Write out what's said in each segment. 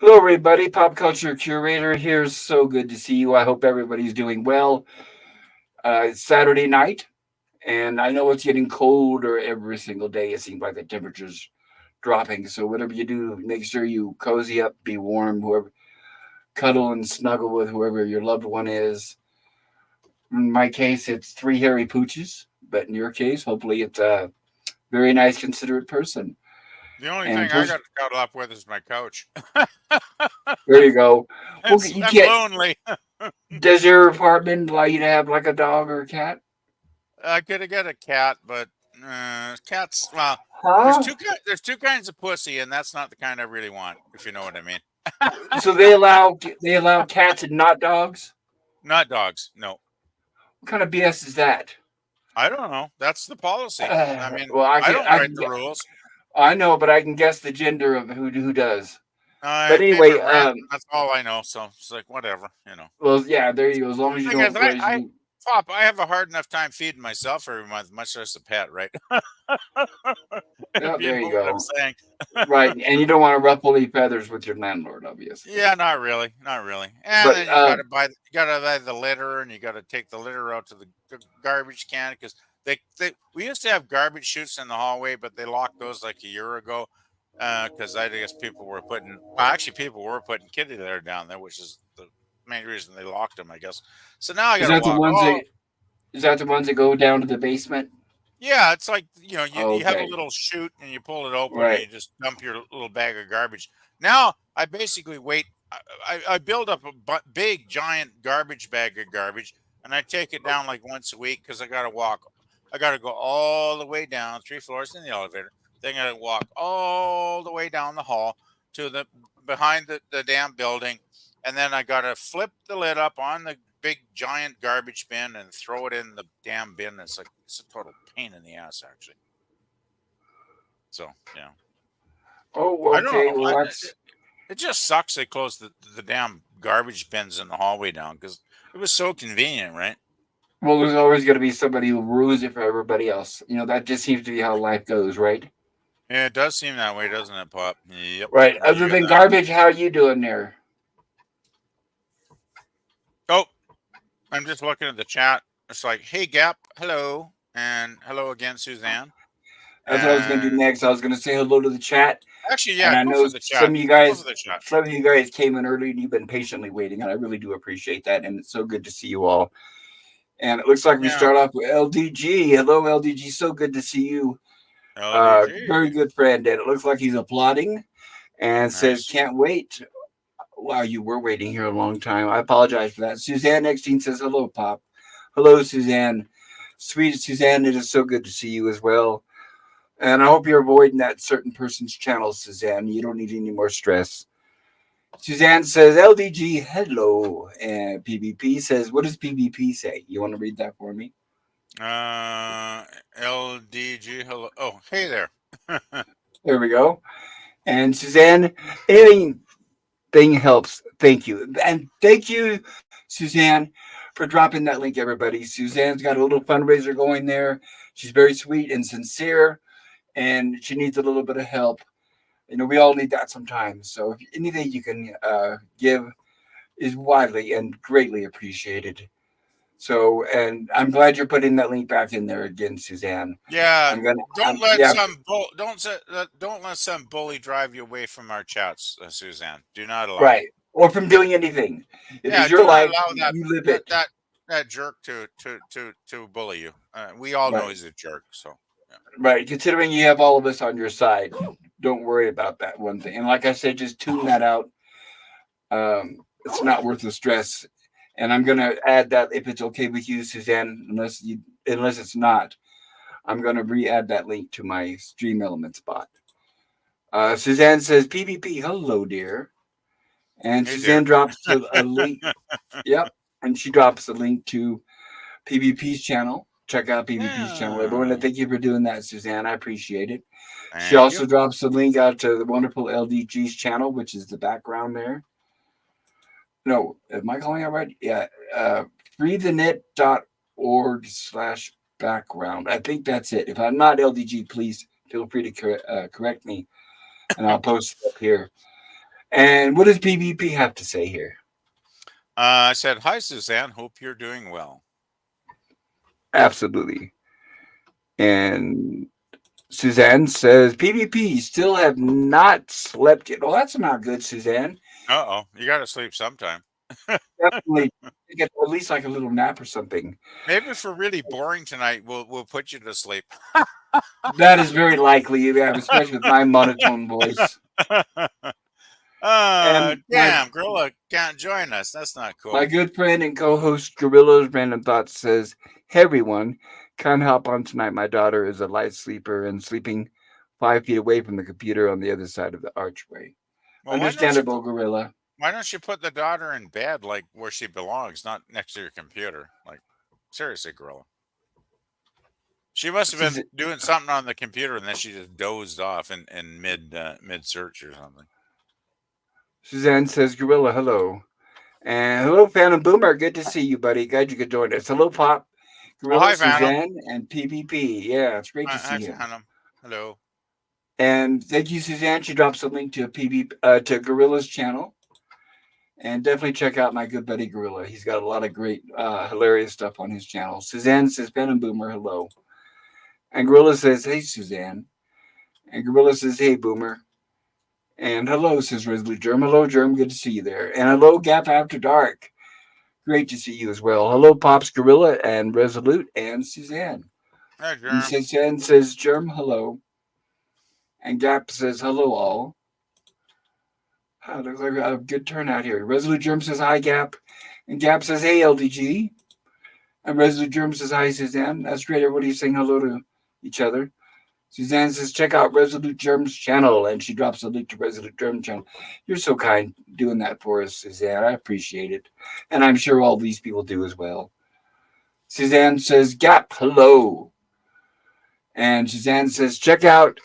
Hello, everybody. Pop culture curator here. So good to see you. I hope everybody's doing well. It's Saturday night, and I know it's getting colder every single day. It seems like the temperature's dropping. So whatever you do, make sure you cozy up, be warm. Whoever cuddle and snuggle with whoever your loved one is. In my case, it's three hairy pooches, but in your case, hopefully, it's a very nice, considerate person. The only And thing I pooch, got to cuddle up with is my couch. there you go. Well, you I'm can't. lonely. Does your apartment allow you to have like a dog or a cat? I could have got a cat, but cats. Well, Huh? there's two kinds of pussy, and that's not the kind I really want. If you know what I mean. So they allow cats and not dogs? Not dogs. No, What kind of BS is that? I don't know. That's the policy. I mean, Well, I I can don't I write can the rules. I know, but I can guess the gender of who does. But I pay my anyway, rent. That's all I know. So it's like whatever. well, yeah, there you go. As long as you Thing is, don't I you, Pop. I have a hard enough time feeding myself every month, much less a pet, right? yeah, If you there know you what I'm go. saying. Right, and you don't want to ruffle any feathers with your landlord, obviously. Yeah, not really, not really. And But then you gotta buy the litter, and you gotta take the litter out to the garbage can because we used to have garbage chutes in the hallway, but they locked those like a year ago because I guess actually people were putting kitty litter down there, which is the main reason they locked them, I guess. So now I is gotta that the walk. ones Oh, that is that the ones that go down to the basement? yeah, it's like you have a Okay, little chute and you pull it open and right. you just dump your little bag of garbage. Now I basically wait. I build up a big giant garbage bag of garbage and I take it down like once a week because I got to walk. I got to go all the way down 3 floors in the elevator. Then I got to walk all the way down the hall to the behind the damn building, and then I got to flip the lid up on the big giant garbage bin and throw it in the damn bin. It's a total pain in the ass, actually. So yeah, Oh, I don't okay. know. Well, that's It just sucks they closed the damn garbage bins in the hallway down because it was so convenient, right? well. There's always going to be somebody who ruins it for everybody else. That just seems to be how life goes, right? Yeah, it does seem that way, doesn't it, Pop? Yep, Right. Other you got than that. garbage, how are you doing there? Oh, I'm just looking at the chat. It's like, hey, Gap, hello, and hello again, Suzanne. That's what I was going to do And next. I was going to say hello to the chat, actually, and yeah, I go know for the chat. Go for the chat. some of you guys came in early, and you've been patiently waiting, and I really do appreciate that. And it's so good to see you all. And it looks like we Yeah, start off with LDG. Hello, LDG. So good to see you. Very LDG. good friend, and it looks like he's applauding and says, Nice. "Can't wait." Wow, you were waiting here a long time. I apologize for that. Suzanne Eckstein says, "Hello, Pop." Hello, Suzanne. Sweet Suzanne, it is so good to see you as well. And I hope you're avoiding that certain person's channel, Suzanne. You don't need any more stress. Suzanne says, LDG, hello. And PvP says, what does PvP say? You want to read that for me? Uh, LDG. Hello. Oh, hey there. There we go. And Suzanne, anything helps. Thank you. And thank you, Suzanne, for dropping that link, everybody. Suzanne's got a little fundraiser going there. She's very sweet and sincere, and she needs a little bit of help. We all need that sometimes. So if anything you can give is widely and greatly appreciated. So, and I'm glad you're putting that link back in there again, Suzanne. Yeah, Yeah, don't let some bully drive you away from our chats, Suzanne. Do not allow it. right. Or from doing anything. It Yeah, is your do not life. allow You live that it. that that jerk to bully you. We all know Right. he's a jerk. So yeah. Right. Considering you have all of us on your side, don't worry about that one thing. And like I said, just tune that out. It's not worth the stress. And I'm gonna add that if it's okay with you, Suzanne, unless it's not, I'm gonna re-add that link to my Stream Element spot. Suzanne says, PvP, hello, dear. And Hey Suzanne dear. drops a link. Yep. And she drops a link to PvP's channel. Check out PvP's channel, everyone. And Yeah. thank you for doing that, Suzanne. I appreciate it. She Thank you. also drops a link out to the wonderful LDG's channel, which is the background there. No, am I calling it right? Yeah. Uh, freethenet.org/background. I think that's it. If I'm not LDG, please feel free to correct me, and I'll post it up here. And what does PvP have to say here? I said, "Hi, Suzanne. Hope you're doing well." Absolutely. And Suzanne says PvP still have not slept yet. Well, that's not good, Suzanne. Uh-oh, you got to sleep sometime. Definitely get at least like a little nap or something. Maybe if we're really boring tonight, we'll put you to sleep. That is very likely, yeah, especially with my monotone voice. And Damn, Gorilla can't join us. That's not my cool. good friend and co-host Gorilla's Random Thoughts says, "Hey everyone, can't hop on tonight. My daughter is a light sleeper and sleeping 5 feet away from the computer on the other side of the archway." Well, Understandable, Gorilla. why don't you put the daughter in bed like where she belongs, not next to your computer? Like seriously, Gorilla. She must have been doing something on the computer and then she just dozed off in mid search or something. Suzanne says, "Gorilla, hello." And hello, Phantom Boomer. Good to see you, buddy. Glad you could join us. Hello, Pop, Oh, Gorilla, hi, Phantom. Suzanne, and PvP. Yeah, it's great to Hi, see you. Phantom. Hello. And thank you, Suzanne. She drops a link to to Gorilla's channel. And definitely check out my good buddy Gorilla. He's got a lot of great, hilarious stuff on his channel. Suzanne says, Phantom Boomer, hello. And Gorilla says, hey, Suzanne. And Gorilla says, hey, Boomer. And hello, says Resolute Germ. Hello, Germ. Good to see you there. And hello, Gap After Dark. Great to see you as well. Hello, Pops, Gorilla, and Resolute, and Suzanne. Hi, And Germ. Suzanne says, Germ, hello. And Gap says, hello, all. Looks like a good turnout here. Resolute Germ says, hi, Gap. And Gap says, hey, LDG. And Resolute Germ says, hi, Suzanne. That's great. Everybody's saying hello to each other. Suzanne says, check out Resolute Germ's channel. And she drops a link to Resolute Germ's channel. You're so kind doing that for us, Suzanne. I appreciate it. And I'm sure all these people do as well. Suzanne says, Gap, hello. And Suzanne says, check out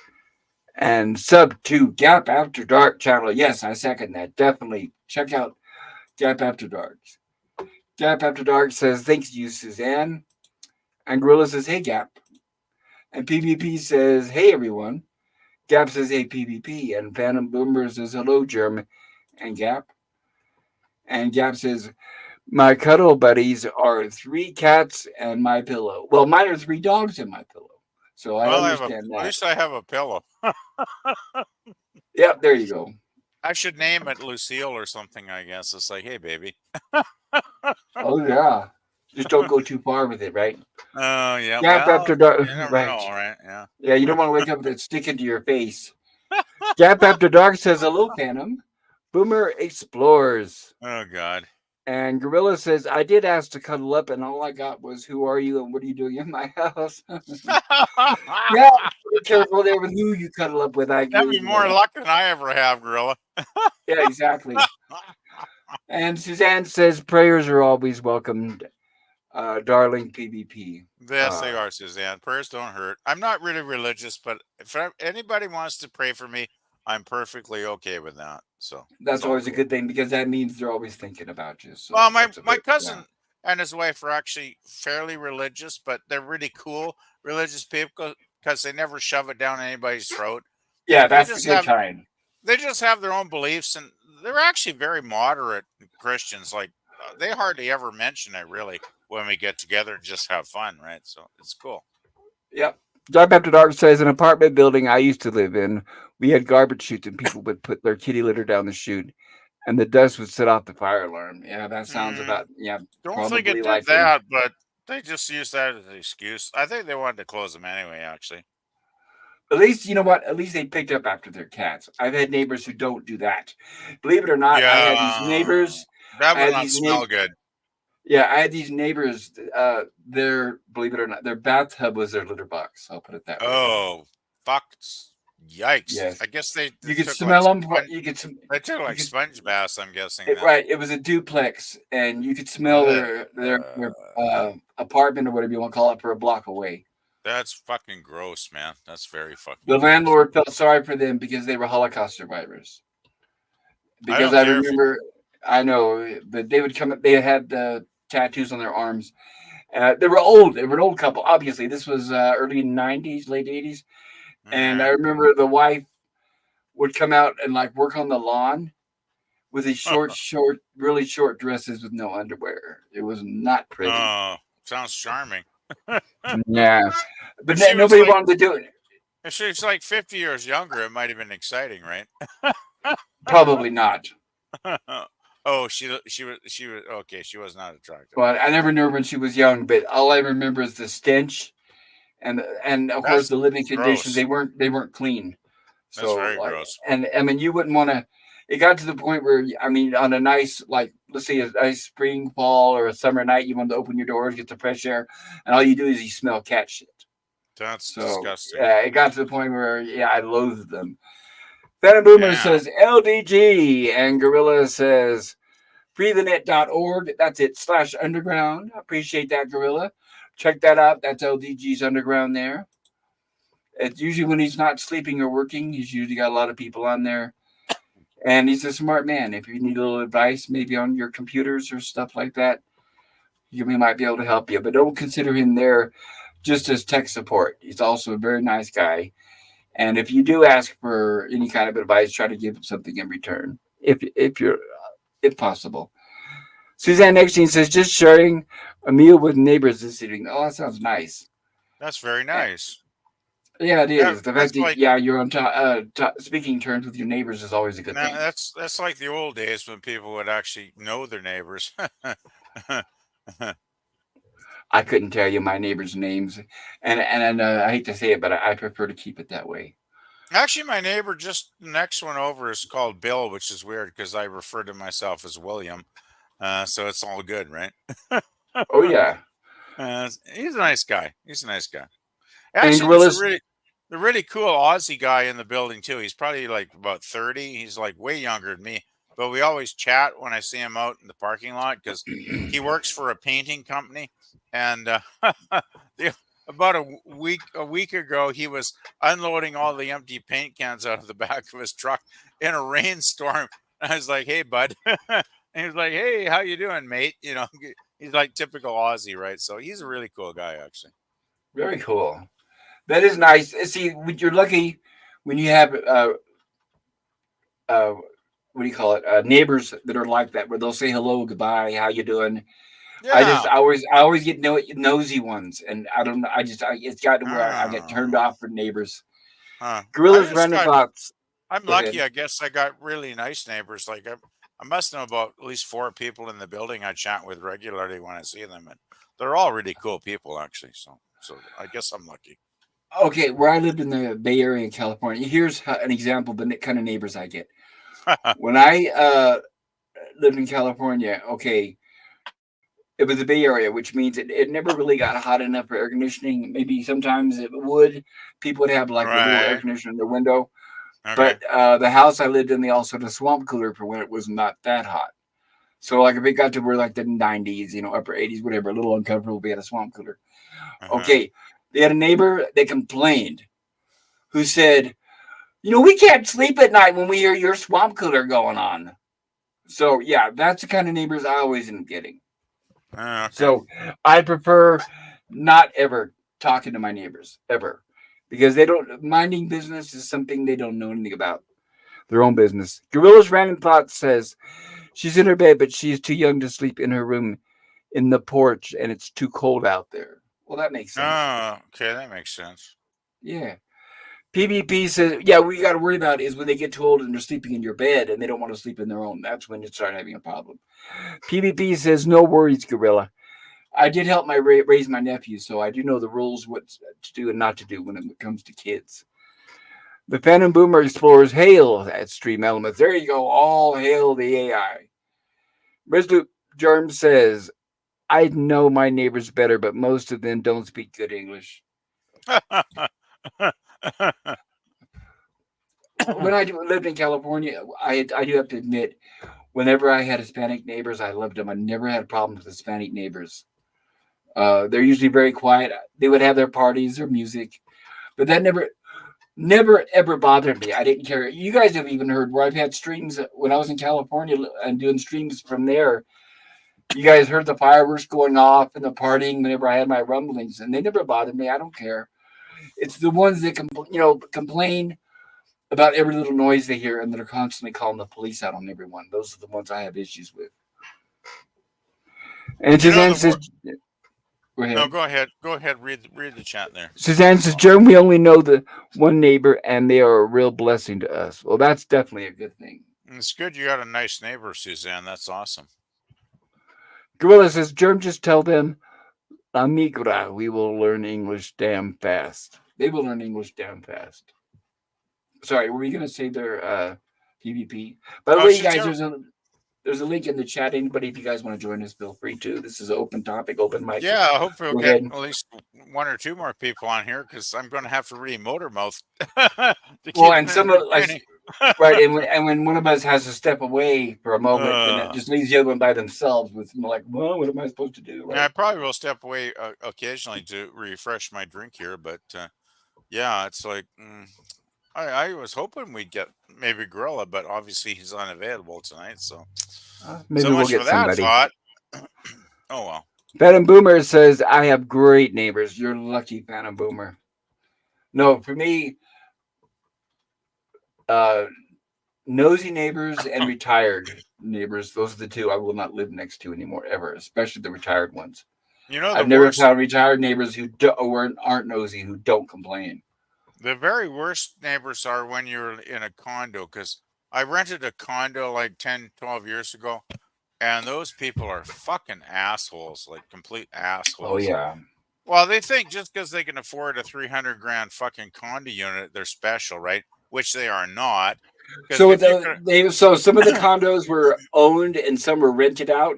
and sub to Gap After Dark channel. Yes, I second that. Definitely check out Gap After Dark. Gap After Dark says, thanks you, Suzanne. And Gorilla says, hey, Gap. And PvP says, hey, everyone. Gap says, hey, PvP. And Phantom Boomer says, hello, Germ and Gap. And Gap says, my cuddle buddies are 3 cats and my pillow. Well, mine are 3 dogs and my pillow. So I Well, understand at that. least I have a pillow. Yep, there you go. I should name it Lucille or something, I guess. It's like, hey, baby. Oh, yeah. Just don't go too far with it, right? Oh, yeah. Gap Well, After Dark. you never Right. know, right? Yeah. Yeah, you don't want to wake up with it sticking to your face. Gap After Dark says, hello, Phantom. Boomer explores. Oh, God. And Gorilla says, I did ask to cuddle up, and all I got was, who are you and what are you doing in my house? Yeah, be careful there with who you cuddle up with. I That'd agree, be more Gorilla. luck than I ever have, Gorilla. Yeah, exactly. And Suzanne says, prayers are always welcomed, darling PvP. Yes, they are, Suzanne. Prayers don't hurt. I'm not really religious, but if anybody wants to pray for me, I'm perfectly okay with that. So it's That's all always a cool. good thing because that means they're always thinking about you. Well, So that's a my very, yeah. cousin and his wife are actually fairly religious, but they're really cool religious people because they never shove it down anybody's throat. Yeah, that's the good kind. They just have their own beliefs, and they're actually very moderate Christians. Like they hardly ever mention it really when we get together and just have fun, right? So it's cool. Yep. Dark After Dark says an apartment building I used to live in, we had garbage chutes and people would put their kitty litter down the chute and the dust would set off the fire alarm. Yeah, that sounds Mm, about, yeah, don't think probably it did likely. that, but they just used that as an excuse. I think they wanted to close them anyway. Actually, At least, you know what? At least they picked up after their cats. I've had neighbors who don't do that. Believe it or not, I had these yeah, neighbors. that I would had not these neighbors. smell good. Yeah, I had these neighbors. Their believe it or not, their bathtub was their litter box. I'll put it that way. Oh, fuck! Yikes! Yes, I guess they you could took like smell them. sponge. You could. They took You like could. sponge baths. I'm guessing then. Right. It was a duplex, and you could smell Ugh, their apartment or whatever you want to call it for a block away. that's fucking gross, man. That's very The fucking gross. landlord felt sorry for them because they were Holocaust survivors. I Because don't I care if remember, I know, but they would come. They had tattoos on their arms. They were old. They were an old couple. Obviously, this was early '90s, late '80s, all and I right. remember the wife would come out and like work on the lawn. with his really short dresses with no underwear. It was not pretty. Oh, sounds charming. Yeah, but If she was nobody like wanted to do it. if she's like 50 years younger, it might have been exciting, right? Probably not. Oh, she was okay. She was not attractive. Well, I never knew her when she was young, but all I remember is the stench and of course That's the living conditions. gross. They weren't clean. That's So very like, gross. and I mean, you wouldn't want to. It got to the point where I mean, on a nice like let's say a nice spring, fall, or a summer night, you want to open your doors, get the fresh air, and all you do is you smell cat shit. That's So disgusting. yeah, it got to the point where yeah, I loathed them. Phantom Boomer Yeah, says LDG, and Gorilla says freethenet.org. That's it /underground. Appreciate that, Gorilla. Check that out. That's LDG's underground there. It's usually when he's not sleeping or working. He's usually got a lot of people on there. And he's a smart man. If you need a little advice, maybe on your computers or stuff like that, he might be able to help you. But don't consider him there just as tech support. He's also a very nice guy. And if you do ask for any kind of advice, try to give him something in return, if possible. Suzanne Eckstein says, just sharing a meal with neighbors this evening. Oh, that sounds nice. that's very nice. Yeah, it That is. The fact that's that like yeah, you're on speaking terms with your neighbors is always a good now thing. that's like the old days when people would actually know their neighbors. I couldn't tell you my neighbors' names, and I hate to say it, but I prefer to keep it that way. Actually, my neighbor just the next one over is called Bill, which is weird because I refer to myself as William. So it's all good, right? Oh yeah, He's a nice guy. He's a nice guy. and Actually, there's gorillas. a really cool Aussie guy in the building too. He's probably like about 30. He's like way younger than me, but we always chat when I see him out in the parking lot because he works for a painting company. And the, about a week ago, he was unloading all the empty paint cans out of the back of his truck in a rainstorm. I was like, "Hey, bud," and he was like, "Hey, how you doing, mate?" He's like typical Aussie, right? So he's a really cool guy, actually. Very cool. That is nice. See, you're lucky when you have uh, what do you call it? Neighbors that are like that, where they'll say hello, goodbye, how you doing. Yeah. I always get nosy ones, and I don't know. It's got to where I get turned Oh. off for neighbors. Huh. I Gorillas just random got. thoughts. I'm Go ahead. lucky. I guess I got really nice neighbors. Like I must know about at least four people in the building I chat with regularly when I see them, and they're all really cool people, actually. So I guess I'm lucky. Okay, where I lived in the Bay Area in California, here's an example of the kind of neighbors I get. When I lived in California, okay, it was the Bay Area, which means it never really got hot enough for air conditioning. Maybe sometimes it would. People would have like a little air Right. conditioner in their window. Okay. But the house I lived in, they also had a swamp cooler for when it was not that hot. So like if it got to where like the 90s, upper 80s, whatever, a little uncomfortable, we had a swamp cooler. Uh-huh. Okay, they had a neighbor that complained who said, we can't sleep at night when we hear your swamp cooler going on. So yeah, that's the kind of neighbors I always end up getting. Okay. So I prefer not ever talking to my neighbors ever because they don't minding business is something they don't know anything about. Their own business. Gorilla's random thought says she's in her bed, but she's too young to sleep in her room in the porch, and it's too cold out there. Well, that makes sense. Oh, okay. That makes sense. Yeah. PvP says, yeah, what you got to worry about is when they get too old and they're sleeping in your bed and they don't want to sleep in their own. That's when you start having a problem. PvP says, no worries, Gorilla. I did help raise my nephew, so I do know the rules, what to do and not to do when it comes to kids. The Phantom Boomer explores hail at Stream Elements. There you go. All hail the AI. Resolute Germ says, I know my neighbors better, but most of them don't speak good English. When I lived in California, I do have to admit, whenever I had Hispanic neighbors, I loved them. I never had problems with Hispanic neighbors. They're usually very quiet. They would have their parties, their music, but that never ever bothered me. I didn't care. You guys have even heard where I've had streams when I was in California and doing streams from there. You guys heard the fireworks going off and the partying whenever I had my rumblings, and they never bothered me. I don't care. It's the ones that complain about every little noise they hear, and they're constantly calling the police out on everyone. Those are the ones I have issues with. And You know Suzanne the says, wor- "Go No, ahead." go ahead. Go ahead. Read the chat there. Suzanne says, "Germ, we only know the one neighbor, and they are a real blessing to us." Well, that's definitely a good thing. It's good you got a nice neighbor, Suzanne. That's awesome. Gorilla says, "Germ, just tell them La migra. We will learn English damn fast." They will learn English damn fast. Sorry, were we gonna say their PvP? By the way, you She's guys, never. there's a link in the chat. Anybody, if you guys want to join us, feel free to. This is an open topic, open mic. Yeah, I hope we'll Go get ahead. at least one or two more people on here because I'm going to have to read motor mouth to Well, keep and them some of like entertaining. right, and when one of us has to step away for a moment, then it uh, just leaves the other one by themselves with like, well, what am I supposed to do? yeah, I Right? probably will step away occasionally to refresh my drink here, but yeah, it's like I was hoping we'd get maybe Gorilla, but obviously he's unavailable tonight. So Maybe so we'll much get for that somebody. thought. Oh well. Phantom Boomer says, "I have great neighbors. You're lucky, Phantom Boomer." No, for me, uh, nosy neighbors and retired neighbors. Those are the two I will not live next to anymore ever, especially the retired ones. You know the I've never worst, found retired neighbors who aren't nosy, who don't complain. the very worst neighbors are when you're in a condo. Because I rented a condo like 10, 12 years ago, and those people are fucking assholes, like complete Oh assholes. yeah. Well, they think just because they can afford a 300 grand fucking condo unit, they're special, right? Which they are not. Because So if you could, so some of the condos were owned and some were rented out.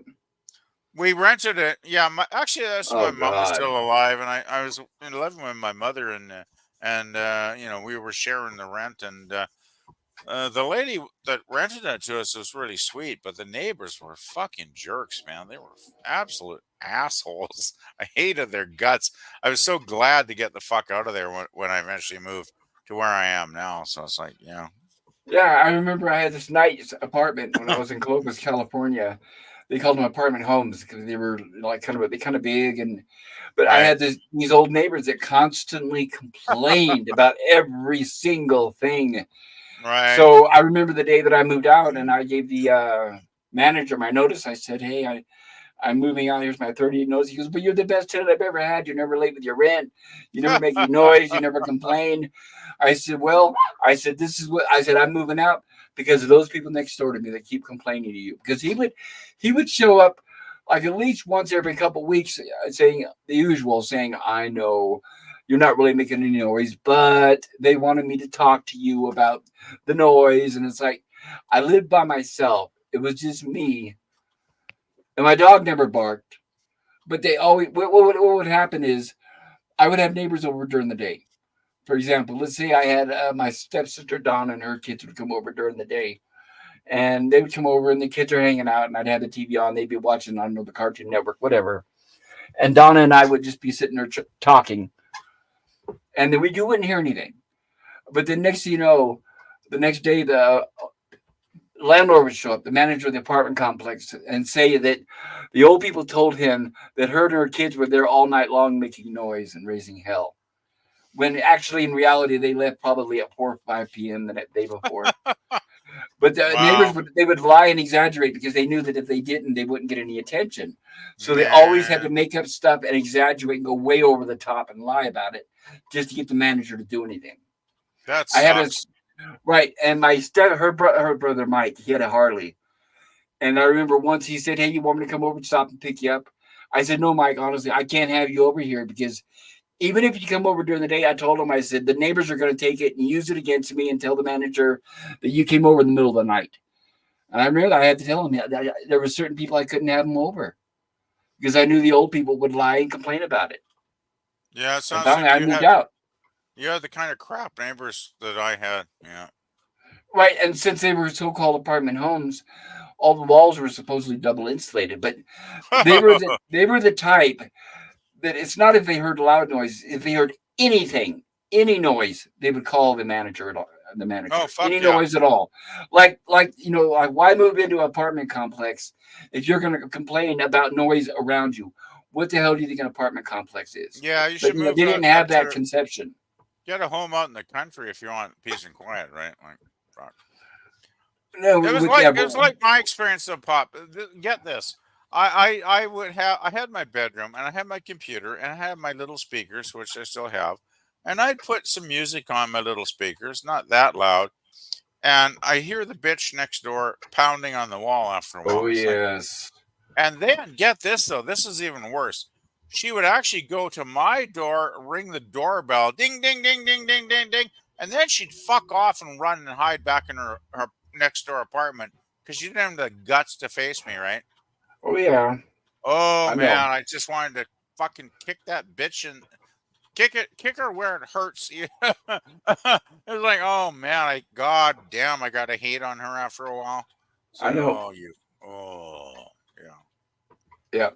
we rented it. Yeah, actually, that's when Oh my mom was God. still alive, and I was living with my mother, and we were sharing the rent, and the lady that rented that to us was really sweet, but the neighbors were fucking jerks, man. They were absolute assholes. I hated their guts. I was so glad to get the fuck out of there when I eventually moved to where I am now. So it's like, Yeah, I remember I had this nice apartment when I was in Clovis, California. They called them apartment homes because they were like kind of big, and but I right, had these old neighbors that constantly complained about every single thing. right. So I remember the day that I moved out, and I gave the manager my notice. I said, "Hey, I'm moving out. Here's my 30 notice." He goes, "But you're the best tenant I've ever had. You're never late with your rent. You never make any noise. You never complain." I said, "Well," I said, "this is what," I said, "I'm moving out because of those people next door to me that keep complaining to you." Because he would show up like at least once every couple of weeks, saying the usual, saying, "I know you're not really making any noise, but they wanted me to talk to you about the noise." And it's like, I lived by myself. It was just me, and my dog never barked. But they always, what would happen is I would have neighbors over during the day. For example, let's say I had my stepsister Donna and her kids would come over during the day, and they would come over and the kids are hanging out, and I'd have the TV on. They'd be watching, I don't know, the Cartoon Network, whatever. And Donna and I would just be sitting there talking, and then you wouldn't hear anything. But then next thing you know, the next day the landlord would show up, the manager of the apartment complex, and say that the old people told him that her and her kids were there all night long making noise and raising hell. When actually, in reality, they left probably at 4 or 5 p.m. the day before. But the neighbors Wow, would lie and exaggerate because they knew that if they didn't, they wouldn't get any attention. So they always had to man, make up stuff and exaggerate and go way over the top and lie about it just to get the manager to do anything. that I had a sucks. right, and her brother Mike, he had a Harley, and I remember once he said, "Hey, you want me to come over and stop and pick you up?" I said, "No, Mike. Honestly, I can't have you over here because even if you come over during the day," I told him, I said, "the neighbors are going to take it and use it against me and tell the manager that you came over in the middle of the night." And I remember I had to tell him that there were certain people I couldn't have them over because I knew the old people would lie and complain about it. Yeah, it And sounds finally, like I moved out. you had the kind of crap neighbors that I had. Yeah. Right, and since they were so-called apartment homes, all the walls were supposedly double insulated, but they were the type that it's not if they heard loud noise. If they heard anything, any noise, they would call the manager at all. The Oh manager, any fuck yeah. noise at all, like why move into an apartment complex if you're going to complain about noise around you? What the hell do you think an apartment complex is? Yeah, you But should move they out didn't have up that to conception. Get a home out in the country if you want peace and quiet, right? Like, fuck. No, It was yeah, like it was like my experience of pop. Get this. I would have I had my bedroom and I had my computer and I had my little speakers, which I still have, and I'd put some music on my little speakers, not that loud, and I hear the bitch next door pounding on the wall after a oh while. It's like, yes, and then get this though, this is even worse. She would actually go to my door, ring the doorbell, ding ding ding ding ding ding ding, and then she'd fuck off and run and hide back in her next door apartment because she didn't have the guts to face me, right? oh yeah, Oh I know, man, I just wanted to fucking kick that bitch and kick her where it hurts. It was like, oh man, god damn, I got to hate on her after a while. It's I like, know, oh yeah, yeah.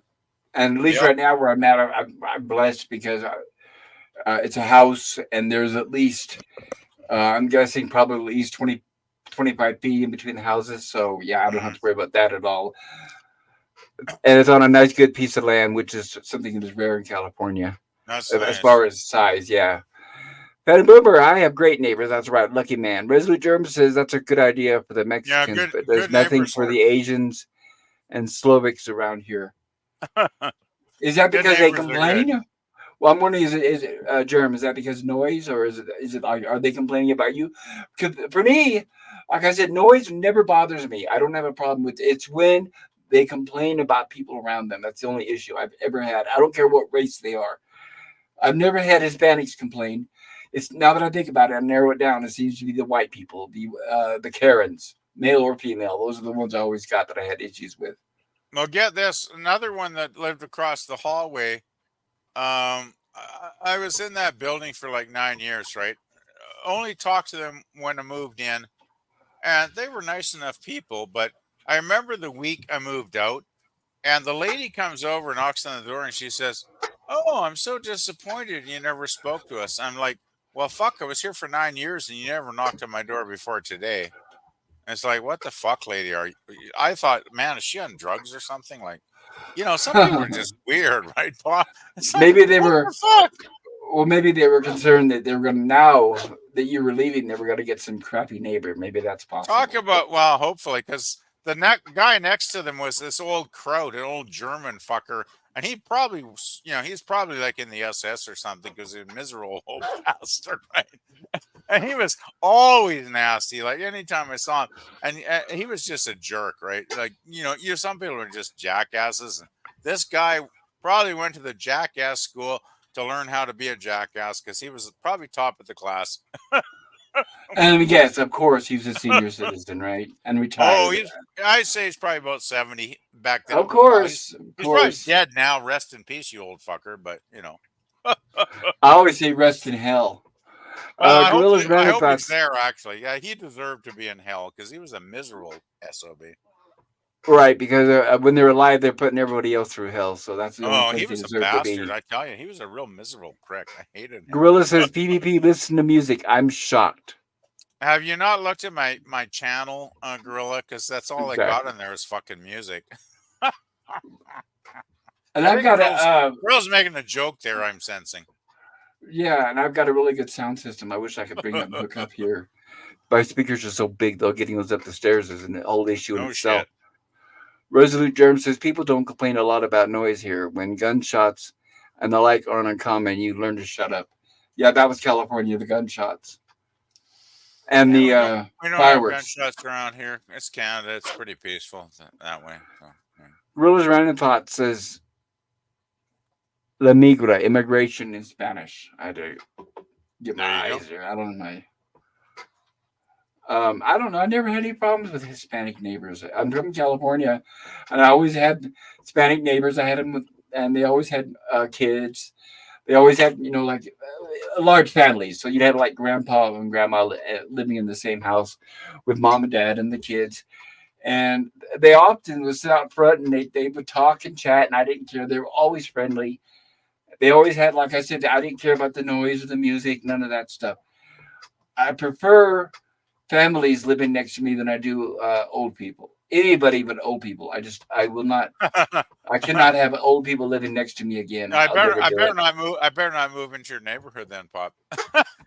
And at least yep. right now where I'm at, I'm blessed because it's a house, and there's at least I'm guessing probably at least 25 feet in between the houses. So yeah, I don't have Mhm. to worry about that at all. And it's on a nice, good piece of land, which is something that's rare in California That's as nice. far as size. Yeah. Fat and Boomer, I have great neighbors. That's right. Lucky man. Resolute Germ says that's a good idea for the Yeah, Mexicans, good but there's good nothing neighbors for are the Asians and Slovaks around here. Is that good because they neighbors are good. complain? Well, I'm wondering, is it Germ? Is that because noise, or is it are they complaining about you? Because for me, like I said, noise never bothers me. I don't have a problem with it. It's when they complain about people around them. That's the only issue I've ever had. I don't care what race they are. I've never had Hispanics complain. It's now that I think about it, I narrow it down. It seems to be the white people, the Karens, male or female. Those are the ones I always got that I had issues with. Well, get this. Another one that lived across the hallway. I was in that building for like 9 years, right? Only talked to them when I moved in, and they were nice enough people. But I remember the week I moved out, and the lady comes over, knocks on the door, and she says, "Oh, I'm so disappointed you never spoke to us." I'm like, "Well, fuck, I was here for 9 years, and you never knocked on my door before today." And it's like, what the fuck, lady? I thought, man, is she on drugs or something? Like, some people are just weird, right, Paul? It's like, maybe they what were, the fuck? well, maybe they were concerned that they were going to now that you were leaving, they were going to get some crappy neighbor. Maybe that's Talk possible. about, well, hopefully, because the guy next to them was this old Kraut, an old German fucker. And he probably, he's probably like in the SS or something because he's a miserable old bastard, right? And he was always nasty. Like anytime I saw him, and he was just a jerk, right? Like some people are just jackasses, and this guy probably went to the jackass school to learn how to be a jackass because he was probably top of the class. And yes, of course, he's a senior citizen, right? And Oh, retired. I'd say he's probably about 70 back then. Of Well, he's course, of he's probably course. dead now. Rest in peace, you old fucker. But I always say rest in hell. well, Gorillas I Random hope he's Thoughts. there. Actually, yeah, he deserved to be in hell because he was a miserable sob. Right, because when they're alive, they're putting everybody else through hell. So that's the only Oh, he place they was a deserve to bastard. be. I tell you, he was a real miserable prick. I hated him. Gorilla says PvP, listen to music. I'm shocked. Have you not looked at my channel, Gorilla? Because that's all I got Exactly. in there is fucking music. And I I've think got girls making a joke there. I'm sensing. yeah, and I've got a really good sound system. I wish I could bring up and hook up here. My speakers are so big, though, getting those up the stairs is an old issue in No itself. shit. Resolute Germ says people don't complain a lot about noise here. When gunshots and the like aren't uncommon, you learn to shut up. Yeah, that was California, the gunshots and Yeah, the we don't have fireworks. gunshots around here. It's Canada. It's pretty peaceful that way. So, yeah. Gorillas Random Thought says La Migra, immigration in Spanish. I had to get my There you go. eyes there. I don't know my. I don't know. I never had any problems with Hispanic neighbors. I'm from California, and I always had Hispanic neighbors. I had them, and they always had kids. They always had, like large families. So you'd have like grandpa and grandma living in the same house with mom and dad and the kids. And they often would sit out front and they would talk and chat, and I didn't care. They were always friendly. They always had, like I said, I didn't care about the noise or the music, none of that stuff. I prefer families living next to me than I do old people. Anybody but old people. I will not. I cannot have old people living next to me again. I'll never I do better it. not move. I better not move into your neighborhood then, Pop.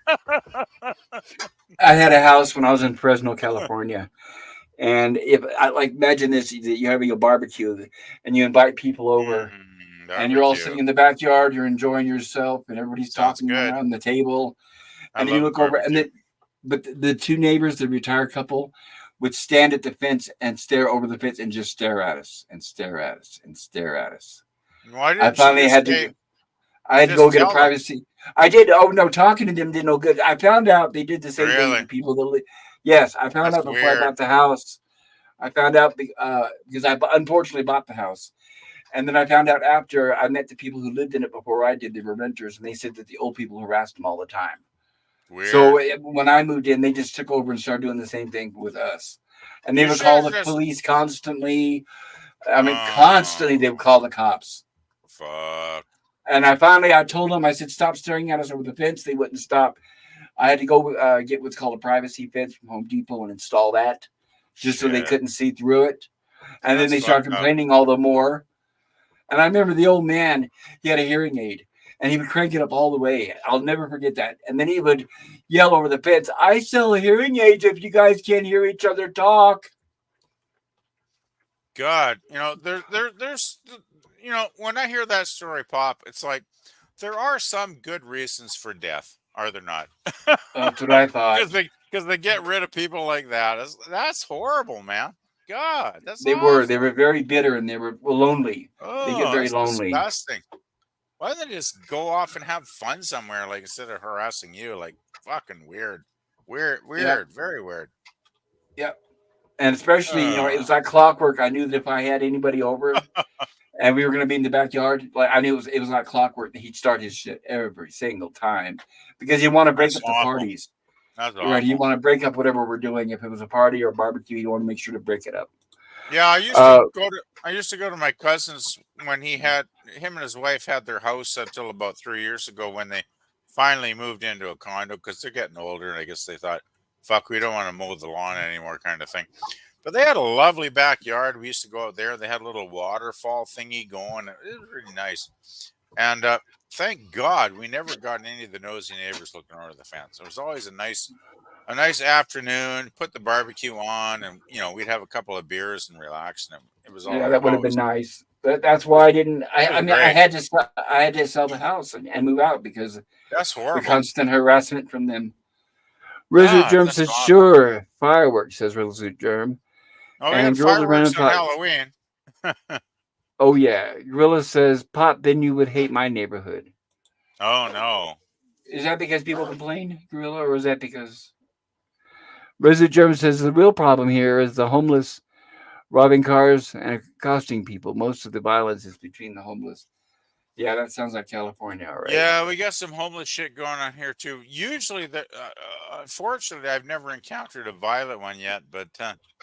I had a house when I was in Fresno, California. And if I like imagine this, that you're having a barbecue and you invite people over and you're all Barbecue sitting in the backyard, you're enjoying yourself and everybody's sounds talking good. around the table. I And then you love look over and barbecue. then, but the two neighbors, the retired couple, would stand at the fence and stare over the fence and just stare at us and stare at us and stare at us. Why I didn't you finally just had say, to I had to go just get a tell them? privacy. I did. Oh no, talking to them did no good. I found out they did the same thing Really? to people that. Yes, I found That's out before I weird. bought the house. I found out because unfortunately bought the house, and then I found out after I met the people who lived in it before I did. They were renters, and they said that the old people harassed them all the time. So Weird. when I moved in, they just took over and started doing the same thing with us, and they You would should call have the just. police constantly. I mean, constantly they would Oh, call the cops. fuck. And I told them, I said, stop staring at us over the fence. They wouldn't stop. I had to go get what's called a privacy fence from Home Depot and install that just so they Shit. couldn't see through it. And then That's they started fucked up. complaining all the more. And I remember the old man, he had a hearing aid and he would crank it up all the way. I'll never forget that. And then he would yell over the fence, I sell hearing aids if you guys can't hear each other talk. God, when I hear that story pop, it's like there are some good reasons for death, are there not? That's what I thought. Because they get rid of people like that. That's horrible, man. God, that's They were. They awful. were very bitter and they were lonely. They get Oh, very that's lonely. disgusting. Why don't they just go off and have fun somewhere, like instead of harassing you? Like fucking weird, weird, Yep. weird, very weird. Yep. And especially, it was Uh, like clockwork. I knew that if I had anybody over and we were going to be in the backyard, like I knew it was like clockwork that he'd start his shit every single time because you want to break that's up the awful. parties. That's Right. You awful. want to break up whatever we're doing. If it was a party or a barbecue, you want to make sure to break it up. Yeah, Uh, I used to go to my cousin's when him and his wife had their house until about 3 years ago when they finally moved into a condo because they're getting older and I guess they thought, fuck, we don't want to mow the lawn anymore kind of thing. But they had a lovely backyard. We used to go out there. They had a little waterfall thingy going. It was really nice. And thank God we never got any of the nosy neighbors looking over the fence. It was always a nice afternoon, put the barbecue on, and we'd have a couple of beers and relax. And it was yeah, all that would have been always nice. But that's it why was, I didn't. it I was mean, I great. had to. I had to sell the house and move out because That's the horrible. constant harassment from them. Result God, Germ that's says, awful. sure. Fireworks, says Result Germ. Oh, we And had Gorilla Random fireworks on Pot. Halloween. Oh, yeah. Gorilla says, Pot, then you would hate my neighborhood. Oh no. Is that because people complain, Gorilla, or is that because. Result Germ says, the real problem here is the homeless robbing cars and accosting people. Most of the violence is between the homeless. Yeah, that sounds like California, all right. Yeah, we got some homeless shit going on here too. Usually, unfortunately, I've never encountered a violent one yet, but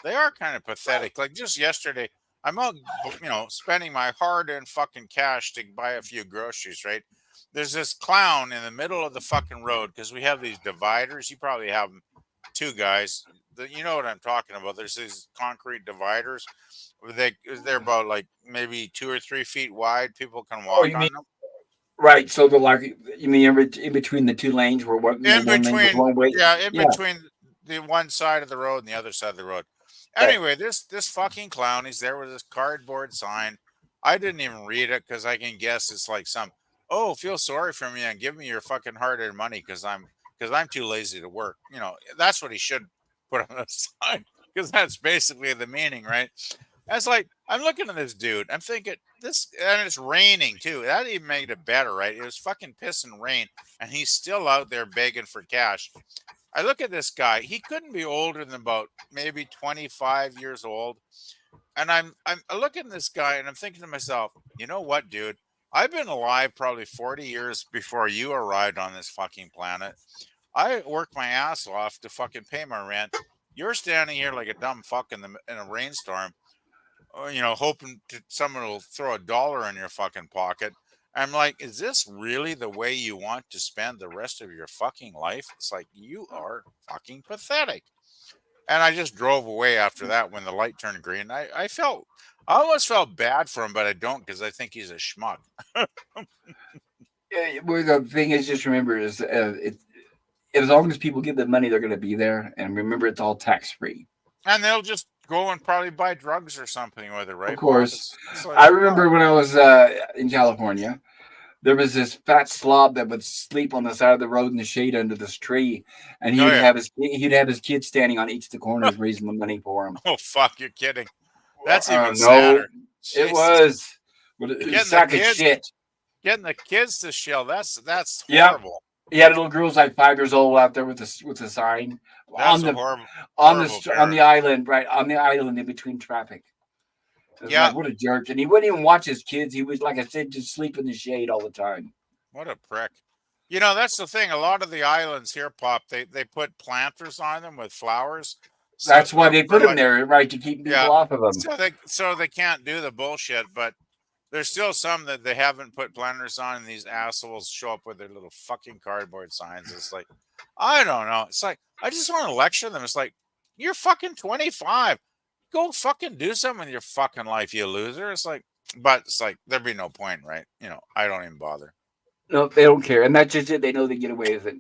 they are kind of pathetic. Like just yesterday, I'm out, spending my hard-earned fucking cash to buy a few groceries. Right? There's this clown in the middle of the fucking road because we have these dividers. You probably have them too, guys. You know what I'm talking about. There's these concrete dividers. They're about like maybe 2 or 3 feet wide. People can Oh, walk you mean on them. right? So they're like you mean in between the two lanes where In one lane goes between, one way? yeah, in Yeah, between the one side of the road and the other side of the road. right. Anyway, this fucking clown, he's there with this cardboard sign. I didn't even read it because I can guess it's like feel sorry for me and give me your fucking hard-earned money because I'm too lazy to work. That's what he should put on the sign because that's basically the meaning, right? And it's like I'm looking at this dude. I'm thinking this, and it's raining too. That even made it better, right? It was fucking piss and rain, and he's still out there begging for cash. I look at this guy. He couldn't be older than about maybe 25 years old. And I'm looking at this guy and I'm thinking to myself, you know what, dude? I've been alive probably 40 years before you arrived on this fucking planet. I worked my ass off to fucking pay my rent. You're standing here like a dumb fuck in a rainstorm, hoping someone will throw $1 in your fucking pocket. I'm like, is this really the way you want to spend the rest of your fucking life? It's like you are fucking pathetic. And I just drove away after that when the light turned green. I almost felt bad for him, but I don't because I think he's a schmuck. Well, the thing is, just remember is as long as people give them money, they're going to be there. And remember, it's all tax free. And they'll just go and probably buy drugs or something with it, Of right, Pop? course, It's like, I God. remember when I was in California, there was this fat slob that would sleep on the side of the road in the shade under this tree, and Oh yeah. he'd have his kids standing on each of the corners raising the money for him. Oh fuck, you're kidding. That's even No, sadder. it Jesus. was. What a Getting the sack of kids shit. getting the kids to shill. That's Yep. horrible. He had little girls like 5 years old out there with a sign That's on a the horrible on parent. the island, right on the island in between traffic. It was Yeah, like what a jerk, and he wouldn't even watch his kids. He was like I said, just sleep in the shade all the time. what a prick. You know, that's the thing. A lot of the islands here, Pop, they put planters on them with flowers. So That's why they for put him like, there, right, to keep yeah. people off of him. So they can't do the bullshit, but there's still some that they haven't put planters on, and these assholes show up with their little fucking cardboard signs. It's like, I don't know. It's like I just want to lecture them. It's like, you're fucking 25. Go fucking do something with your fucking life, you loser. It's like, but it's like there'd be no point, right? You know, I don't even bother. No, they don't care, and that's just it. They know they get away with it.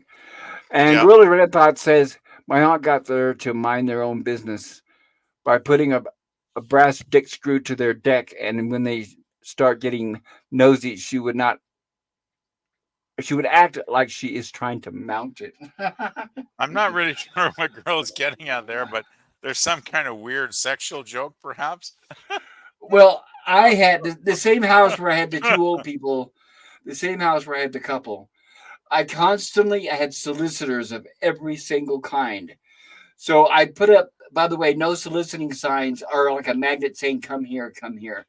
And Yeah. Gorilla Renaissance says my aunt got there to mind their own business by putting a brass dick screw to their deck, and when they start getting nosy, she would act like she is trying to mount it. I'm not really sure what girl's getting at there, but there's some kind of weird sexual joke, perhaps. Well, I had the same house where I had the two old people, the same house where I had the couple. I had solicitors of every single kind. So I put up, by the way, no soliciting signs are like a magnet saying, come here, come here.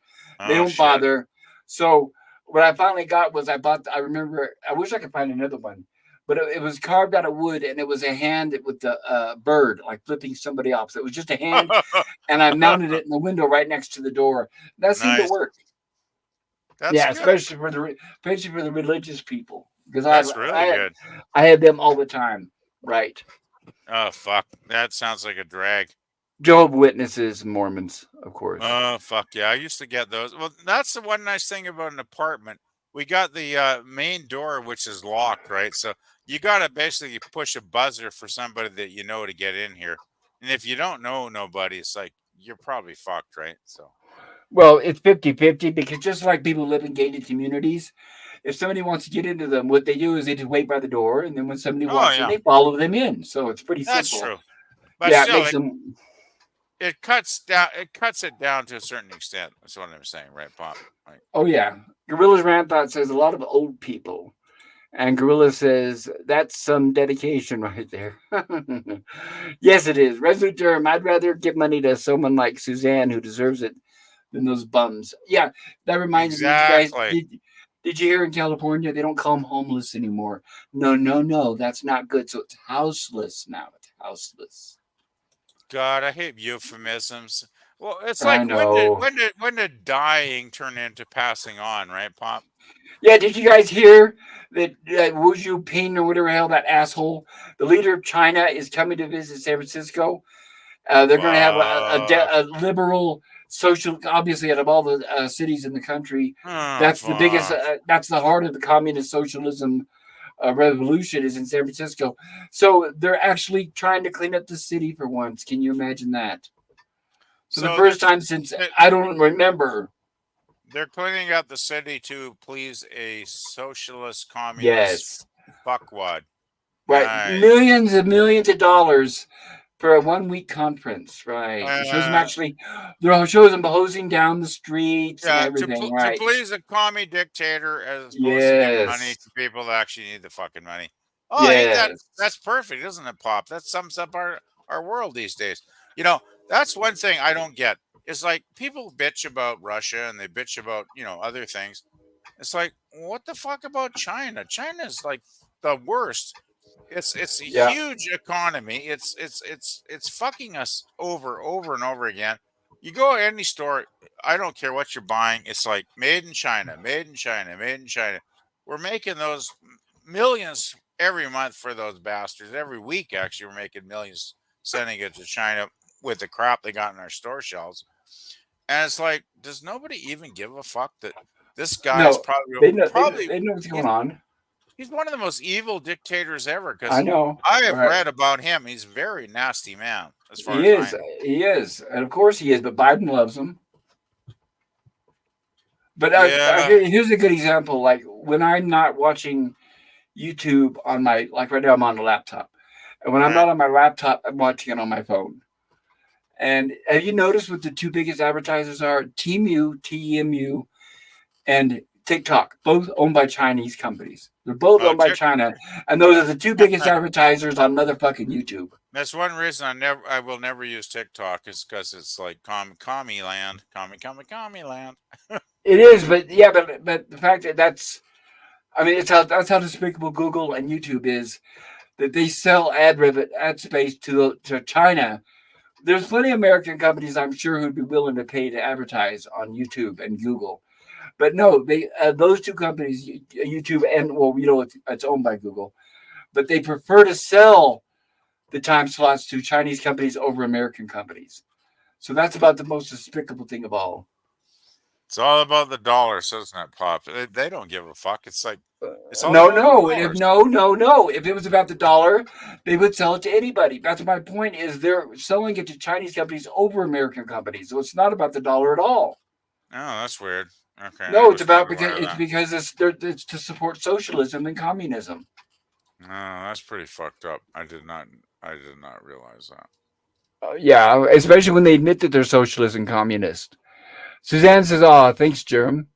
They Oh don't shit. bother. So what I finally got was I remember, I wish I could find another one, but it was carved out of wood and it was a hand with the bird, like flipping somebody off. So it was just a hand and I mounted it in the window right next to the door. That seemed to Nice. work. That's Yeah, good. especially for the religious people because That's really good. I had them all the time. Right. Oh fuck. That sounds like a drag. Jehovah Witnesses, Mormons, of course. Oh fuck yeah, I used to get those. Well, that's the one nice thing about an apartment. We got the main door, which is locked, right? So you got to basically push a buzzer for somebody that you know to get in here. And if you don't know nobody, it's like you're probably fucked, right? So, Well, it's 50-50 because just like people live in gated communities, if somebody wants to get into them, what they do is they just wait by the door, and then when somebody oh walks in, yeah, they follow them in. So it's pretty that's simple. true. But Yeah, it still, makes them. it cuts down. It cuts it down to a certain extent. That's what I'm saying, right, Pop? Like, Oh yeah, Gorilla's Ranthought says a lot of old people, and Gorilla says that's some dedication right there. Yes, it is. Resolute term. I'd rather give money to someone like Suzanne who deserves it than those bums. Yeah, that reminds me. Did you guys exactly. did you hear in California they don't call them homeless anymore? No, no, no. That's not good. So it's houseless now. It's houseless. God, I hate euphemisms. Well, it's I like know. when did dying turn into passing on, right, Pop? Yeah, did you guys hear that Wu Ping or whatever the hell that asshole, the leader of China, is coming to visit San Francisco? They're going to have Fuck. a liberal social. Obviously, out of all the cities in the country, Oh, that's the biggest. fuck. That's the heart of the communist socialism revolution is in San Francisco. So they're actually trying to clean up the city for once. Can you imagine that? For the So they're first time since they're I don't remember. they're cleaning up the city to please a socialist communist Yes, fuckwad. right. Nice. Millions of dollars for a 1 week conference, right? It shows them Uh, actually, there are shows them hosing down the streets and yeah, everything, to right? please a commie dictator as opposed to giving money Yes, to people that actually need the fucking money. Oh, ain't that yes, that's perfect, isn't it, Pop? That sums up our world these days. You know, that's one thing I don't get. It's like people bitch about Russia and they bitch about, other things. It's like, what the fuck about China? China's like the worst. It's a yeah. huge economy. It's fucking us over and over again. You go to any store, I don't care what you're buying. It's like made in China, made in China, made in China. We're making those millions every month for those bastards. Every week, actually, we're making millions sending it to China with the crap they got in our store shelves. And it's like, does nobody even give a fuck that this guy's No, probably they know probably they know what's you going on. he's one of the most evil dictators ever. I Because know. I have Right. read about him. He's a very nasty man, as far He as I is. know. He is. And of course he is, but Biden loves him. But Yeah. here's a good example. Like when I'm not watching YouTube on my, like right now I'm on the laptop. And when I'm Right. not on my laptop, I'm watching it on my phone. And have you noticed what the two biggest advertisers are? TMU, and TikTok, both owned by Chinese companies. They're both Oh, owned by chick. China, and those are the two biggest advertisers on motherfucking YouTube. That's one reason I will never use TikTok is because it's like commie land, commie land. It is, but yeah, but the fact that I mean, that's how despicable Google and YouTube is. That they sell ad space to China. There's plenty of American companies I'm sure who'd be willing to pay to advertise on YouTube and Google. But no, they those two companies, YouTube and well, it's owned by Google, but they prefer to sell the time slots to Chinese companies over American companies. So that's about the most despicable thing of all. It's all about the dollars, isn't it, Pop? They don't give a fuck. It's like it's all No, about the no, if dollars. no, no, no. If it was about the dollar, they would sell it to anybody. That's my point. Is they're selling it to Chinese companies over American companies, so it's not about the dollar at all. Oh, that's weird. Okay, I No, it's was not about because aware of that. it's to support socialism and communism. No, that's pretty fucked up. I did not realize that. Yeah, especially when they admit that they're socialist and communist. Suzanne says, "Oh, thanks, Jerem."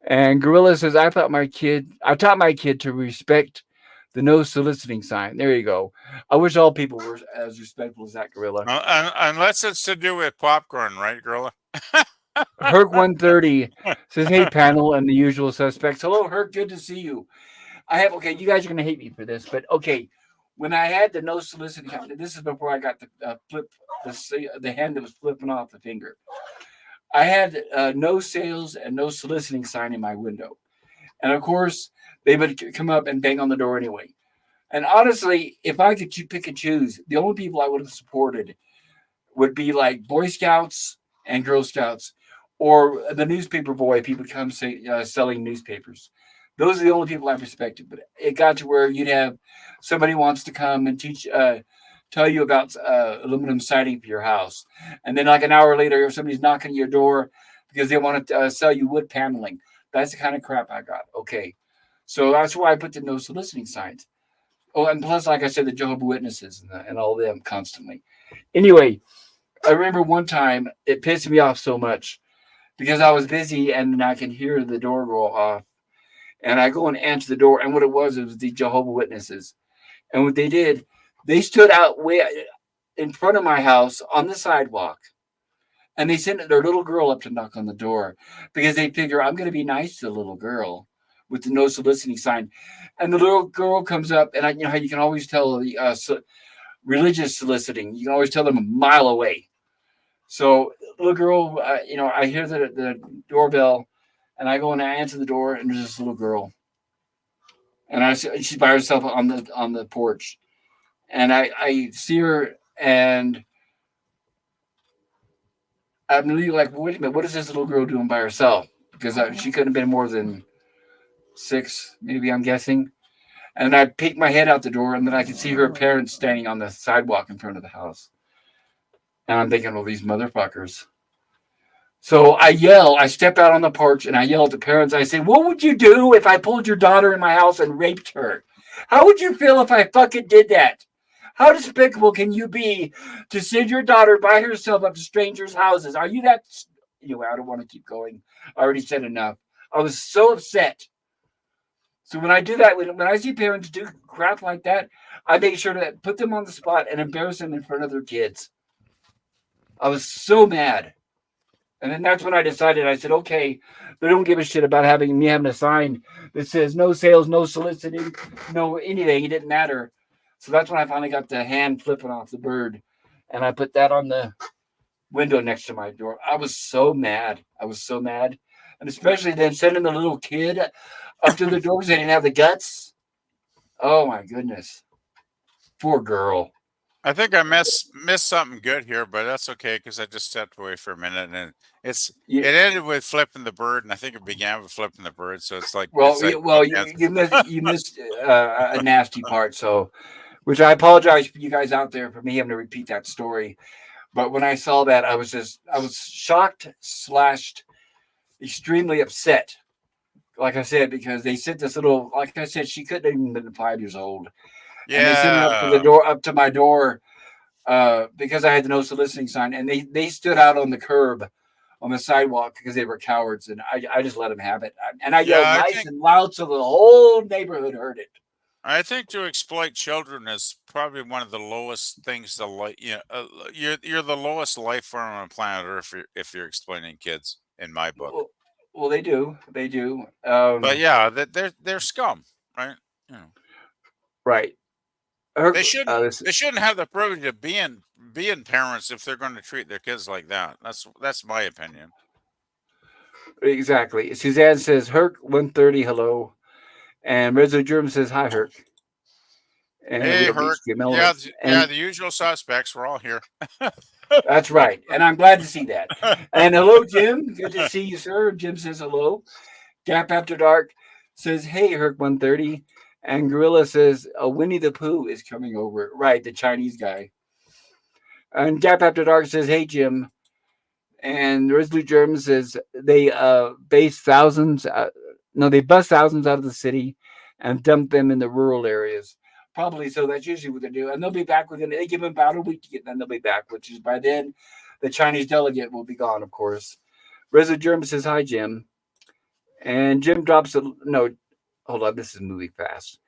And Gorilla says, I taught my kid to respect the no soliciting sign." There you go. I wish all people were as respectful as that, Gorilla. Unless it's to do with popcorn, right, Gorilla? Herc130 says, "Hey, panel and the usual suspects. Hello, Herc. Good to see you. Okay, you guys are going to hate me for this, but okay. When I had the no soliciting, this is before I got the the hand that was flipping off the finger. I had no sales and no soliciting sign in my window. And of course, they would come up and bang on the door anyway. And honestly, if I could pick and choose, the only people I would have supported would be like Boy Scouts and Girl Scouts, or the newspaper boy. People come selling newspapers. Those are the only people I respected. But it got to where you'd have somebody wants to come and tell you about aluminum siding for your house, and then like an hour later, if somebody's knocking at your door because they want to sell you wood paneling. That's the kind of crap I got. Okay, so that's why I put the no soliciting signs. Oh, and plus, like I said, the Jehovah Witnesses and all of them constantly. Anyway, I remember one time it pissed me off so much because I was busy and I can hear the door go off. And I go and answer the door. And what it was the Jehovah Witnesses. And what they did, they stood out way in front of my house on the sidewalk. And they sent their little girl up to knock on the door because they figure I'm going to be nice to the little girl with the no soliciting sign. And the little girl comes up, and you know how you can always tell the religious soliciting. You can always tell them a mile away. So little girl, I hear the doorbell, and I go and I answer the door, and there's this little girl, and she's by herself on the porch, and I see her, and I'm really like, wait a minute, what is this little girl doing by herself? Because she couldn't have been more than 6, maybe I'm guessing. And I peek my head out the door, and then I can see her parents standing on the sidewalk in front of the house. And I'm thinking, well, these motherfuckers. So I step out on the porch and I yell at the parents. I say, what would you do if I pulled your daughter in my house and raped her? How would you feel if I fucking did that? How despicable can you be to send your daughter by herself up to strangers' houses? Are you that? Anyway, I don't want to keep going. I already said enough. I was so upset. So when I do that, when I see parents do crap like that, I make sure to put them on the spot and embarrass them in front of their kids. I was so mad. And then that's when I decided, I said, okay, they don't give a shit about having a sign that says no sales, no soliciting, no anything. It didn't matter. So that's when I finally got the hand flipping off the bird. And I put that on the window next to my door. I was so mad. I was so mad. And especially then sending the little kid up to the door because they didn't have the guts. Oh my goodness. Poor girl. I think I missed something good here, but that's okay because I just stepped away for a minute, and You, it ended with flipping the bird, and I think it began with flipping the bird. So well, it's like bookends. you missed a nasty part. So, which I apologize for you guys out there for me having to repeat that story. But when I saw that, I was shocked slashed extremely upset. Like I said, because they sent this little, like I said, she couldn't have even been 5 years old, and they sent it up to the Yeah, door, up to my door, because I had the no soliciting sign, and they stood out on the curb on the sidewalk because they were cowards, and I just let them have it, and I yelled yeah. nice and loud so the whole neighborhood heard it. I think to exploit children is probably one of the lowest things to like. You're the lowest life form on planet Earth if you're exploiting kids, in my book. Well, well, they do, But yeah, they're scum, right? You know, right. Her, they shouldn't this they shouldn't have the privilege of being parents if they're going to treat their kids like that. That's my opinion. exactly. Suzanne says Herc 130 hello, and Rezo Germ says hi Herc, and we Hey, got the Herc. HQ Yeah, Mello, yeah, and the usual suspects. We're all here. that's right, and I'm glad to see that. And hello, Jim. Good to see you, sir. Jim says hello. Gap After Dark says, hey, Herc 130. And Gorilla says, Winnie the Pooh is coming over. Right, the Chinese guy. And Gap After Dark says, hey, Jim. And Resolute Germ says, they base thousands, no, they bust thousands out of the city and dump them in the rural areas. Probably so. That's usually what they do. And they'll be back within, they give them about a week to get, then they'll be back, which is by then the Chinese delegate will be gone, of course. Resolute Germ says, hi, Jim. And Jim drops a note. Hold on, this is moving fast.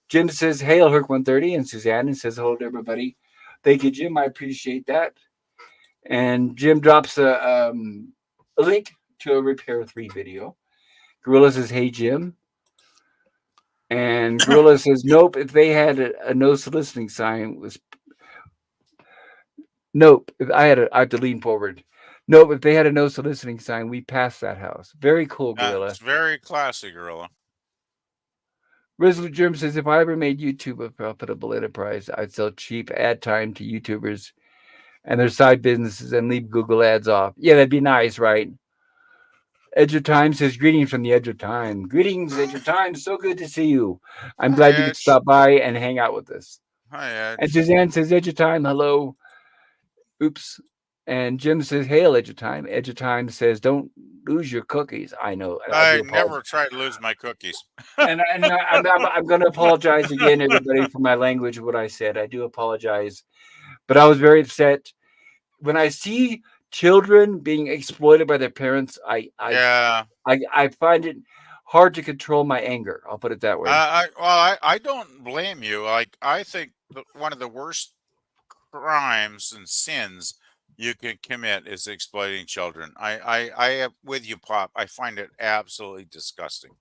Jim says, hail Herc 130, and Suzanne says hello to everybody. Thank you, Jim. I appreciate that. And Jim drops a link to a Repair 3 video. Gorilla says, hey, Jim. And Gorilla says, nope, if they had a no soliciting sign, was nope. If I have to lean forward. Nope, if they had a no soliciting sign, we passed that house. Very cool, Gorilla. It's very classy, Gorilla. Resolute Germ says, if I ever made YouTube a profitable enterprise, I'd sell cheap ad time to YouTubers and their side businesses and leave Google ads off. Yeah, that'd be nice, right? Edge of Time says, greetings from the Edge of Time. Greetings, Edge of Time. So good to see you. I'm Hi, glad you could Edge. stop by and hang out with us. Hi, And Edge. Suzanne says, Edge of Time, hello. Oops. And Jim says, hail, Edge of Time. Edge of Time says, don't lose your cookies. I know. And I I do apologize. never try to lose my cookies. I'm going to apologize again, everybody, for my language, what I said. I do apologize. But I was very upset when I see children being exploited by their parents. Yeah. I find it hard to control my anger. I'll put it that way. I don't blame you. Like, I think one of the worst crimes and sins you can commit is exploiting children. I am with you, Pop. I find it absolutely disgusting.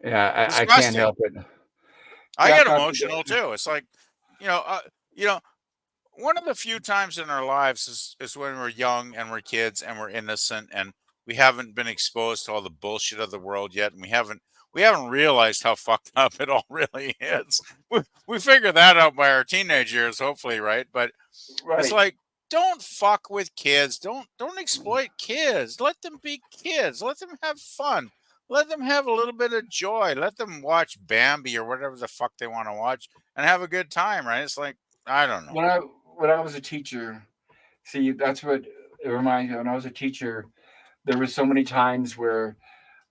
Yeah, I can't Disgusting. help it. I Gap get after emotional too. It's like, you know, uh, you know, one of the few times in our lives is when we're young and we're kids and we're innocent and we haven't been exposed to all the bullshit of the world yet, and we haven't realized how fucked up it all really is. We figure that out by our teenage years, hopefully, right? But it's right. like, don't fuck with kids. Don't exploit kids. Let them be kids. Let them have fun. Let them have a little bit of joy. Let them watch Bambi or whatever the fuck they want to watch and have a good time, right? It's like, I don't know. When I was a teacher, see, that's what it reminds me. When I was a teacher, there were so many times where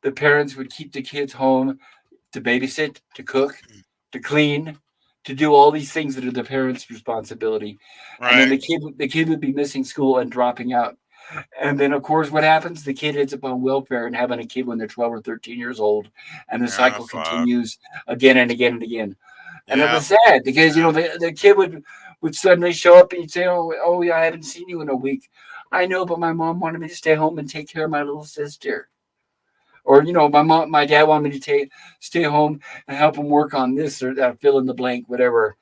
the parents would keep the kids home to babysit, to cook, to clean, to do all these things that are the parents' responsibility. And then Right. the kid would be missing school and dropping out. And then of course what happens? The kid ends up on welfare and having a kid when they're 12 or 13 years old. And the Yeah, cycle fuck. continues again and again and again. And it Yeah. was sad because Yeah. the kid would suddenly show up and he'd say, oh yeah, I haven't seen you in a week. I know, but my mom wanted me to stay home and take care of my little sister. Or my dad wanted me to stay home and help him work on this or that, fill in the blank, whatever.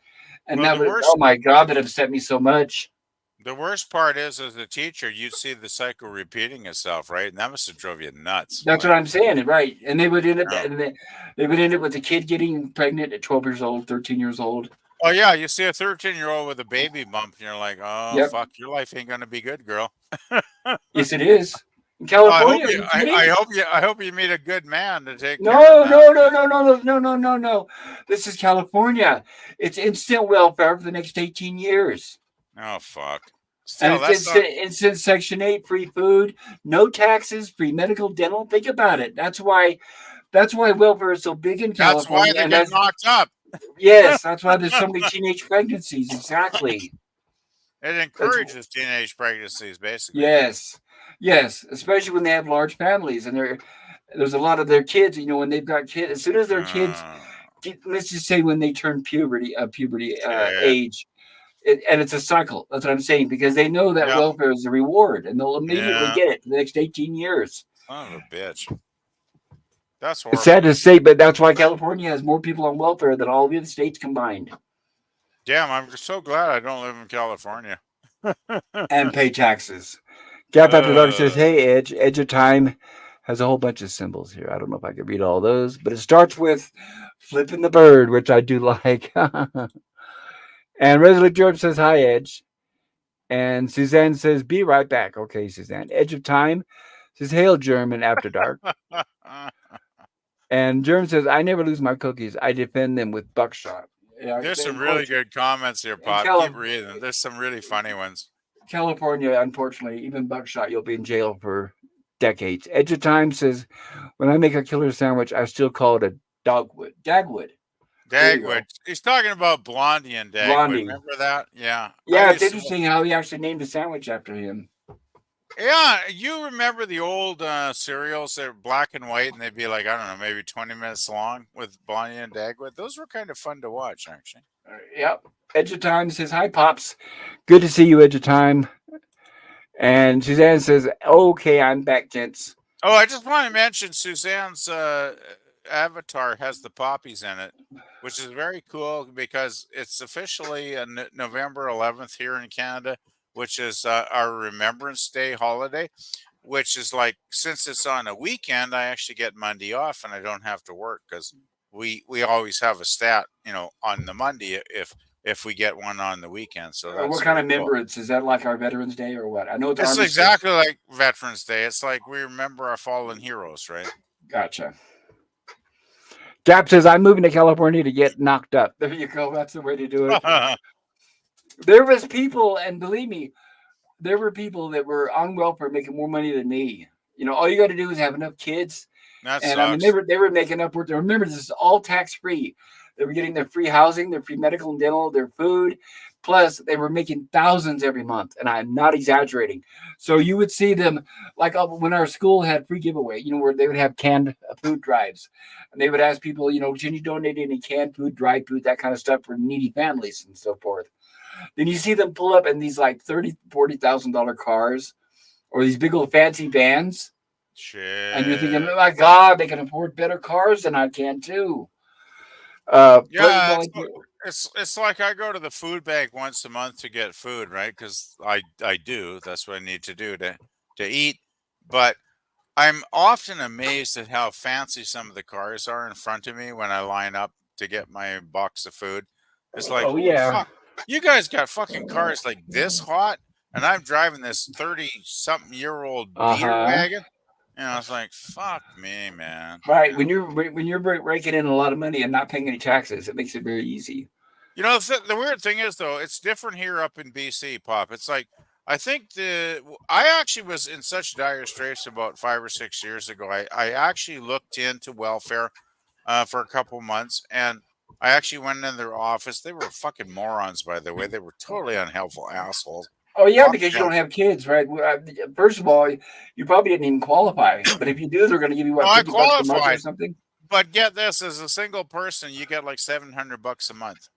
And Well, that was, oh my god, that upset me so much. the worst part is, as a teacher, you see the cycle repeating itself, right? And that must have drove you nuts. That's what Like, I'm saying, right? And they would end up oh, and they would end up with the kid getting pregnant at 12 years old, 13 years old. Oh yeah, you see a 13-year-old with a baby bump, and you're like, oh Yep. fuck, your life ain't gonna be good, girl. Yes, it is. In Well, I hope California, are you, you kidding? I hope you meet a good man to take care of No, that. no, no, no, no, no, no, no, no, no. This is California. It's instant welfare for the next 18 years. Oh fuck. And Still, it's that's not. instant Section 8, free food, no taxes, free medical, dental. Think about it. That's why welfare is so big in That's why California. they And get that's knocked up. yes, that's why there's so many teenage pregnancies. Exactly. It That's encourages teenage pregnancies, basically. yes. Yes. Especially when they have large families and there's a lot of their kids, when they've got kids, as soon as their kids Oh, let's just say when they turn puberty shit. age, and it's a cycle. That's what I'm saying because they know that Yep. welfare is a reward, and they'll immediately Yeah. get it for the next 18 years. Son of a bitch. That's It's sad horrible. to say, but that's why California has more people on welfare than all the other states combined, Damn, I'm so glad I don't live in California. and pay taxes. Gap After Dark says, uh, "Hey, Edge of Time has a whole bunch of symbols here. I don't know if I can read all those, but it starts with flipping the bird, which I do like." And Resolute George says, "Hi, Edge." And Suzanne says, "Be right back." Okay, Suzanne. Edge of Time says, "Hail, German After Dark." And Germ says, "I never lose my cookies. I defend them with buckshot." Yeah, There's some really unfortunately, good comments here, in Pop. Keep reading. There's some really funny ones. California, unfortunately, even buckshot, you'll be in jail for decades. Edge of Time says, "When I make a killer sandwich, I still call it a dogwood. Dagwood." There you Dagwood. go. He's talking about Blondie and Dagwood. Blondie. Remember that? Yeah. I Yeah, it's used to. interesting how he actually named a sandwich after him. Yeah, you remember the old cereals that were black and white and they'd be like, I don't know, maybe 20 minutes long with Blondie and Dagwood? Those were kind of fun to watch, actually. Yep. Edge of Time says, "Hi, Pops. Good to see you, Edge of Time." And Suzanne says, "Okay, I'm back, gents." Oh, I just want to mention Suzanne's avatar has the poppies in it, which is very cool because it's officially November 11th here in Canada, which is our Remembrance Day holiday, which is like since it's on a weekend, I actually get Monday off and I don't have to work because we always have a stat, on the Monday if we get one on the weekend. So What that's kind very of cool. remembrance? Is that like our Veterans Day or what? I know it's It's Armistice. exactly like Veterans Day. It's like we remember our fallen heroes, right? Gotcha. Gap says, "I'm moving to California to get knocked up." There you go. That's the way to do it. That There was people, and believe me, there were people that were on welfare making more money than me. All you got to do is have enough kids. And I mean, they sucks. were they were making upwards. Remember, this is all tax free. They were getting their free housing, their free medical and dental, their food. Plus, they were making thousands every month, and I'm not exaggerating. So you would see them like when our school had free giveaway, where they would have canned food drives, and they would ask people, can you donate any canned food, dried food, that kind of stuff for needy families and so forth. Then you see them pull up in these like $30,000, $40,000 cars or these big old fancy vans, and you're thinking, Shit. oh my God, they can afford better cars than I can too. But Yeah, like, it's like I go to the food bank once a month to get food, right? Because I do. That's what I need to do to eat. But I'm often amazed at how fancy some of the cars are in front of me when I line up to get my box of food. It's like, oh holy yeah, fuck, you guys got fucking cars like this hot, and I'm driving this 30-something-year-old uh beater huh. wagon. And I was like, fuck me, man. Right. When you're raking in a lot of money and not paying any taxes, it makes it very easy. The weird thing is though, it's different here up in BC, Pop. It's like I think I actually was in such dire straits about 5 or 6 years ago. I actually looked into welfare for a couple months, and I actually went in their office. They were fucking morons, by the way. They were totally unhelpful assholes. Oh yeah, Fuck because you them. don't have kids, right? First of all, you probably didn't even qualify. But if you do, they're going to give you No, what, I $50 a month or qualified, something. but get this: as a single person, you get like $700 a month.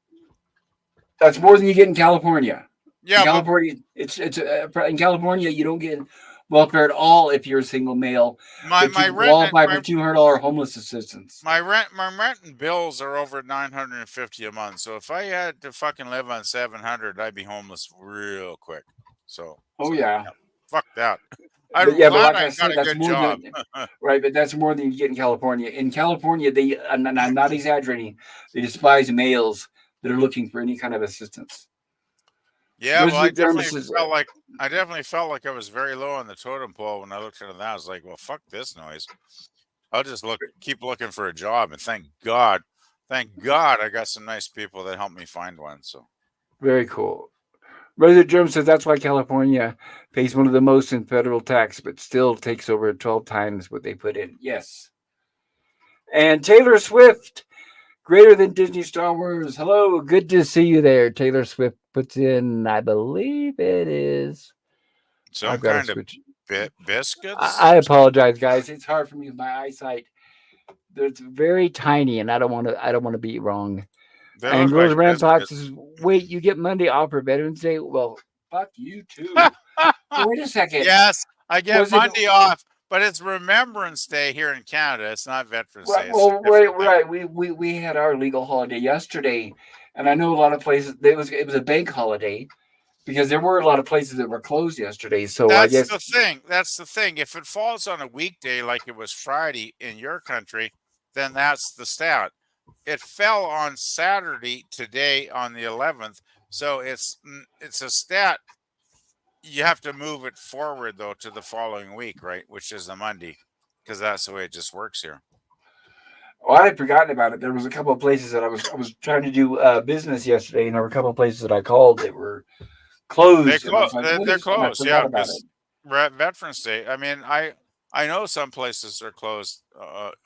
That's more than you get in California. In Yeah, but California, it's in California you don't get welfare at all if you're a single male, my but you my can rent qualify my for $200 homeless assistance. my rent and bills are over 950 a month. So if I had to fucking live on 700, I'd be homeless real quick. So it's Oh like, yeah, yeah, fuck that. but I'm yeah, but glad like I I got said, a that's good more job. than right. But that's more than you get in California. In California, and I'm not exaggerating, they despise males that are looking for any kind of assistance. Yeah, well, Resident German says, I definitely felt like I was very low on the totem pole when I looked into that. I was like, well, fuck this noise. I'll just keep looking for a job, and thank God, I got some nice people that helped me find one. So very cool. Resident German says that's why California pays one of the most in federal tax, but still takes over 12 times what they put in. Yes. And Taylor Swift, greater than Disney Star Wars. Hello, good to see you there. Taylor Swift puts in, I believe it is. some I've got to kind of switch. biscuits I or something. apologize, guys. It's hard for me with my eyesight. It's very tiny, and I don't want to. I don't want to be wrong. They And look like Girls Rant Talks biscuits. says, "Wait, you get Monday off for Veterans Day? Well, fuck you too." Well, wait a second. Yes, I get Was it? Monday off, but it's Remembrance Day here in Canada. It's not Veterans Well, Day. It's a well, right, different thing. right. We had our legal holiday yesterday, and I know a lot of places. It was a bank holiday because there were a lot of places that were closed yesterday. So I That's guess the thing. That's the thing. If it falls on a weekday like it was Friday in your country, then that's the stat. It fell on Saturday today on the 11th, so it's a stat. You have to move it forward though to the following week, right? Which is the Monday, because that's the way it just works here. well, I had forgotten about it. There was a couple of places that I was trying to do business yesterday, and there were a couple of places that I called that were closed, and I was like, "What They're is?" And I closed, forgot yeah, about it. because we're at Veterans Day. I mean, I know some places are closed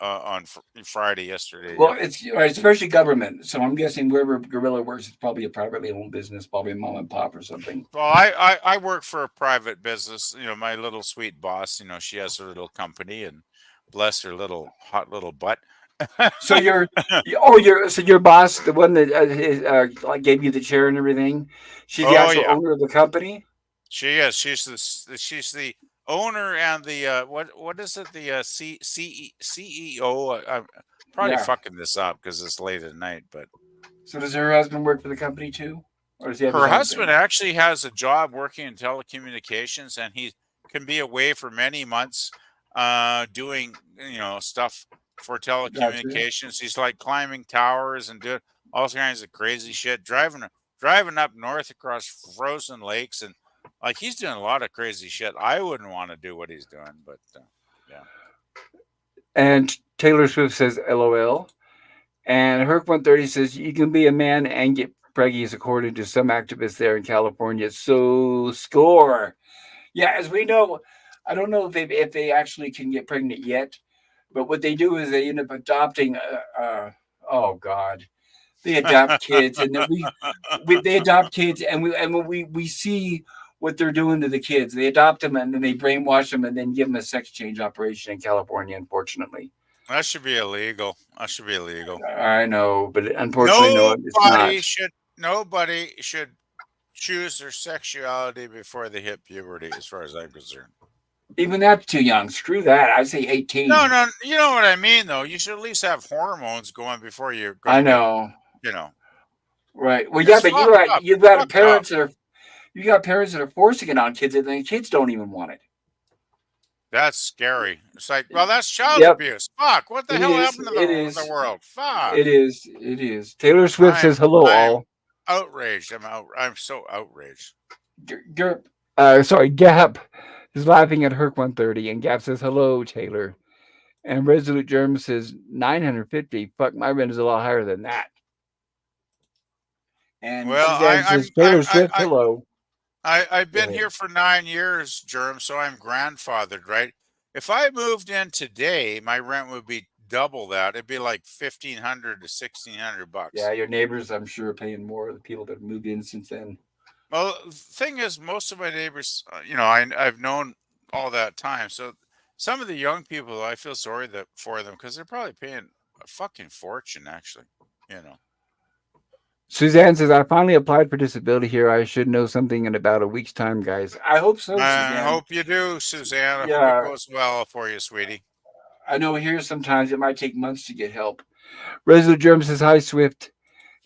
on Friday yesterday. Well, Yep. especially government. So I'm guessing wherever Gorilla works, it's probably a privately owned business, probably mom and pop or something. Well, I work for a private business. You know, my little sweet boss. You know, she has her little company, and bless her little hot little butt. So so your boss, the one that like gave you the chair and everything, she's the Oh actual yeah, owner of the company. she is. She's the owner and the what is it? The CEO. I'm probably Yeah. fucking this up because it's late at night, but So does her husband work for the company too, or does he have his her own husband thing? actually has a job working in telecommunications, and he can be away for many months, doing stuff for Gotcha. telecommunications. He's like climbing towers and doing all kinds of crazy shit, driving up north across frozen lakes, and like he's doing a lot of crazy shit. I wouldn't want to do what he's doing, but yeah. And Taylor Swift says, "LOL." And Herc 130 says, "You can be a man and get preggies, according to some activists there in California." So score. Yeah, as we know, I don't know if they actually can get pregnant yet, but what they do is they end up adopting. Oh God, they adopt kids, and then we they adopt kids, and when we see what they're doing to the kids. They adopt them and then they brainwash them and then give them a sex change operation in California. Unfortunately, That should be illegal. That should be illegal. I know, but unfortunately, no, it's not. Nobody should choose their sexuality before they hit puberty, as far as I'm concerned. Even that's too young. Screw that. I say No, 18. no, you know what I mean, though. You should at least have hormones going before you're going I to get, know, you know, right? Well, yeah, it's but fucked up. you've It's got fucked up. parents that are forcing it on kids, and the kids don't even want it. That's scary. It's like, well, that's child Yep, abuse. Fuck. What the it hell is. happened to It the is. world? Fuck. It is. It is. Taylor Swift I'm says hello, I'm all. outraged. I'm so outraged. Sorry, Gap is laughing at Herc 130, and Gap says hello, Taylor. And Resolute Germ says 950. Fuck, my rent is a lot higher than that. And Well, Suzanne says Taylor Swift, hello. I've Go been ahead. here for 9 years, Germ, so I'm grandfathered, right? If I moved in today, my rent would be double that. It'd be like 1,500 to 1,600 bucks. Yeah, your neighbors, I'm sure, are paying more. The people that have moved in since then. Well, the thing is, most of my neighbors, I've known all that time. So some of the young people, I feel sorry for them because they're probably paying a fucking fortune, actually. You know. Suzanne says, I finally applied for disability here. I should know something in about a week's time, guys. I hope so, I Suzanne. hope you do, Suzanne. I hope it Yeah, goes well for you, sweetie. I know here sometimes it might take months to get help. Resolute Germ says, hi, Swift.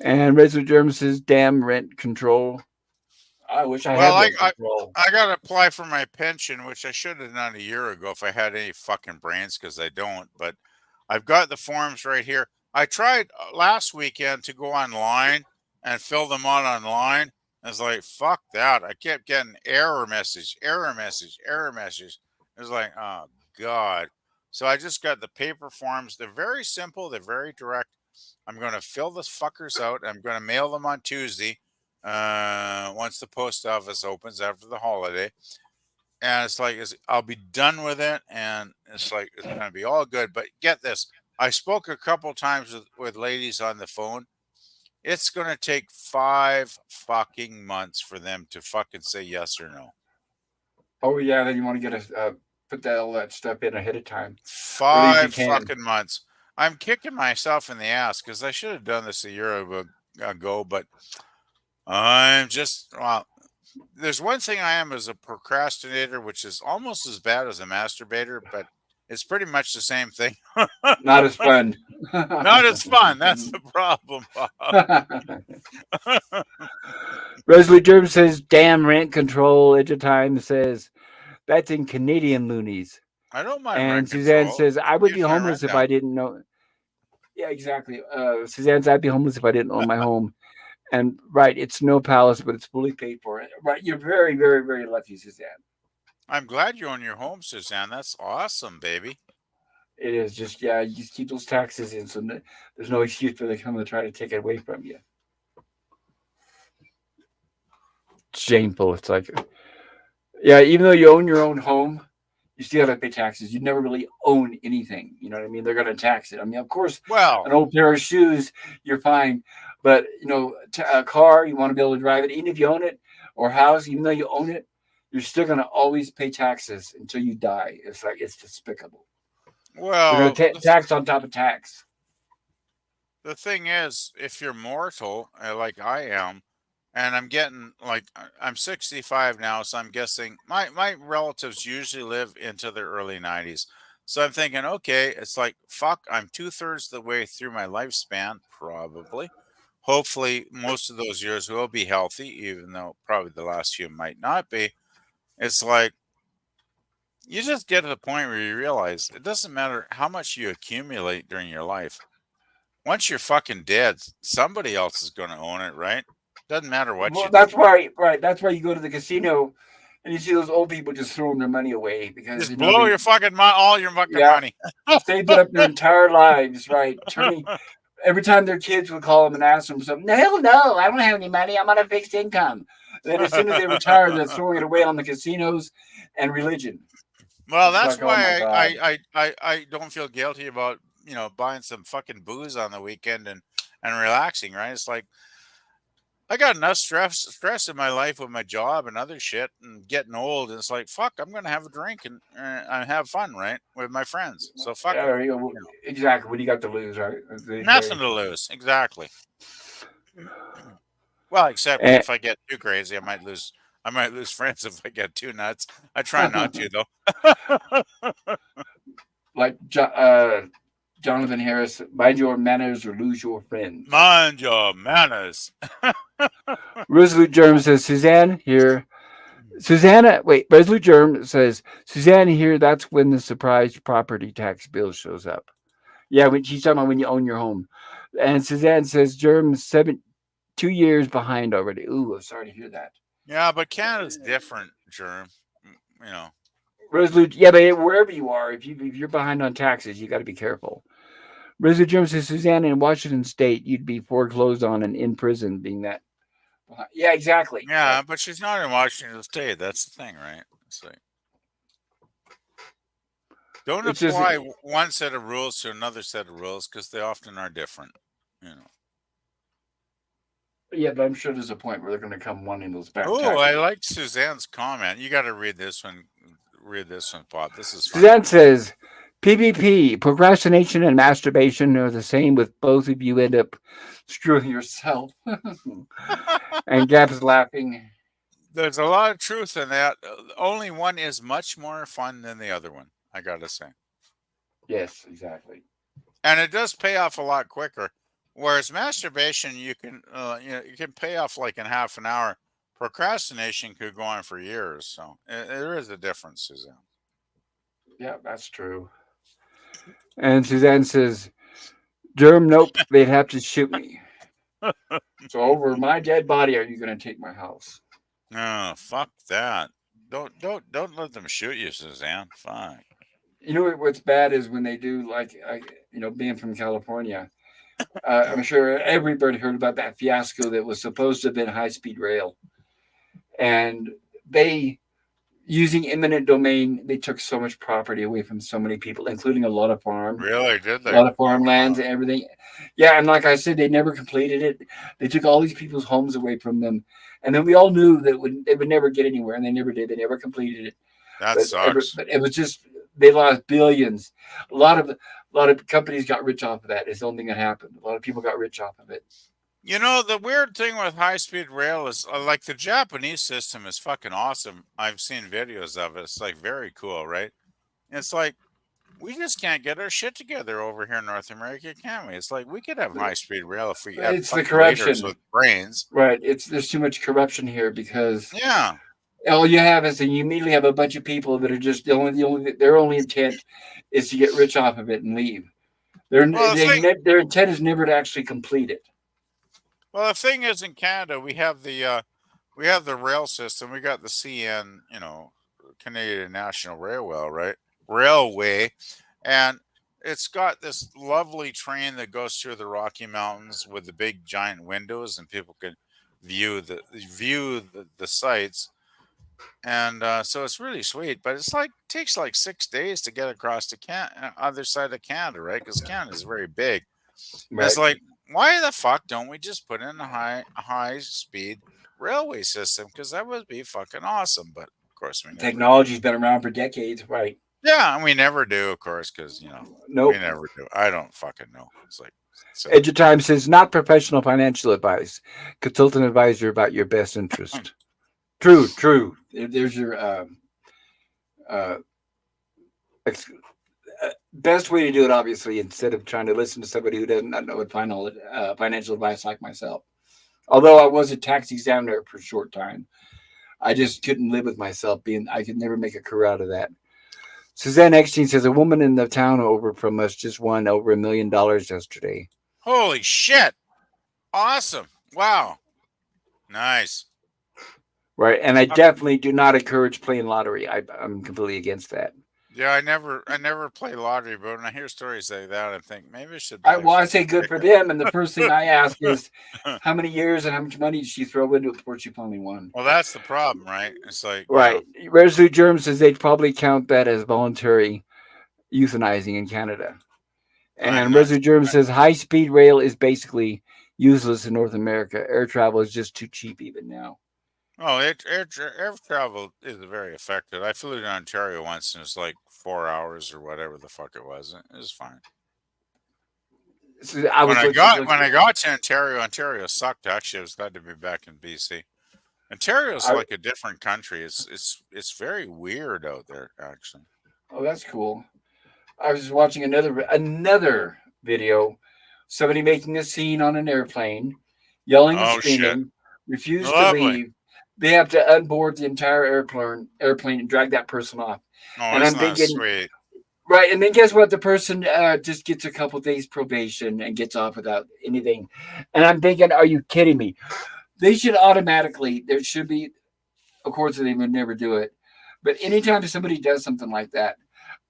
And Resolute Germ says, damn rent control. I wish I Well, had rent control. I got to apply for my pension, which I should have done a year ago if I had any fucking brains, because I don't. But I've got the forms right here. I tried last weekend to go online and fill them out online. I was like, fuck that. I kept getting error message, error message, error message. It was like, oh God. So I just got the paper forms. They're very simple, they're very direct. I'm going to fill the fuckers out. I'm going to mail them on Tuesday once the post office opens after the holiday. And it's like, I'll be done with it. And it's like, it's going to be all good. But get this, I spoke a couple times with ladies on the phone. It's going to take 5 fucking months for them to fucking say yes or no. Oh yeah, then you want to get put all that stuff in ahead of time, early as you Five can. fucking months. I'm kicking myself in the ass because I should have done this a year ago, but I'm just, well, there's one thing I am as a procrastinator, which is almost as bad as a masturbator, but it's pretty much the same thing. Not as fun. Not as fun. That's the problem, Bob. Resolute Germ says, "Damn rent control." Edge of Time says, "That's in Canadian loonies." I don't mind And rent Suzanne control. says, "I would be Keeps my rent homeless if down. I didn't know." Yeah, exactly. Suzanne says, "I'd be homeless if I didn't own my home." And right, it's no palace, but it's fully paid for. Right, you're very, very, very lucky, Suzanne. I'm glad you own your home, Suzanne. That's awesome, baby. It is just yeah, you just keep those taxes in, so there's no excuse for them to come and try to take it away from you. It's shameful. It's like yeah, even though you own your own home, you still have to pay taxes. You never really own anything. You know what I mean? They're going to tax it. I mean, of course, Well, an old pair of shoes, you're fine. But, a car, you want to be able to drive it, even if you own it, or house, even though you own it, you're still going to always pay taxes until you die. It's like, it's despicable. They're going well, to tax on top of tax. the thing is, if you're mortal, like I am, and I'm getting like I'm 65 now, so I'm guessing my relatives usually live into their early 90s. So I'm thinking, okay, it's like fuck, I'm 2/3 the way through my lifespan, probably. Hopefully, most of those years will be healthy, even though probably the last few might not be. It's like you just get to the point where you realize it doesn't matter how much you accumulate during your life. Once you're fucking dead, somebody else is going to own it, right? Doesn't matter what Well, you do. that's why, right? That's why you go to the casino and you see those old people just throwing their money away because, Just blow your fucking all your fucking yeah, money. saved it up their entire lives, right? Turning every time their kids would call them and ask them something, no, no, I don't have any money. I'm on a fixed income. And then as soon as they retire, they're throwing it away on the casinos and religion. Well, It's that's like, oh my why god. I don't feel guilty about buying some fucking booze on the weekend and relaxing. Right? It's like I got enough stress in my life with my job and other shit and getting old. And it's like fuck, I'm gonna have a drink and have fun, right, with my friends. So fuck it. Yeah, You know, exactly. What do you got to lose, right? nothing to lose. Exactly. Well, except And, if I get too crazy, I might lose friends if I get too nuts. I try not to though. like Jonathan Harris, mind your manners or lose your friends. Mind your manners. Resolute Germ says, Suzanne here. Susanna, wait, Resolute Germ says, Suzanne here, that's when the surprise property tax bill shows up. Yeah, when she's talking about when you own your home. And Suzanne says, Germ, 2 years behind already. Ooh, I'm sorry to hear that. Yeah, but Canada's different, Germ. You know. Resolute, yeah, but wherever you are, if you're behind on taxes, you got to be careful. Resolute Germ says, Suzanne, in Washington State, you'd be foreclosed on and in prison, being that. Yeah, exactly. Yeah, but she's not in Washington State. That's the thing, right? It's like, don't It's just apply one set of rules to another set of rules because they often are different. You know. yeah, but I'm sure there's a point where they're going to come wanting those back Oh, I taxes. like Suzanne's comment. You got to read this one. Read this one, Bob. This is funny. Suzanne says, PvP, procrastination and masturbation are the same with both of you end up screwing yourself. And Gab's laughing. There's a lot of truth in that. Only one is much more fun than the other one. I gotta say, Yes, exactly. and it does pay off a lot quicker. Whereas masturbation, you can pay off like in half an hour. Procrastination could go on for years. So there is a difference, Suzanne. Yeah, that's true. And Suzanne says, Germ, nope, they'd have to shoot me. So over my dead body, are you going to take my house? No, fuck that. Don't let them shoot you, Suzanne. Fuck. You know what's bad is when they do being from California. I'm sure everybody heard about that fiasco that was supposed to have been high speed rail, and they using eminent domain, they took so much property away from so many people, including Really? Did a they? lot of farmlands Wow. and everything. Yeah, and like I said, they never completed it. They took all these people's homes away from them, and then we all knew that they would never get anywhere, and they never did. They never completed it. That sucks. But it was just they lost billions. A lot of companies got rich off of that. It's the only thing that happened. A lot of people got rich off of it. You know, the weird thing with high speed rail is like the Japanese system is fucking awesome. I've seen videos of it. It's like very cool, right? It's like we just can't get our shit together over here in North America, can we? It's like we could have high speed rail if we had It's the fucking leaders corruption, with brains. right? It's There's too much corruption here because Yeah. all you have is you immediately have a bunch of people that are just their only intent is to get rich off of it and leave. Well, the thing Their intent is never to actually complete it. well the thing is in Canada we have the rail system. We got the CN, Canadian National Railway, right? Railway, and it's got this lovely train that goes through the Rocky Mountains with the big giant windows, and people can view the sights. And so it's really sweet. But it's like takes like 6 days to get across the other side of Canada, right? Because Canada is very big. And it's Right. like, why the fuck don't we just put in a high speed railway system? Because that would be fucking awesome. But of course, we never do. Technology's been around for decades. Right. Yeah, and we never do, of course, because we Nope. never do. I don't fucking know. It's like silly. Edge of Time says not professional financial advice. Consultant advisor about your best interest. True, true. There's your uh, ex- best way to do it, obviously, instead of trying to listen to somebody who doesn't know what financial advice like myself. Although I was a tax examiner for a short time, I just couldn't live with myself being. I could never make a career out of that. Suzanne Eckstein says a woman in the town over from us just won over $1 million yesterday. Holy shit! Awesome! Wow! Nice. Right, and I Uh, definitely do not encourage playing lottery. I'm completely against that. Yeah, I never play lottery, but when I hear stories like that, I think maybe I should I play well, I for say the good for ticket. them, and the first thing I ask is how many years and how much money did she throw into it before she finally won? Well, that's the problem, right? It's like, Right. Resolute Germ says they'd probably count that as voluntary euthanizing in Canada. I'm And not. Resolute Germ says high speed rail is basically useless in North America. Air travel is just too cheap even now. Oh, air travel is very effective. I flew to Ontario once, and it's like 4 hours or whatever the fuck it was. It was fine. So I When was I looking, got looking when I got to Ontario, Ontario sucked. Actually, I was glad to be back in BC. Ontario's I, like a different country. It's very weird out there, actually. oh, that's cool. I was watching another video, somebody making a scene on an airplane, yelling and Oh shit! screaming, refused to Lovely. leave. They have to unboard the entire airplane and drag that person off. Oh, And I'm isn't that thinking, sweet? right, and then guess what? The person just gets a couple days probation and gets off without anything. And I'm thinking, are you kidding me? They should automatically. There should be, of course, they would never do it. But anytime somebody does something like that,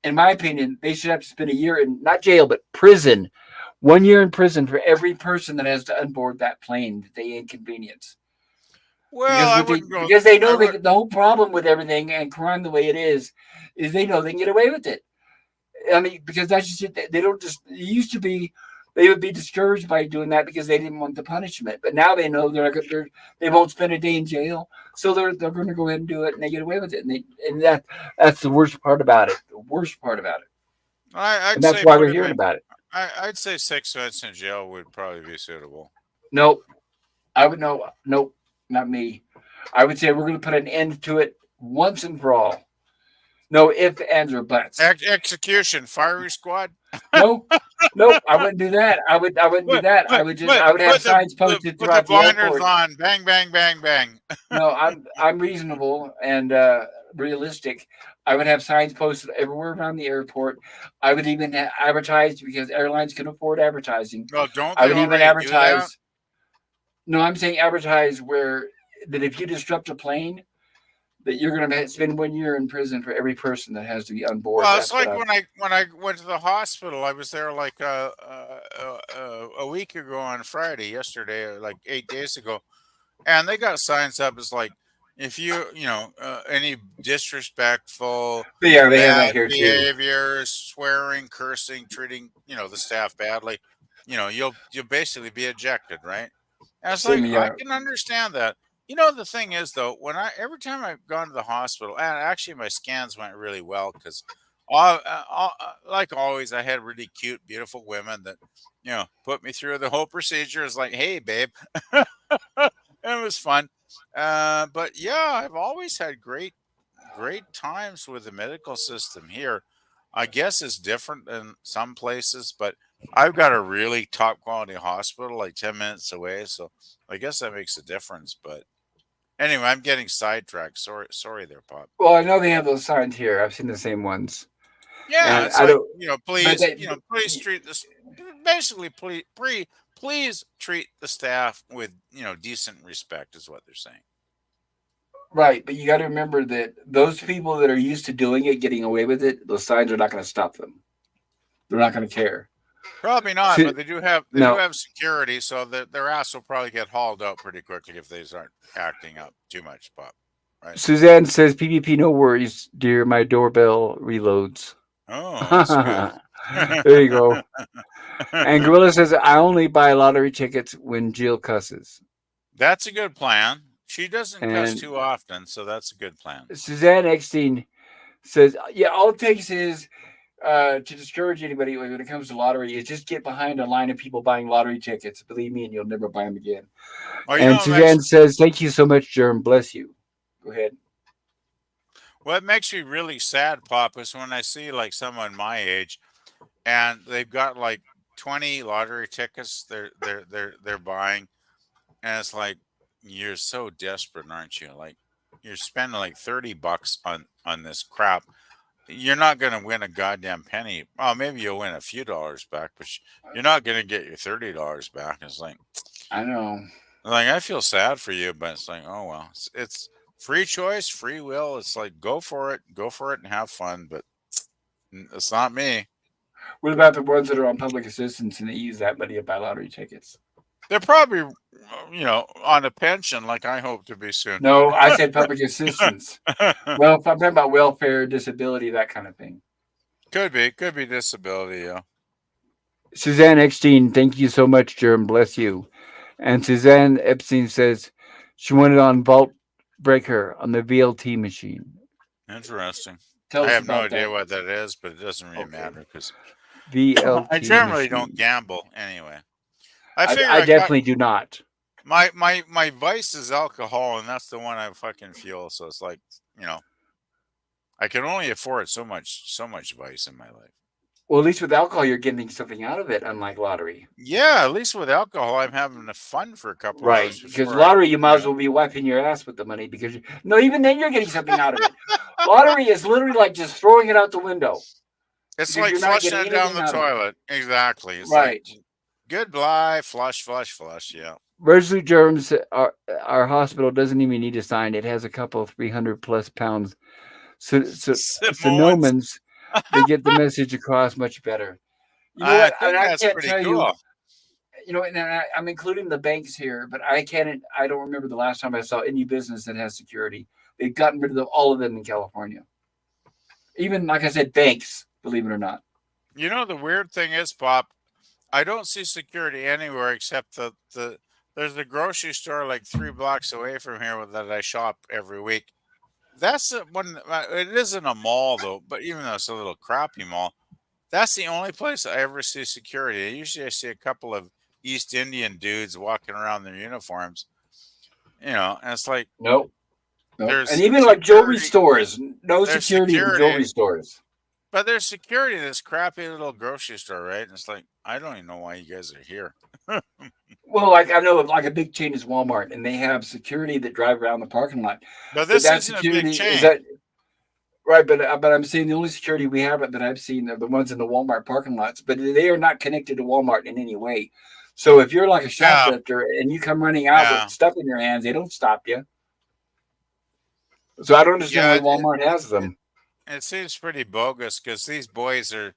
in my opinion, they should have to spend a year in not jail but prison, 1 year in prison for every person that has to unboard that plane that they inconvenience. Well, I wouldn't go. Because they I know would. the whole problem with everything and crime the way it is they know they can get away with it. I mean, because that's just it. They don't just. It used to be they would be discouraged by doing that because they didn't want the punishment. But now they know they won't spend a day in jail, so they're going to go ahead and do it, and they get away with it. That's the worst part about it. The worst part about it, I'd and that's say why put we're him hearing in. about it. I'd say 6 months in jail would probably be suitable. Nope, I would know. Nope, not me. I would say we're going to put an end to it once and for all. No ifs, ands, or buts. Execution, firing squad. No, nope. I wouldn't do that. I wouldn't do Put that. put I would have put the signs posted put the throughout the blinders airport. on. Bang bang bang bang. No, I'm reasonable and realistic. I would have signs posted everywhere around the airport. I would even advertise because airlines can afford advertising. Well, don't I they would even already do that? advertise. No, I'm saying advertise where that if you disrupt a plane, that you're going to spend 1 year in prison for every person that has to be on board. Well, it's That's what like I'm. when I went to the hospital. I was there like a week ago on Friday, yesterday, or like 8 days ago, and they got signs up as like, if any disrespectful, But yeah, they have that bad here too. behavior, swearing, cursing, treating the staff badly, you'll basically be ejected, right? And it's like, Same, I yeah. can understand that. The thing is though, every time I've gone to the hospital, and actually my scans went really well because, like always, I had really cute, beautiful women that put me through the whole procedure. It's like, hey, babe, it was fun. But yeah, I've always had great times with the medical system here. I guess it's different in some places, but I've got a really top quality hospital like 10 minutes away, so I guess that makes a difference. But anyway, I'm getting sidetracked. Sorry there, Pop. Well, I know they have those signs here. I've seen the same ones, Yeah, and it's I like, don't. But please, they, please treat this basically please treat the staff with, decent respect is what they're saying. right, but you got to remember that those people that are used to doing it, getting away with it, those signs are not going to stop them. They're not going to care. Probably not, See, but they do no, have security, so that their ass will probably get hauled out pretty quickly if they start acting up too much, Pop. Right? Suzanne says, "PvP, no worries, dear. My doorbell reloads." Oh, that's good. There you go. And Gorilla says, "I only buy lottery tickets when Jill cusses." That's a good plan. She doesn't cuss And too often, so that's a good plan. Suzanne Eckstein says, "Yeah, all it takes is to discourage anybody when it comes to lottery is just get behind a line of people buying lottery tickets. Believe me, and you'll never buy them again." Oh, And it makes Suzanne says, "Thank you so much, Germ. Bless you." Go ahead. what makes me really sad, Pop, is when I see like someone my age and they've got like 20 lottery tickets they're buying, and it's like, you're so desperate, aren't you? Like, you're spending like $30 on this crap. You're not going to win a goddamn penny. Well, maybe you'll win a few dollars back, but you're not going to get your $30 back. It's I know. like I feel sad for you, but it's like, oh well, it's free choice, free will. It's like, go for it, and have fun. But it's not me. What about the ones that are on public assistance and they use that money to buy lottery tickets? They're probably, on a pension, like I hope to be soon. No, I said public assistance. Well, if I'm talking about welfare, disability, that kind of thing. Could be disability. Yeah, Suzanne Eckstein, thank you so much, Germ. Bless you. And Suzanne Epstein says she wanted on Vault Breaker on the VLT machine. interesting. Tell I us have no about idea that. what that is, but it doesn't really Okay. matter because I VLT generally don't machine. gamble anyway. I I figure definitely do not. my vice is alcohol, and that's the one I fucking fuel. So it's like, you know, I can only afford so much vice in my life. Well, at least with alcohol, you're getting something out of it, unlike lottery. Yeah, at least with alcohol, I'm having the fun for a couple Right. hours Because before I, lottery, you might as well be wiping your ass with the money because, no, even then you're getting something out of it. Lottery is literally like just throwing it out the window it's because like you're not flushing getting it down anything the out of it. toilet. Exactly. It's like, Right. goodbye, flush, flush, flush. Yeah. Resolute Germs, our hospital doesn't even need a sign. It has a couple of 300 plus pounds. Samoans. Sonomans, they get the message across much better. You know I what? And think I that's can't pretty tell you, cool. and I'm including the banks here, but I can't, I don't remember the last time I saw any business that has security. They've gotten rid of all of them in California. Even, like I said, banks, believe it or not. The weird thing is, Pop, I don't see security anywhere except there's a grocery store like 3 blocks away from here that I shop every week. That's the one. It isn't a mall though, but even though it's a little crappy mall, that's the only place I ever see security. Usually, I see a couple of East Indian dudes walking around in their uniforms. And it's like, Nope. Nope. And there's even like jewelry security, stores, no there's security in security, jewelry stores. but there's security in this crappy little grocery store, right? And it's like, I don't even know why you guys are here. Well, like I know, like a big chain is Walmart, and they have security that drive around the parking lot. But But this that isn't a big security is chain. that Right, but I'm saying the only security we have that I've seen are the ones in the Walmart parking lots, but they are not connected to Walmart in any way. So if you're like a Yeah, shoplifter and you come running out with yeah, stuff in your hands, they don't stop you. So I don't understand why yeah. Walmart has It, them. it seems pretty bogus because these boys are,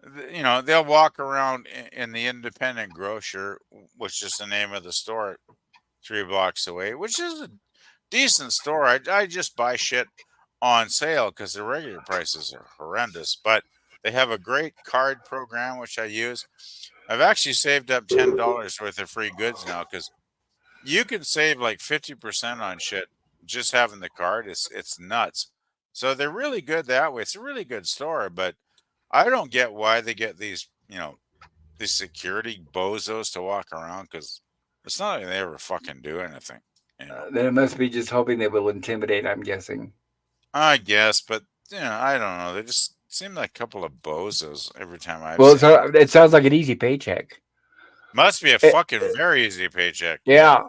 they'll walk around in the independent grocer, which is the name of the store 3 blocks away, which is a decent store. I just buy shit on sale because the regular prices are horrendous, but they have a great card program which I use. I've actually saved up $10 worth of free goods now because you can save like 50% on shit just having the card. It's nuts. So they're really good that way. It's a really good store, but I don't get why they get these security bozos to walk around because it's not like they ever fucking do anything. Then it must be just hoping they will intimidate. I'm guessing. I guess, but I don't know. They just seem like a couple of bozos every time I've Well, seen them. it sounds like an easy paycheck. Must be a Eh, fucking very easy paycheck. Yeah. yeah.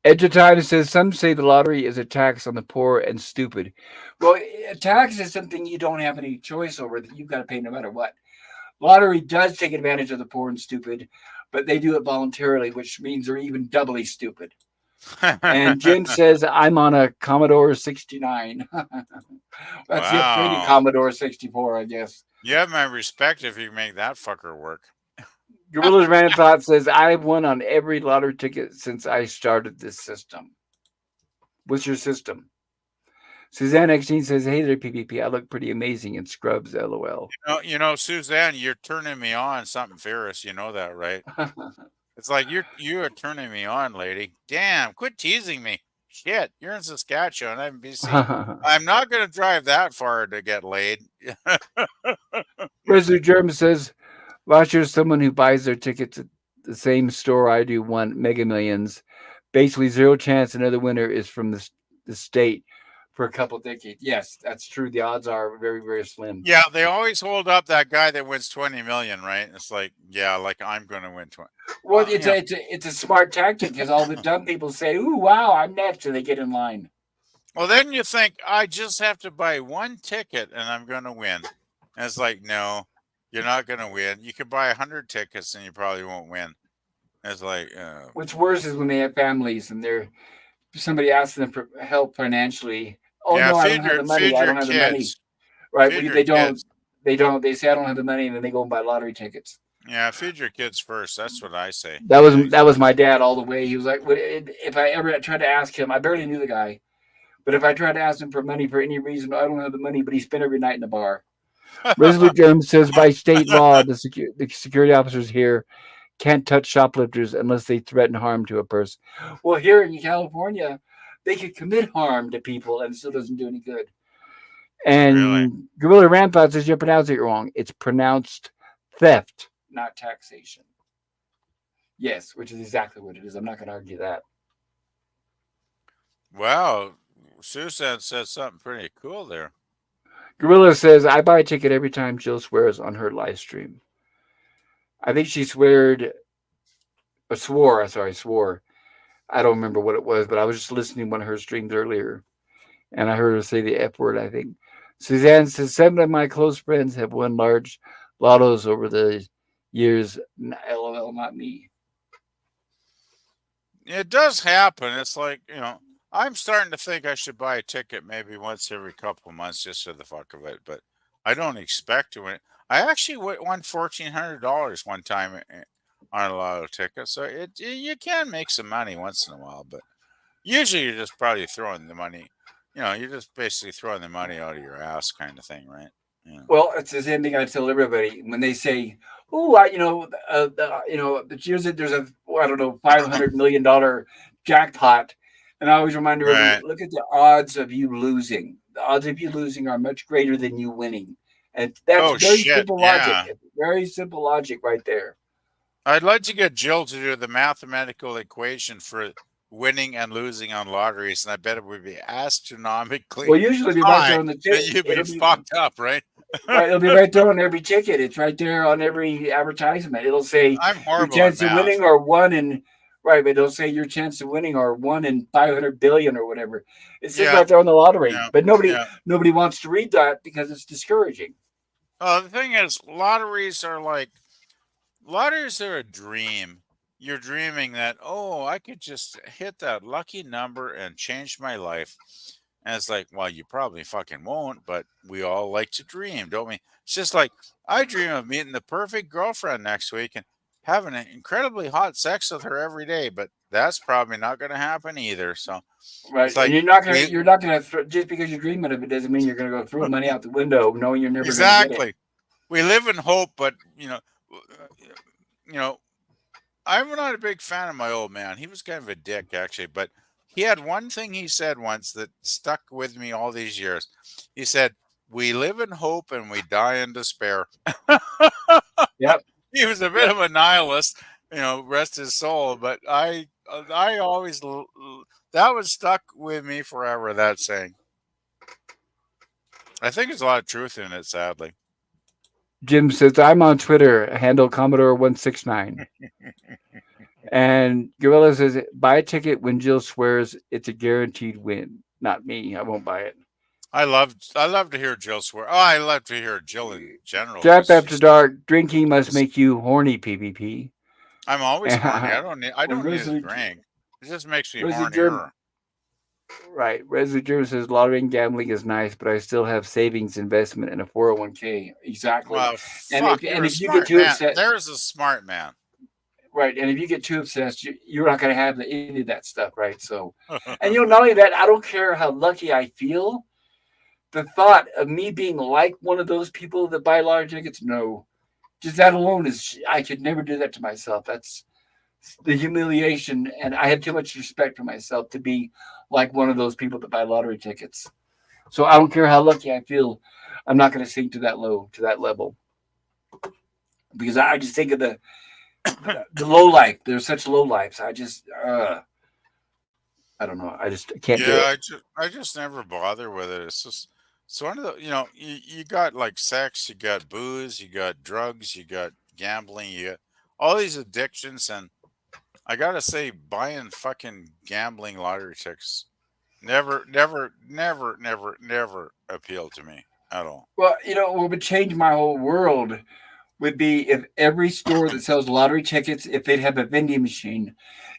Edge of Time says some say the lottery is a tax on the poor and stupid. Well, a tax is something you don't have any choice over that you've got to pay no matter what. Lottery does take advantage of the poor and stupid, but they do it voluntarily, which means they're even doubly stupid. And Jim says, I'm on a Commodore 69. That's the upgraded Wow. Commodore 64, I guess. You have my respect if you make that fucker work. Gorilla's Random Thought says, I've won on every lottery ticket since I started this system. What's your system? Suzanne X says, hey there, PPP. I look pretty amazing in scrubs, lol. Suzanne, you're turning me on something fierce. You know that, right? It's like you are turning me on, lady. Damn, quit teasing me. Shit, you're in Saskatchewan. I'm in BC. I'm not gonna drive that far to get laid. Resolute Germ says, last year, someone who buys their tickets at the same store I do won Mega Millions. Basically, zero chance another winner is from the state for a couple of decades. Yes, that's true. The odds are very, very slim. Yeah, they always hold up that guy that wins 20 million, right? It's like, yeah, like I'm gonna win 20. Well, You know, it's a smart tactic because all the dumb people say, "Ooh, wow, I'm next," and they get in line. well, then you think I just have to buy one ticket and I'm gonna win. And it's like, no, you're not gonna win. You could buy 100 tickets and you probably won't win. It's like, What's worse is when they have families and they're somebody asks them for help financially. Oh yeah, no, I don't have the money. feed I your don't have the money. kids, Right? feed your They don't. kids. They don't. They say I don't have the money, and then they go and buy lottery tickets. Yeah, feed your kids first. That's what I say. That was Yeah, that was exactly. my dad all the way. He was like, if I ever tried to ask him, I barely knew the guy, but if I tried to ask him for money for any reason, I don't have the money. But he spent every night in the bar. Resolute Germ says by state law, the security officers here can't touch shoplifters unless they threaten harm to a person. Well, here in California, they could commit harm to people and it still doesn't do any good. Really? And Gorilla Rampart says you're pronouncing it wrong. It's pronounced theft, not taxation. Yes, which is exactly what it is. I'm not going to argue that. Wow, Susan said something pretty cool there. Gorilla says I buy a ticket every time Jill swears on her live stream. I think she swore. Sorry, swore. I don't remember what it was, but I was just listening to one of her streams earlier, and I heard her say the F word, I think. Suzanne says, 7 of my close friends have won large lottos over the years. LOL, not me. It does happen. It's like, I'm starting to think I should buy a ticket maybe once every couple of months just for the fuck of it, but I don't expect to win. I actually won $1,400 one time on a lotto ticket, so you can make some money once in a while, but usually you're just probably throwing the money. You're just basically throwing the money out of your ass kind of thing, right? Yeah. Well, it's the same thing I tell everybody when they say, "Oh, there's a I don't know $500 million jackpot," and I always remind everybody, Right. look at the odds of you losing. The odds of you losing are much greater than you winning, and that's Oh very shit. simple logic. Yeah. It's very simple logic right there. I'd like to get Jill to do the mathematical equation for winning and losing on lotteries, and I bet it would be astronomically Well, usually it'll be right there high on the that ticket. you'd be It'll be fucked up, right? right. It'll be right there on every ticket. It's right there on every advertisement. It'll say I'm your horrible at chance of math. winning are 1 in Right, but they'll say your chance of winning are 1 in 500 billion or whatever. It says Yeah, right there on the lottery, yeah, but yeah. nobody wants to read that because it's discouraging. The thing is, lotteries are a dream. You're dreaming that, oh, I could just hit that lucky number and change my life. And it's like, well, you probably fucking won't, but we all like to dream, don't we? It's just like I dream of meeting the perfect girlfriend next week and having an incredibly hot sex with her every day, but that's probably not going to happen either. So Right, it's and like we you're not gonna just because you're dreaming of it doesn't mean you're gonna go throw money out the window knowing you're never gonna get it. exactly we live in hope, but you know, I'm not a big fan of my old man. He was kind of a dick, actually, but he had one thing he said once that stuck with me all these years. He said, "We live in hope and we die in despair." Yep, He was a bit yep. of a nihilist, rest his soul. But I always that was stuck with me forever. That saying. I think there's a lot of truth in it. Sadly, Jim says I'm on Twitter, handle Commodore 169. And Gorilla says buy a ticket when Jill swears it's a guaranteed win. Not me, I won't buy it. I love to hear Jill swear. Oh, I love to hear Jill in general Strap because after dark, drinking must she's make you horny, PvP. I'm always horny. And I don't need a Resident drink. It just makes me Resident Germ hornier. right. Resident Germ says lottery and gambling is nice, but I still have savings investment in a 401k. Exactly. Well, fuck, you're And a if you get smart too man. upset, There's a smart man. right, and if you get too obsessed, you're not going to have any of that stuff, right? So, and not only that, I don't care how lucky I feel. The thought of me being like one of those people that buy lottery tickets, no, just that alone is I could never do that to myself. That's the humiliation, and I have too much respect for myself to be like one of those people that buy lottery tickets. So I don't care how lucky I feel, I'm not going to sink to that low, to that level, because I just think of the low life. There's such low lives. I don't know. I just can't do Yeah, it. I just never bother with it. It's one of the you got like sex, you got booze, you got drugs, you got gambling, you got all these addictions, and I gotta say, buying fucking gambling lottery tickets never appealed to me at all. Well, what would change my whole world would be if every store that sells lottery tickets, if they'd have a vending machine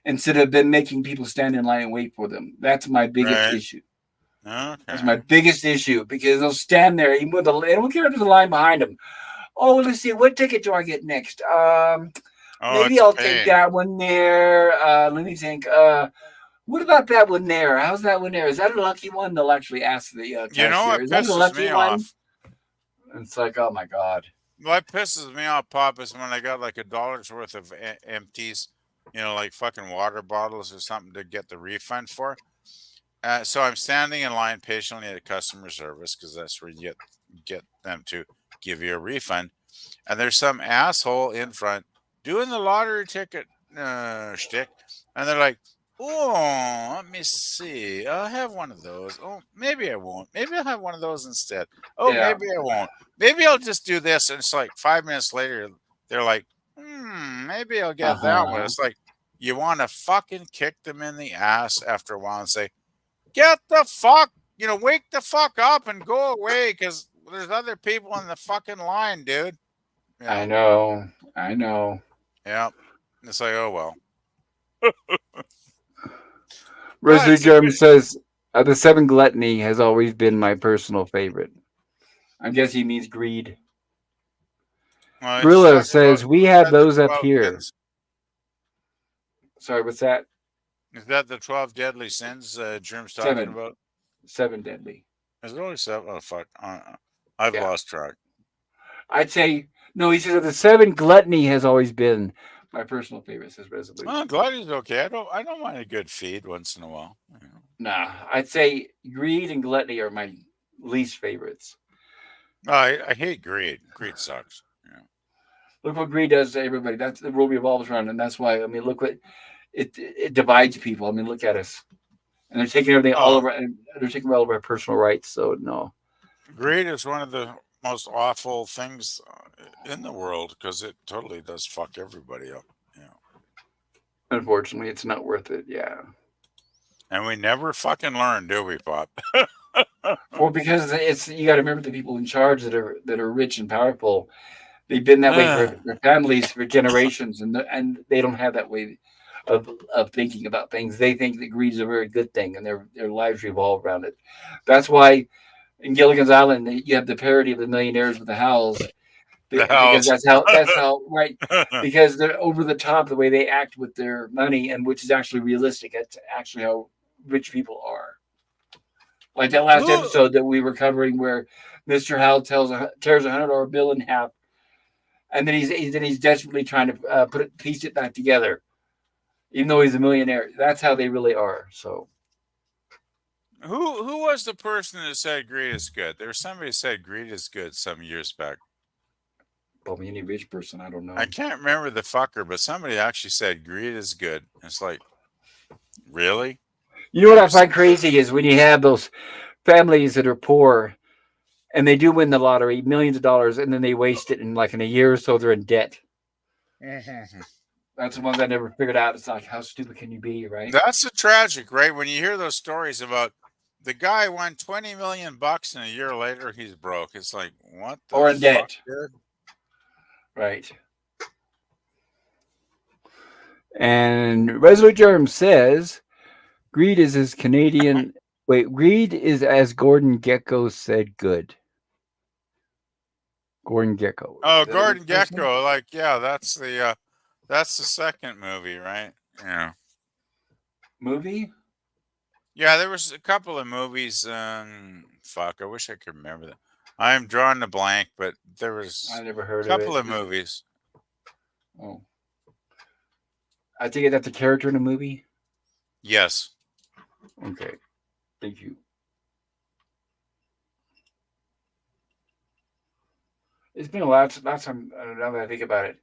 instead of them making people stand in line and wait for them. That's my biggest Right? issue. That's my Okay. biggest issue because they'll stand there even with they don't care if there's a line behind them. Oh, let's see, what ticket do I get next? Oh, Maybe it's a I'll take pain. that one there. Let me think. What about that one there? How's that one there? Is that a lucky one? They'll actually ask the You know cashier. what Is that a pisses lucky me one? off? It's like, oh my god. What pisses me off, Pop, is when I got like $1 worth of empties, like fucking water bottles or something to get the refund for. So I'm standing in line patiently at customer service because that's where you get them to give you a refund. And there's some asshole in front doing the lottery ticket shtick, and they're like, "Oh, let me see. I'll have one of those. Oh, maybe I won't. Maybe I'll have one of those instead. Oh, Yeah. maybe I won't. Maybe I'll just do this." And it's like 5 minutes later, they're like, maybe I'll Uh get that one." huh. It's like you want to fucking kick them in the ass after a while and say, "Get the fuck, wake the fuck up and go away," because there's other people in the fucking line, dude. You I know. know. I know. Yeah. It's like, oh well. Well, Resident it's a Germ good. says the seven gluttony has always been my personal favorite. I guess he means greed. He's Gorilla talking about. says we Is have that the those up 12 here. sins? Sorry, what's that? Is that the 12 deadly sins Germ's talking Seven. about? Seven deadly. Is it only seven? Oh fuck! I've Yeah. lost track. I'd say no. He says the seven gluttony has always been my personal favorite. Says Resolute. I'm glad he's okay. I don't mind a good feed once in a while. Nah, I'd say greed and gluttony are my least favorites. I hate greed. Greed sucks. Look what greed does to everybody. That's the world revolves around, and that's why. I mean, look what it divides people. I mean, look at us, and they're taking everything all Oh, over. And they're taking all of our personal rights. So no, greed is one of the most awful things in the world because it totally does fuck everybody up. Yeah. Unfortunately, it's not worth it. Yeah. And we never fucking learn, do we, Pop? Well, because it's you got to remember the people in charge that are rich and powerful. They've been that way for their families for generations, and they don't have that way of of thinking about things. They think that greed is a very good thing, and their lives revolve around it. That's why in Gilligan's Island you have the parody of the millionaires with the howls, The because house. that's how right, because they're over the top the way they act with their money, and which is actually realistic. That's actually how rich people are. Like that last Who? episode that we were covering, where Mister Howell tears $100 bill in half, and then he's desperately trying to piece it back together, even though he's a millionaire. That's how they really are. So, Who was the person that said greed is good? There was somebody who said greed is good some years back. well, any rich person, I don't I know. can't remember the fucker, but somebody actually said greed is good. It's like, really? You know You what ever I see? find crazy is when you have those families that are poor and they do win the lottery, millions of dollars, and then they waste it in like in a year or so they're in debt. Mhm. That's the ones I never figured out. It's like how stupid can you be, right? That's the tragic, right? When you hear those stories about the guy won 20 million bucks and a year later he's broke. It's like, what the Or in fuck, debt, dude? right? And Resolute Germ says greed is as Canadian. Wait, greed is as Gordon Gecko said good. Gordon Gecko. Oh, Is that a rich Gordon person? Gecko, like, yeah, that's the second movie, right? Yeah. Movie? Yeah, there was a couple of movies. Fuck, I wish I could remember that. I'm drawing a blank, but there I was never a heard of couple it. of movies. Oh, I think that's a character in a movie. Yes. Okay, thank you. It's been a lot. Last time, now that I think about it,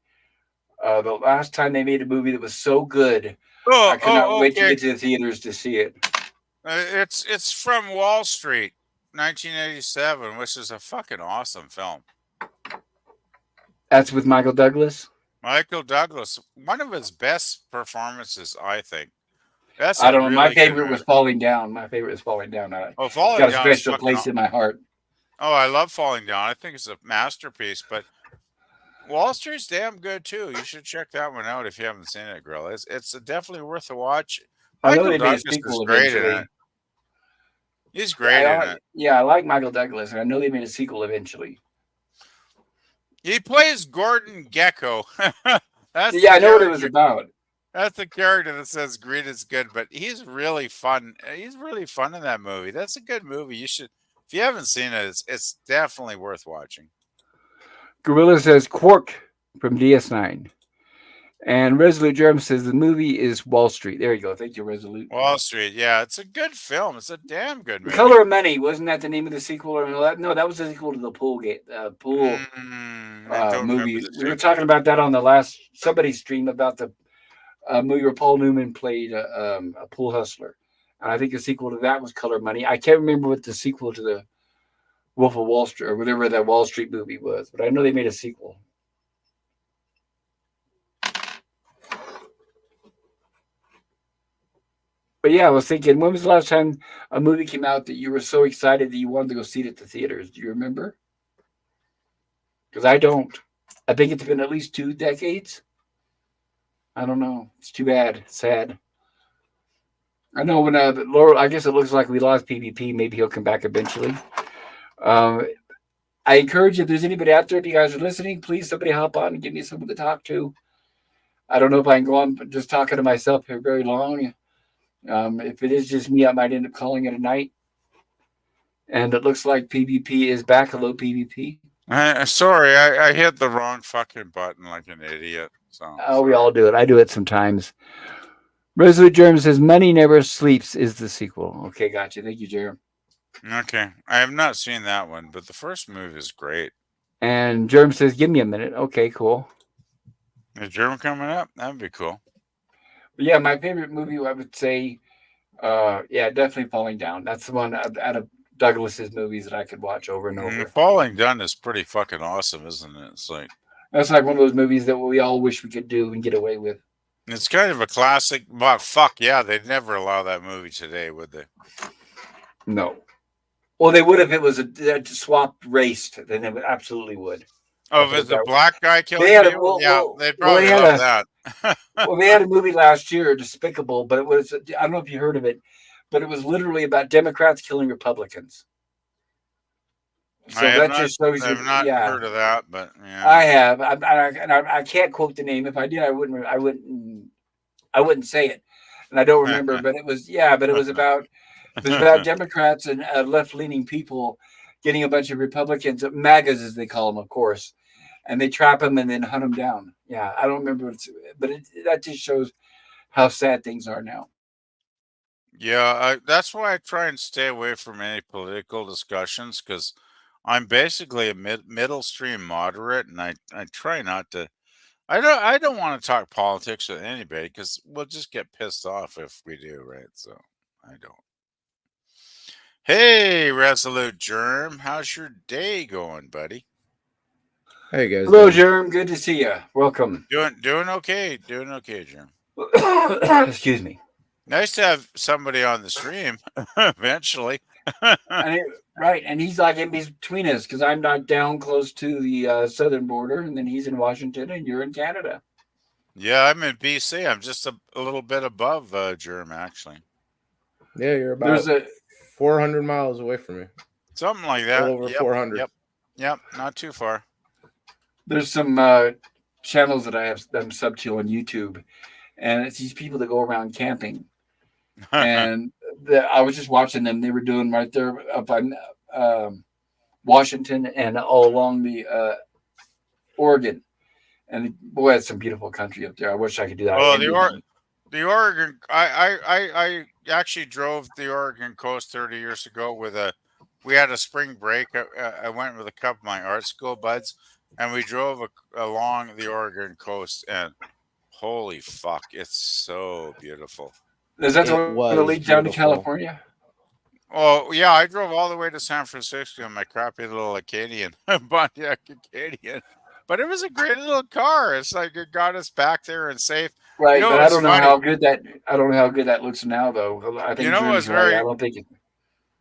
the last time they made a movie that was so good, Oh, I could not oh, wait to okay. get to the theaters to see it. It's from Wall Street, 1987, which is a fucking awesome film. That's with Michael Douglas. Michael Douglas, one of his best performances, I think. That's I a don't know. My really good favorite was movie. Falling Down. My favorite is Falling Down. Oh, It's got Falling a Down is special fucking. place in my heart. Oh, I love Falling Down. I think it's a masterpiece. But Wall Street's damn good too. You should check that one out if you haven't seen it, girl. It's definitely worth a watch. I know Michael they made a Douglas is sequel great in eventually. it. He's great in it. Yeah, I like Michael Douglas, and I know they made a sequel eventually. He plays Gordon Gecko. That's the Yeah, I know what it was character. about. That's the character that says greed is good, but he's really fun. He's really fun in that movie. That's a good movie. You should, if you haven't seen it, it's definitely worth watching. Gorilla says Quark from DS9. And Resolute Germ says the movie is Wall Street. There you go. Thank you, Resolute. Wall Street, yeah, it's a good film. It's a damn good The movie. Color of Money, wasn't that the name of the sequel? Or no, that was the sequel to the pool I don't remember movie. the We were sequel. talking about that on the last somebody's stream about the movie where Paul Newman played a pool hustler, and I think the sequel to that was Color of Money. I can't remember what the sequel to the Wolf of Wall Street or whatever that Wall Street movie was, but I know they made a sequel. But yeah, I was thinking, when was the last time a movie came out that you were so excited that you wanted to go see it at the theaters? Do you remember? Because I don't. I think it's been at least 2 decades. I don't know. It's too bad. It's sad. I know when Laurel. I guess it looks like we lost PvP. Maybe he'll come back eventually. Um, I encourage if there's anybody out there, if you guys are listening, please somebody hop on and give me someone to talk to. I don't know if I can go on just talking to myself here very long. If it is just me, I might end up calling it a night. And it looks like PvP is back. Hello, PvP. Sorry, I hit the wrong fucking button like an idiot. So Oh, we sorry. all do it. I do it sometimes. Resolute Germ says Money Never Sleeps is the sequel. Okay, gotcha. Thank you, Germ. Okay, I have not seen that one, but the first movie is great. And Germ says, give me a minute. Okay, cool. Is German coming up? That'd be cool. But yeah, my favorite movie, I would say, yeah, definitely Falling Down. That's the one out of Douglas's movies that I could watch over and over. Falling Down is pretty fucking awesome, isn't it? It's like, That's like one of those movies that we all wish we could do and get away with. It's kind of a classic. Well, fuck yeah, they'd never allow that movie today, would they? No. Well, they would if it was a swapped race. Then they would absolutely would. I'll Oh, put if it's it a that way. black guy They killing had a people, yeah, they'd they probably had love a that. they had a movie last year, Despicable, but it was I don't know if you heard of it, but it was literally about Democrats killing Republicans. I So have that not, just shows I have you, not yeah, heard of that, but yeah. I have. I can't quote the name. If I did, I wouldn't say it, and I don't remember. But it was, yeah, but it was about Democrats and left leaning people getting a bunch of Republicans, MAGAs as they call them, of course, and they trap them and then hunt them down. Yeah, I don't remember, but that just shows how sad things are now. Yeah, that's why I try and stay away from any political discussions because I'm basically a middle stream moderate, and I try not to. I don't want to talk politics with anybody because we'll just get pissed off if we do, right? So I don't. Hey, Resolute Germ, how's your day going, buddy? How you guys Hello, doing? Jerm. Good to see you. Welcome. Doing okay, Germ. Excuse me. Nice to have somebody on the stream eventually. And right, and he's like in between us because I'm not down close to the southern border, and then he's in Washington, and you're in Canada. Yeah, I'm in BC. I'm just a little bit above Germ, actually. Yeah, you're There's about a 400 miles away from me. Something like A little that. over Yep, 400. yep, yep. Not too far. there's some channels that I have them sub to on YouTube, and it's these people that go around camping. And I was just watching them. They were doing right there up on um, Washington and all along the Oregon. And boy, it's some beautiful country up there. I wish I could do that. I oh, envy them. the Oregon. I actually drove the Oregon coast 30 years ago with a. We had a spring break. I went with a couple of my art school buds, and we drove along the Oregon coast. And holy fuck, it's so beautiful. Is that the It one that leads was down to beautiful. California? Oh yeah, I drove all the way to San Francisco in my crappy little Acadian, Pontiac Acadian. But it was a great little car. It's like it got us back there and safe. You Right, know, but it was funny. I don't know how good that looks now though. I You think know, what Germ's was right. I very don't think it.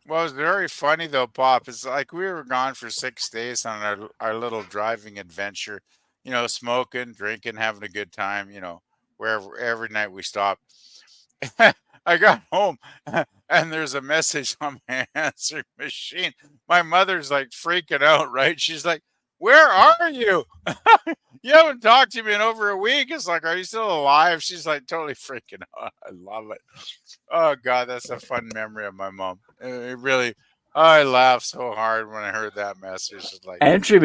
what was very funny though, Pop. It's like we were gone for 6 days on our little driving adventure. You know, smoking, drinking, having a good time. You know, wherever every night we stopped. I got home and there's a message on my answering machine. My mother's like freaking out, right? She's like, "Where are you? You haven't talked to me in over a week." It's like, "Are you still alive?" She's like totally freaking out. I love it. Oh God, that's a fun memory of my mom. It really, I laughed so hard when I heard that message. It's like, Entry yeah,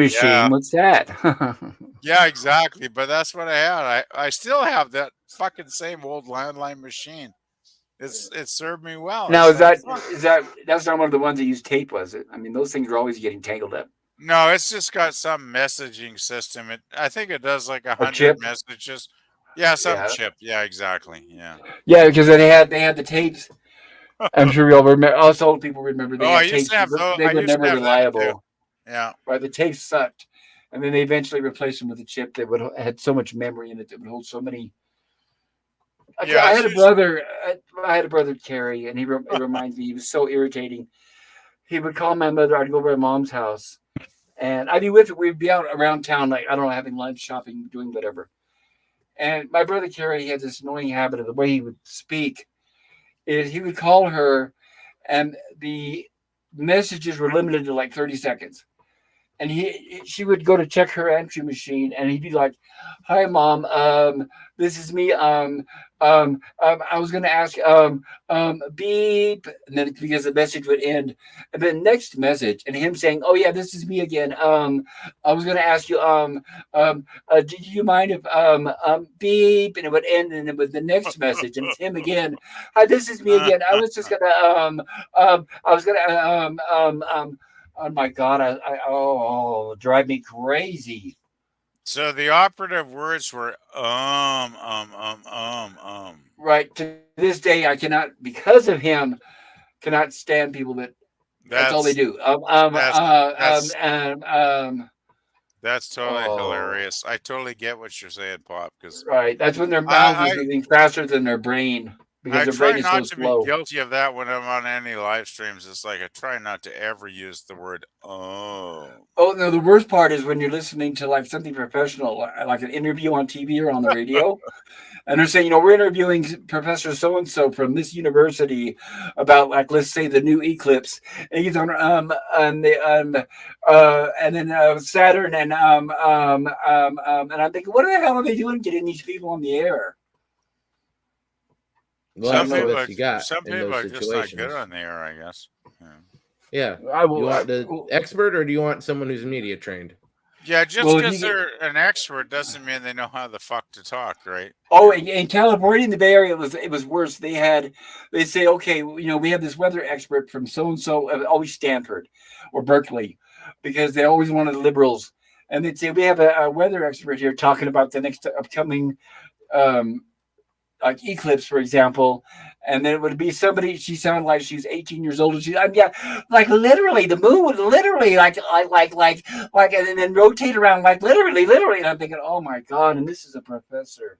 machine. What's that? yeah, exactly. But that's what I had. I still have that fucking same old landline machine. It served me well. Now It's like fuck. that's not one of the ones that use tape, was it? I mean, those things are always getting tangled up. No, it's just got some messaging system. I think it does like a A hundred chip. messages. Yeah, some Yeah, chip. Yeah, exactly. Yeah. yeah, because they had the tapes. I'm sure we all remember. Us old people remember they Oh, I had used tapes. to have those. They I were used to never have them too. reliable. Yeah. Right, the tapes sucked, and then they eventually replaced them with a chip that would had so much memory in it that would hold so many. Yeah. I It's had a just. brother. I had a brother, Kerry, and it reminds me. He was so irritating. He would call my mother. I'd go over to mom's house, and I'd be with her. We'd be out around town, like I don't know, having lunch, shopping, doing whatever. And my brother Kerry had this annoying habit of the way he would speak. Is he would call her, and the messages were limited to like 30 seconds. And she would go to check her entry machine, and he'd be like, "Hi, mom. This is me. I was gonna ask, beep," and then because the message would end, and then next message, and him saying, "Oh yeah, this is me again. I was gonna ask you, do you mind if beep," and it would end, and then with the next message, and it's him again. Hi, this is me again. I was just gonna I was gonna oh my god! Drive me crazy. So the operative words were Right to this day, I cannot because of him cannot stand people that that's all they That's do. that's that's That's totally Oh, hilarious. I totally get what you're saying, Pop. Because right. That's when their mouth is I, moving faster than their brain because I their brain try is so not to be slow. guilty of that when I'm on any live streams. It's like I try not to ever use the word "oh." Oh no, the worst part is when you're listening to like something professional, like an interview on TV or on the radio, and they're saying, we're interviewing Professor So and So from this university about, like, let's say the new eclipse, and he's on the and then Saturn and I'm thinking, what the hell are they doing getting these people on the air? Well, I Some don't that's the know. people best are you got some in people those are just not good situations. on the air, I guess. Yeah. Yeah. I You will. want the expert or do you want someone who's media trained? Yeah, just Well, if you because get they're an expert doesn't mean they know how the fuck to talk, right? Oh, in California, in the Bay Area, it was worse. They say, okay, we have this weather expert from so and so, always Stanford or Berkeley, because they always wanted liberals, and they'd say we have a weather expert here talking about the next upcoming um, like eclipse, for example, and then it would be somebody. She sounded like she's 18 years old, and yeah, like literally, the moon would literally and then rotate around like literally, and I'm thinking, oh my god, and this is a professor.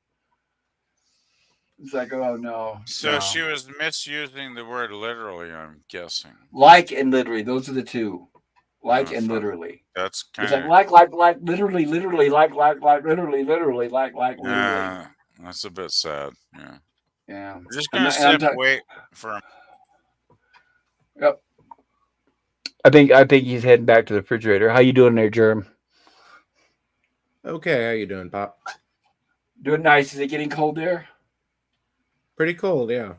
It's like, oh no, So no. she was misusing the word literally, I'm guessing. Like and literally, those are the two. Like Oh and fuck. literally. That's It's like kind literally, literally, like of literally. that's a bit sad. Yeah. Yeah. We're just And gonna I'm step talking. away for a Yep. I think he's heading back to the refrigerator. How you doing there, Germ? Okay, how you doing, Pop? Doing nice. Is it getting cold there? Pretty cold, yeah.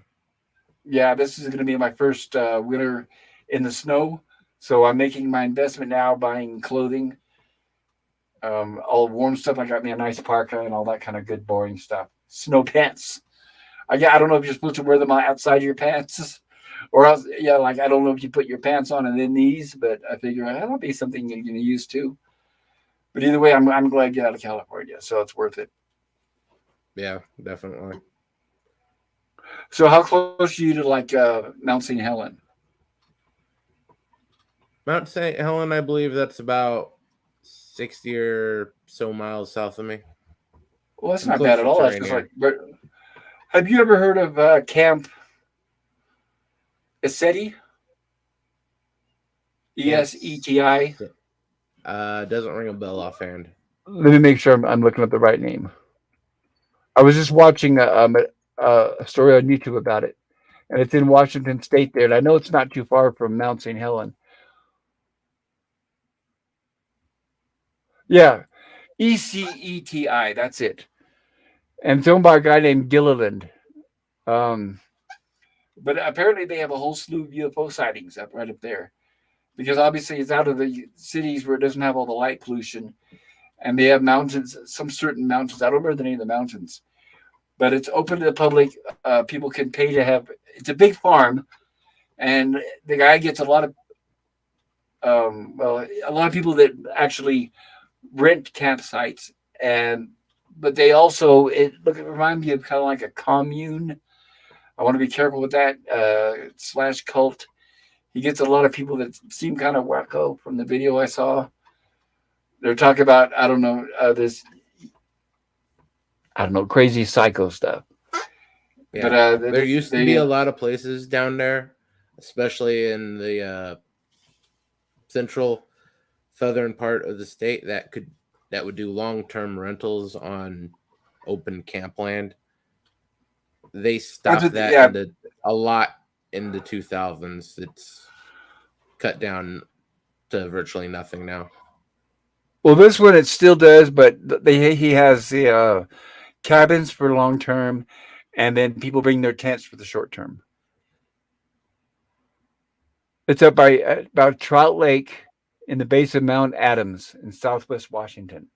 Yeah, this is going to be my first winter in the snow. So I'm making my investment now, buying clothing, all warm stuff. I got me a nice parka and all that kind of good, boring stuff. Snow pants. I don't know if you're supposed to wear them outside your pants, or else, yeah, like I don't know if you put your pants on and then these, but I figure that'll be something you're going to use too. But either way, I'm glad to get out of California, so it's worth it. Yeah, definitely. So how close are you to like Mount St. Helen? Mount St. Helen, I believe that's about 60 or so miles south of me. Well, that's I'm not bad at closer all. to That's just like. Rainier. But have you ever heard of Camp Eseti? Camp ESETI. doesn't ring a bell offhand. Let me make sure I'm looking at the right name. I was just watching a story on YouTube about it, and it's in Washington State there, and I know it's not too far from Mount St. Helen. Yeah, ECETI. That's it. And it's owned by a guy named Gilliland. Um, but apparently they have a whole slew of UFO sightings right up there, because obviously it's out of the cities where it doesn't have all the light pollution, and they have mountains, some certain mountains. I don't remember the name of the mountains, but it's open to the public. People can pay to have. It's a big farm, and the guy gets a lot of a lot of people that actually rent campsites, and but they also it reminds me of kind of like a commune. I want to be careful with that slash cult. He gets a lot of people that seem kind of wacko from the video I saw. They're talking about, I don't know, this, I don't know, crazy psycho stuff. But Yeah. There used to be they a lot of places down there, especially in the central southern part of the state that would do long-term rentals on open camp land. They stopped that yeah. into a lot in the 2000s. It's cut down to virtually nothing now. Well, this one it still does, but he has the cabins for long term, and then people bring their tents for the short term. It's up by about Trout Lake in the base of Mount Adams in southwest Washington.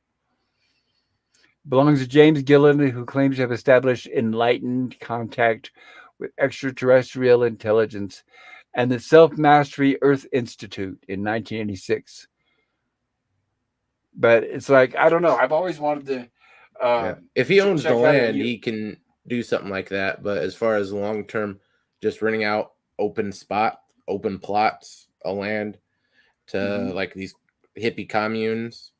Belongs to James Gillen, who claims to have established enlightened contact with extraterrestrial intelligence and the Self Mastery Earth Institute in 1986. But it's like, I don't know. I've always wanted to Yeah. If he owns the check out land, he can do something like that. But as far as long term, just renting out open plots of land to Mhm. like these hippie communes,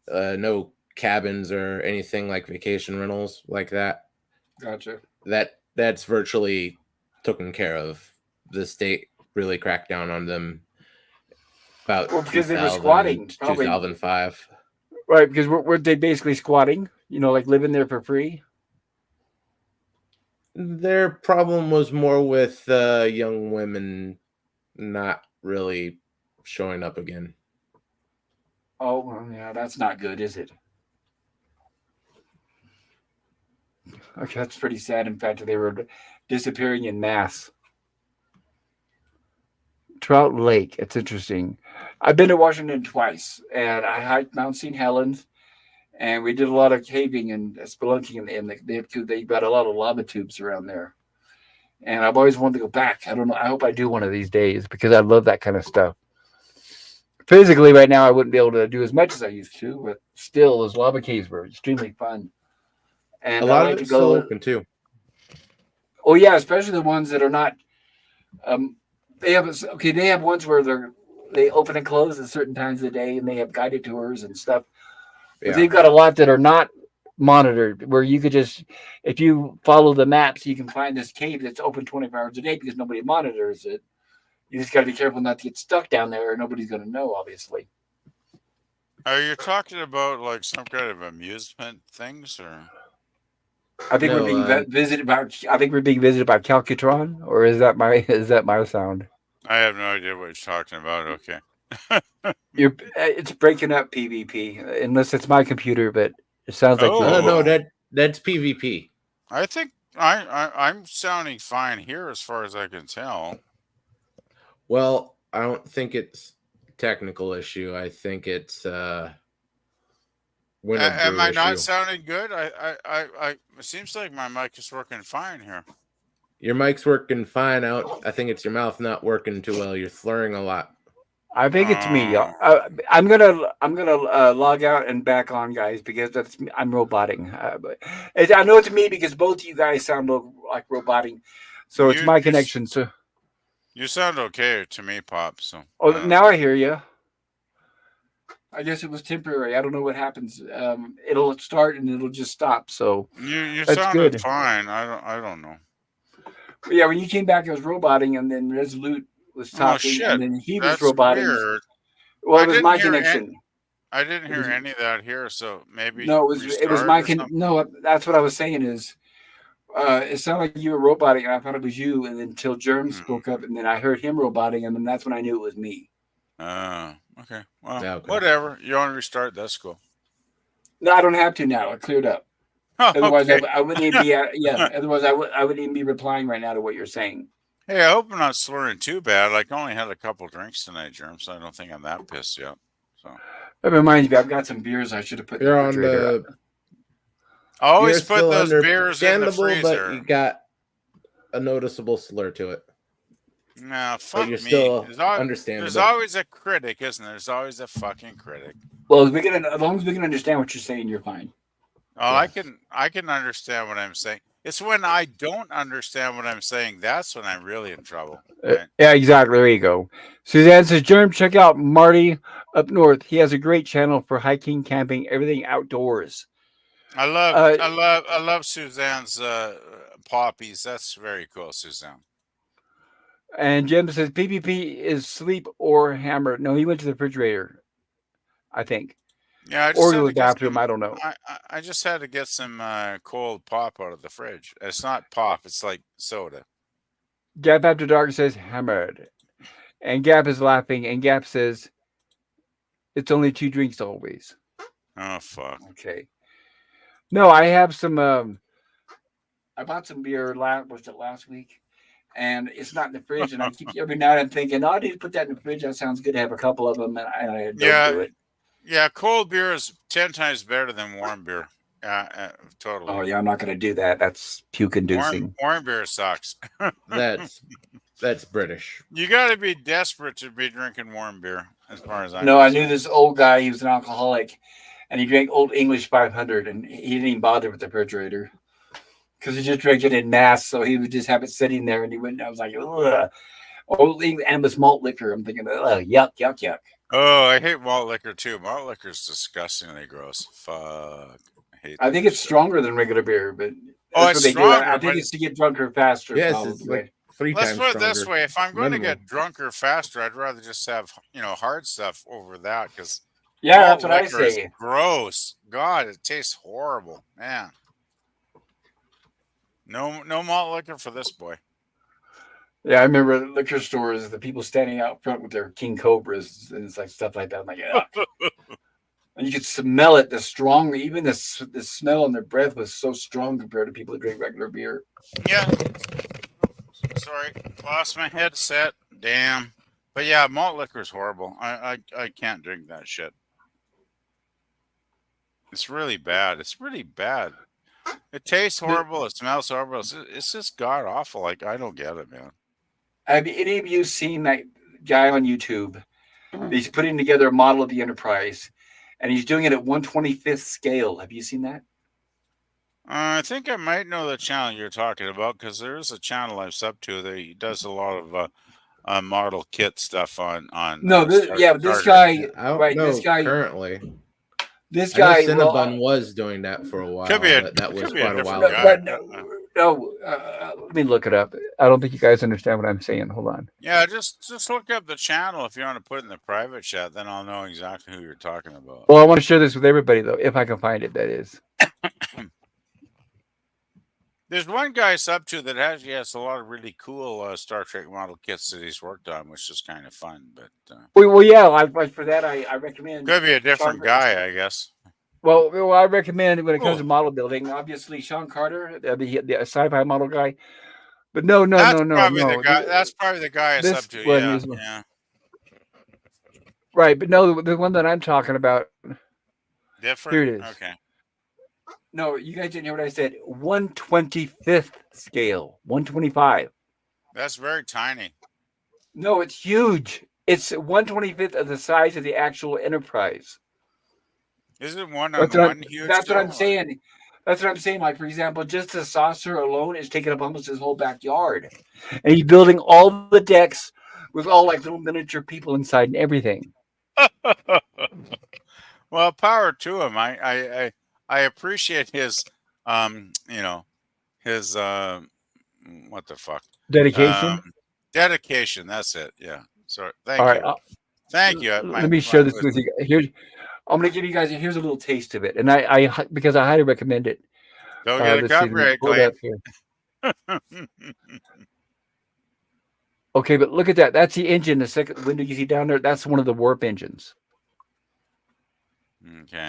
no cabins or anything like vacation rentals like that. Gotcha. That's virtually taken care of. The state really cracked down on them about Well, because they were 2000 squatting, to probably. 2005. Right, because were they basically squatting? Like living there for free? Their problem was more with young women not really showing up again. Oh, well, yeah, that's not good, is it? Okay, that's pretty sad. In fact, they were disappearing in mass. Trout Lake. It's interesting. I've been to Washington twice, and I hiked Mount St. Helens, and we did a lot of caving and spelunking, and they got a lot of lava tubes around there. And I've always wanted to go back. I don't know. I hope I do one of these days because I love that kind of stuff. Physically, right now, I wouldn't be able to do as much as I used to, but still, those lava caves were extremely fun. A And I lot of like to it's still go. open too. Oh yeah, especially the ones that are not. Um, they have okay. They have ones where they open and close at certain times of the day, and they have guided tours and stuff. But Yeah. they've got a lot that are not monitored, where you could just, if you follow the maps, you can find this cave that's open 24 hours a day because nobody monitors it. You just got to be careful not to get stuck down there, or nobody's going to know, obviously. Are you talking about like some kind of amusement things, or? I think we're No, being visited by. I think we're being visited by Calcutron, or is that my sound? I have no idea what you're talking about. Okay. It's breaking up PvP, unless it's my computer, but it sounds like you're. no, Oh, that's PvP. I think I'm sounding fine here as far as I can tell. Well, I don't think it's a technical issue. I think it's winter Am brew I not issue. sounding good? It seems like my mic is working fine here. Your mic's working fine out. I think it's your mouth not working too well. You're slurring a lot. I think it's me. Oh, I'm gonna log out and back on, guys, because I'm roboting. But I know it's me because both of you guys sound like roboting, so it's you my you connection. So you sound okay to me, Pop. So now I hear you. I guess it was temporary. I don't know what happens. It'll start and it'll just stop. So you that's sounded good. fine. I don't know. But yeah, when you came back, I was roboting, and then Resolute was Oh talking, and shit, then he was that's roboting. weird. Well, I it was didn't my hear connection. I didn't It hear was any of that here. So maybe no, it was restart my or something. no. That's what I was saying is. It sounded like you were roboting, and I thought it was you. And then until Germ Hmm. spoke up, and then I heard him roboting, and then that's when I knew it was me. Okay. Well, Yeah, okay. whatever. You want to restart? That's cool. No, I don't have to now. It cleared up. Oh, Otherwise, okay. I wouldn't even be. Yeah. Otherwise, I wouldn't even be replying right now to what you're saying. Hey, I hope I'm not slurring too bad. Like, I only had a couple drinks tonight, Germ, so I don't think I'm that pissed yet. So That reminds me, I've got some beers I should have put in the You're on refrigerator. the. always You're put still those beers in the understandable, but you freezer. got a noticeable slur to it. Nah, But fuck you're me. still There's understandable. always a critic, isn't there? There's always a fucking critic. Well, as long as we can understand what you're saying, you're fine. Oh, Yeah. I can understand what I'm saying. It's when I don't understand what I'm saying that's when I'm really in trouble. Right? Yeah, exactly. There you go. Suzanne says, Germ, check out Marty up north. He has a great channel for hiking, camping, everything outdoors. Uh, I love Suzanne's poppies. That's very cool, Suzanne. and Jim says, PPP is sleep or hammer. No, he went to the refrigerator, I think. Yeah, I just Or go had to to the get bathroom. some. I don't know. I just had to get some cold pop out of the fridge. It's not pop. It's like soda. Gap After Dark says, hammered. And Gap is laughing. And Gap says, it's only 2 drinks always. Oh fuck. Okay. No, I have some. I bought some beer last week? And it's not in the fridge. And I keep every now and then thinking, oh, I need to put that in the fridge. That sounds good to have a couple of them. And I don't Yeah, do it. yeah. Cold beer is 10 times better than warm beer. Oh, Totally. yeah, I'm not going to do that. That's puke inducing. Warm beer sucks. That's British. You got to be desperate to be drinking warm beer, as far as I'm No, I knew concerned. this old guy. He was an alcoholic. And he drank Old English 500. And he didn't even bother with the refrigerator. Because he just drank it in mass. So he would just have it sitting there. And he went, I was like, ugh. Old English and this malt liquor. I'm thinking, ugh, yuck, yuck, yuck. Oh, I hate malt liquor too. Malt liquor is disgustingly gross. Fuck. I hate I that think it's shit. stronger than regular beer, but Oh, that's it's what they do. I stronger, think but it's to get drunker faster, Yes, it's like probably. 3 let's times put it this stronger way: if I'm going to minimum. get drunker faster, I'd rather just have hard stuff over that because Yeah, malt that's what I liquor is say. gross. God, it tastes horrible, man. No malt liquor for this boy. Yeah, I remember liquor stores, the people standing out front with their King Cobras and it's like stuff like that. I'm like, yeah. And you could smell it. The strong, even the smell in their breath was so strong compared to people that drink regular beer. Yeah, sorry, lost my headset. Damn. But yeah, malt liquor is horrible. I can't drink that shit. It's really bad. It's really bad. It tastes The, horrible. It smells horrible. It's just god awful. Like I don't get it, man. have any of you seen that guy on YouTube? He's putting together a model of the Enterprise, and he's doing it at 125th scale. Have you seen that? I think I might know the channel you're talking about because there is a channel I'm sub to that he does a lot of model kit stuff on No, yeah, this Star Trek. guy, I don't right? know currently. This I know guy. Cinnabon was doing that for a Could while, be a but that was could be a quite a different while No, ago. guy. but no. Let me look it up. I don't think you guys understand what I'm saying. Hold on. Yeah, just look up the channel if you want to put it in the private chat. Then I'll know exactly who you're talking about. Well, I want to share this with everybody though, if I can find it. That is. There's one guy sub to that has a lot of really cool Star Trek model kits that he's worked on, which is kind of fun. But Well, yeah. For that, I recommend could be a Sean. different guy, I guess. Well, I recommend when it comes Oh, to model building, obviously Sean Carter, the sci-fi model guy. But no, no. That's probably the guy I sub This to. one Yeah, is yeah. right, but no, the one that I'm talking about. Here Different. it is. Okay. No, you guys didn't hear what I said. 125th scale, 125. That's very tiny. No, it's huge. It's 125th of the size of the actual Enterprise. Isn't one That's on what I'm. one huge That's what I'm though? Or- saying. That's what I'm saying. Like for example, just the saucer alone is taking up almost his whole backyard, and he's building all the decks with all like little miniature people inside and everything. Well, power to him. I appreciate his you know his what the fuck um Dedication. dedication. That's it. Yeah. So All thank right, you, thank you. let me share this with you. Here's I'm going to give you guys. Here's a little taste of it, and because I highly recommend it. Don't get a Let's see. Let me copyright pull it claim. up here. Okay, but look at that. That's the engine. The second window you see down there. That's one of the warp engines.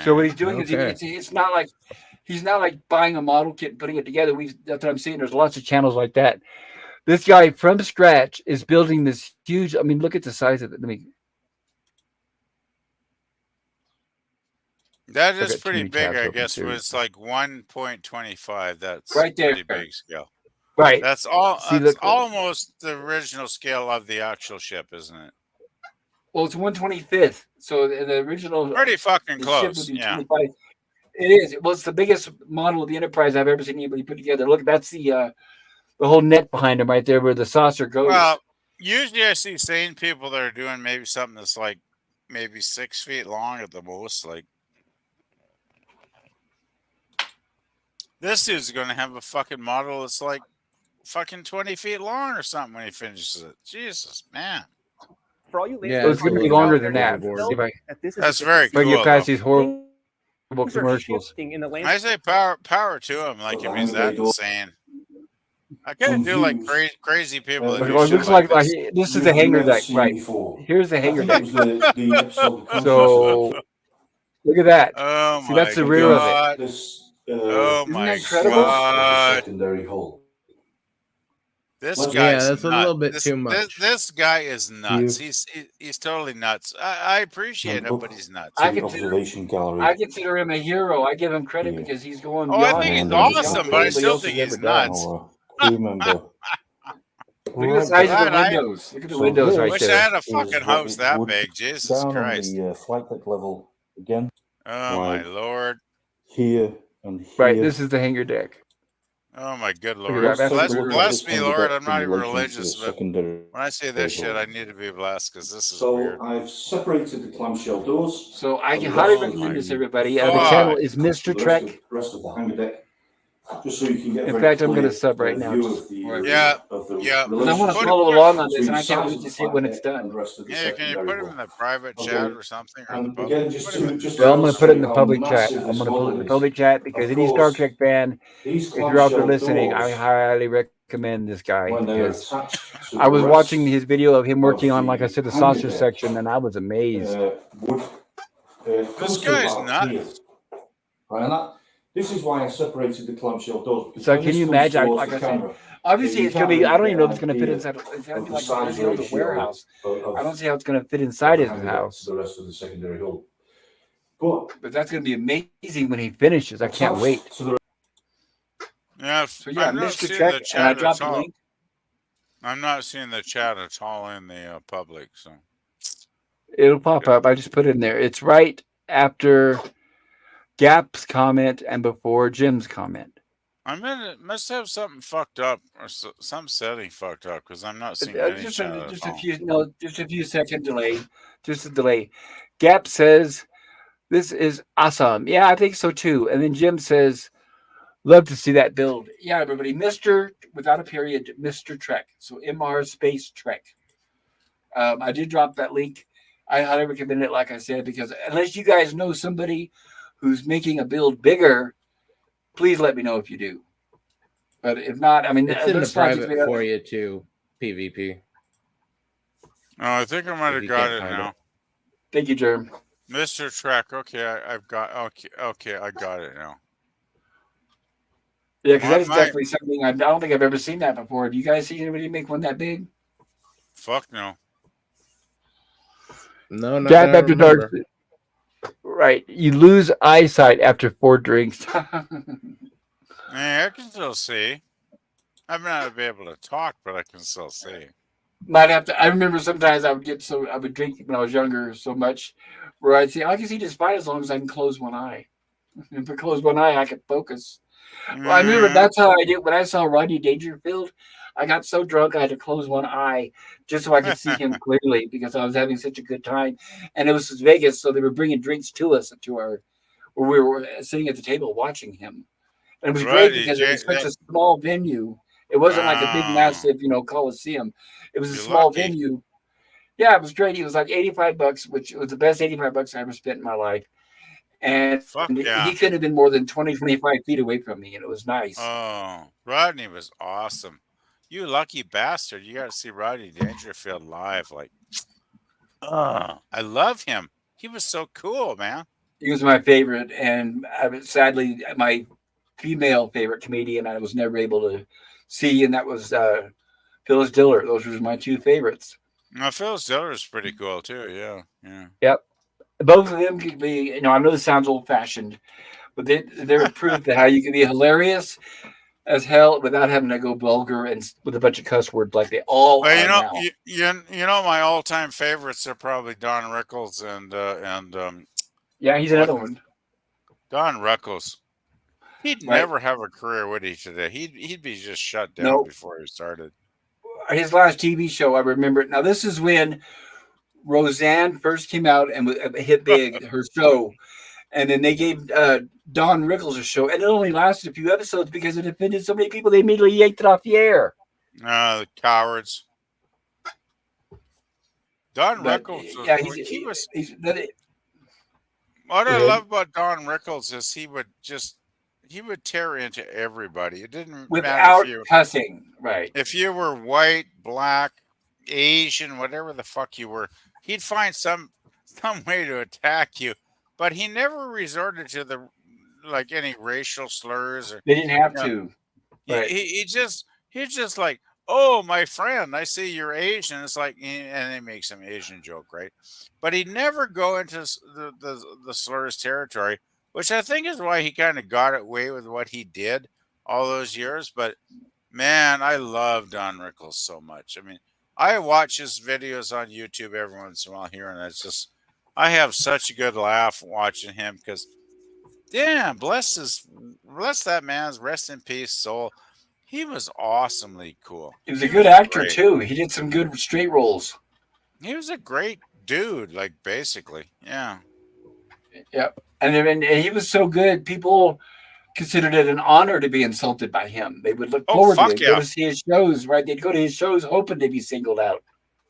So what Okay. he's doing is Okay. it's not like he's not like buying a model kit and putting it together. That's what I'm saying. There's lots of channels like that. This guy from scratch is building this huge. I mean, look at the size of it. Let me. That I is got too pretty many big, tabs I open guess. When too. it's like 1.25, that's Right there. pretty big scale. Right. That's all. See, That's look. almost the original scale of the actual ship, isn't it? Well, it's 125th. So the original Pretty fucking the ship would close. be Yeah. 25. It is. Well, it's the biggest model of the Enterprise I've ever seen anybody put together. Look, that's the whole net behind him right there, where the saucer goes. Well, usually I see sane people that are doing maybe something that's like maybe 6 feet long at the most. Like this dude's going to have a fucking model that's like fucking 20 feet long or something when he finishes it. Jesus, man. For all you Yeah, Well, lasers it's it's a going to be little longer bit than that. overboard. If that this is That's a very I different get cool, past though. these horrible Things are commercials. shifting in the I landscape. say power to him. Like if he's that insane. I kind of do like crazy people that do Well, it shit looks like like this. this is the hangar deck, right? Here's the hangar deck. So look at that. Oh See, that's my the rear of it. god. Oh Isn't that my incredible? god. This Yeah, guy's that's a nuts. little bit too much. This guy is nuts. He's totally nuts. I appreciate him, but he's nuts. I consider him a hero. I give him credit because he's going Oh, I beyond think he's beyond awesome, but I anybody still else think has ever he's done. nuts. Look at the size of the God, I windows. Look at the windows right wish I there. had a fucking house that big. Jesus Christ. Oh my lord. Right, this is the hangar deck. Oh my good Look at Lord. that. That's Bless, brutal. bless me, Lord. I'm not even religious, but when I say this shit, I need to be blessed because this is weird. I've separated the clamshell doors. So I can the highly rest of recommend the- this, everybody. The fuck. channel is Mr. the Trek. rest of the hanger deck, just so you can get a In very fact, I'm going to clear, sub right now. view Just of the before I- Yeah, of the yeah. Because I want to Put- relationship follow put- along on this, between and I the can't size wait of to the see it when it's flat deck and done. the rest of the Yeah, can you secondary put him hull. in the private Okay. chat or something? Or And the public? again, just Put him in to Well, I'm going to put it in the illustrate how public chat. massive I'm this going to put it model in the is, public chat because of any Star course, Trek fan, these if you're out there clamshell listening, I doors, highly recommend this guy when they're because attached to I the was rest watching his video of him working of on, like I the said, the hanger saucer deck, section, and I was amazed. wood This comes to guy's about here. nuts. Right, and this is why I separated the clamshell doors. Because So when can this you comes imagine? towards Like the I said, camera, obviously you it's going to can't be. I really don't get even know an if it's going to fit idea inside. It's going to of be the like size the old ratio warehouse. I don't of see how it's going to fit the inside his hanger deck to house. the rest of the secondary hull. But But that's going to be amazing when he finishes. I can't wait. to the Yeah, So yeah, I'm not Mr. seeing Trek, the and I chat dropped at the all. link. I'm not seeing the chat at all in the public. So It'll pop up. I just put it in there. It's right after Gap's comment and before Jim's comment. I'm in it. Must have something fucked up or some setting fucked up because I'm not seeing any Just chat a, at just a all. few, no, just a few second delay. Just a delay. Gap says, "This is awesome." Yeah, I think so too. And then Jim says, "Love to see that build." Yeah, everybody, Mister without a period, Mister Trek. So MR space Trek. I did drop that link. I highly recommend it, like I said, because unless you guys know somebody who's making a build bigger, please let me know if you do. But if not, I mean, It's in the let's not private for you too, PvP. Oh, I think I might If have you got can't it find now. it. Thank you, Jerm. Mr. Trek. Okay, I've got. Okay, I got it now. Yeah, because that is My- definitely something I don't think I've ever seen that before. Have you guys seen anybody make one that big? Fuck no. No, not Gap that I after dark. remember. Right. You lose eyesight after 4 drinks. Hey, I can still see. I'm not be able to talk, but I can still see. Might have to. I remember sometimes I would drink when I was younger so much, where I'd say I can see just fine as long as I can close one eye. If I close one eye, I can focus. Well, I remember Mm, that's how I did when I saw Rodney Dangerfield. I got so drunk I had to close one eye just so I could see him clearly because I was having such a good time. And it was Vegas, so they were bringing drinks to us where we were sitting at the table watching him. And it was great Rodney because it was such that, a small venue. It wasn't like a big, wow. massive, coliseum. It was a You're small lucky. venue. Yeah, it was great. It was like $85, which was the best $85 I ever spent in my life. And Fuck he yeah. couldn't have been more than 20, 25 feet away from me, and it was nice. Oh, Rodney was awesome. You lucky bastard. You got to see Rodney Dangerfield live. Like, I love him. He was so cool, man. He was my favorite, and sadly, my female favorite comedian I was never able to see, and that was Phyllis Diller. Those were my 2 favorites. Now, Phil Stiller is pretty cool, too. Yeah, yeah. Yep. Both of them could be, I know this sounds old fashioned, but they're proof that how you can be hilarious as hell without having to go vulgar and with a bunch of cuss words like they all Well, are now. you know, my all-time favorites are probably Don Rickles and Yeah, he's another one. Don Rickles. He'd Right. never have a career, would he? Today, he'd be just shut down Nope. before he started. His last TV show, I remember it. Now, this is when Roseanne first came out and hit big, her show. And then they gave Don Rickles a show. And it only lasted a few episodes because it offended so many people, they immediately yanked it off the air. The cowards. Don But, Rickles. yeah, He was. he's What Go I ahead. love about Don Rickles is he would tear into everybody. It didn't matter without if you cussing. Right. were white, black, Asian, whatever the fuck you were, he'd find some way to attack you. But he never resorted to any racial slurs or They didn't have you know, to. Right. he's just like, oh, my friend, I see you're Asian. It's like, and he makes some Asian joke, right? But he'd never go into the slurs territory, which I think is why he kind of got away with what he did all those years. But man, I love Don Rickles so much. I mean, I watch his videos on YouTube every once in a while here, and it's just, I have such a good laugh watching him because, damn, bless that man's rest in peace soul. He was awesomely cool. He was a He good was actor great. too. He did some good straight roles. He was a great dude, like basically. Yeah. Yep. And he was so good. People considered it an honor to be insulted by him. They would look Oh forward to fuck it, go yeah. to see his shows, right? They'd go to his shows hoping to be singled out.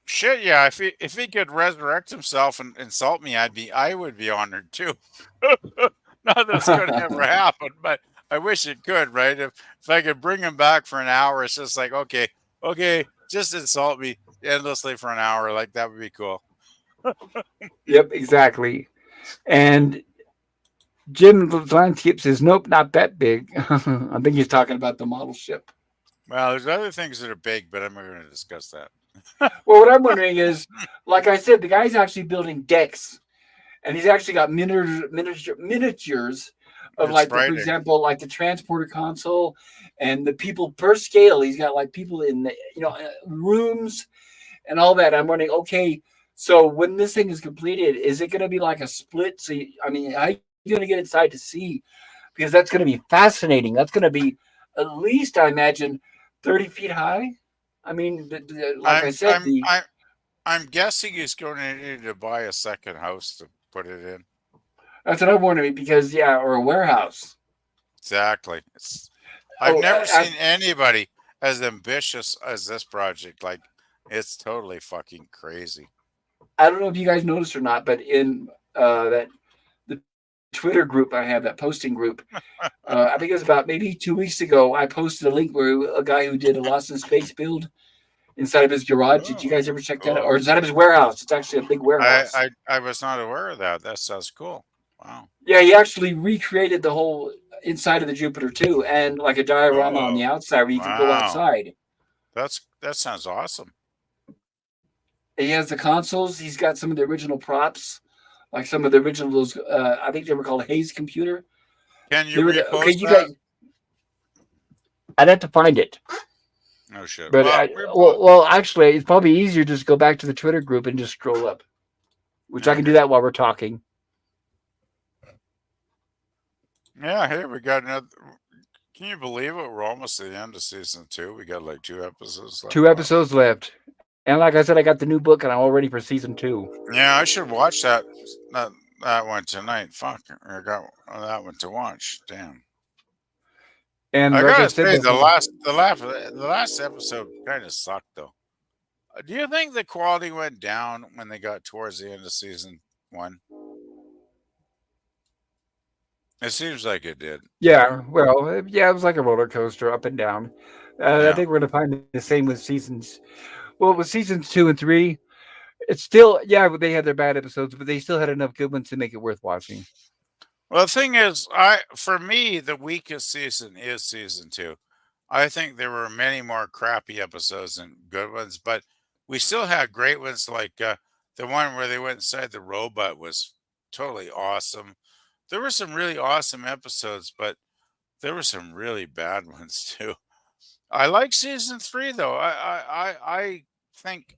Shit yeah. If he could resurrect himself and insult me, I would be honored too. Not that it's gonna ever happen, but I wish it could, right? If I could bring him back for an hour, it's just like, okay, just insult me endlessly for an hour. Like that would be cool. Yep, exactly. And Jim Lanskip says, nope, not that big. I think he's talking about the model ship. Well, there's other things that are big, but I'm not going to discuss that. Well, what I'm wondering is, like I said, the guy's actually building decks, and he's actually got miniatures of, It's like, for frightening. example, like the transporter console and the people per scale. He's got like people in the rooms and all that. I'm wondering, okay, so when this thing is completed, is it going to be like a split? So, I mean, how are you going to get inside to see? Because that's going to be fascinating. That's going to be at least, I imagine, 30 feet high. I mean, like I I'm said, I'm I'm I'm guessing he's going to need to buy a second house to put it in. that's what I'm wondering because, yeah, or a warehouse. Exactly. I've Oh, never seen anybody as ambitious as this project. Like, it's totally fucking crazy. I don't know if you guys noticed or not, but in that the Twitter group I have, that posting group, I think it was about maybe 2 weeks ago, I posted a link where a guy who did a Lost in Space build inside of his garage. Did you guys ever check that out? Or Oh, inside of his warehouse? It's actually a big I, warehouse. I I was not aware of that. That sounds cool. Wow. Yeah, he actually recreated the whole inside of the Jupiter too, and like a diorama on Oh, the outside where you could go wow. outside. That sounds awesome. He has the consoles. He's got some of the original props, like some of the original those. I think they were called Hayes Computer. Can you They were okay. repost You that? guys, I'd have to find it, No shit. but Well, actually, it's probably easier just go back to the Twitter group and just scroll up, which I can do okay. that while we're talking. Yeah, hey, we got another. Can you believe it? We're almost at the end of season 2. We got like 2 episodes left. 2 episodes left, and like I said, I got the new book, and I'm all ready for season 2. Yeah, I should watch that one tonight. Fuck, I got that one to watch. Damn. And I like I gotta said say, the before, last episode kind of sucked though. Do you think the quality went down when they got towards the end of season 1? It seems like it did. yeah, well, yeah, it was like a roller coaster up and down. I Yeah. think we're gonna find the same with seasons. Well, with seasons 2 and 3, it's still they had their bad episodes, but they still had enough good ones to make it worth watching. Well, the thing is, for me, the weakest season is season 2. I think there were many more crappy episodes than good ones, but we still had great ones. Like the one where they went inside the robot was totally awesome. There were some really awesome episodes, but there were some really bad ones too. I like season 3 though. I think,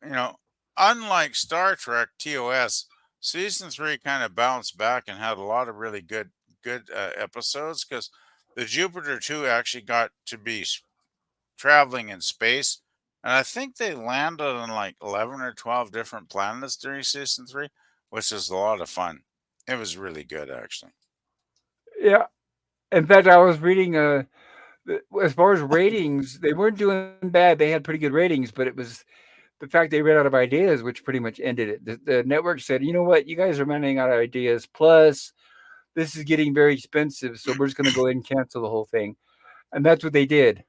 you know, unlike Star Trek TOS, season 3 kind of bounced back and had a lot of really good episodes because the Jupiter 2 actually got to be traveling in space, and I think they landed on like 11 or 12 different planets during season 3, which is a lot of fun. It was really good actually. Yeah. In fact, I was reading as far as ratings, they weren't doing bad. They had pretty good ratings, but it was the fact they ran out of ideas, which pretty much ended it. The network said, you know what, you guys are running out of ideas. Plus, this is getting very expensive, so we're just going to go ahead and cancel the whole thing. And that's what they did.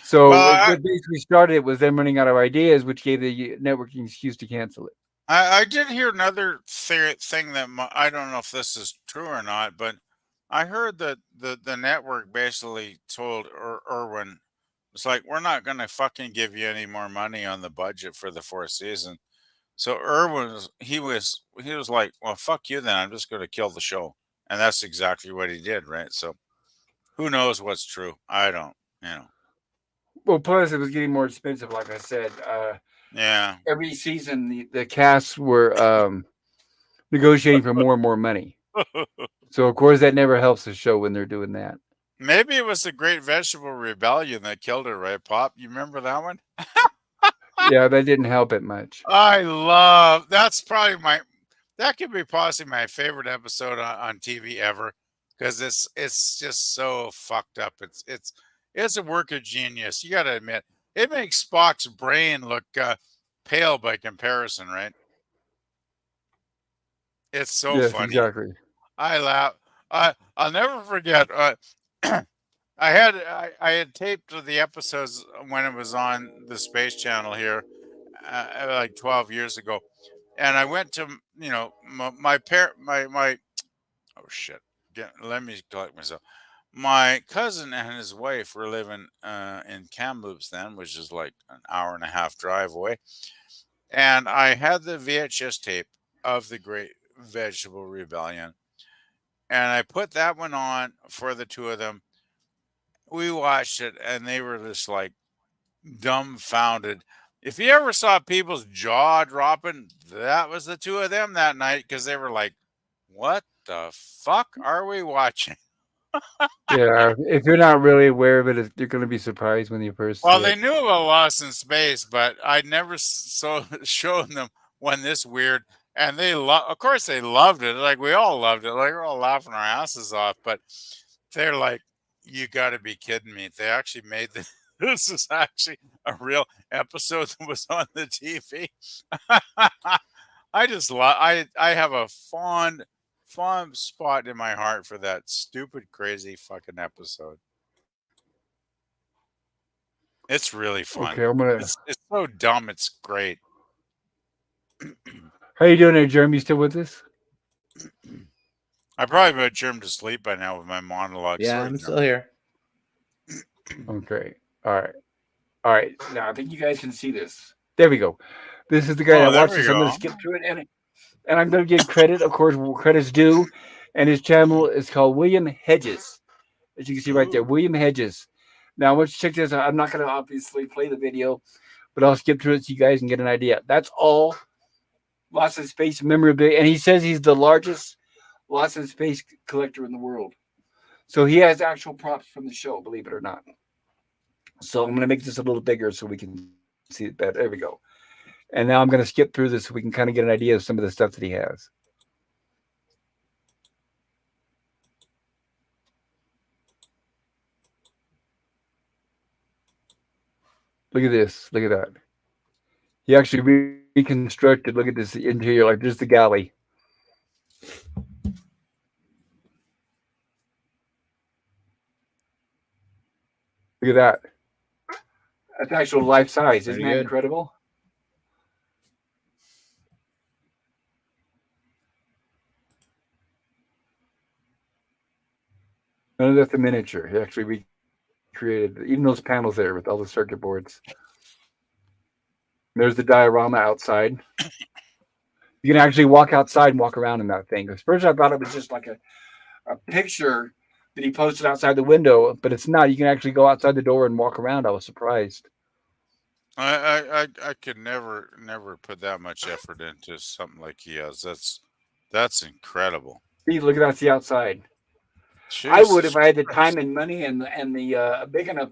So Well, what basically started it was them running out of ideas, which gave the network an excuse to cancel it. I did hear another thing that I don't know if this is true or not, but I heard that the network basically told Irwin, it's like, we're not going to fucking give you any more money on the budget for the 4th season. So Irwin, he was like, well, fuck you then. I'm just going to kill the show. And that's exactly what he did, right? So who knows what's true? I don't, you know. Well, plus it was getting more expensive, like I said. Yeah. Every season, the casts were negotiating for more and more money. So, of course, that never helps the show when they're doing that. Maybe it was the Great Vegetable Rebellion that killed her, right, Pop? You remember that one? Yeah, that didn't help it much. That's probably that could be possibly my favorite episode on TV ever because it's just so fucked up. It's a work of genius. You got to admit, it makes Spock's brain look pale by comparison, right? It's so Yes, funny. exactly. I laugh. I'll never forget. I had taped the episodes when it was on the Space Channel here, like 12 years ago, and I went to my oh shit. Let me collect myself. My cousin and his wife were living in Kamloops then, which is like an hour and a half drive away, and I had the VHS tape of the Great Vegetable Rebellion, and I put that one on for the two of them. We watched it, and they were just like dumbfounded. If you ever saw people's jaw dropping, that was the two of them that night because they were like, "What the fuck are we watching?" Yeah, if you're not really aware of it, you're going to be surprised when you first Well, see they it. knew about Lost in Space, but I'd never shown them one this weird. And of course, they loved it. Like we all loved it. Like we're all laughing our asses off. But they're like, "You got to be kidding me!" They actually made this. This is actually a real episode that was on the TV. I just love. I have a fond spot in my heart for that stupid, crazy fucking episode. It's really fun. Okay, I'm gonna. It's so dumb. It's great. How you doing there, Jeremy? You still with us? I probably put Germ to sleep by now with my monologue. Yeah, Sorry, I'm Germ. still here. Okay. All right. All right. Now I think you guys can see this. There we go. This is the guy Oh, that there watched we this. I'm going go. to skip through it, and I'm going to give credit, of course, where credit's due. And his channel is called William Hedges, as you can see right there. Ooh. William Hedges. Now, once you check this out, I'm not going to obviously play the video, but I'll skip through it so you guys can get an idea. That's all Lost in Space memorabilia, and he says he's the largest Lost in Space collector in the world. So he has actual props from the show, believe it or not. So I'm going to make this a little bigger so we can see it better. There we go. And now I'm going to skip through this so we can kind of get an idea of some of the stuff that he has. Look at this. Look at that. He actually reconstructed. Look at this interior. Like there's the galley. Look at that. That's actual life size. Isn't Pretty that good. incredible? None of that's a miniature. He actually recreated even those panels there with all the circuit boards. There's the diorama outside. You can actually walk outside and walk around in that thing. Because first I thought it was just like a picture that he posted outside the window, but it's not. You can actually go outside the door and walk around. I was surprised. I could never put that much effort into something like he has. That's incredible. See, look at that. See outside. I would if Jesus I had the Christ. time and money and the big enough.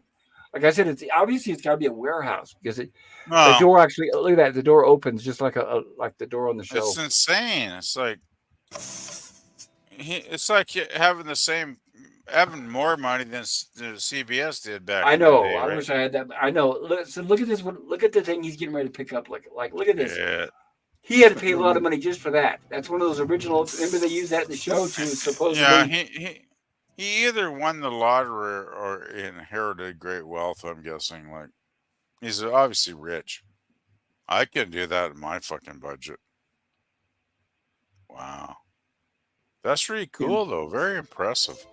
Like I said, it's obviously it's got to be a warehouse because the No, door actually look at that. The door opens just like like the door on the show. it's insane. It's like having more money than CBS did back I in the know. day, I right? wish I had that. I know. Look, so look at this one. Look at the thing he's getting ready to pick up. Like look at this. Yeah. He had to pay a lot of money just for that. That's one of those original. Remember they used that in the show to supposedly. Yeah, he either won the lottery or inherited great wealth, I'm guessing. Like he's obviously rich. I can do that in my fucking budget. Wow. That's really cool though. Very impressive.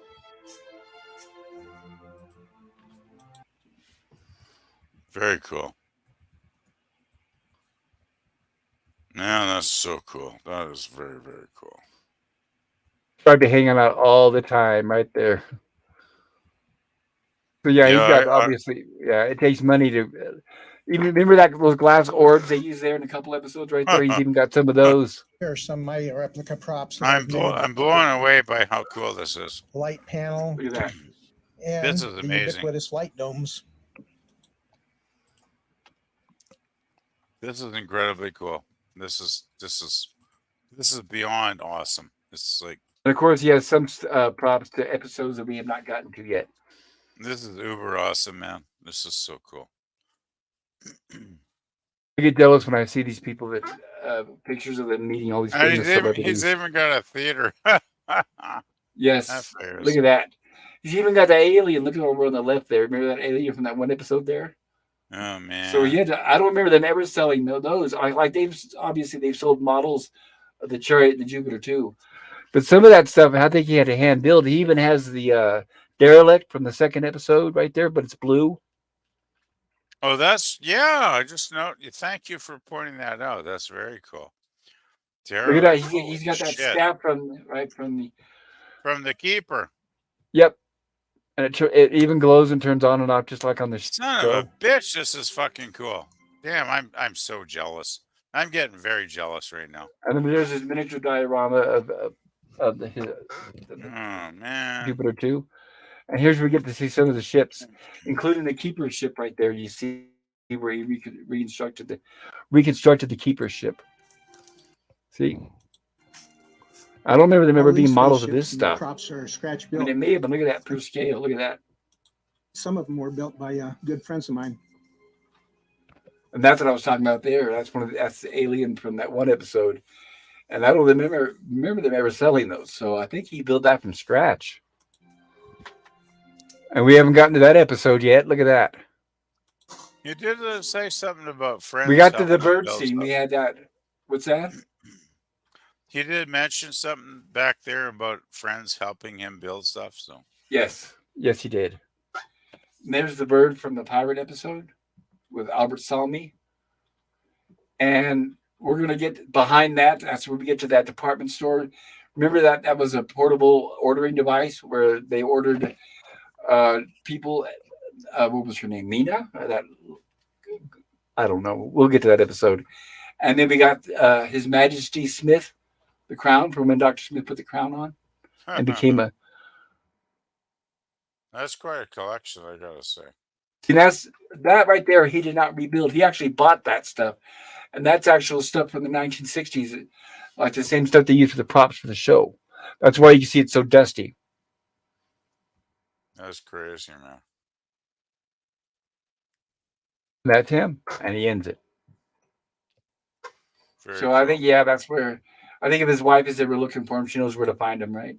Very cool. Man, that's so cool. That is very, very cool. Probably hanging out all the time right there. So yeah, he's got obviously. Yeah, it takes money to. Even remember those glass orbs they use there in a couple episodes right there. He's even got some of those. Here are some of my replica props. That I'm I've made. blown away by how cool this is. Light panel. Look at that. and This is the amazing. ubiquitous light domes. This is incredibly cool. This is beyond awesome. It's like And of course, he has some props to episodes that we have not gotten to yet. this is uber awesome, man. This is so cool. I get jealous when I see these people that pictures of them meeting all these And famous celebrities. he's even got a theater. Yes, That's fair. look at that. He's even got the alien. Look over on the left there. Remember that alien from that one episode there? Oh man. So yeah, I don't remember them ever selling those. Like they've sold models of the Chariot and the Jupiter too. But some of that stuff, I think he had to hand build. He even has the derelict from the second episode right there, but it's blue. Oh, that's yeah. I just know. Thank you for pointing that out. That's very cool. Look at that. Holy He's got that shit. staff from the keeper. Yep, and it even glows and turns on and off just like on the Son show. of a bitch. This is fucking cool. Damn, I'm so jealous. I'm getting very jealous right now. And then there's this miniature diorama of the Oh man. Jupiter 2. And here's where we get to see some of the ships, including the Keeper's ship right there. You see where he reconstructed the Keeper's ship. See? I don't remember them ever All these being models of spaceships this and the stuff. props are scratch I mean, built. it may have been. Look at that per scale. Look at that. Some of them were built by good friends of mine. And that's what I was talking about there. That's the alien from that one episode. And I don't remember them ever selling those. So I think he built that from scratch. And we haven't gotten to that episode yet. Look at that. You did say something about friends. We got to the helping bird build scene. stuff. We had that. What's that? He did mention something back there about friends helping him build stuff. So Yes. Yes, he did. And there's the bird from the pirate episode with Albert Salmi. And we're going to get behind that. That's where we get to that department store. Remember that was a portable ordering device where they ordered people. What was her name? Mina? I don't know. We'll get to that episode. And then we got His Majesty Smith, the crown, from when Dr. Smith put the crown on and became a. That's quite a collection, I gotta say. See, that right there. He did not rebuild. He actually bought that stuff, and that's actual stuff from the 1960s, like the same stuff they used for the props for the show. That's why you see it so dusty. That's crazy, man. That's him, and he ends it. Very So I cool. think, yeah, that's where. I think if his wife is ever looking for him, she knows where to find him, right?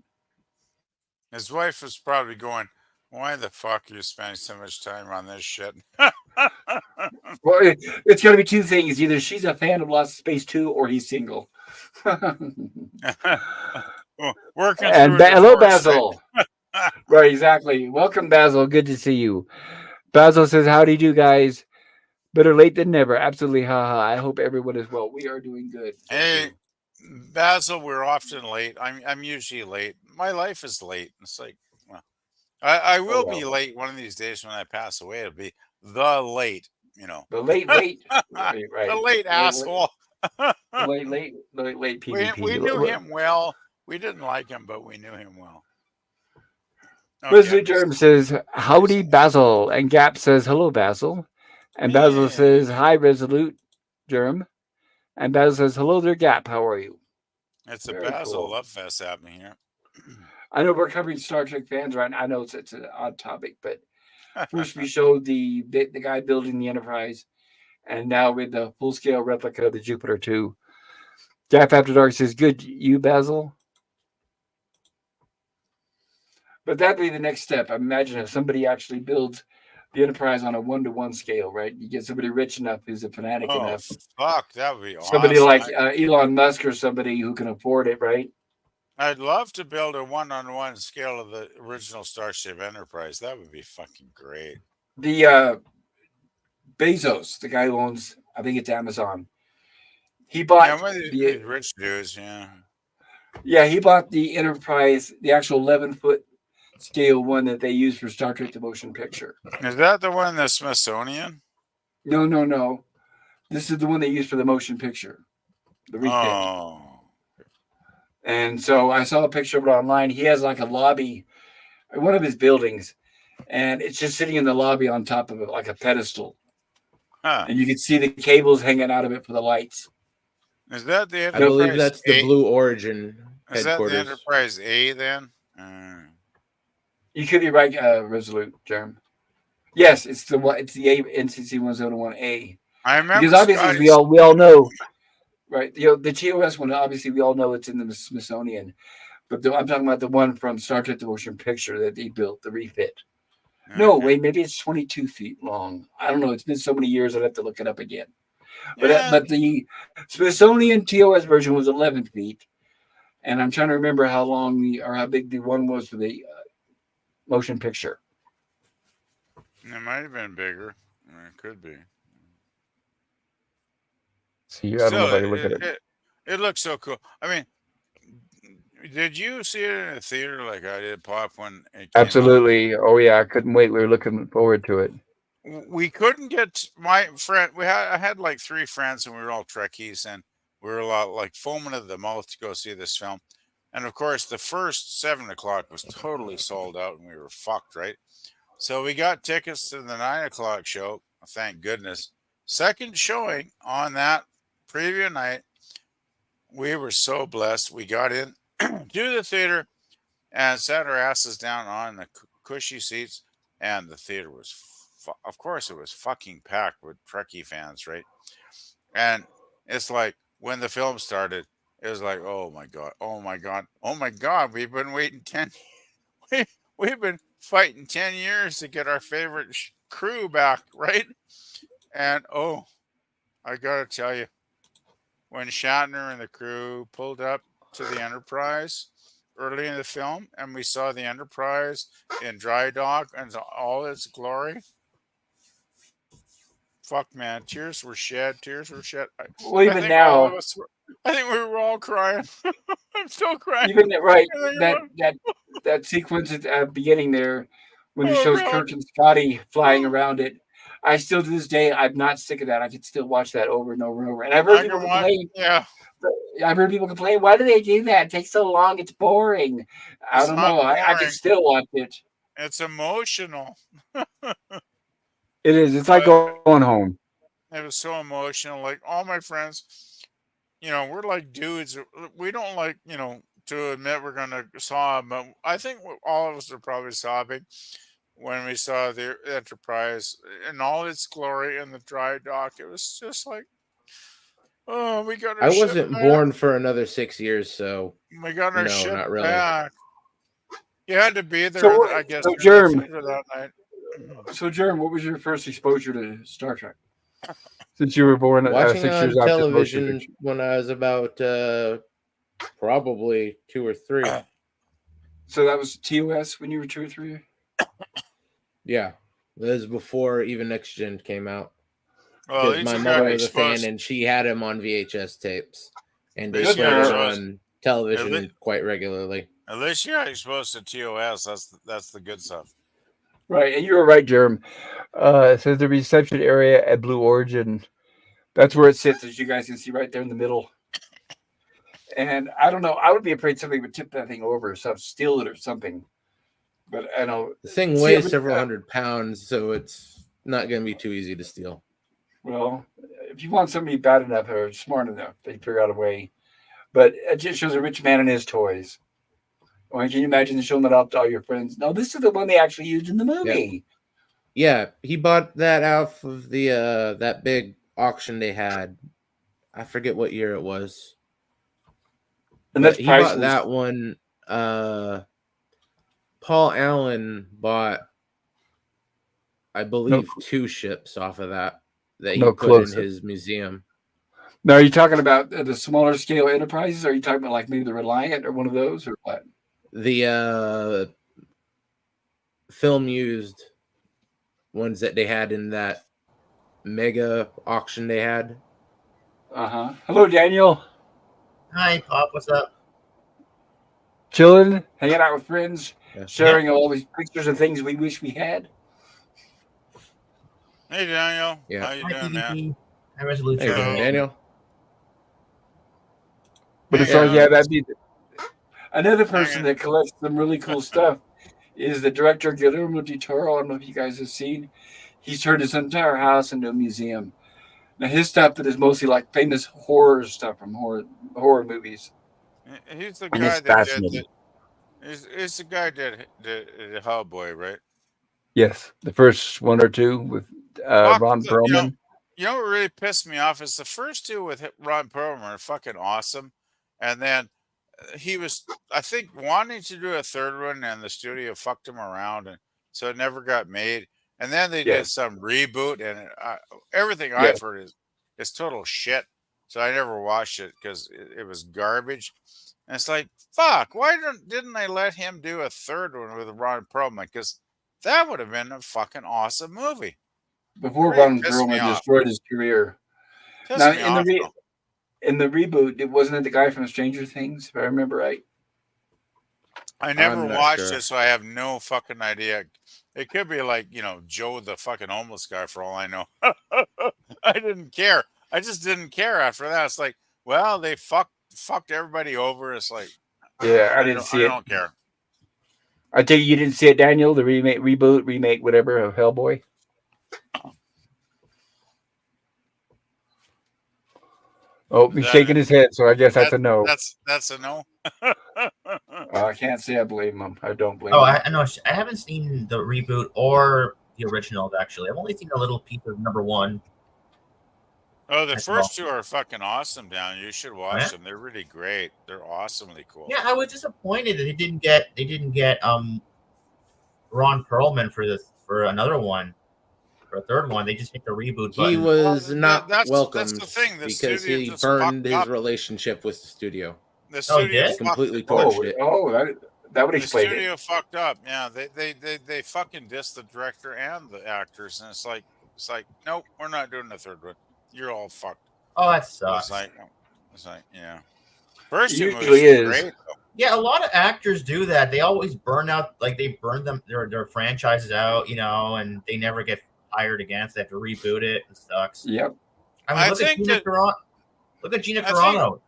His wife was probably going, "Why the fuck are you spending so much time on this shit?" Well, it's going to be two things: either she's a fan of Lost Space 2, or he's single. Working And through a hello, divorce, Basil. Right, exactly. Welcome, Basil. Good to see you. Basil says, "How do you do, guys? Better late than never." Absolutely, haha. I hope everyone is well. We are doing good. Hey, Basil, we're often late. I'm usually late. My life is late. It's like, well, I will be late one of these days when I pass away. It'll be the late, The late, right? the late asshole. The late PvP. We knew him well. We didn't like him, but we knew him well. Resolute Germ says, "Howdy, Basil," and Gap says, "Hello, Basil," and Basil Yeah. says, "Hi, Resolute Germ," and Basil says, "Hello there, Gap. How are you?" It's a Very Basil cool. love fest happening here. I know we're covering Star Trek fans, right? I know it's an odd topic, but first we showed the guy building the Enterprise, and now with the full scale replica of the Jupiter 2. Gap After Dark says, "Good, you, Basil." But that'd be the next step. Imagine if somebody actually builds the Enterprise on a 1-to-1 scale, right? You get somebody rich enough who's a fanatic Oh enough. fuck, that would be Somebody awesome. like Elon Musk or somebody who can afford it, right? I'd love to build a 1-on-1 scale of the original Starship Enterprise. That would be fucking great. The Bezos, the guy who owns, I think it's Amazon, he bought one of these rich dudes, he bought the Enterprise, the actual 11-foot scale one that they use for Star Trek: The Motion Picture. Is that the one in the Smithsonian? No. This is the one they use for the motion picture, the refit. Oh. And so I saw a picture of it online. He has like a lobby, one of his buildings, and it's just sitting in the lobby on top of it like a pedestal, Huh. and you can see the cables hanging out of it for the lights. Is that the I believe Enterprise that's the A? Blue Origin Is that the headquarters. Enterprise A then? You could be right, Resolute Germ. Yes, it's the one. It's the A NCC 101A. I remember Because obviously Scotty's. we all know, right? The TOS one. Obviously, we all know it's in the Smithsonian, but I'm talking about the one from Star Trek: The Motion Picture that they built, the refit. No, Okay. wait, maybe it's 22 feet long. I don't know. It's been so many years. I'd have to look it up again. Yeah. But the Smithsonian TOS version was 11 feet, and I'm trying to remember how long or how big the one was for the motion picture. It might have been bigger. It could be. See, I don't know if Still, I can look at it. it looks so cool. I mean, did you see it in a theater like I did, Pop, when it came out? Absolutely. Oh yeah, I couldn't wait. We were looking forward to it. We couldn't get my friend. I had like 3 friends, and we were all Trekkies, and we were a lot like foaming at the mouth to go see this film. And of course, the first 7 o'clock was totally sold out, and we were fucked, right? So we got tickets to the 9 o'clock show. Thank goodness. Second showing on that preview night, we were so blessed. We got in to the theater and sat our asses down on the cushy seats, and the theater was, of course, it was fucking packed with Trekkie fans, right? And it's like when the film started, it was like, oh my god, oh my god, oh my god, we've been waiting 10, we've been fighting 10 years to get our favorite crew back, right? And oh, I gotta tell you, when Shatner and the crew pulled up to the Enterprise early in the film, and we saw the Enterprise in dry dock and all its glory. Fuck, man, tears were shed. Well, even now, I think we were all crying. I'm still crying. even right that sequence at the beginning there, when it shows God. Kirk and Scotty flying around it. I still to this day, I'm not sick of that. I could still watch that over and over and over. And I've heard people complain. Yeah. I've heard people complain, why do they do that? It takes so long. It's boring. I don't know. I can still watch it. It's emotional. It is. It's like going home. It was so emotional. Like all my friends, we're like dudes. We don't like, to admit we're going to sob, but I think all of us are probably sobbing when we saw the Enterprise in all its glory in the dry dock. It was just like, oh, we got our I ship wasn't back. born for another 6 years, so We got our ship not really. back. You had to be there, So, I guess, so in the Germ, theater that night. so Germ, what was your first exposure to Star Trek? Since you were born Watching 6 on years after the motion television picture. when I was about probably 2 or 3. So that was TOS when you were 2 or 3? Yeah, it was before even Next Gen came out. Well, Because my mother was a fan, and she had him on VHS tapes, and they played it on television quite regularly. At least you got exposed to TOS. That's the good stuff. Right, and you were right, Jerem. It says the reception area at Blue Origin. That's where it sits, as you guys can see right there in the middle. And I don't know. I would be afraid somebody would tip that thing over or steal it or something. But I know the thing weighs several hundred pounds, so it's not going to be too easy to steal. Well, if you want somebody bad enough or smart enough, they figure out a way. But it just shows a rich man and his toys. Or can you imagine showing that off to all your friends? No, this is the one they actually used in the movie. Yeah, he bought that off of the that big auction they had. I forget what year it was. And that's he bought that one. Paul Allen bought, I believe, 2 ships off of that he put in his museum. Now, are you talking about the smaller scale Enterprises? Or are you talking about like maybe the Reliant or one of those, or what? The film used ones that they had in that mega auction they had. Hello, Daniel. Hi, Pop. What's up? Chilling, hanging out with friends, sharing all these pictures and things we wish we had. Hey, Daniel. Yeah. How you doing, man? Hi, Resolute. Hey, Daniel. But it's like, that'd be another person that collects some really cool stuff is the director Guillermo del Toro. I don't know if you guys have seen. He's turned his entire house into a museum. Now his stuff that is mostly like famous horror stuff from horror movies. He's the And it's guy that did fascinating. the. Is the guy that did the Hellboy, right? Yes, the first one or two with Fuck, Ron Perlman. you know what really pissed me off is the first two with Ron Perlman are fucking awesome, and then he was, I think, wanting to do a third one, and the studio fucked him around, and so it never got made. And then they did Yes, some reboot, and everything yes. I've heard is total shit. So I never watched it because it was garbage. And it's like, fuck, why didn't they let him do a third one with Ron Perlman? Because that would have been a fucking awesome movie. It Before really Ron pissed me Perlman off. destroyed his career. Now Pissed me off though. in the reboot, it wasn't it the guy from Stranger Things, if I remember right. I never I'm not watched sure. it, so I have no fucking idea. It could be like, Joe the fucking homeless guy for all I know. I didn't care. I just didn't care after that. It's like, well, they fucked everybody over. It's like Yeah, I I didn't don't I see it. don't care. I take it you didn't see it, Daniel. The remake, whatever of Hellboy. Oh, Is he's that shaking his head, so I guess that's that a no. that's a no? I can't say I blame him. I don't blame Oh, him. I know. I haven't seen the reboot or the original actually. I've only seen a little piece of number one. Oh, the That's all. first two are fucking awesome, down. You should Oh, watch yeah? them. They're really great. They're awesomely cool. Yeah, I was disappointed that they didn't get Ron Perlman for another one, for a third one. They just hit the reboot He button. Well, was not that's the welcomed thing. The because studio he just burned fucked his up. relationship with the studio. The Oh, he studio He did? fucked completely torched Oh, it. that would the explain it. studio fucked up. Yeah, they fucking dissed the director and the actors, and it's like nope, we're not doing the third one. You're all fucked. Oh, that So sucks. it's like yeah. It First two movies usually are is. great though. Yeah, a lot of actors do that. They always burn out, like they burn their franchises out, and they never get hired again. So they have to reboot it. It sucks. Yep. I mean, I think that Look at Gina I think Carano.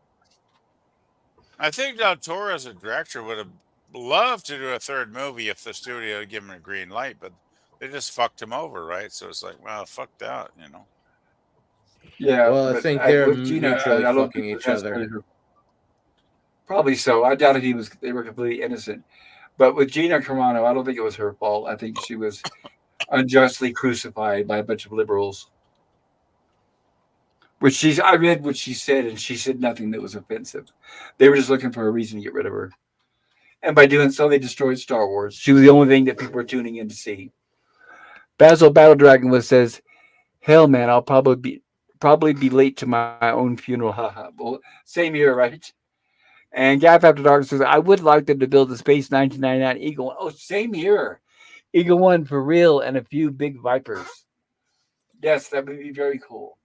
I think Del Toro as a director would have loved to do a third movie if the studio had given him a green light, but they just fucked him over, right? So it's like, well, fuck that. Yeah, Well, I but think they're with Gina, mutually I don't fucking think each that's other. probably so. I doubted they were completely innocent. But with Gina Carano, I don't think it was her fault. I think she was unjustly crucified by a bunch of liberals. I read what she said, and she said nothing that was offensive. They were just looking for a reason to get rid of her, and by doing so, they destroyed Star Wars. She was the only thing that people were tuning in to see. Basil Battle Dragon was says, "Hell, man, I'll probably be late to my own funeral." Haha. Well, same here, right? And Gap After Dark says, "I would like them to build a Space 1999 Eagle." Oh, same here. Eagle One for real, and a few big Vipers. Yes, that would be very cool.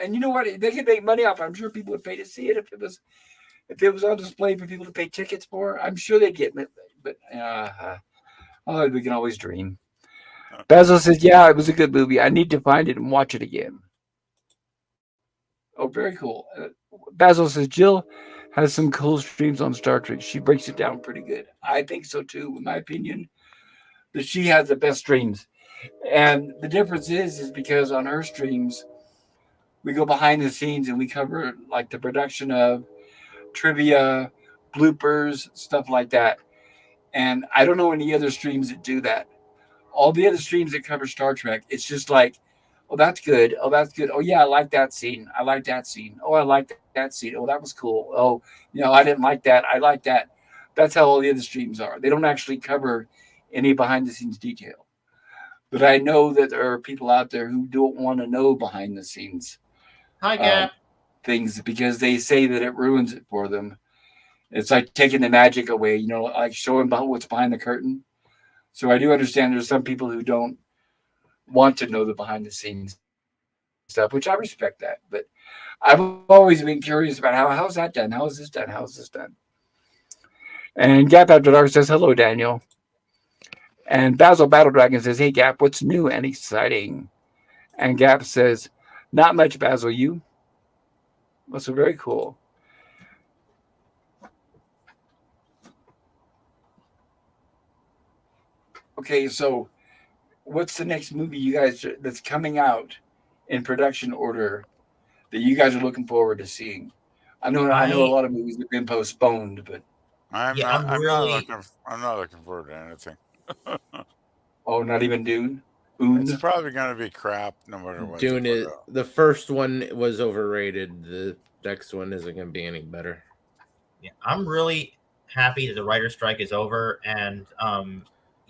And you know what? They could make money off it. I'm sure people would pay to see it if it was on display for people to pay tickets for. I'm sure they'd get it. But oh, we can always dream. Basil says, "Yeah, it was a good movie. I need to find it and watch it again." Oh, very cool. Basil says, "Jill has some cool streams on Star Trek. She breaks it down pretty good." I think so too, in my opinion. That she has the best streams. And the difference is because on her streams, we go behind the scenes and we cover like the production of trivia, bloopers, stuff like that. And I don't know any other streams that do that. All the other streams that cover Star Trek, it's just like, oh, that's good. Oh, that's good. Oh, yeah, I like that scene. I like that scene. Oh, I like that scene. Oh, that was cool. Oh, I didn't like that. I like that. That's how all the other streams are. They don't actually cover any behind the scenes detail. But I know that there are people out there who don't want to know behind the scenes Hi, Gap. things because they say that it ruins it for them. It's like taking the magic away, like showing about what's behind the curtain. So I do understand there's some people who don't want to know the behind the scenes stuff, which I respect that. But I've always been curious about how's that done? How is this done? How is this done? And Gap After Dark says, "Hello, Daniel." And Basil Battle Dragon says, "Hey, Gap, what's new and exciting?" And Gap says, "Not much, Basil. You?" That's very cool. Okay, so what's the next movie you guys that's coming out in production order that you guys are looking forward to seeing? I know a I lot of movies have been postponed, but I'm yeah, not. I'm I'm not really looking. I'm not looking forward to anything. oh, not even Dune. It's Oon. probably going to be crap, no matter what they Dune put is out. the first one was overrated. The next one isn't going to be any better. yeah, I'm really happy that the writer's strike is over, and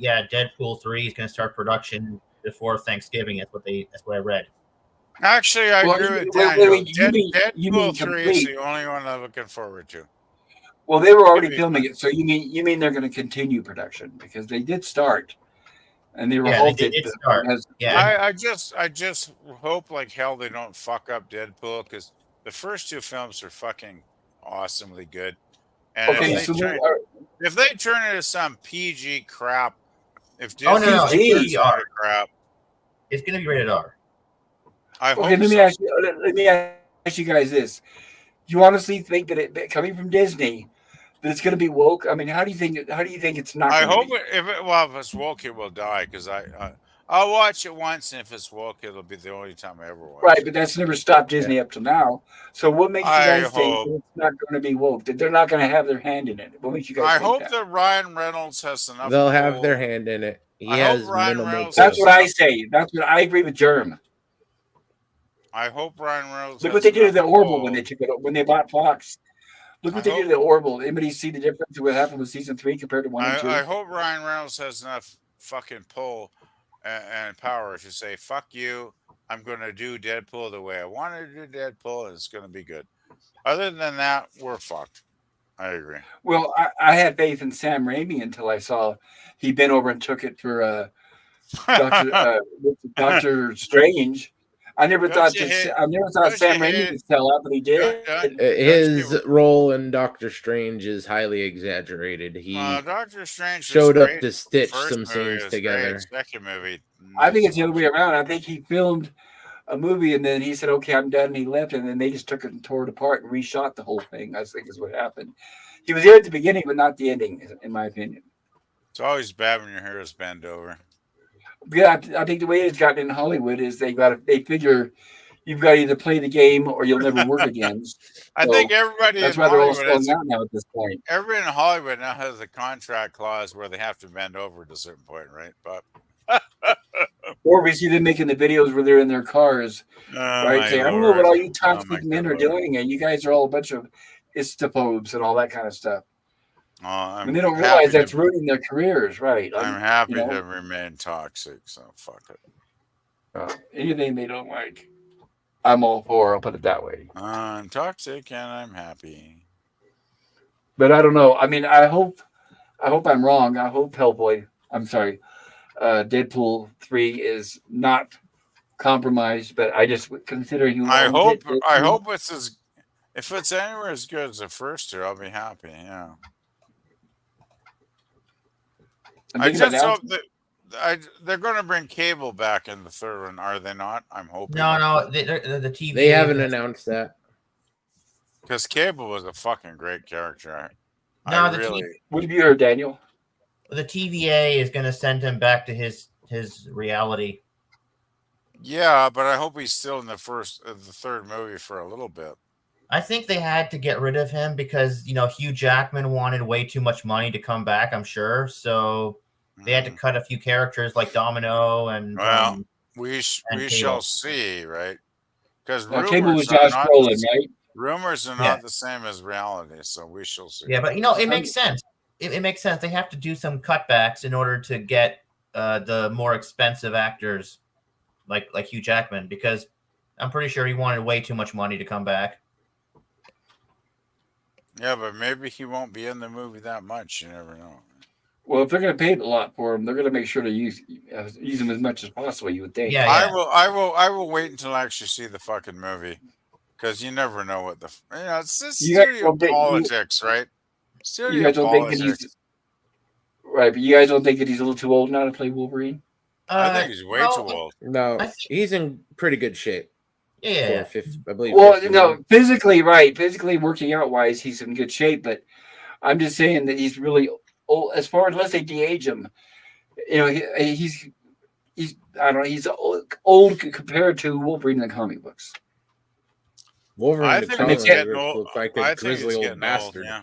yeah, Deadpool 3 is going to start production before Thanksgiving. That's what I read. Actually, I Well, agree with wait, Daniel. you mean Deadpool 3 is complete? the only one I'm looking forward to. Well, they were It's gonna already be filming fun. it, so you mean they're going to continue production because they did start and they were Yeah, they halted did start. because Yeah, I just hope like hell they don't fuck up Deadpool because the first two films are fucking awesomely good. And okay, yeah. so if they turn it into some PG crap, if Oh no, Disney no, just it's going to turns be PG. it into R. crap, It's going to be rated R. I Okay, hope so. let me ask you guys this: do you honestly think that it coming from Disney that it's going to be woke? I mean, how do you think it's not I going to hope be? if it's woke, it will die because I'll watch it once, and if it's woke, it'll be the only time I ever Right, watch it. but that's never stopped Yeah. Disney up to now. So what makes you I guys think hope that it's not going to be woke? That they're not going to have their hand in it? What makes you guys I think hope that? that Ryan Reynolds has enough They'll have their pull. hand in it. He I hope has Ryan minimal Reynolds That's pull. has what I enough. say. That's what I agree with Germ. I hope Ryan Reynolds Look what has they did to enough the Orville when pull. they took it when they bought Fox. Look I what they did to hope the Orville. Anybody see the difference in what happened with season 3 compared to 1 and 2? I hope Ryan Reynolds has enough fucking pull and power to say fuck you. I'm going to do Deadpool the way I wanted to do Deadpool, and it's going to be good. Other than that, we're fucked. I agree. Well, I had faith in Sam Raimi until I saw he bent over and took it for Doctor Strange. Don't you hate? I never thought Don't you Sam Raimi hate? could sell out, but he did. Don't His you? role in Doctor Strange is highly exaggerated. He Doctor Strange was showed up great. to stitch First some movie scenes was great. together. Second movie, I not think so it's the other much. way around. I think he filmed a movie and then he said, "Okay, I'm done," and he left, and then they just took it and tore it apart and reshot the whole thing. I think is what happened. He was there at the beginning, but not the ending, in my opinion. It's always bad when your heroes bend over. Yeah, I think the way it's gotten in Hollywood is they figure you've got to either play the game or you'll never work again. I think So everybody that's in why they're all Hollywood slowing out now at this point. everybody in Hollywood now has a contract clause where they have to bend over at a certain point, right? But Or we see them making the videos where they're in their cars, oh right? my Saying, "I don't know what lord, all you oh my toxic men good are lord. doing, and you guys are all a bunch of istophobes and all that kind of stuff." Oh, And they don't realize that's ruining their careers, right? I'm happy to remain toxic, so fuck it. Anything they don't like, I'm all for. I'll put it that way. I'm toxic and I'm happy. But I don't know. I mean, I hope I'm wrong. I hope Deadpool 3 is not compromised. But I just consider who owns it. I hope it's as if it's anywhere as good as the first two, I'll be happy. Yeah. I'm I thinking about just now. hope that they're going to bring Cable back in the third one, are they not? I'm hoping. No, the TV. They haven't announced that. Because Cable was a fucking great character. No, What have you heard, Daniel? The TVA is going to send him back to his reality. Yeah, but I hope he's still in the third movie for a little bit. I think they had to get rid of him because Hugh Jackman wanted way too much money to come back. I'm sure, so they had to cut a few characters like Domino and. Well, we shall see, right? Because Cable was Josh Brolin, right? Rumors are not the same as reality, so we shall see. Yeah, but it makes sense. It makes sense. They have to do some cutbacks in order to get the more expensive actors, like Hugh Jackman, because I'm pretty sure he wanted way too much money to come back. Yeah, but maybe he won't be in the movie that much. You never know. Well, if they're going to pay a lot for him, they're going to make sure to use him as much as possible. You would think. Yeah, I will wait until I actually see the fucking movie, because you never know what it's just studio politics, right? You guys don't think that he's right, but you guys don't think that he's a little too old now to play Wolverine? I think he's way too old. No, he's in pretty good shape. Yeah, 50, I believe. Well, 51. physically, right? Physically, working out wise, he's in good shape. But I'm just saying that he's really old. As far as let's say de-age him, You know, he's I don't know, he's old compared to Wolverine in the comic books. Wolverine I the think And they he's comic can't. getting books old. looks like a I think grizzly he's old getting old. bastard. Yeah.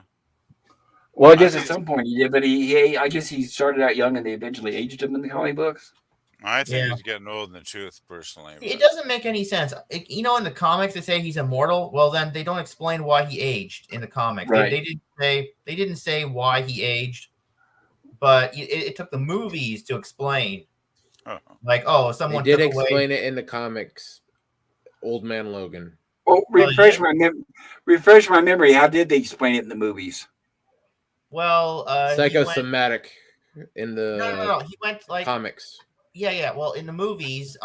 Well, I I guess think at some point he did, but he I guess he started out young and they eventually aged him in the comic books. I think Yeah. he's getting old in the tooth, personally. It But doesn't make any sense. You know, in the comics they say he's immortal. Well, then they don't explain why he aged in the comics. Right. They didn't say why he aged, but it took the movies to explain. Like, oh, They someone did took away. explain it in the comics. Old Man Logan. Well, Oh, they did? refresh my memory. How did they explain it in the movies? Well, Psychosomatic in the no. He went like comics. yeah. Well, in the movies,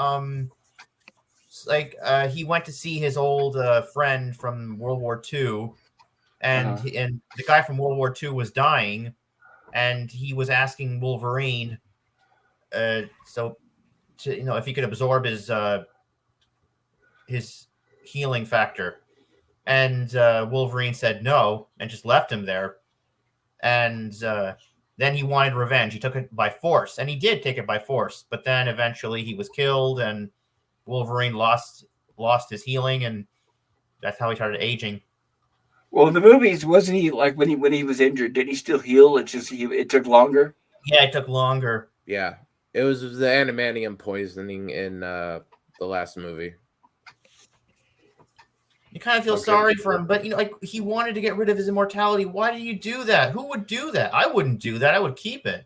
he went to see his old friend from World War II, and Uh-huh. and the guy from World War II was dying, and he was asking Wolverine, so to if he could absorb his healing factor, and Wolverine said no and just left him there, and then he wanted revenge. He took it by force, and he did take it by force, but then eventually he was killed, and Wolverine lost his healing, and that's how he started aging. Well, in the movies, wasn't he like when he was injured? Didn't he still heal? It just it took longer. Yeah, it took longer. Yeah. It was the adamantium poisoning in the last movie. You kind of feel Okay. sorry for him, but like he wanted to get rid of his immortality. Why did you do that? Who would do that? I wouldn't do that. I would keep it.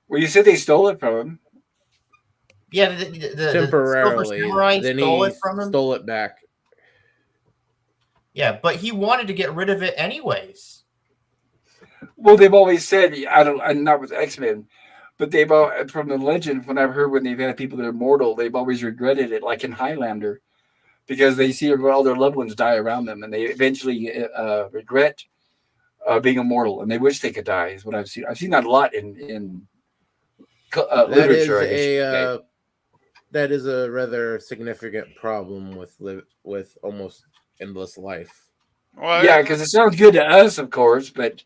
Well, you said they stole it from him. Yeah, the Temporarily. Silver Samurai Then stole he it from him. stole it back. Yeah, but he wanted to get rid of it anyways. Well, they've always said I'm not with X-Men, but they've all from the legend. When I've heard when they've had people that are mortal, they've always regretted it, like in Highlander, because they see all their loved ones die around them, and they eventually regret being immortal, and they wish they could die. Is what I've seen. I've seen that a lot in literature. I guess you could say. That is a rather significant problem with almost endless life. well, Yeah, because it sounds good to us, of course, but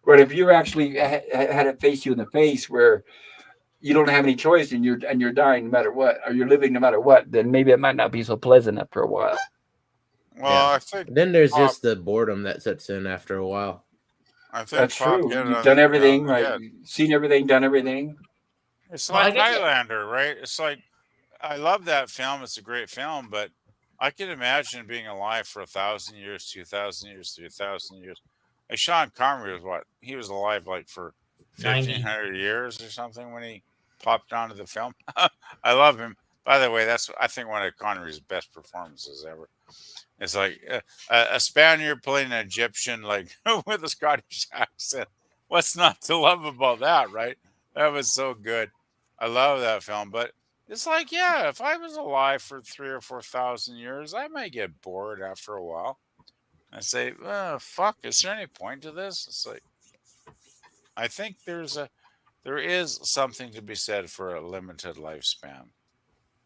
if you actually had it face you in the face, where you don't have any choice and you're dying no matter what, or you're living no matter what, then maybe it might not be so pleasant after a while. well, I think Then there's Pop- just the boredom that sets in after a while. That's Pop true. hit it You've on done the- everything, on the right? head. Seen everything, done everything. It's Well, I like guess Highlander, right? It's like I love that film. It's a great film, but I can imagine being alive for 1,000 years, 2,000 years, 3,000 years. Like Sean Connery was what? He was alive like for 90. 1,500 years or something when he popped onto the film. I love him. By the way, that's I think one of Connery's best performances ever. It's like a Spaniard playing an Egyptian, like with a Scottish accent. What's not to love about that, right? That was so good. I love that film, but it's like, yeah, if I was alive for 3 or 4,000 years, I might get bored after a while. I say, oh, fuck, is there any point to this? It's like, I think there is something to be said for a limited lifespan.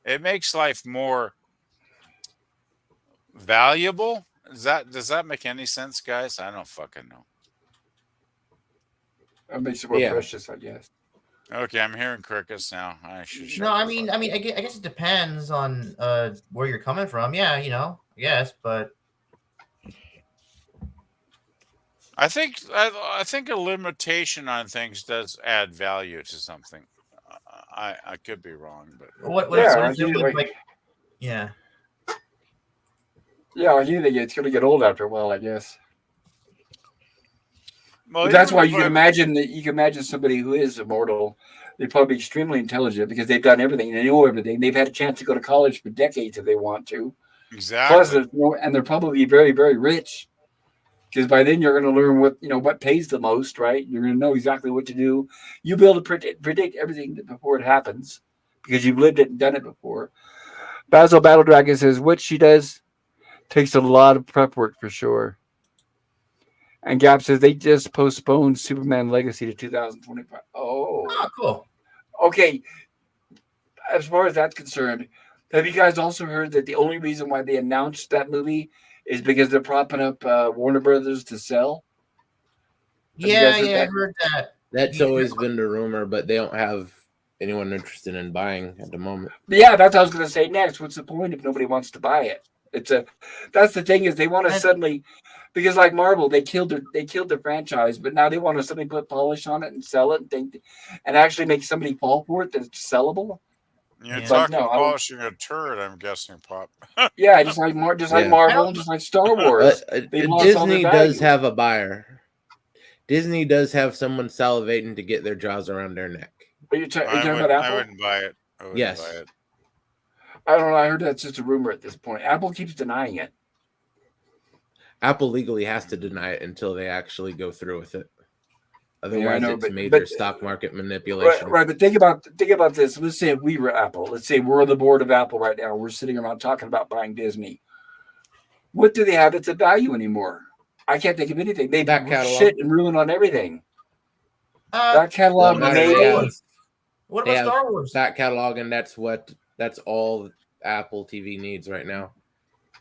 It makes life more valuable. Does that make any sense, guys? I don't fucking know. That makes it more Yeah. precious, I guess. Okay, I'm hearing crickets now. I should shut No, I the mean, fuck up. I guess it depends on where you're coming from. Yeah, I guess, but I think a limitation on things does add value to something. I could be wrong, but what Yeah, what I is it do, with, like- like, yeah. Yeah, like anything, it's going to get old after a while, I guess. well, But that's even why if you can I- imagine somebody who is immortal. They're probably extremely intelligent because they've done everything. They know everything. They've had a chance to go to college for decades if they want to. Plus, exactly. and they're probably very, very rich because by then you're going to learn what pays the most, right? You're going to know exactly what to do. You'll be able to predict everything before it happens because you've lived it and done it before. Basil Battle Dragon says what she does takes a lot of prep work for sure. And Gap says they just postponed Superman Legacy to 2025. Oh, Oh, cool. okay. As far as that's concerned, have you guys also heard that the only reason why they announced that movie is because they're propping up Warner Brothers to sell? Have you Yeah, guys heard I that? heard that. That's Yeah. always been the rumor, but they don't have anyone interested in buying at the moment. Yeah, that's what I was going to say next. What's the point if nobody wants to buy it? That's the thing is they want to suddenly, because like Marvel, they killed their franchise, but now they want to suddenly put polish on it and sell it and actually make somebody fall for it that's sellable. You're Yeah. talking no, I don't- polishing a turret, I'm guessing, Pop. Yeah, just like Yeah. Marvel, and just like Star Wars. They lost all their Disney does value. have a buyer. Disney does have someone salivating to get their jaws around their neck. Are you talking I about Apple? wouldn't buy it. I wouldn't Yes. buy it. I don't know. I heard that's just a rumor at this point. Apple keeps denying it. Apple legally has to deny it until they actually go through with it. Otherwise, know, it's major stock market manipulation. Right, but think about this. Let's say if we were Apple. Let's say we're on the board of Apple right now. We're sitting around talking about buying Disney. What do they have that's of value anymore? I can't think of anything. They Back catalog. shit and ruin on everything. That catalog, What about maybe. Star Wars? What They about have Star Wars? Back catalog, and that's all Apple TV needs right now.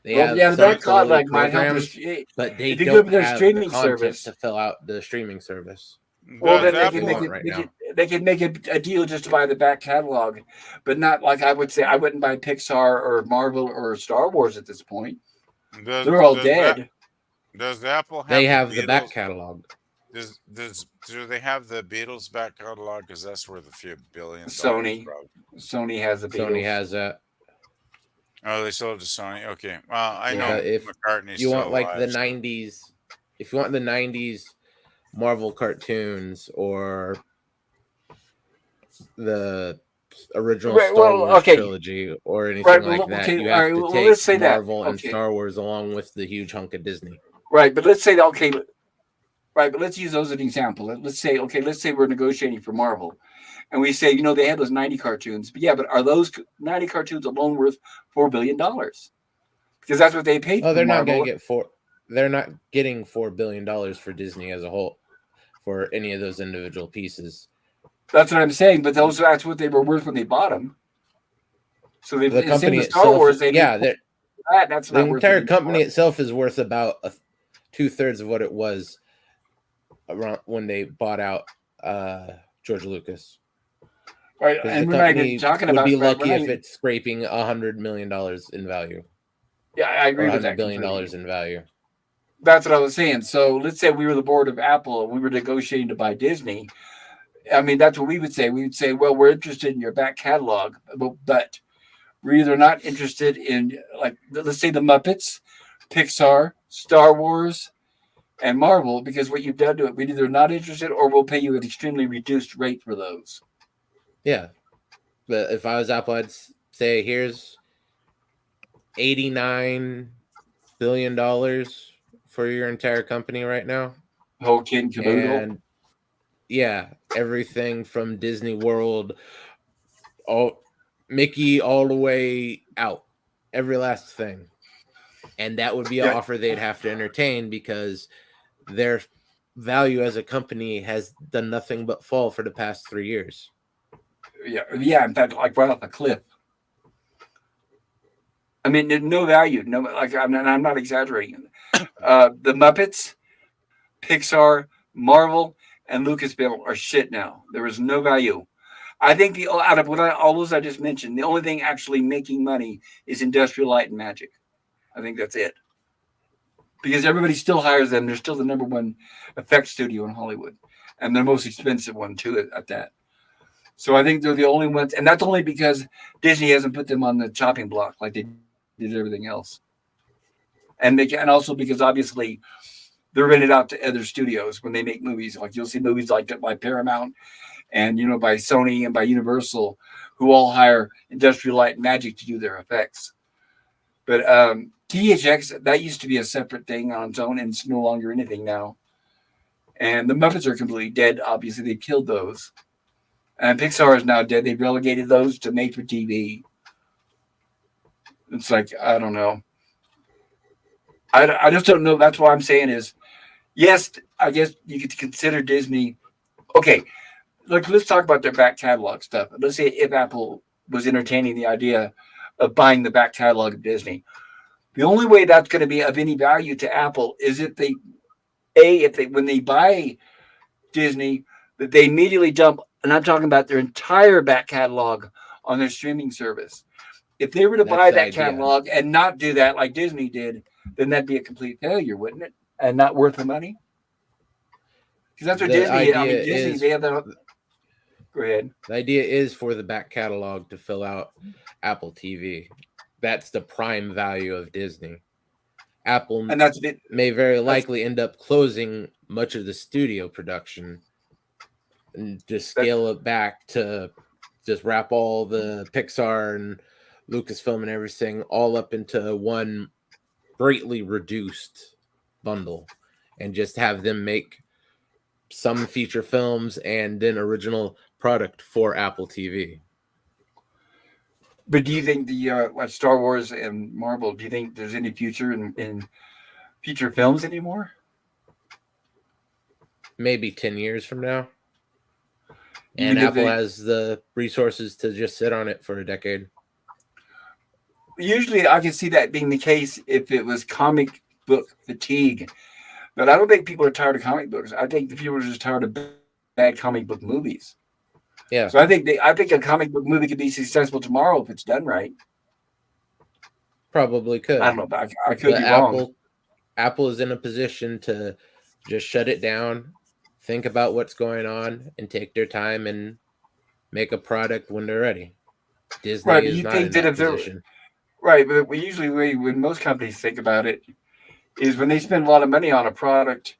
They Well, have yeah, some that catalog quality might help programs, us. but they if you go don't to their have streaming the content service to fill out the streaming service. Well, Does then they Apple- can make it. right They now. could, they could make a deal just to buy the back catalog, but not like I would say. I wouldn't buy Pixar or Marvel or Star Wars at this point. They're all dead. Does Apple have They have the back Beatles? catalog. Do they have the Beatles back catalog? Because that's worth a few billion. Sony. Probably. Sony has the Beatles. Sony has that. Oh, they sold it to Sony. Okay. Well, I know But if McCartney's you still want like the alive, so- '90s, if you want the '90s Marvel cartoons or the original Right, Star well, Wars okay. trilogy or anything Right, like well, that, okay, you all have right, to well, take let's say that. Marvel and Okay. Star Wars along with the huge hunk of Disney. Right, but let's say that. Okay, right, but let's use those as an example. Let's say we're negotiating for Marvel, and we say they had those 90 cartoons, but are those 90 cartoons alone worth $4 billion? Because that's what they paid. Oh, for they're not Marvel. going to get four. They're not getting $4 billion for Disney as a whole for any of those individual pieces. That's what I'm saying. But that's what they were worth when they bought them. So they The company with Star itself, Wars. They that's the not worth entire it company anymore. itself is worth about 2/3 of what it was around when they bought out George Lucas. Right, Because and the we're not company even talking would about be right, we're lucky not if even- it's scraping $100 million in value. Yeah, I Or agree with $100 that. billion completely. in value. That's what I was saying. So let's say we were the board of Apple and we were negotiating to buy Disney. I mean, that's what we would say. We would say, well, we're interested in your back catalog, but we're either not interested in, like, let's say the Muppets, Pixar, Star Wars, and Marvel, because what you've done to it, we're either not interested or we'll pay you an extremely reduced rate for those. Yeah. But if I was Apple, I'd say here's $89 billion for your entire company right now. Whole kit and caboodle. And yeah, everything from Disney World, Mickey all the way out, every last thing. And that would be an offer they'd have to entertain because their value as a company has done nothing but fall for the past 3 years. Yeah. In fact, like right off a cliff. I mean, there's no value. No, like I'm not exaggerating. The Muppets, Pixar, Marvel, and Lucasfilm are shit now. There is no value. I think out of all those I just mentioned, the only thing actually making money is Industrial Light and Magic. I think that's it. Because everybody still hires them. They're still the number one effects studio in Hollywood. And the most expensive one, too, at that. So I think they're the only ones. And that's only because Disney hasn't put them on the chopping block like they did everything else. And also because, obviously, they're rented out to other studios when they make movies. Like you'll see movies like that by Paramount and, by Sony and by Universal, who all hire Industrial Light and Magic to do their effects. But THX, that used to be a separate thing on its own, and it's no longer anything now. And the Muppets are completely dead. Obviously, they killed those. And Pixar is now dead. They've relegated those to made for TV. It's like, I don't know. I just don't know. That's what I'm saying is, yes, I guess you could consider Disney. Okay, look, let's talk about their back catalog stuff. Let's say if Apple was entertaining the idea of buying the back catalog of Disney. The only way that's going to be of any value to Apple is if when they buy Disney, that they immediately dump and I'm talking about their entire back catalog on their streaming service. If they were to That's buy the that idea. catalog and not do that like Disney did, then that'd be a complete failure, wouldn't it? And not worth the money. Because that's what The Disney. I idea mean, Disney. is They have that. Go ahead. the idea is for the back catalog to fill out Apple TV. That's the prime value of Disney. Apple And that's it. may very likely end up closing much of the studio production and just scale it back to just wrap all the Pixar and Lucasfilm and everything all up into one greatly reduced bundle and just have them make some feature films and then original product for Apple TV. But do you think the like Star Wars and Marvel? Do you think there's any future in feature films anymore? Maybe 10 years from now. Even And if Apple they- has the resources to just sit on it for a decade. Usually, I can see that being the case if it was comic book fatigue. But I don't think people are tired of comic books. I think the people are just tired of bad comic book movies. Yeah. So I think a comic book movie could be successful tomorrow if it's done right. Probably could. I don't know, but I could But be wrong. Apple is in a position to just shut it down, think about what's going on, and take their time and make a product when they're ready. Disney Right, but is you not think in that that if they're position. right, but we usually when most companies think about it is when they spend a lot of money on a product,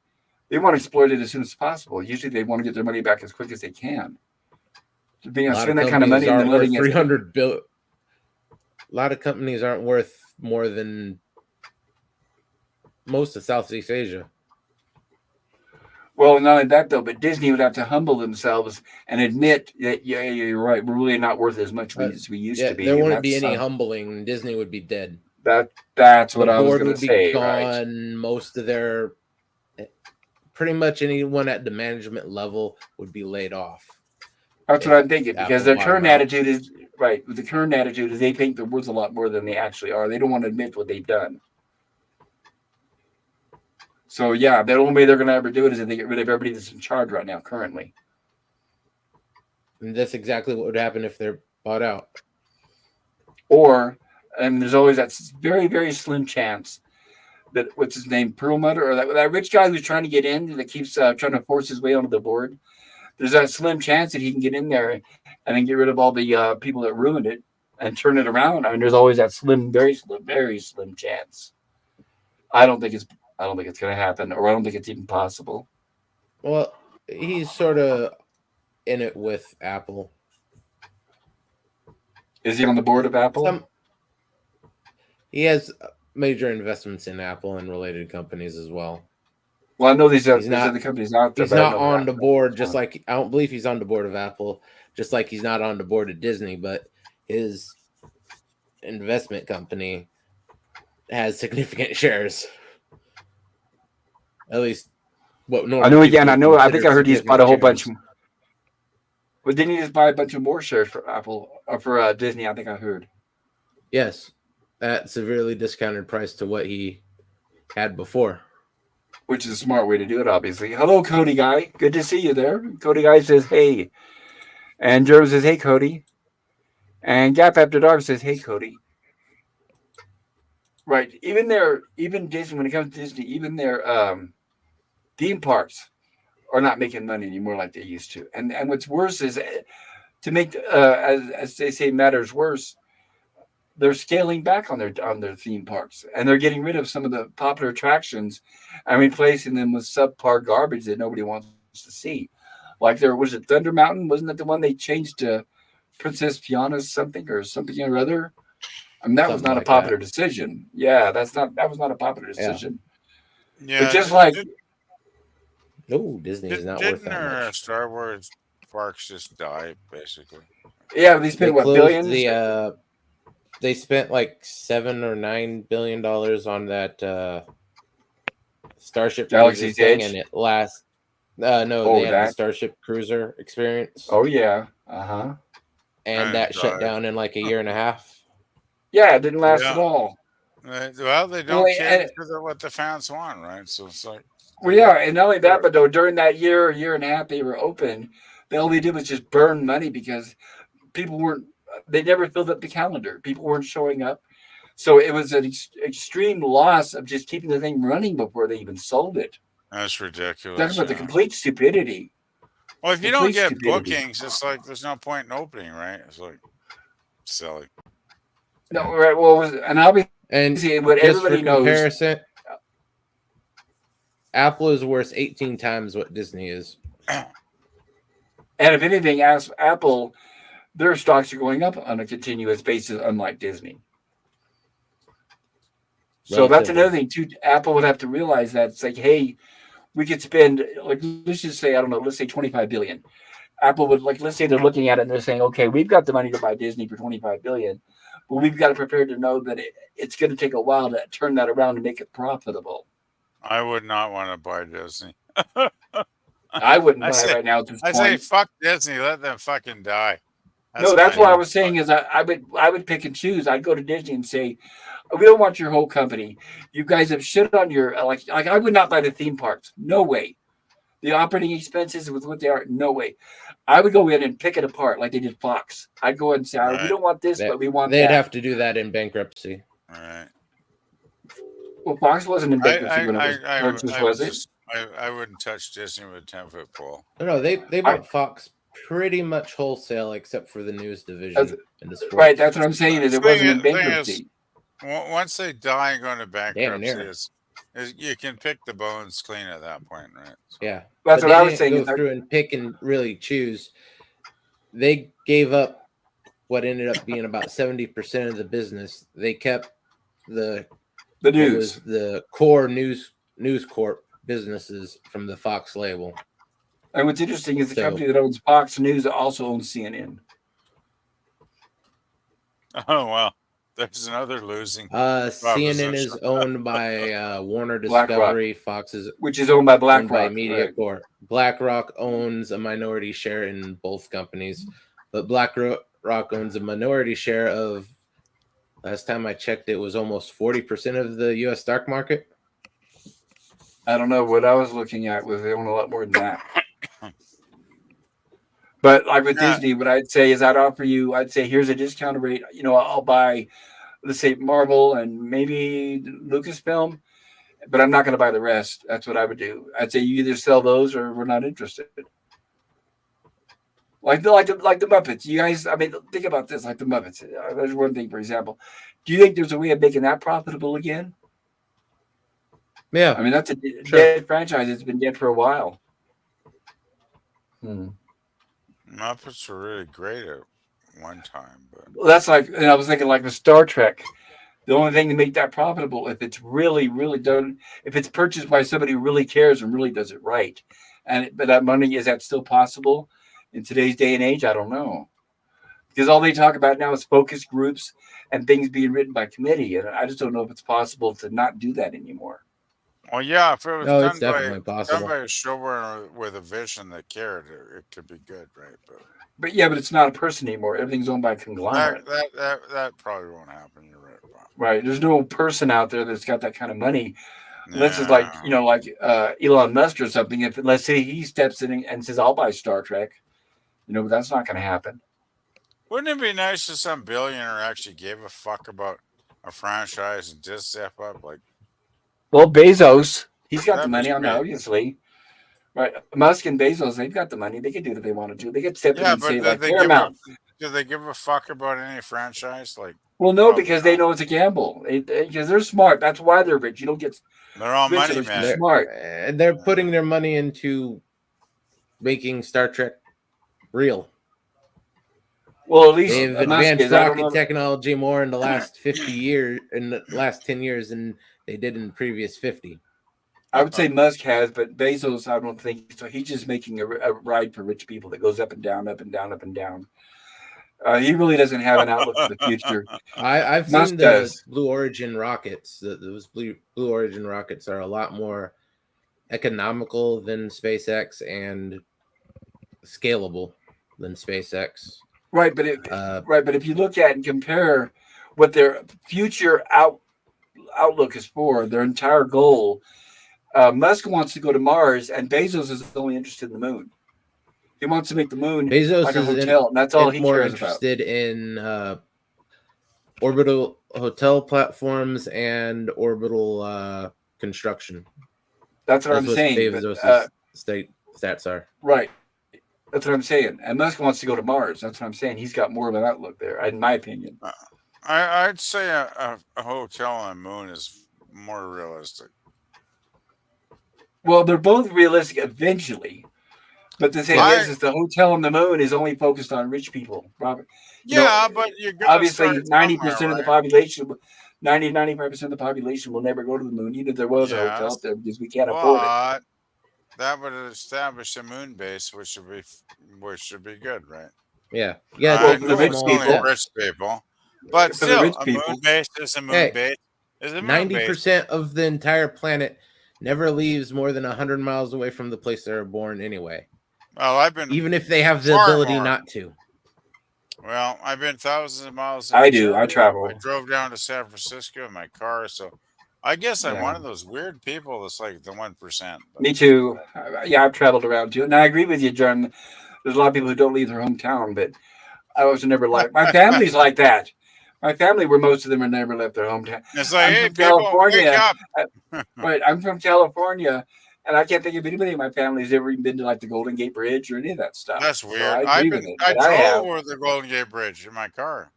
they want to exploit it as soon as possible. Usually, they want to get their money back as quick as they can. A lot of Spend that kind of companies money and then aren't worth letting it. 300 billion. A lot of companies aren't worth more than most of Southeast Asia. Well, not only that though, but Disney would have to humble themselves and admit that yeah, you're right. We're really not worth as much as we used Yeah, to be. there and wouldn't be that's any humbling. Disney would be dead. that's The what I was board going would to be say. gone. Right. Most of their, pretty much anyone at the management level would be laid off. That's what I'm thinking because Apple their bought current them out. attitude is right. The current attitude is they think they're worth a lot more than they actually are. They don't want to admit what they've done. So yeah, the only way they're going to ever do it is if they get rid of everybody that's in charge right now, currently. And that's exactly what would happen if they're bought out. Or, and there's always that very, very slim chance that what's his name, Perlmutter, or that rich guy who's trying to get in that keeps trying to force his way onto the board. There's that slim chance that he can get in there and then get rid of all the people that ruined it and turn it around. I mean, there's always that slim, very slim chance. I don't think it's going to happen, or I don't think it's even possible. Well, he's sort of in it with Apple. Is he on the board of Apple? He has major investments in Apple and related companies as well. Well, I know there's He's not- other companies out there. He's but I not don't know on that. the board, just like I don't believe he's on the board of Apple, just like he's not on the board of Disney, but his investment company has significant shares. At least what I normally know. people Again, I would know. I consider think I heard he's bought a whole significant bunch. shares. But didn't he just buy a bunch of more shares for Apple or for Disney? I think I heard. Yes, at severely discounted price to what he had before. Which is a smart way to do it, obviously. Hello, Cody Guy. Good to see you there. Cody Guy says, hey. And Jerome says, hey, Cody. And Gap After Dark says, hey, Cody. Right. Even Disney, when it comes to Disney, even their theme parks are not making money anymore like they used to. And what's worse is to make, as they say, matters worse, they're scaling back on their theme parks, and they're getting rid of some of the popular attractions and replacing them with subpar garbage that nobody wants to see. Like was it Thunder Mountain? Wasn't that the one they changed to Princess Fiana's something or other? I mean, that was Something not like a popular that. decision. Yeah, that was not a popular decision. Yeah, But just like No, Disney is not worth didn't that their much. Star Wars parks just die basically? yeah, they They spent what closed billions? they spent like $7 or $9 billion on that Starship Galaxy's Cruiser thing, Edge? and it lasts. No, Oh, they had the that? Starship Cruiser experience, Oh yeah, uh-huh. and that shut down in like a year and a half. Yeah, it didn't last Yeah. at all. Well, they don't Well, care and, because of what the fans want, right? So it's like, well, yeah, and not only that, but though during that year and a half they were open, All they did was just burn money because people weren't. They never filled up the calendar. People weren't showing up. So it was an extreme loss of just keeping the thing running before they even sold it. That's Talking ridiculous. about the Yeah. complete stupidity. Well, if you don't Complete get stupidity. bookings, it's like there's no point in opening, right? It's like silly. No, right. Well, and obviously, And what just for everybody knows, comparison, Apple is worth 18 times what Disney is. and if anything, as Apple, their stocks are going up on a continuous basis, unlike Disney. So that's Relatively. another thing too. Apple would have to realize that it's like, hey, we could spend like let's just say I don't know, let's say 25 billion. Apple would like let's say they're looking at it and they're saying, okay, we've got the money to buy Disney for 25 billion, but we've got to prepare to know that it's going to take a while to turn that around and make it profitable. I would not want to buy Disney. I wouldn't I buy it say, right now at this I say, point. fuck Disney. Let them fucking die. No, my that's what I opinion. was saying is I would pick and choose. I'd go to Disney and say, we don't want your whole company. You guys have shit on your like I would not buy the theme parks. No way. The operating expenses with what they are, no way. I would go in and pick it apart like they did Fox. I'd go in and say, we Right. don't want this, but we want They'd that. have to do that in bankruptcy. Right. Well, Fox wasn't in bankruptcy when it was purchased, was it? I wouldn't touch Disney with a 10-foot pole. No, they bought Fox pretty much wholesale except for the news division and the sports. Right, that's what I'm saying is it wasn't in Thing bankruptcy. Once they die and go into bankruptcy, near. you can pick the bones clean at that point, right? So, Yeah. That's But what I they was saying. didn't go through and pick and really choose. They gave up what ended up being about 70% of the business. They kept the news, the core News Corp businesses from the Fox label. And what's interesting is the company that owns Fox News also owns CNN. Oh wow, there's another losing. CNN is owned by Warner Discovery. Fox is which is owned by BlackRock. By MediaCorp. BlackRock owns a minority share in both companies, but BlackRock owns a minority share of. Last time I checked, it was almost 40% of the U.S. stock market. I don't know what I was looking at was they own a lot more than that. But like with Disney, what I'd say is I'd say here's a discounted rate. You know, I'll buy, let's say Marvel and maybe Lucasfilm, but I'm not going to buy the rest. That's what I would do. I'd say you either sell those or we're not interested. Like the Muppets. You guys, I mean, think about this. Like the Muppets. There's one thing, for example. Do you think there's a way of making that profitable again? Yeah. I mean, that's a dead franchise. It's been dead for a while. Muppets were really great at one time, but well, that's like, and I was thinking like with Star Trek. The only thing to make that profitable, if it's really, really done, if it's purchased by somebody who really cares and really does it right, but that money is that still possible in today's day and age? I don't know, because all they talk about now is focus groups and things being written by committee, and I just don't know if it's possible to not do that anymore. Well, yeah, if it was it's definitely possible. done by a showrunner with a vision that cared, it could be good, right? But it's not a person anymore. Everything's owned by a conglomerate. That probably won't happen. You're right. Right. There's no person out there that's got that kind of money. Unless it's like, like Elon Musk or something. If let's say he steps in and says, I'll buy Star Trek, but that's not going to happen. Wouldn't it be nice if some billionaire actually gave a fuck about a franchise and just step up? Well, Bezos, he's got the money on that, obviously. Right. Musk and Bezos, they've got the money. They could do what they want to do. They could step in and say, like, Paramount. Do they give a fuck about any franchise? Well, no, because they know it's a gamble. Because they're smart. That's why they're rich. You don't get. They're all money, man. They're smart. They're putting their money into making Star Trek real. Well, at least they've advanced rocket technology more in the last 50 years, in the last 10 years, than they did in the previous 50. I would say Musk has, but Bezos, I don't think so. He's just making a ride for rich people that goes up and down, up and down, up and down. He really doesn't have an outlook for the future. I've seen the Blue Origin rockets. Those Blue Origin rockets are a lot more economical than SpaceX and scalable than SpaceX. Right, but if you look at and compare what their future outlook is for, their entire goal, Musk wants to go to Mars, and Bezos is only interested in the moon. He wants to make the moon Bezos like a is hotel, and that's all he more cares about. interested in orbital hotel platforms and orbital construction. That's what That's I'm what saying. Bezos' stats are. Right. That's what I'm saying. And Musk wants to go to Mars. That's what I'm saying. He's got more of an outlook there, in my opinion. I'd say a hotel on the moon is more realistic. Well, they're both realistic eventually. But the thing is the hotel on the moon is only focused on rich people, Robert. Yeah, but you're gonna obviously start 90% of the right? population, 95% of the population will never go to the moon, even if there was a hotel up there, because we can't afford it. That would establish a moon base, which should be good, right? Yeah, yeah. Well, for the rich people, rich people, but for the still, rich a people, moon base is a moon base. Is a moon 90% of the entire planet never leaves more than 100 miles away from the place they were born anyway. Well, I've been even if they have the ability not to. Well, I've been thousands of miles. I do. I travel. I drove down to San Francisco in my car, so I guess I'm one of those weird people that's like the 1%. Me too. Yeah, I've traveled around too, and I agree with you, John. There's a lot of people who don't leave their hometown, but I was never like my family's like that. My family, where most of them are never left their hometown. It's like, I'm hey, from people, California. wake up. Right, I'm from California, and I can't think of anybody in my family who's ever even been to like the Golden Gate Bridge or any of that stuff. That's weird. So I agree with it. I But I have. drove over the Golden Gate Bridge in my car.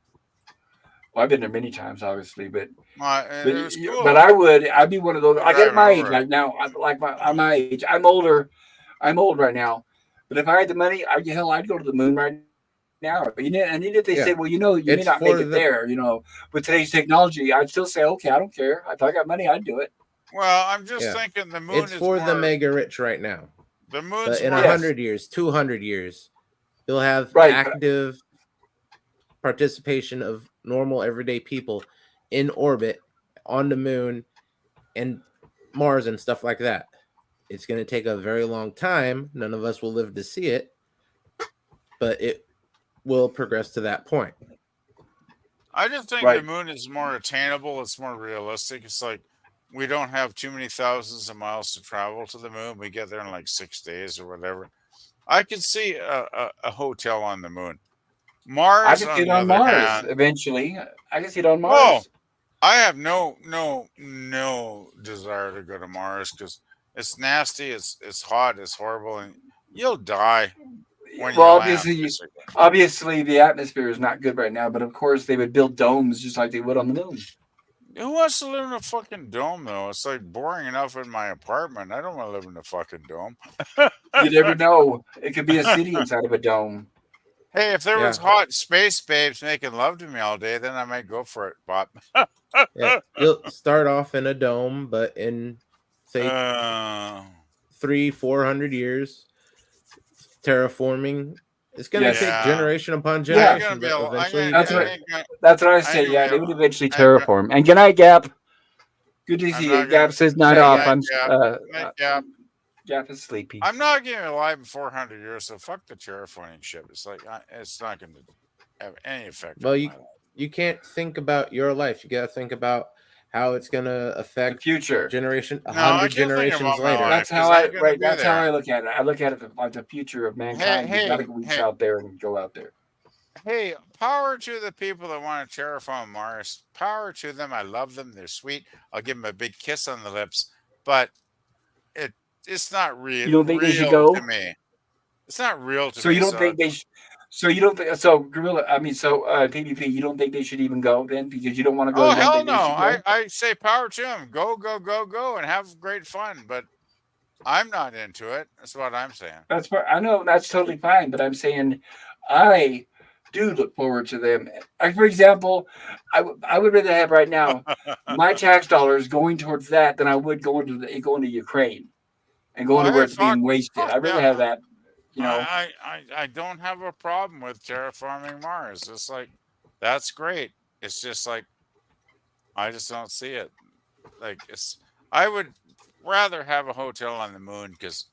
Well, I've been there many times, obviously, but it was cool. But I'd be one of those. I get my age right now. I'm my age. I'm older. I'm old right now. But if I had the money, I'd go to the moon right now. And even if they say, well, you may not make it there, with today's technology, I'd still say, okay, I don't care. If I got money, I'd do it. Well, I'm just thinking the moon is for the mega rich right now. The moon's but in 100 years, 200 years, you'll have active participation of normal everyday people in orbit on the moon and Mars and stuff like that. It's going to take a very long time. None of us will live to see it, but it will progress to that point. I just think the moon is more attainable. It's more realistic. It's like we don't have too many thousands of miles to travel to the moon. We get there in like 6 days or whatever. I could see a hotel on the moon. Mars, I can see it on Mars eventually. I can see it on Mars. Oh, I have no desire to go to Mars because it's nasty, it's hot, it's horrible, and you'll die. Obviously, the atmosphere is not good right now. But of course, they would build domes just like they would on the moon. Who wants to live in a fucking dome, though? It's like boring enough in my apartment. I don't want to live in a fucking dome. You never know. It could be a city inside of a dome. Hey, if there was hot space babes making love to me all day, then I might go for it, Bob. You'll start off in a dome, but in, say, 300-400 years, terraforming, it's going to take generation upon generation. That's what I say. Yeah, they would eventually terraform. And good night, Gap. Good to see you. Gap says night off. Gap is sleepy. I'm not getting alive in 400 years, so fuck the terraforming shit. It's like it's not going to have any effect. Well, you can't think about your life. You got to think about how it's going to affect the future 100 generations later. That's how I look at it. I look at it like the future of mankind. You got to reach out there and go out there. Hey, power to the people that want to terraform Mars. Power to them. I love them. They're sweet. I'll give them a big kiss on the lips. But it's not real. You don't think they should go? To me. It's not real to me. So you don't think they should? So you don't think so, Gorilla? I mean, so PvP. You don't think they should even go then because you don't want to go? Oh hell no! I say power to them. Go, and have great fun. But I'm not into it. That's what I'm saying. I know that's totally fine, but I'm saying I do look forward to them. Like, for example, I would rather have right now my tax dollars going towards that than I would going to Ukraine and going to where it's being wasted. I'd rather have that. I don't have a problem with terraforming Mars. It's like that's great. It's just like I just don't see it. Like I would rather have a hotel on the moon because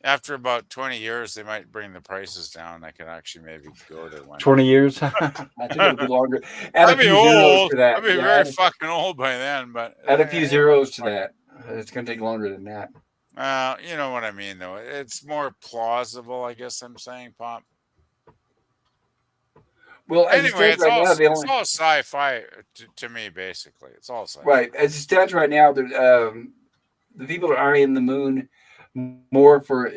after about 20 years they might bring the prices down. I can actually maybe go to one. 20 years? I think it'll be longer. I'd be old. I'd be very fucking old by then. But add a few zeros to that. It's gonna take longer than that. You know what I mean, though. It's more plausible, I guess I'm saying, Pop. Well, as it Anyway, stands right now, the it's only all sci-fi to me, basically. It's all sci-fi. right as it stands right now, the people that are in the moon more for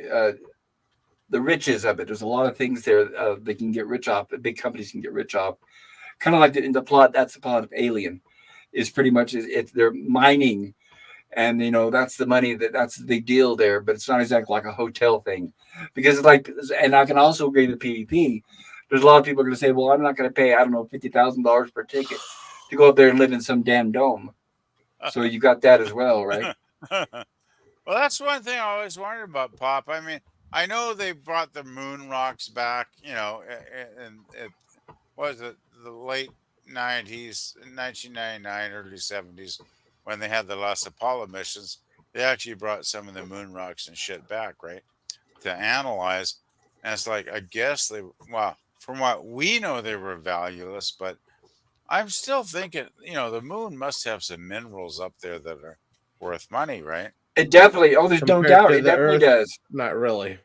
the riches of it. There's a lot of things there they can get rich off. Big companies can get rich off. Kind of like in the plot. That's the plot of Alien. Is pretty much it's they're mining, and that's the money that's the big deal there. But it's not exactly like a hotel thing, because it's like, and I can also agree with PvP. There's a lot of people going to say, well, I'm not going to pay, I don't know, $50,000 per ticket to go up there and live in some damn dome. So you got that as well, right? Well, that's one thing I always wondered about Pop. I mean, I know they brought the moon rocks back, and it was it the late 90s, 1999, early 70s, when they had the last Apollo missions. They actually brought some of the moon rocks and shit back, right, to analyze. And it's like, I guess well, from what we know, they were valueless, but I'm still thinking, the moon must have some minerals up there that are worth money, right? It definitely, oh, there's no Compared doubt, to it the definitely Earth, does. not really.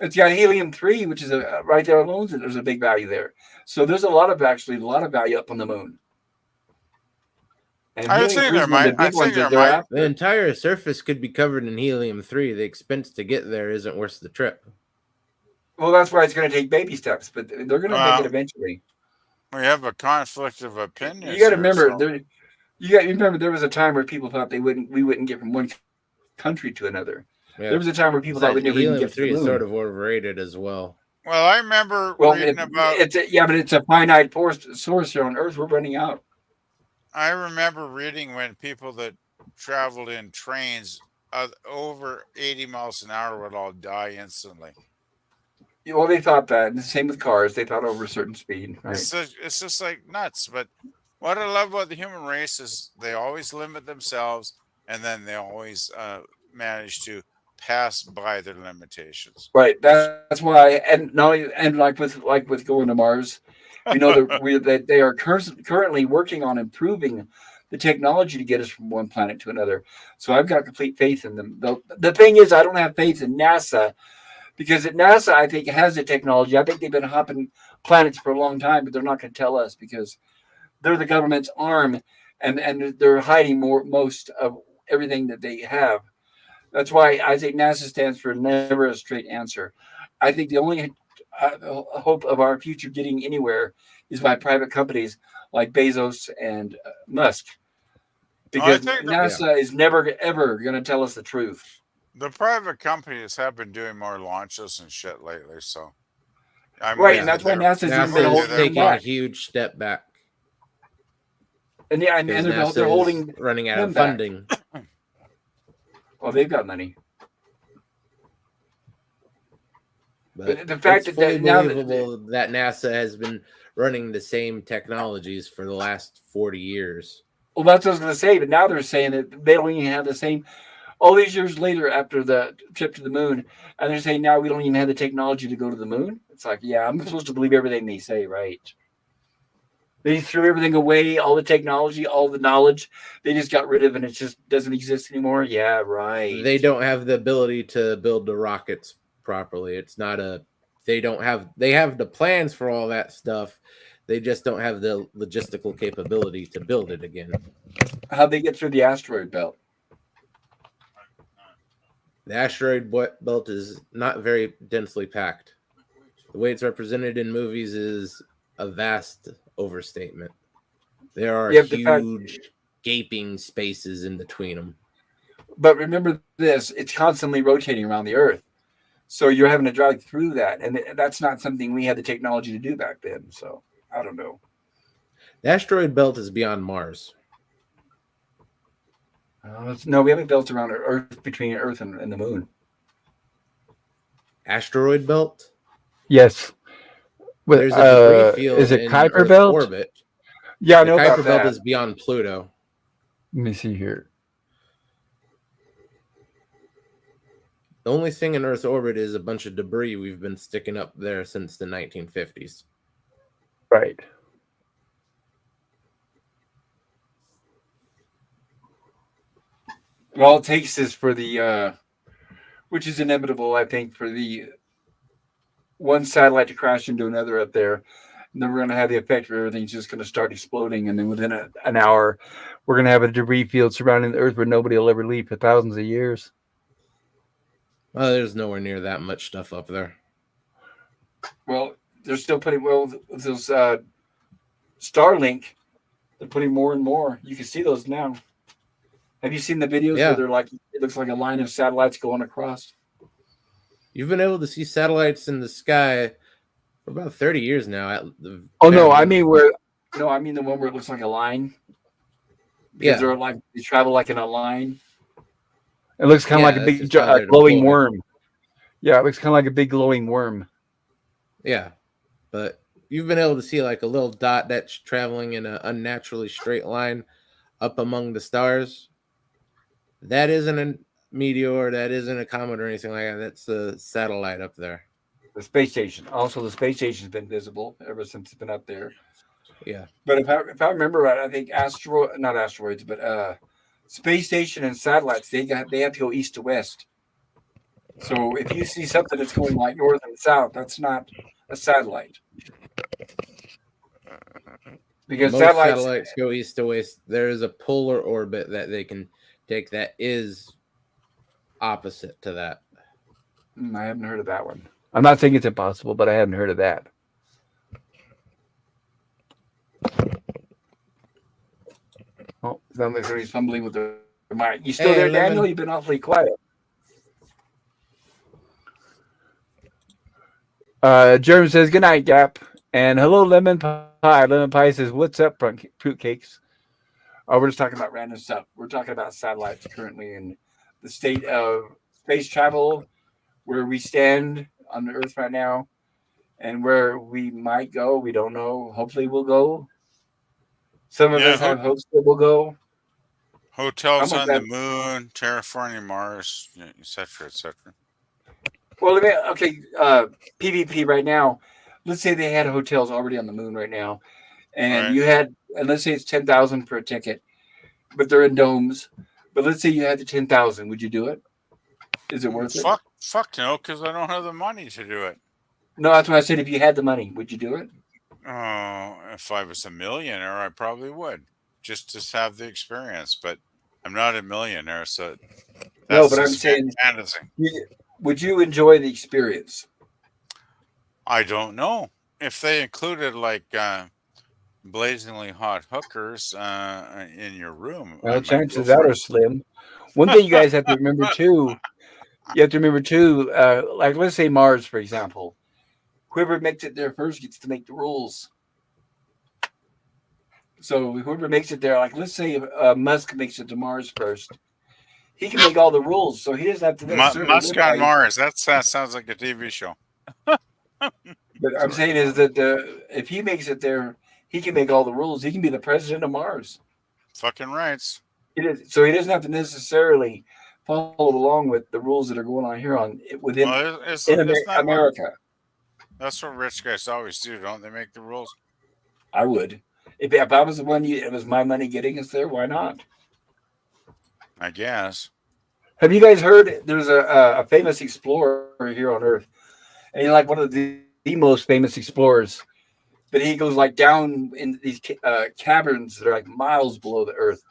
It's got helium-3, which is right there alone. There's a big value there. So there's a lot of value up on the moon. And I think helium-3 there is one of might. the I big think ones there that they're might. The after. entire surface could be covered in helium-3. The expense to get there isn't worth the trip. Well, that's why it's going to take baby steps, but they're going to make it Well, eventually. we have a conflict of You opinions got to here, remember, so you remember there was a time where people thought we wouldn't get from one country to another. Yeah. There was a time where people thought Besides, we'd never even get to the helium-3 is sort moon. of overrated as well. well, I remember Well, reading about. but it's a finite source here on Earth. We're running out. I remember reading when people that traveled in trains over 80 miles an hour would all die instantly. Well, they thought that. And the same with cars. They thought over a certain speed, right? It's just like nuts. But what I love about the human race is they always limit themselves, and then they always manage to pass by their limitations. Right. That's why, and no, and like with going to Mars, we know that they are currently working on improving the technology to get us from one planet to another. So I've got complete faith in them. The thing is, I don't have faith in NASA because at NASA, I think has the technology. I think they've been hopping planets for a long time, but they're not going to tell us because they're the government's arm, and they're hiding most of everything that they have. That's why I think NASA stands for never a straight answer. I think the only hope of our future getting anywhere is by private companies like Bezos and Musk, I because think NASA is never ever going to tell us the truth. the private companies have been doing more launches and shit lately, so I'm Right, and Yeah. guessing that's why NASA's even been NASA is holding them taking a back. huge step back And yeah, and because they're NASA is holding running out them of back. funding. Well, they've got money. But But the fact it's that fully now believable that NASA has been running the same technologies for the last 40 years. well, that's what I was going to say. But now they're saying that they don't even have the same. All these years later, after the trip to the moon, and they're saying now we don't even have the technology to go to the moon. It's like, yeah, I'm supposed to believe everything they say, right? They threw everything away, all the technology, all the knowledge. They just got rid of it. And it just doesn't exist anymore. Yeah, right. They don't have the ability to build the rockets properly. It's not a they have the plans for all that stuff. They just don't have the logistical capability to build it again. How'd they get through the asteroid belt? The asteroid belt is not very densely packed. The way it's represented in movies is a vast overstatement. There are You have the fact, huge gaping spaces in between them. but remember this: it's constantly rotating around the Earth, so you're having to drive through that, and that's not something we had the technology to do back then. So I don't know. The asteroid belt is beyond Mars. No, we haven't built around Earth between Earth and the moon. Asteroid belt? Yes. But, There's a debris field is it in Kuiper Earth Belt? orbit. Yeah, I The know about Kuiper belt that. is beyond Pluto. Let me see here. The only thing in Earth's orbit is a bunch of debris we've been sticking up there since the 1950s. Right. All it takes is for the which is inevitable, I think, for the one satellite to crash into another up there. And then we're going to have the effect where everything's just going to start exploding. And then within an hour, we're going to have a debris field surrounding the Earth where nobody will ever leave for thousands of years. Well, there's nowhere near that much stuff up there. Well, they're still putting, well, those Starlink, they're putting more and more. You can see those now. Have you seen the videos Yeah. where they're like, it looks like a line of satellites going across? You've been able to see satellites in the sky for about 30 years now. At the Oh, no, I mean the one where it looks like a line. Because Yeah. they're like, they travel like in a line. It looks kind of Yeah, like a that's big just how they're glowing deployed. worm. Yeah, it looks kind of like a big glowing worm. Yeah, but you've been able to see like a little dot that's traveling in an unnaturally straight line up among the stars. That isn't a meteor, that isn't a comet or anything like that. That's a satellite up there. The space station. Also, the space station's been visible ever since it's been up there. Yeah. But if I remember right, I think not asteroids, but space station and satellites, they have to go east to west. So if you see something that's going like north and south, that's not a satellite. Because Most satellites, satellites go east to west. There is a polar orbit that they can take that is opposite to that. I haven't heard of that one. I'm not saying it's impossible, but I haven't heard of that. Oh, sounds like somebody's fumbling with their mic. You still Hey, there, Daniel? Lemon. You've been awfully quiet. Jeremy says, good night, Gap. And hello, Lemon Pie. Lemon Pie says, what's up, fruitcakes? Oh, we're just talking about random stuff. We're talking about satellites currently and the state of space travel, where we stand on the Earth right now, and where we might go. We don't know. Hopefully, we'll go. Some of us have hopes that we'll go. Hotels I'm on like the moon, terraforming Mars, etc., etc. Well, okay, PvP right now. Let's say they had hotels already on the moon right now, and Right. and let's say it's 10,000 for a ticket, but they're in domes. But let's say you had the 10,000. Would you do it? Is it worth it? Fuck no, because I don't have the money to do it. No, that's what I said. If you had the money, would you do it? Oh, if I was a millionaire, I probably would, just to have the experience. But I'm not a millionaire, so No, that's but I'm just saying, fantasy. would you enjoy the experience? I don't know if they included like blazingly hot hookers in your room. I Well, might go chances out for are it. slim. One thing you guys have to remember too. You have to remember too. Like let's say Mars, for example. Whoever makes it there first gets to make the rules. So whoever makes it there, like let's say Musk makes it to Mars first, he can make all the rules. So he doesn't have to necessarily live Musk on by. Mars. That sounds like a TV show. But I'm saying is that if he makes it there, he can make all the rules. He can be the president of Mars. Fucking rights. So he doesn't have to necessarily follow along with the rules that are going on here within Well, it's not what America. that's what rich guys always do, don't they? Make the rules. I would. If I was the one, it was my money getting us there. Why not? I guess. Have you guys heard? There's a famous explorer here on Earth, and he's like one of the most famous explorers. But he goes like down in these caverns that are like miles below the Earth,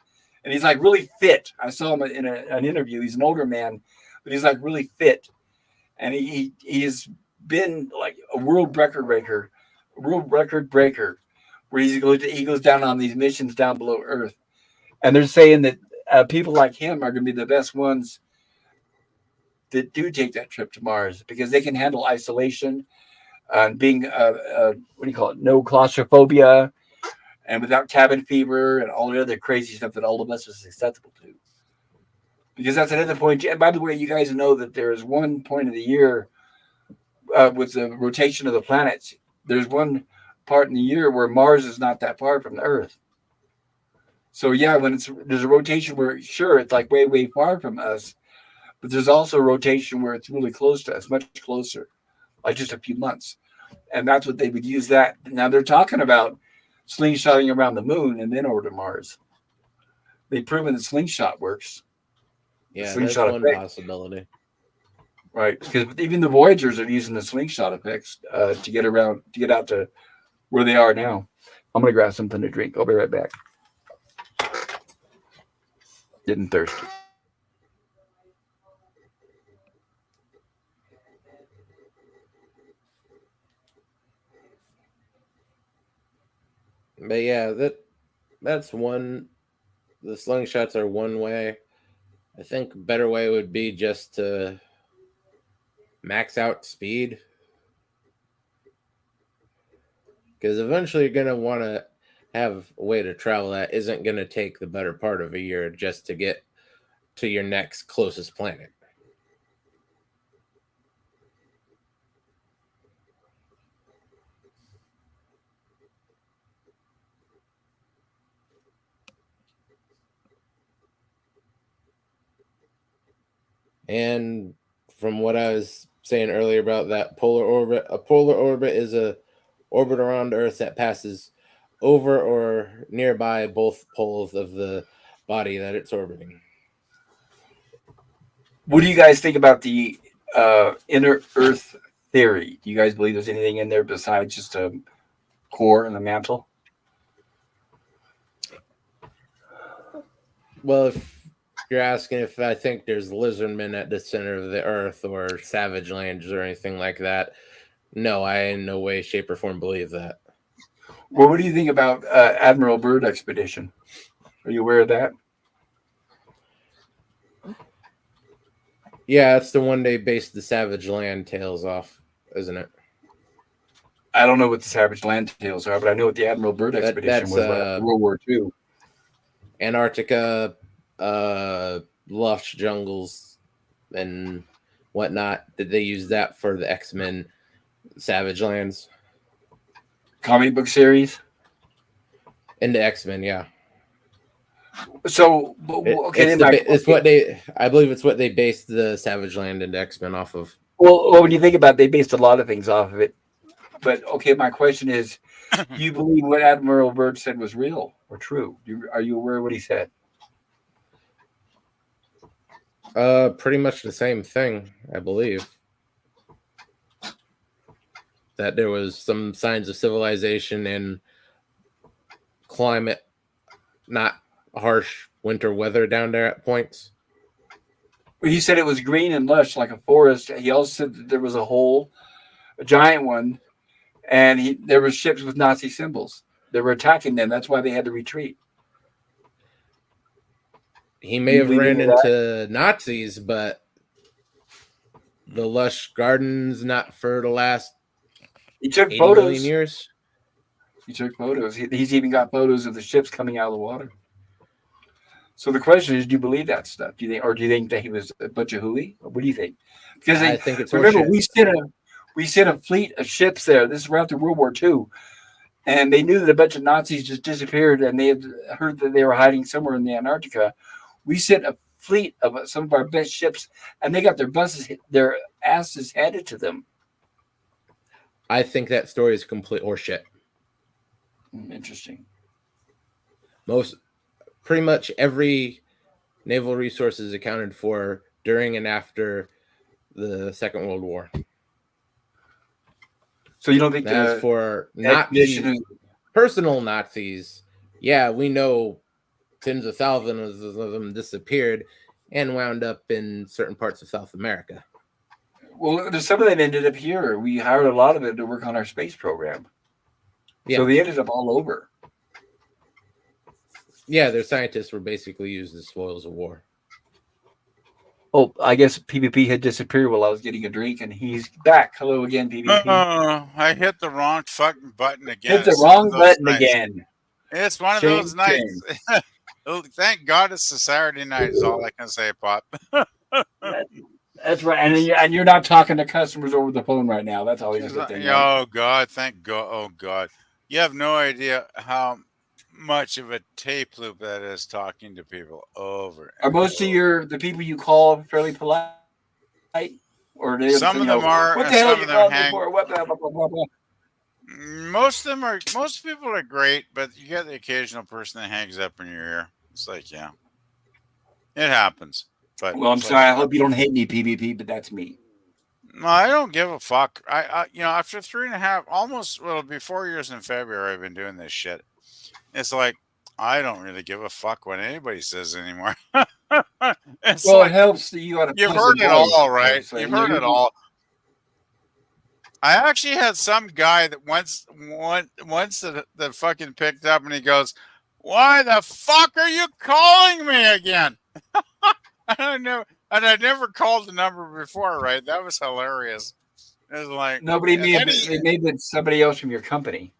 and he's like really fit. I saw him in an interview. He's an older man, but he's like really fit, and he's been like a world record breaker, where he goes down on these missions down below Earth, and they're saying that people like him are going to be the best ones that do take that trip to Mars because they can handle isolation and being what do you call it? No claustrophobia, and without cabin fever and all the other crazy stuff that all of us are susceptible to. Because that's another point. And by the way, you guys know that there is one point of the year with the rotation of the planets. There's one part in the year where Mars is not that far from the Earth. So yeah, there's a rotation where sure it's like way far from us, but there's also a rotation where it's really close to us, much closer, like just a few months. And that's what they would use that. Now they're talking about slingshotting around the moon and then over to Mars. They've proven the slingshot works. Yeah, that's Slingshot one effect. possibility. Right, because even the Voyagers are using the slingshot effects to get around, to get out to where they are now. I'm gonna grab something to drink. I'll be right back. Getting thirsty. But yeah, that's one. The slingshots are one way. I think a better way would be just to max out speed, because eventually you're gonna want to have a way to travel that isn't gonna take the better part of a year just to get to your next closest planet. And from what I was saying earlier about that polar orbit, a polar orbit is a orbit around Earth that passes over or nearby both poles of the body that it's orbiting. What do you guys think about the inner Earth theory? Do you guys believe there's anything in there besides just a core and a mantle? Well, if you're asking if I think there's lizardmen at the center of the Earth or savage lands or anything like that, no, I in no way, shape, or form believe that. Well, what do you think about Admiral Byrd expedition? Are you aware of that? Yeah, that's the one they based the Savage Land tales off, isn't it? I don't know what the Savage Land tales are, but I know what the Admiral Byrd expedition That's was after World War II. Antarctica, lush jungles, and whatnot. Did they use that for the X-Men Savage Lands? Comic book series. In the X-Men, yeah. So, okay, it's what they. I believe it's what they based the Savage Land and X-Men off of. well, when you think about it, they based a lot of things off of it. But okay, my question is, do you believe what Admiral Byrd said was real or true? Are you aware of what he said? Pretty much the same thing, I believe. That there was some signs of civilization and climate, not harsh winter weather down there at points. Well, he said it was green and lush like a forest. He also said that there was a hole, a giant one, and there were ships with Nazi symbols. They were attacking them. That's why they had to retreat. He may have ran into Nazis, but the lush gardens not for the last He took 80 photos. million years. He took photos. He's even got photos of the ships coming out of the water. So the question is, do you believe that stuff? Do you think that he was a bunch of hooey? What do you think? Because I think it's remember horseshit. we sent a fleet of ships there. This is right after World War II, and they knew that a bunch of Nazis just disappeared, and they had heard that they were hiding somewhere in the Antarctica. We sent a fleet of some of our best ships, and they got their asses handed to them. I think that story is complete horseshit. Interesting. Pretty much every naval resource is accounted for during and after the Second World War. So you don't think that's for Nazis, personal Nazis? Yeah, we know tens of thousands of them disappeared and wound up in certain parts of South America. Well, some of them ended up here. We hired a lot of them to work on our space program. Yeah. So they ended up all over. Yeah, their scientists were basically used as spoils of war. Oh, I guess PvP had disappeared while I was getting a drink, and he's back. Hello again, PvP. I hit the wrong fucking button again. Hit the wrong button again. It's one of those nights. Thank God it's a Saturday night is all I can say, Pop. That's right. And you're not talking to customers over the phone right now. That's always a good thing. Right? Oh, God. Thank God. Oh, God. You have no idea how much of a tape loop that is talking to people over. Are most of the people you call fairly polite? Or some of them are. What the hell are you calling me for? What, blah, blah, blah, blah. Most people are great, but you get the occasional person that hangs up in your ear. It's like, yeah, it happens. But well, I'm sorry. I hope you don't hate me, PvP, but that's me. No, I don't give a fuck. After 3.5, almost, well, it'll be 4 years in February, I've been doing this shit. It's like, I don't really give a fuck what anybody says anymore. It's Well, it like, helps that you got a you've positive heard it voice. all, right? So You've heard it all. I actually had some guy that once the fucking picked up and he goes, "Why the fuck are you calling me again?" I'd never called the number before, right? That was hilarious. It was like, Nobody and may have then been, they may have been somebody else from your company.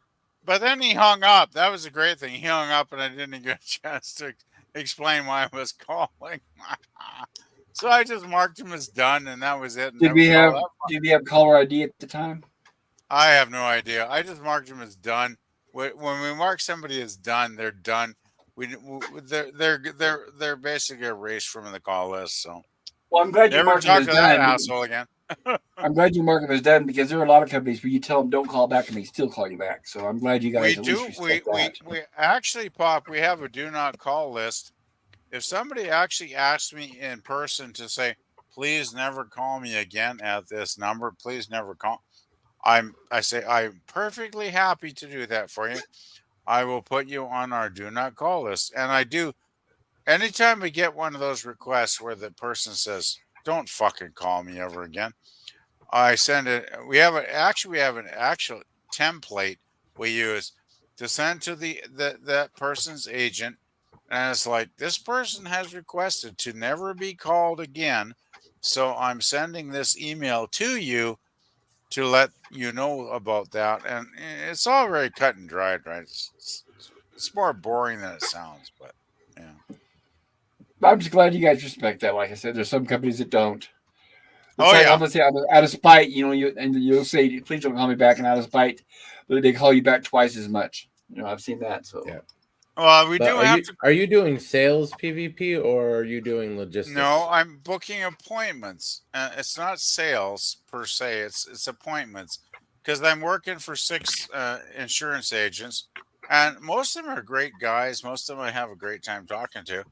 but then he hung up. That was a great thing. He hung up, and I didn't get a chance to explain why I was calling. So I just marked him as done, and that was it. And Did never we have followed up. did we have caller ID at the time? I have no idea. I just marked him as done. When we mark somebody as done, they're done. They're basically erased from the call list. So Well, I'm glad you never marked him talk as to that done. asshole again. I'm glad you marked him as done because there are a lot of companies where you tell them don't call back and they still call you back. So I'm glad you We guys at least do. respect that. We actually, Pop. We have a do not call list. If somebody actually asks me in person to say, please never call me again at this number, please never call. I say I'm perfectly happy to do that for you. I will put you on our do not call list. And I do anytime we get one of those requests where the person says, don't fucking call me ever again. I send it. We have an actual template we use to send to that person's agent. And it's like, this person has requested to never be called again. So I'm sending this email to you to let you know about that. And it's all very cut and dried, right? It's more boring than it sounds, but yeah. I'm just glad you guys respect that. Like I said, there's some companies that don't. It's Oh, like yeah. I'm gonna say out of spite, you'll say, please don't call me back, and out of spite, they call you back twice as much. I've seen that. So Yeah. Well, we But do have to. are you doing sales PvP or are you doing logistics? No, I'm booking appointments. It's not sales per se. It's appointments because I'm working for 6 insurance agents, and most of them are great guys. Most of them I have a great time talking to.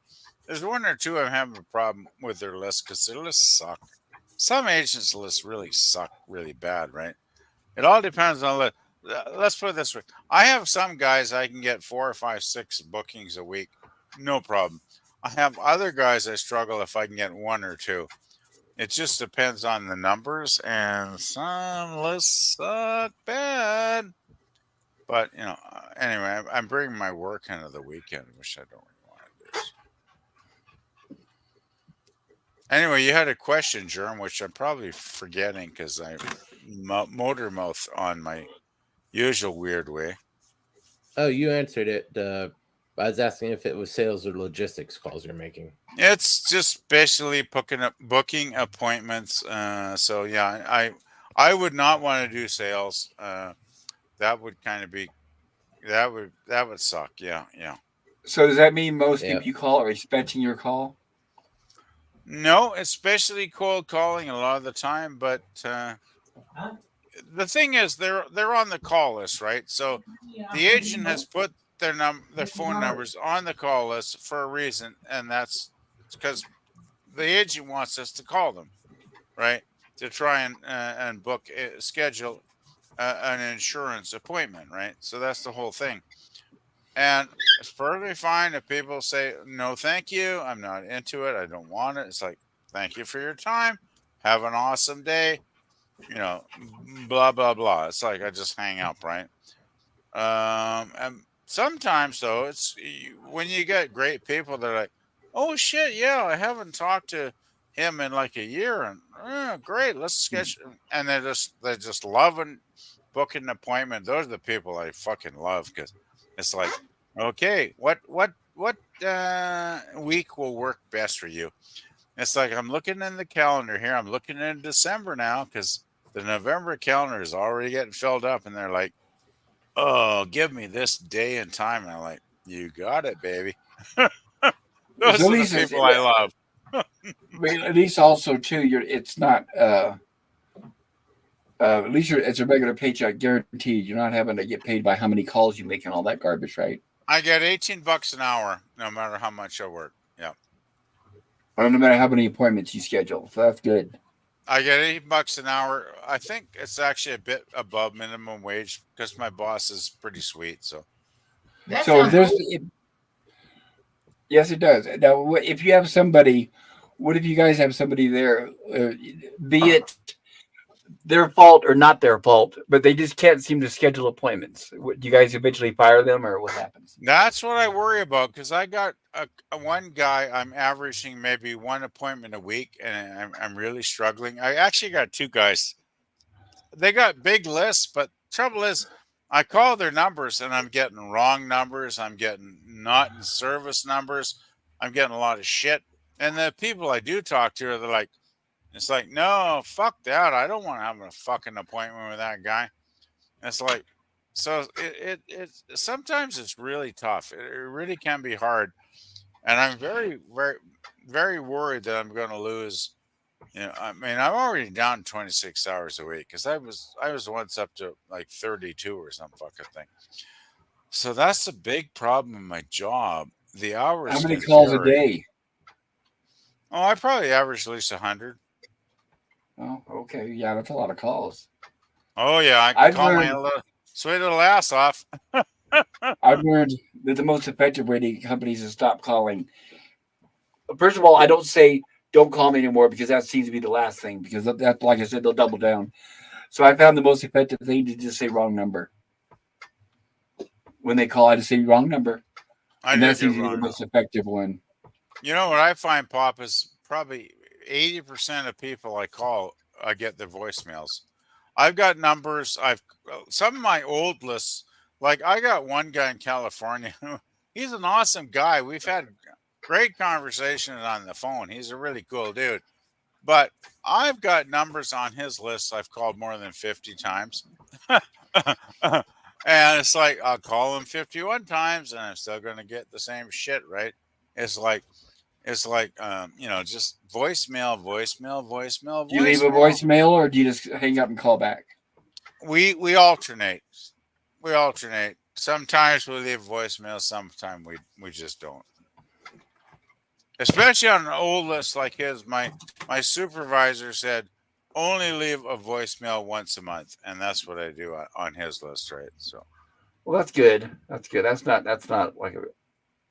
There's one or two I'm having a problem with their list because their lists suck. Some agents' lists really suck really bad, right? It all depends on the. Let's put it this way: I have some guys I can get 4 or 5, 6 bookings a week, no problem. I have other guys I struggle if I can get 1 or 2. It just depends on the numbers, and some lists suck bad. But anyway, I'm bringing my work into the weekend, which I don't really want to do. Anyway, you had a question, Jerm, which I'm probably forgetting because I motor mouth on my usual weird way. Oh, you answered it. I was asking if it was sales or logistics calls you're making. It's just basically booking appointments. So yeah, I would not want to do sales. That would kind of be that would suck. Yeah, yeah. So does that mean most Yeah. people you call are expecting your call? No, especially cold calling a lot of the time. But the thing is, they're on the call list, right? So the agent has put their phone numbers on the call list for a reason, and that's because the agent wants us to call them, right? To try and book schedule an insurance appointment, right? So that's the whole thing. And it's perfectly fine if people say no, thank you, I'm not into it, I don't want it. It's like, thank you for your time, have an awesome day, blah blah blah. It's like I just hang up, right? And sometimes though, when you get great people, they're like, "Oh shit, yeah, I haven't talked to him in like a year, and great, let's schedule." And they're just loving booking an appointment. Those are the people I fucking love because it's like, okay, what week will work best for you? It's like I'm looking in the calendar here. I'm looking in December now because the November calendar is already getting filled up, and they're like, "Oh, give me this day and time." And I'm like, "You got it, baby." Those So at are the least people I love. at least also too, it's not. At least it's a regular paycheck guaranteed. You're not having to get paid by how many calls you make and all that garbage, right? I get $18 an hour, no matter how much I work. Yeah. Or no matter how many appointments you schedule. So that's good. I get $8 an hour. I think it's actually a bit above minimum wage because my boss is pretty sweet. So That So if sounds there's, cool. yes, it does. Now, if you have somebody, what if you guys have somebody there, be it their fault or not their fault, but they just can't seem to schedule appointments? Do you guys eventually fire them, or what happens? that's what I worry about because I got a one guy. I'm averaging maybe one appointment a week, and I'm really struggling. I actually got two guys. They got big lists, but trouble is, I call their numbers and I'm getting wrong numbers. I'm getting not in service numbers. I'm getting a lot of shit. And the people I do talk to are they're like, it's like, no, fuck that. I don't want to have a fucking appointment with that guy. And it's like, so it's sometimes it's really tough. It really can be hard, and I'm very worried that I'm going to lose. I mean, I'm already down 26 hours a week because I was once up to like 32 or some fucking thing. So that's a big problem in my job. The How hours many can calls a vary. day? Oh, I probably average at least 100. Oh, okay. Yeah, that's a lot of calls. Oh yeah, I can I've call my learned sweet little ass off. I've learned that the most effective way to get companies to stop calling. First of all, I don't say don't call me anymore because that seems to be the last thing because that, like I said, they'll double down. So I found the most effective thing to just say wrong number when they call. I just say wrong number, I and do that get seems to be the wrong. most effective one. You know what I find, Pop, is probably 80% of people I call, I get their voicemails. I've got numbers. Some of my old lists, like I got one guy in California. He's an awesome guy. We've had great conversations on the phone. He's a really cool dude. But I've got numbers on his list I've called more than 50 times. And it's like I'll call him 51 times and I'm still going to get the same shit, right? It's like just voicemail, voicemail, voicemail, Do you leave a voicemail. voicemail or do you just hang up and call back? We alternate. We alternate. Sometimes we leave voicemail. Sometimes we just don't. Especially on an old list like his, my supervisor said only leave a voicemail once a month, and that's what I do on his list, right? So, Well, that's good. That's good. That's not like a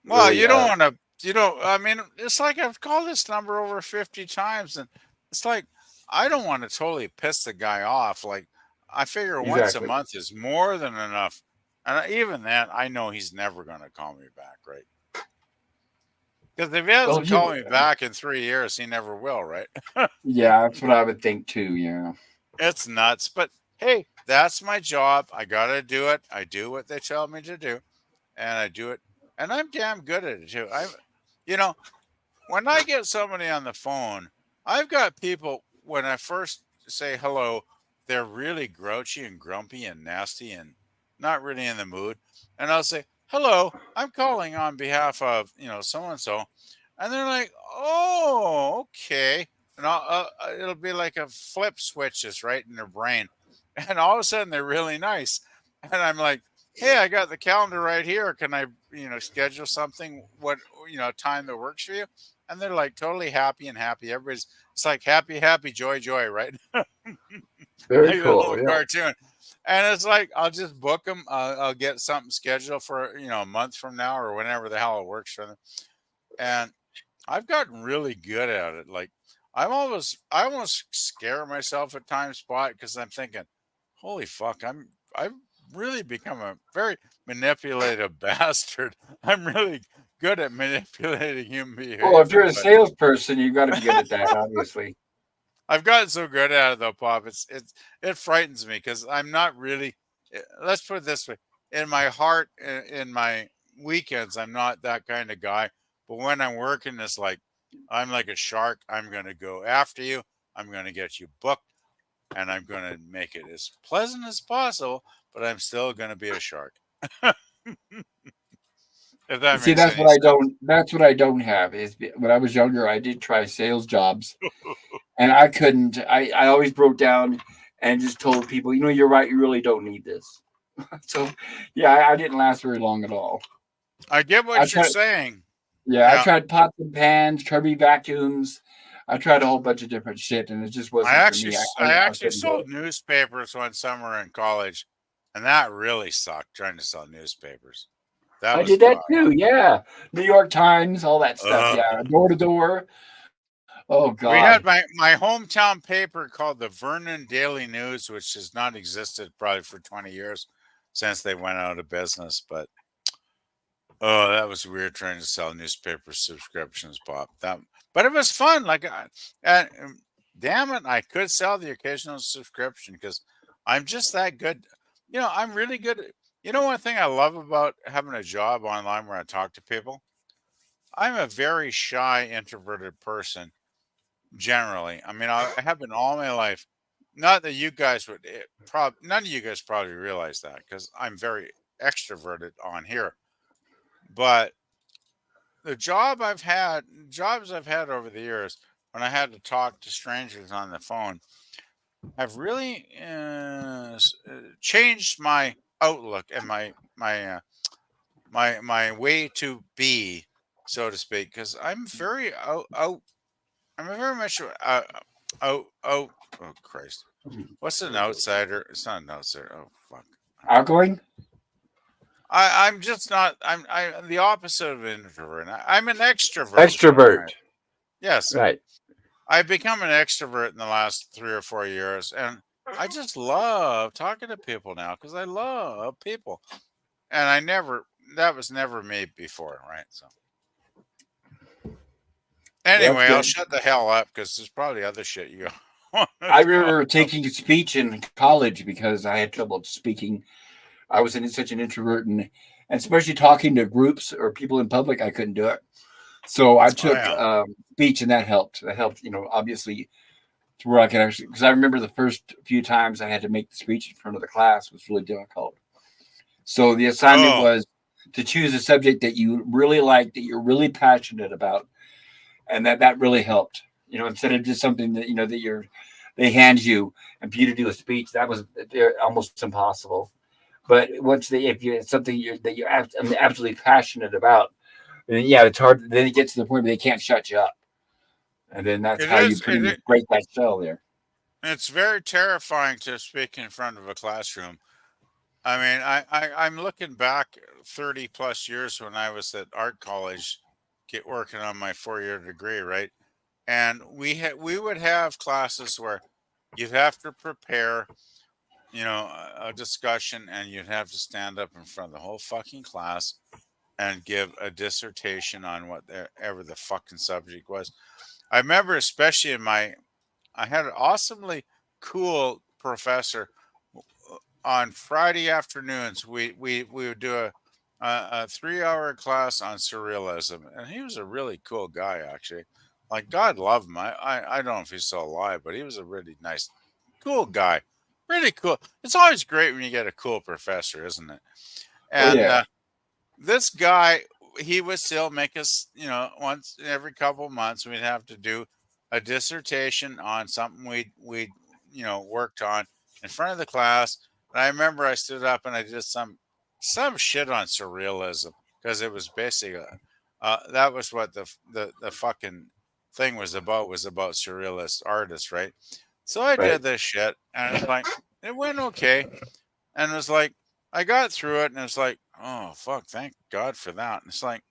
well, really you don't want to. You don't. I mean, it's like I've called this number over 50 times, and it's like I don't want to totally piss the guy off. Like I figure once a exactly. month is more than enough, and even that, I know he's never going to call me back, right? Because if he Well, hasn't if you called me back in 3 years, he never will, right? yeah, that's what I would think too. Yeah. It's nuts, but hey, that's my job. I gotta do it. I do what they tell me to do, and I do it, and I'm damn good at it too. You know, when I get somebody on the phone, I've got people when I first say hello, they're really grouchy and grumpy and nasty and not really in the mood, and I'll say hello. I'm calling on behalf of so and so, and they're like, oh, okay. And it'll be like a flip switches right in their brain. And all of a sudden they're really nice. And I'm like, hey, I got the calendar right here. Can I, schedule something, time that works for you? And they're like totally happy and happy. It's like happy, happy, joy, joy, right? Very Like a cool. little Yeah. cartoon. And it's like, I'll just book them. I'll get something scheduled for, a month from now or whenever the hell it works for them. And I've gotten really good at it. Like I almost scare myself at times, Spot, because I'm thinking, holy fuck, I've really become a very manipulative bastard. I'm really good at manipulating human Well, if you're behavior, a but salesperson, you've got to be good at that, obviously. I've gotten so good at it though, Pop. It frightens me because I'm not really. Let's put it this way: in my heart, in my weekends, I'm not that kind of guy. But when I'm working, it's like I'm like a shark. I'm going to go after you. I'm going to get you booked, and I'm going to make it as pleasant as possible. But I'm still going to be a shark. If that See, makes any sense. That's what I don't have. Is when I was younger, I did try sales jobs, and I couldn't. I always broke down and just told people, you're right. You really don't need this. So, yeah, I didn't last very long at all. I get I what you're tried. saying. Yeah, I Yeah. tried pots and pans, Kirby vacuums. I tried a whole bunch of different shit, and it just I wasn't for actually me. I I actually couldn't do sold it. newspapers one summer in college, and that really sucked trying to sell newspapers. That I was did that god. too. Yeah, New York Times, all that stuff. Ugh. Yeah, door to door. Oh We had God. my hometown paper called the Vernon Daily News, which has not existed probably for 20 years since they went out of business. But oh, that was weird trying to sell newspaper subscriptions, Bob. But it was fun. And damn it, I could sell the occasional subscription because I'm just that good. I'm really good. One thing I love about having a job online where I talk to people, I'm a very shy, introverted person generally. I mean, I have been all my life. Not that you guys would, none of you guys probably realize that because I'm very extroverted on here. But the jobs I've had over the years, when I had to talk to strangers on the phone, have really changed my outlook and my way to be, so to speak. Because I'm very much out. Oh Christ! What's an outsider? It's not an outsider. Oh fuck! Outgoing. I'm just not. I'm the opposite of an introvert. I'm an extrovert. Is what I'm trying. Extrovert. Yes, Right. I've become an extrovert in the last 3 or 4 years, and I just love talking to people now because I love people, and that was never me before, right? So Well, that's anyway, I'll good. shut the hell up because there's probably other shit you want to I talk remember about. taking speech in college because I had trouble speaking. I was such an introvert, and especially talking to groups or people in public, I couldn't do it. So I Oh took yeah. speech, and that helped. That helped, obviously, to where I could actually. Because I remember the first few times I had to make the speech in front of the class was really difficult. So the assignment Oh, was to choose a subject that you really like, that you're really passionate about, and that really helped. Instead of just something that they hand you and for you to do a speech, that was almost impossible. But if you it's something that you're absolutely passionate about, then yeah, it's hard. Then it gets to the point where they can't shut you up, and then that's it how you is. pretty much break that spell there. It's very terrifying to speak in front of a classroom. I mean, I'm looking back 30 plus years when I was at art college, working on my 4 year degree, right? And we would have classes where you'd have to prepare, a discussion, and you'd have to stand up in front of the whole fucking class and give a dissertation on whatever the fucking subject was. I remember, especially I had an awesomely cool professor on Friday afternoons. We would do a 3 hour class on surrealism, and he was a really cool guy, actually. Like, God love him. I don't know if he's still alive, but he was a really nice, cool guy. Really cool. It's always great when you get a cool professor, isn't it? Oh And yeah, this guy, he would still make us, once every couple of months, we'd have to do a dissertation on something we worked on in front of the class. And I remember I stood up and I did some shit on surrealism because it was basically that was what the fucking thing was about surrealist artists, right? So I right. did this shit, and it's like it went okay, and it was like I got through it, and it's like, oh fuck, thank God for that. And it's like,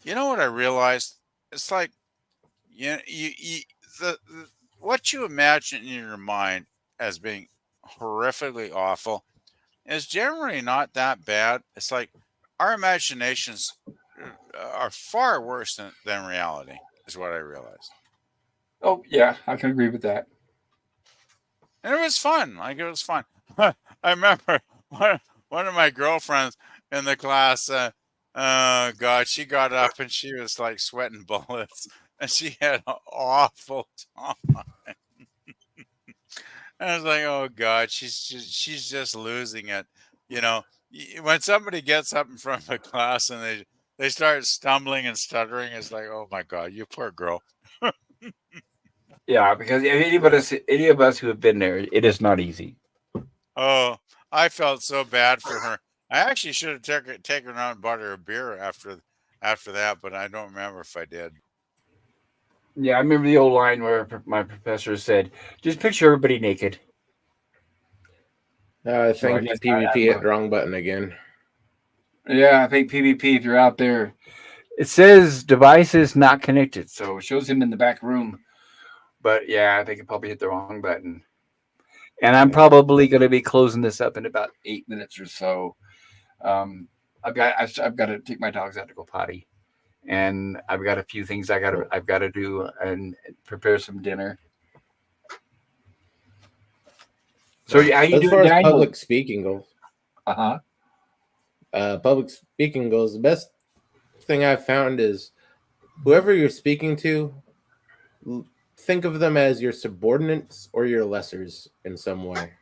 you know what I realized? It's like you the what you imagine in your mind as being horrifically awful is generally not that bad. It's like our imaginations are far worse than reality, is what I realized. Oh yeah, I can agree with that. And it was fun. Like, it was fun. I remember one of my girlfriends in the class. Oh God, she got up and she was like sweating bullets, and she had an awful time. And I was like, oh God, she's just losing it. When somebody gets up in front of a class and they start stumbling and stuttering, it's like, oh my God, you poor girl. Yeah, because any of us who have been there, it is not easy. Oh, I felt so bad for her. I actually should have taken her out and bought her a beer after that, but I don't remember if I did. Yeah, I remember the old line where my professor said, "Just picture everybody naked." I So I think guess PvP hit the wrong button again. yeah, I think PvP. If you're out there, it says devices not connected, so it shows him in the back room. But yeah, I think it probably hit the wrong button. And I'm Yeah. probably going to be closing this up in about 8 minutes or so. Um, I've got to take my dogs out to go potty, and I've got a few things I've got to do and prepare some dinner. So Yeah. yeah, how you As doing, far as Daniel? public speaking goes, Uh the best thing I've found is whoever you're speaking to, think of them as your subordinates or your lessers in some way.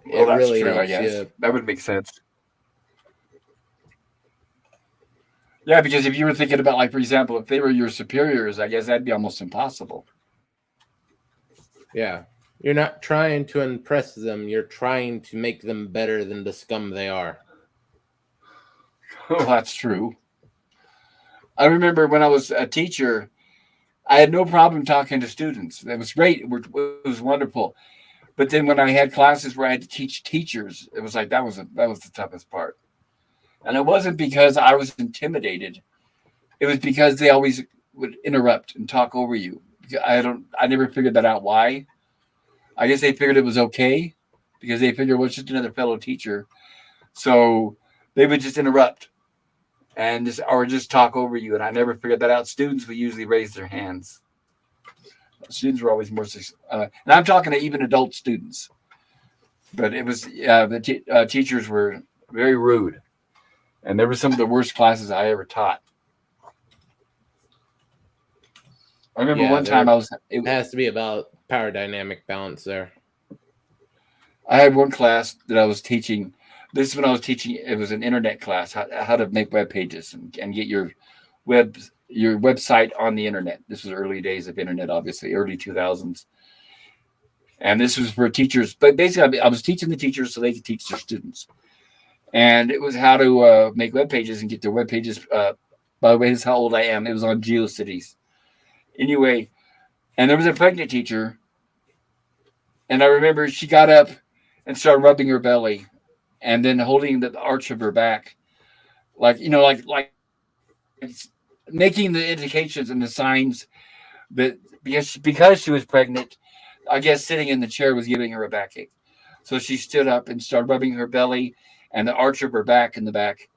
Well, It that's really true. I helps guess you. that would make sense. Yeah, because if you were thinking about, like, for example, if they were your superiors, I guess that'd be almost impossible. Yeah. You're not trying to impress them, you're trying to make them better than the scum they are. Oh, that's true. I remember when I was a teacher, I had no problem talking to students. That was great. It was wonderful. But then when I had classes where I had to teach teachers, it was like that was the toughest part. And it wasn't because I was intimidated. It was because they always would interrupt and talk over you. I never figured that out why. I guess they figured it was okay because they figured, well, it's just another fellow teacher. So they would just interrupt and just talk over you. And I never figured that out. Students would usually raise their hands. Students were always more, and I'm talking to even adult students. But it was teachers were very rude, and there were some of the worst classes I ever taught. I remember Yeah, one time there has to be about power dynamic balance there. I had one class that I was teaching. This is when I was teaching. It was an internet class, how to make web pages and get web your website on the internet. This was early days of internet, obviously, early 2000s. And this was for teachers. But basically, I was teaching the teachers so they could teach their students. And it was how to make web pages and get their web pages. By the way, this is how old I am. It was on GeoCities. Anyway, and there was a pregnant teacher, and I remember she got up and started rubbing her belly, and then holding the arch of her back, like making the indications and the signs that because she was pregnant, I guess sitting in the chair was giving her a backache. So she stood up and started rubbing her belly and the arch of her back in the back,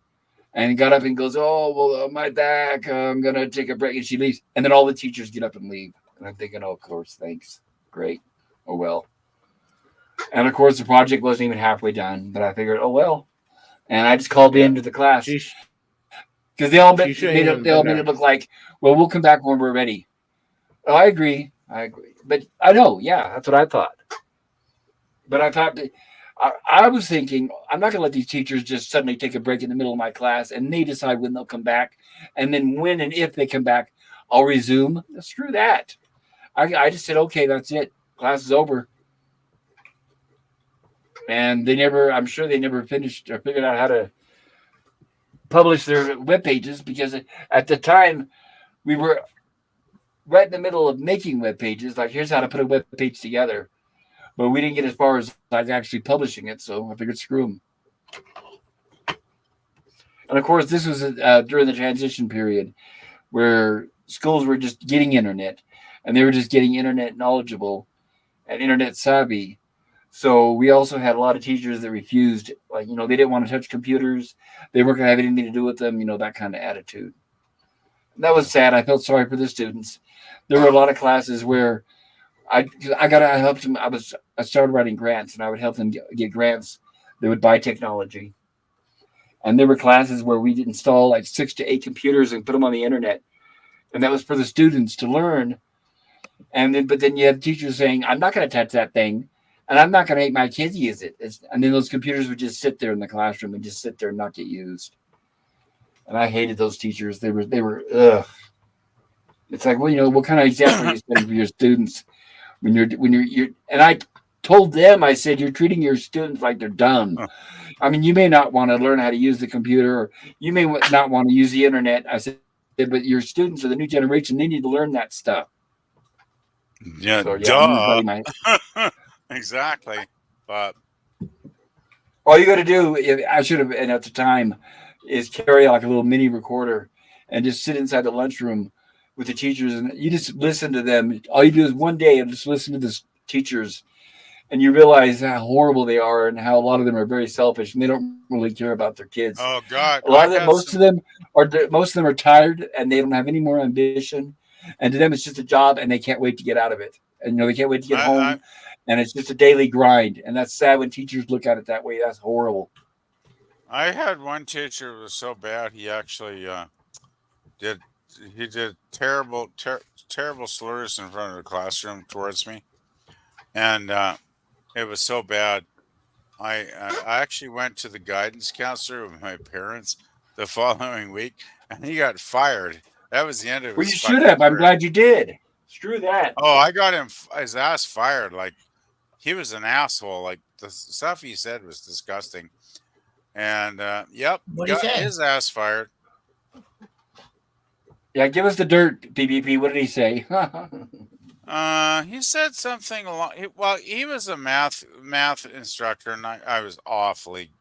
and got up and goes, "Oh well, my back. I'm gonna take a break," and she leaves. And then all the teachers get up and leave, and I'm thinking, "Oh, of course, thanks, great, oh well." And of course, the project wasn't even halfway done, but I figured, oh well. And I just called the Yeah. end of the class She sh- because they all she shouldn't made it. even They all been made it there. look like, well, we'll come back when we're ready. Oh, I agree. I agree. But I know, yeah, that's what I thought. But I thought I was thinking, I'm not going to let these teachers just suddenly take a break in the middle of my class and they decide when they'll come back. And then when and if they come back, I'll resume. Screw that. I just said, okay, that's it. Class is over. And I'm sure they never finished or figured out how to publish their web pages because at the time we were right in the middle of making web pages. Like, here's how to put a web page together. But we didn't get as far as like actually publishing it. So I figured, screw them. And of course, this was during the transition period where schools were just getting internet and they were just getting internet knowledgeable and internet savvy. So we also had a lot of teachers that refused, like, they didn't want to touch computers. They weren't going to have anything to do with them, that kind of attitude. And that was sad. I felt sorry for the students. There were a lot of classes where I helped them. I started writing grants and I would help them get grants. They would buy technology. And there were classes where we'd install like 6 to 8 computers and put them on the internet. And that was for the students to learn. But then you have teachers saying, I'm not going to touch that thing. And I'm not going to make my kids use it. And then those computers would just sit there in the classroom and just sit there and not get used. And I hated those teachers. They were, ugh. It's like, well, what kind of example are you setting for your students you're, and I told them, I said, you're treating your students like they're dumb. I mean, you may not want to learn how to use the computer, or you may not want to use the internet. I said, but your students are the new generation. They need to learn that stuff. Yeah, So yeah, I'm duh. buddy my. Exactly. But All you got to do, I should have, and at the time, is carry like a little mini recorder and just sit inside the lunchroom with the teachers, and you just listen to them. All you do is one day and just listen to the teachers, and you realize how horrible they are and how a lot of them are very selfish and they don't really care about their kids. oh god, A lot of them, most of them are tired and they don't have any more ambition, and to them it's just a job and they can't wait to get out of it. And they can't wait to get I home, and it's just a daily grind. And that's sad when teachers look at it that way. That's horrible. I had one teacher who was so bad he actually did did terrible slurs in front of the classroom towards me, and it was so bad. I actually went to the guidance counselor with my parents the following week, and he got fired. That was the end of Well, you his should fucking have. I'm career. glad you did. Screw that. Oh, I got his ass fired. Like he was an asshole. Like the stuff he said was disgusting. And yep, What'd he got say? his ass fired. Yeah, give us the dirt, PvP. What did he say? He said something along. Well, he was a math instructor, and I was awfully.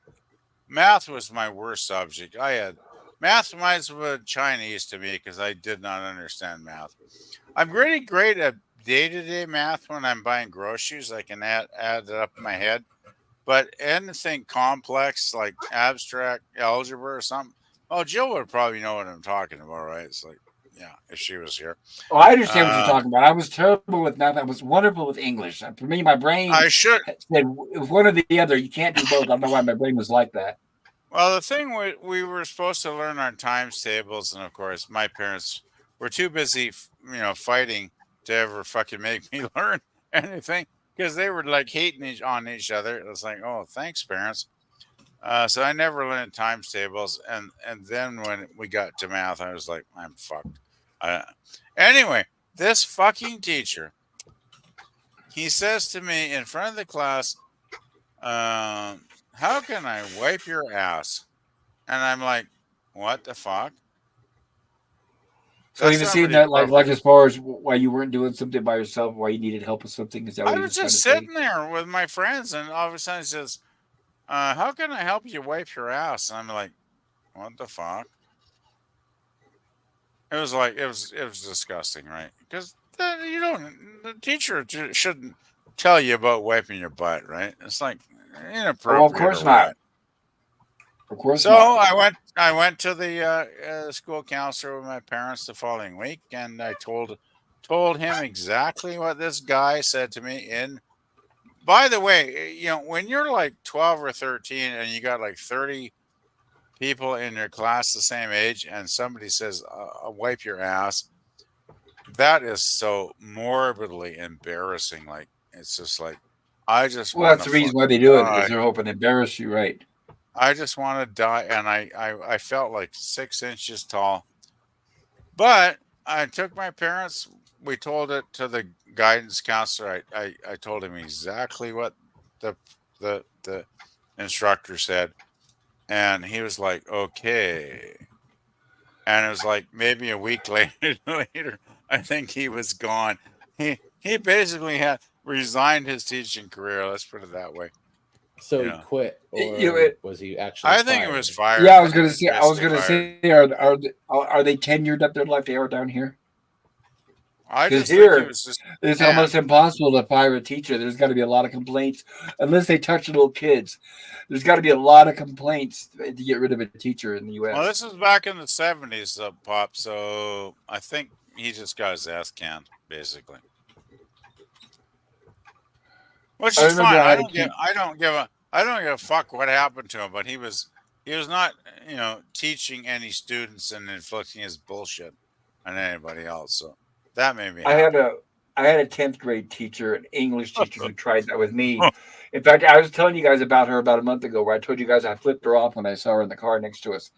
Math was my worst subject. I had math reminds me of Chinese to me because I did not understand math. I'm really great at day-to-day math when I'm buying groceries. I can add it up in my head. But anything complex like abstract algebra or something, oh, Jill would probably know what I'm talking about, right? It's like, yeah, if she was here. Oh, I understand what you're Uh, talking about. I was terrible with math. I was wonderful with English. For me, my brain I should. said it was one or the other. You can't do both. I don't know why my brain was like that. Well, the thing we were supposed to learn our times tables, and of course, my parents were too busy, fighting to ever fucking make me learn anything because they were like hating on each other. It was like, oh, thanks, parents. So I never learned times tables, and then when we got to math, I was like, I'm fucked. Anyway, this fucking teacher, he says to me in front of the class, how can I wipe your ass? And I'm like, what the fuck? So he That's was not seeing really that, like appropriate. as far as why you weren't doing something by yourself, why you needed help with something. Is that I what he was was trying to just say? sitting there with my friends, and all of a sudden he says, how can I help you wipe your ass? And I'm like, what the fuck? It was like it was disgusting, right? Because the teacher shouldn't tell you about wiping your butt, right? It's like Oh, well, of inappropriate course or not. what. Of course So not. I went to the school counselor with my parents the following week, and I told him exactly what this guy said to me. And by the way, when you're like 12 or 13 and you got like 30 people in your class the same age, and somebody says, "Wipe your ass," that is so morbidly embarrassing. Like it's just like I just Well, want that's to the reason why fucking they do it, is die. they're hoping to embarrass you, right? I just want to die, and I felt like 6 inches tall. But I took my parents. We told it to the guidance counselor. I told him exactly what the the instructor said, and he was like, "Okay." And it was like maybe a week later, I think he was gone. He basically had resigned his teaching career. Let's put it that way. So he Yeah, quit, You or was he actually I think it was fired? fired. Yeah, I think it was I was basically gonna fired. say, are they tenured up there like they are down here? I Because just think he here, was just it's almost man. impossible to fire a teacher. There's got to be a lot of complaints, unless they touch little kids. There's got to be a lot of complaints to get rid of a teacher in the Well, U.S. this was back in the '70s, Pop. So I think he just got his ass canned, basically, which I is remember fine. I had a kid. I don't give a fuck what happened to him. But he was not, teaching any students and inflicting his bullshit on anybody else. So that made me I had happy. a I had a 10th grade teacher, an English teacher who tried that with me. In fact, I was telling you guys about her about a month ago, where I told you guys I flipped her off when I saw her in the car next to us.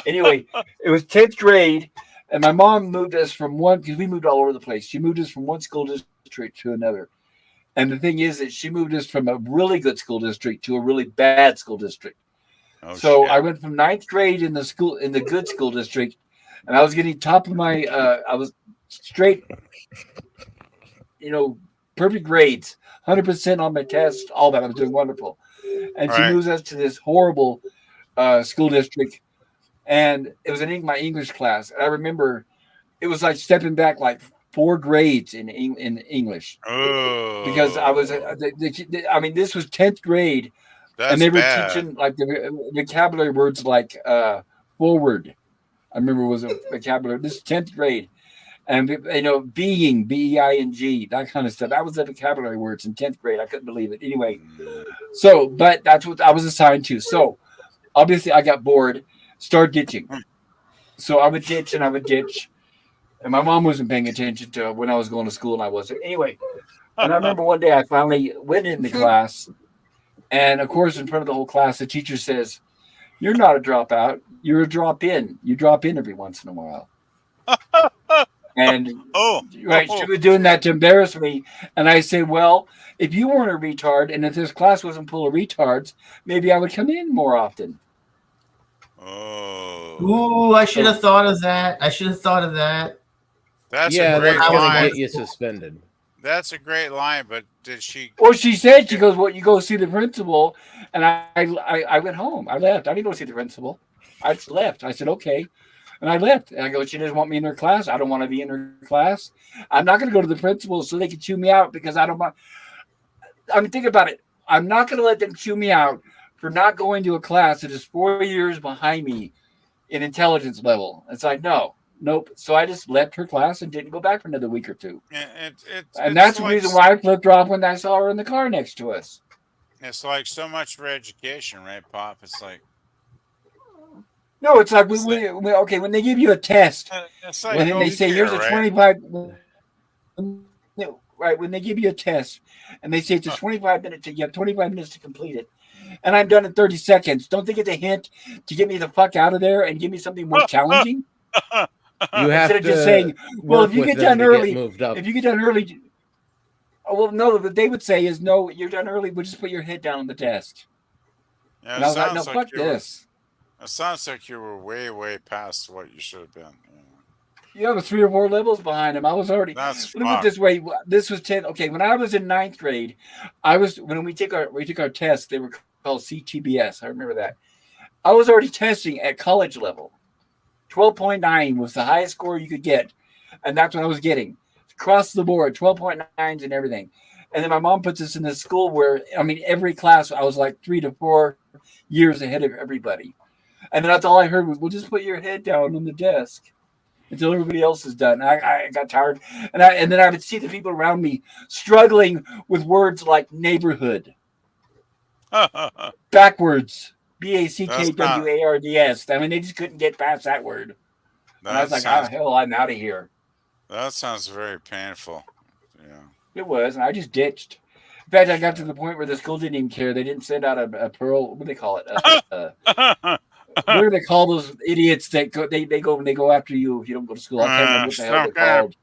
Anyway, it was 10th grade, and my mom moved us from one, because we moved all over the place. She moved us from one school district to another. And the thing is that she moved us from a really good school district to a really bad school district. Oh So I shit! went from ninth grade in the good school district and I was getting top of my. I was straight, you know, perfect grades, 100% on my test, all that. I was doing wonderful, and she Right. moves us to this horrible school district, and it was in my English class. And I remember it was like stepping back like 4 grades in English because I was. Oh, I mean, this was 10th grade, and that's they were bad. teaching like the vocabulary words like forward. I remember it was a vocabulary. This is 10th grade, and being being, that kind of stuff. That was the vocabulary words in 10th grade. I couldn't believe it. Anyway, Mm. so but that's what I was assigned to. So obviously I got bored, started ditching. So I would ditch and I would ditch, and my mom wasn't paying attention to when I was going to school, and I wasn't. Anyway, and I remember one day I finally went in the class, and of course in front of the whole class, the teacher says, "You're not a dropout. You're a drop in. You drop in every once in a while." And Oh, right, she oh, was doing that to embarrass me. And I said, "Well, if you weren't a retard, and if this class wasn't full of retards, maybe I would come in more often." oh. Ooh, I should So, have thought of that. I should have thought of that. That's a Yeah, When great that's I was gonna going line. get to you school. suspended. That's a great line, but did she well, she said, she get? goes, "Well, you go see the principal," and I went home. I left. I didn't go see the principal. I just left. I said, "Okay," and I left. And I go, "She doesn't want me in her class. I don't want to be in her class. I'm not going to go to the principal so they can chew me out because I don't want." I mean, think about it. I'm not going to let them chew me out for not going to a class that is 4 years behind me in intelligence level. It's like, no, nope. So I just left her class and didn't go back for another week or two. And It's that's the like reason why I flipped her off when I saw her in the car next to us. it's like so much for education, right, Pop? No, it's like It's like okay, when they give you a test it's and like then they say, here's healthcare, a right? 25, right, when they give you a test and they say it's a Huh. 25 minute, you have 25 minutes to complete it. And I'm done in 30 seconds. Don't they get the hint to get me the fuck out of there and give me something more challenging? You Instead have of just to saying, well, if work you with get them done to get early, moved up. if you get done early, oh, well, no, what they would say is, no, you're done early. We'll just put your head down on the desk. Yeah, And I was like, no, fuck this. it sounds like you were way, way past what you should have been. Yeah. You have 3 or 4 levels behind him. I was already, That's let me put it fucked. this way. This was 10. Okay. When I was in ninth grade, when we took our tests, they were called CTBS. I remember that. I was already testing at college level. 12.9 was the highest score you could get. And that's what I was getting across the board, 12.9s and everything. And then my mom puts us in this school where, I mean, every class I was like 3 to 4 years ahead of everybody. And then that's all I heard was, "Well, just put your head down on the desk until everybody else is done." I got tired. And then I would see the people around me struggling with words like neighborhood, backwards, That's not. BACKWARDS. I mean, they just couldn't get past that word. And I was That like, "Oh, sounds. hell, I'm out of here." That sounds very painful. Yeah. It was, and I just ditched. In fact, I got to Shit. the point where the school didn't even care. They didn't send out a parole. What do they call it? What do they call those idiots that they go when they go after you if you don't go to school? I can't remember what the hell Some they're kind of called.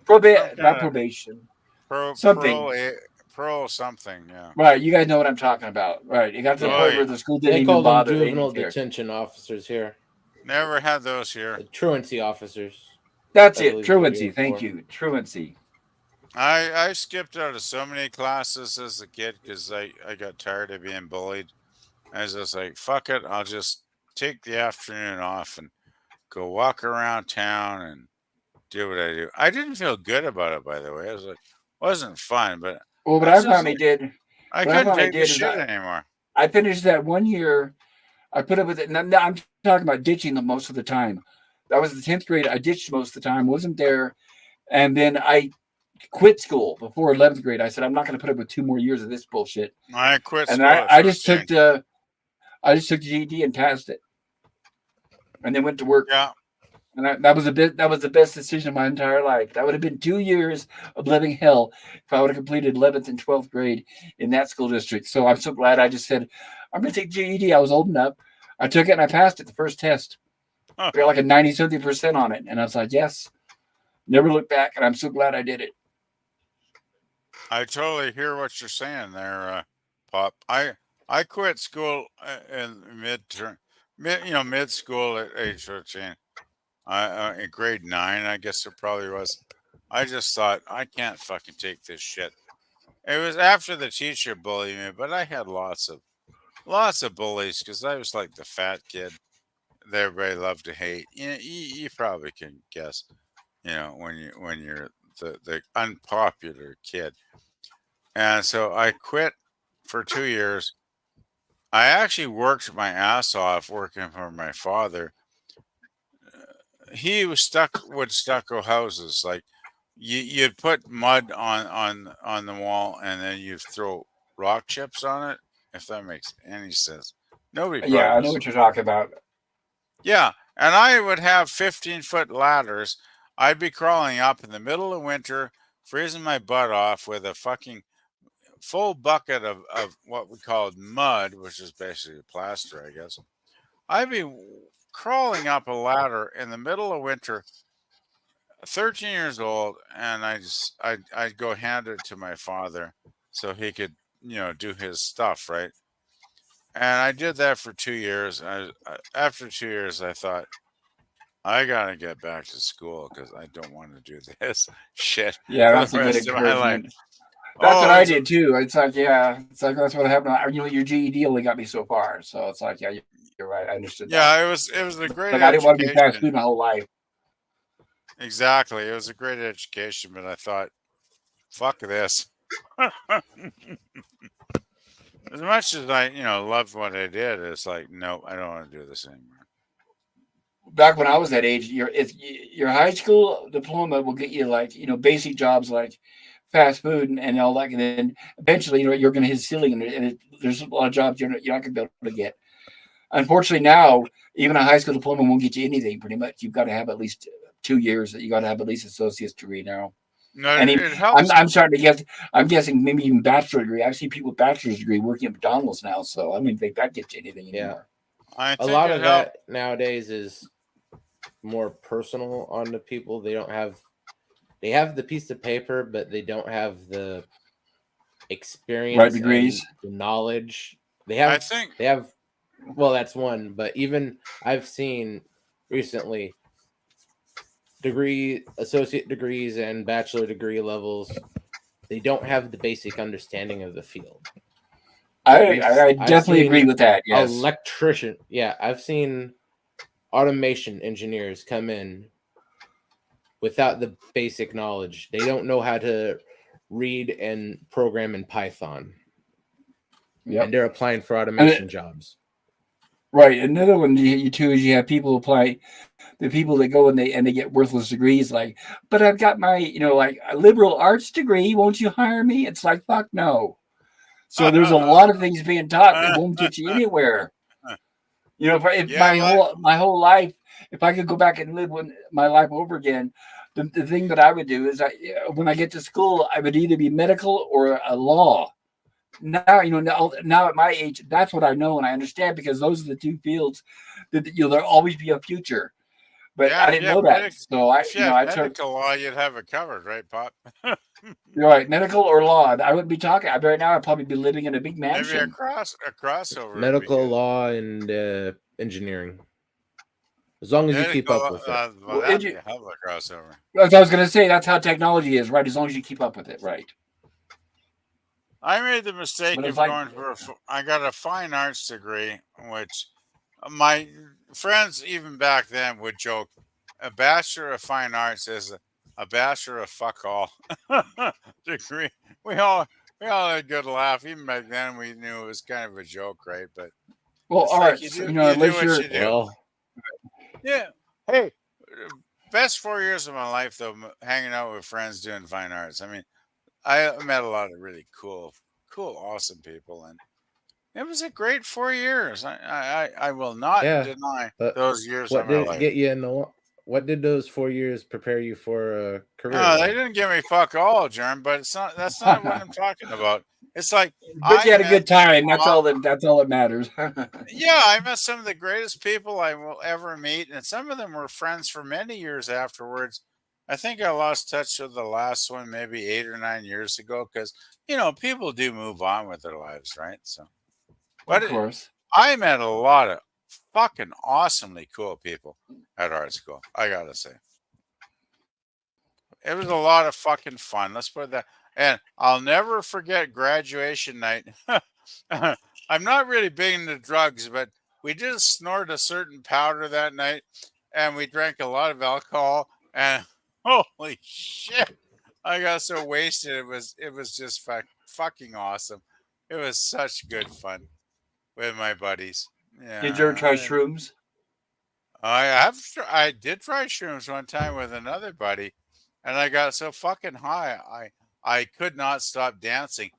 some Not kind of probation. pro Something. pro a- pro something. Yeah. Right, you guys know what I'm talking about. Right, it got to the Oh point yeah. where the school didn't They even call them bother. They juvenile didn't care. detention officers here. Never had those here. Truancy officers, That's I it. believe is what you're Truancy. looking Thank for. you. Truancy. I skipped out of so many classes as a kid because I got tired of being bullied. I was just like, fuck it, I'll just take the afternoon off and go walk around town and do what I do. I didn't feel good about it, by the way. I was like, wasn't fun, but Well, I was just like, I what I couldn't finally take the did is shit anymore. I finished that one year. I put up with it. Now I'm talking about ditching them most of the time. That was the 10th grade. I ditched most of the time. Wasn't there, and then I quit school before 11th grade. I said, I'm not going to put up with 2 more years of this bullshit. I quit And school at I just 15. took the GED and passed it, and then went to work. Yeah. And that was the best decision of my entire life. That would have been 2 years of living hell if I would have completed 11th and 12th grade in that school district. So I'm so glad I just said, I'm going to take GED. I was old enough. I took it and I passed it the first test. I got like a 90 something percent on it. And I was like, yes, never look back. And I'm so glad I did it. I totally hear what you're saying there, Pop. I quit school in mid school at age 15. In grade 9, I guess it probably was. I just thought I can't fucking take this shit. It was after the teacher bullied me, but I had lots of bullies because I was like the fat kid that everybody loved to hate. You probably can guess. When you're the unpopular kid, and so I quit for 2 years. I actually worked my ass off working for my father. He was wood stucco houses. Like you'd put mud on the wall, and then you throw rock chips on it. If that makes any sense, nobody Yeah, I probably. know what you're talking about. Yeah, and I would have 15-foot ladders. I'd be crawling up in the middle of winter, freezing my butt off with a fucking full bucket of what we called mud, which is basically plaster, I guess. I'd be crawling up a ladder in the middle of winter, 13 years old, and I'd go hand it to my father so he could, do his stuff, right? And I did that for 2 years. After 2 years, I thought, I gotta get back to school because I don't want to do this shit Yeah, for that's the a good rest of my life. encouragement. That's what Oh, I did too. It's like, yeah, it's like that's what happened. Your GED only got me so far, so it's like, yeah, you're right. I understood that. yeah, it was a great Like I didn't want to be fast education. food my whole life. Exactly, it was a great education, but I thought, fuck this. As much as I, loved what I did, it's like, nope, I don't want to do this anymore. Back when I was that age, your high school diploma will get you like basic jobs like fast food and all that, and then eventually you're going to hit the ceiling, and there's a lot of jobs you're not going to be able to get. Unfortunately, now even a high school diploma won't get you anything. Pretty much, you've got to have at least 2 years. You got to have at least associate's degree now. No, And it I'm helps. I'm starting to guess. I'm guessing maybe even bachelor degree. I've seen people with bachelor's degree working at McDonald's now, so I don't even think that gets you anything Yeah. anymore. I A think lot it of helped. that nowadays is more personal on the people. They have the piece of paper, but they don't have the Right experience degrees. and the knowledge. They I have think, they have well, that's one, but even I've seen recently associate degrees and bachelor degree levels, they don't have the basic understanding of the field. I I've definitely agree seen with that. Yes. electrician. Yeah, I've seen automation engineers come in without the basic knowledge. They don't know how to read and program in Python, Yep. and they're applying for And automation jobs. right. Another one you too is you have people apply. The people that go and they get worthless degrees like, but I've got my like a liberal arts degree. Won't you hire me? It's like fuck no. So there's a lot of things being taught that won't get you anywhere. If yeah, my whole life, if I could go back and live my life over again, the thing that I would do is when I get to school, I would either be medical or a law. Now now at my age, that's what I know and I understand because those are the two fields that there'll always be a future. But yeah. I didn't know that, so If you have I took medical law, you'd have it covered, right, Pop? you're right, medical or law. I wouldn't be talking. Right now, I'd probably be living in a big Maybe mansion. a crossover would be Medical good. law and engineering, as long as you keep Medical, up with it. well, that'd be a hell of a crossover. As I was going to say, that's how technology is, right? As long as you keep up with it, right? I made the mistake But it's of like, going for. I got a fine arts degree, which my friends even back then would joke, a bachelor of fine arts is a bachelor of fuck all degree. We all had a good laugh. Even back then, we knew it was kind of a joke, right? But well, it's like arts, you do unless what you're, you do. Well, Yeah. Hey, best 4 years of my life though, hanging out with friends doing fine arts. I mean, I met a lot of really cool, awesome people, and it was a great 4 years. I will not yeah, deny but those years what of my did it life. get you in the? What did those 4 years prepare you for a career? No, they in? didn't give me fuck all, Jerm, but it's not. That's not what I'm talking about. It's like but you I had a met. good time. That's all that matters. Yeah, I met some of the greatest people I will ever meet, and some of them were friends for many years afterwards. I think I lost touch with the last one maybe 8 or 9 years ago because people do move on with their lives, right? So, Of but course. I met a lot of fucking awesomely cool people at art school. I gotta say, it was a lot of fucking fun. Let's put that. And I'll never forget graduation night. I'm not really big into drugs, but we did snort a certain powder that night, and we drank a lot of alcohol. And holy shit, I got so wasted. It was just fucking awesome. It was such good fun with my buddies. Did you ever try Yeah, shrooms? I did try shrooms one time with another buddy, and I got so fucking high I could not stop dancing.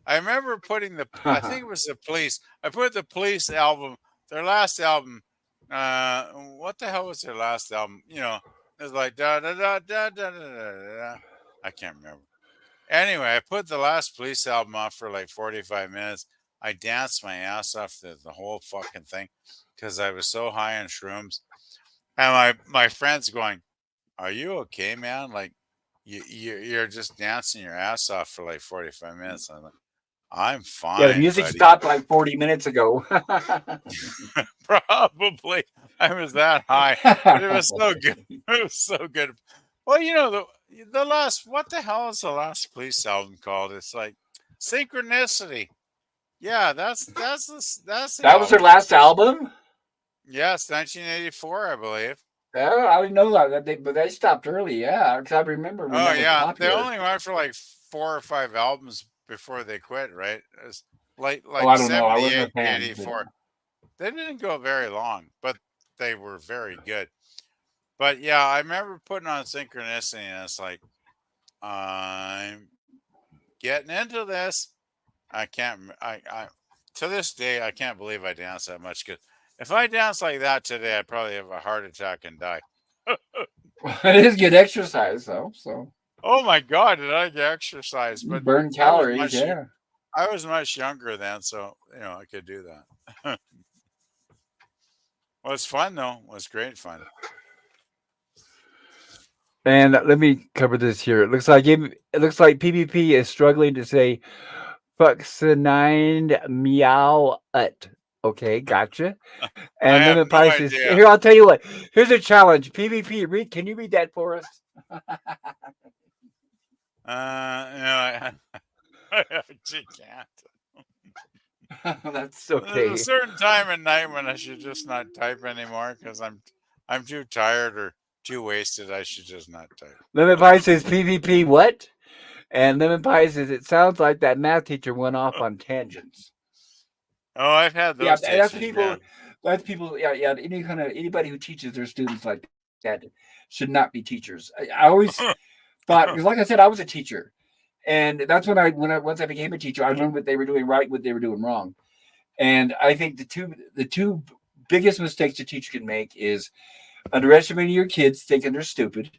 I remember putting I think it was the Police. I put the Police album, their last album. What the hell was their last album? You know, it was like da da da da da da da. Da. I can't remember. Anyway, I put the last Police album on for like 45 minutes. I danced my ass off the whole fucking thing because I was so high on shrooms. And my friends going, "Are you okay, man? Like, you're just dancing your ass off for like 45 minutes." I'm like, "I'm Yeah, the fine, music buddy." stopped like 40 minutes ago. Probably I was that high, but it was so good. It was so good. Well, you know the last, what the hell is the last Police album called? It's like Synchronicity. Yeah, that's the That was their album. last album? Yes, 1984, I believe. Oh, I didn't know that. But they stopped early. Yeah, because I remember when Oh that was yeah, they popular. only went for like 4 or 5 albums before they quit. Right? It was like Oh, I don't know. I wasn't a 78 to fan. 84. They didn't go very long, but they were very good. But yeah, I remember putting on Synchronicity, and it's like, I'm getting into this. I can't. I to this day I can't believe I danced that much. Because if I danced like that today, I'd probably have a heart attack and die. It is good exercise, though. So Oh my god, did I get exercise? you But burn I was calories. much Yeah. I was much younger then, so I could do that. Well, it's fun though. It was great fun. And let me cover this here. It looks like PvP is struggling to say Fuxinine meow ut. Okay, gotcha. I And have Limit no Pice is idea. here. I'll tell you what. Here's a challenge. PvP, can you read that for us? I actually can't. That's There's a okay. certain time at night when I should just not type anymore because I'm too tired or too wasted. I should just not type. Limit Pice says PvP what? And Lemon Pie says it sounds like that math teacher went off on tangents. Oh, I've had Yeah, those that's teachers, people. man. That's people. Yeah, yeah. Anybody who teaches their students like that should not be teachers. I always thought, because like I said, I was a teacher, and that's once I became a teacher, I learned what they were doing right, what they were doing wrong, and I think the two biggest mistakes a teacher can make is underestimating your kids, thinking they're stupid,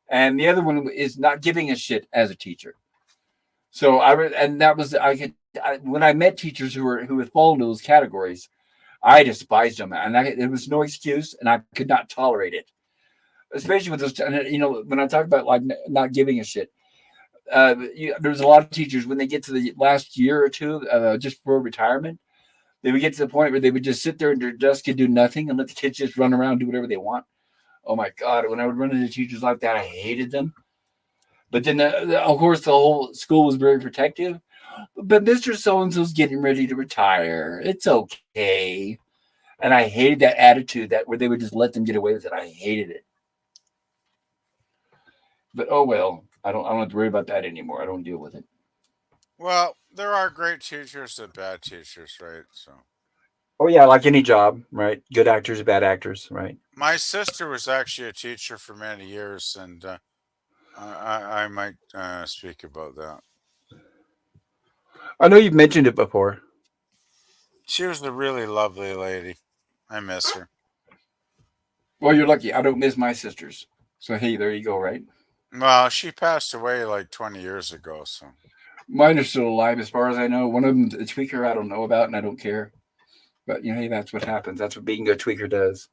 and the other one is not giving a shit as a teacher. So and that was when I met teachers who would fall into those categories, I despised them, and there was no excuse, and I could not tolerate it. Especially with those, when I talk about like not giving a shit. There's a lot of teachers when they get to the last year or two, just before retirement, they would get to the point where they would just sit there in their desk and do nothing and let the kids just run around and do whatever they want. Oh my God! When I would run into teachers like that, I hated them. But then, of course, the whole school was very protective. But Mr. So and so's getting ready to retire. It's okay. And I hated that attitude where they would just let them get away with it. I hated it. But oh well, I don't have to worry about that anymore. I don't deal with it. Well, there are great teachers and bad teachers, right? So Oh yeah, like any job, right? Good actors, bad actors, right? my sister was actually a teacher for many years, and I might speak about that. I know you've mentioned it before. She was a really lovely lady. I miss her. Well, you're lucky. I don't miss my sisters. So hey, there you go, right? Well, she passed away like 20 years ago, so. Mine are still alive as far as I know. One of them, a tweaker, I don't know about, and I don't care. But hey, that's what happens. That's what being a tweaker does.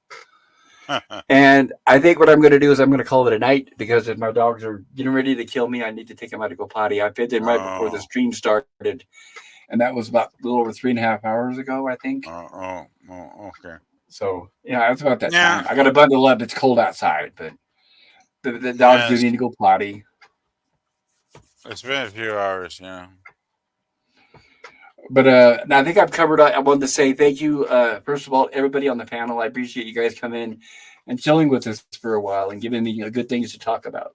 And I think what I'm going to do is I'm going to call it a night because if my dogs are getting ready to kill me, I need to take them out to go potty. I fed them right before the stream started, and that was about a little over 3.5 hours ago, I think. Okay. So yeah, it's about that Yeah. time. I got to bundle up. It's cold outside, but the dogs do Yes. need to go potty. It's been a few hours. Yeah. But no, I think I've covered. I wanted to say thank you, first of all, everybody on the panel. I appreciate you guys coming in and chilling with us for a while and giving me good things to talk about.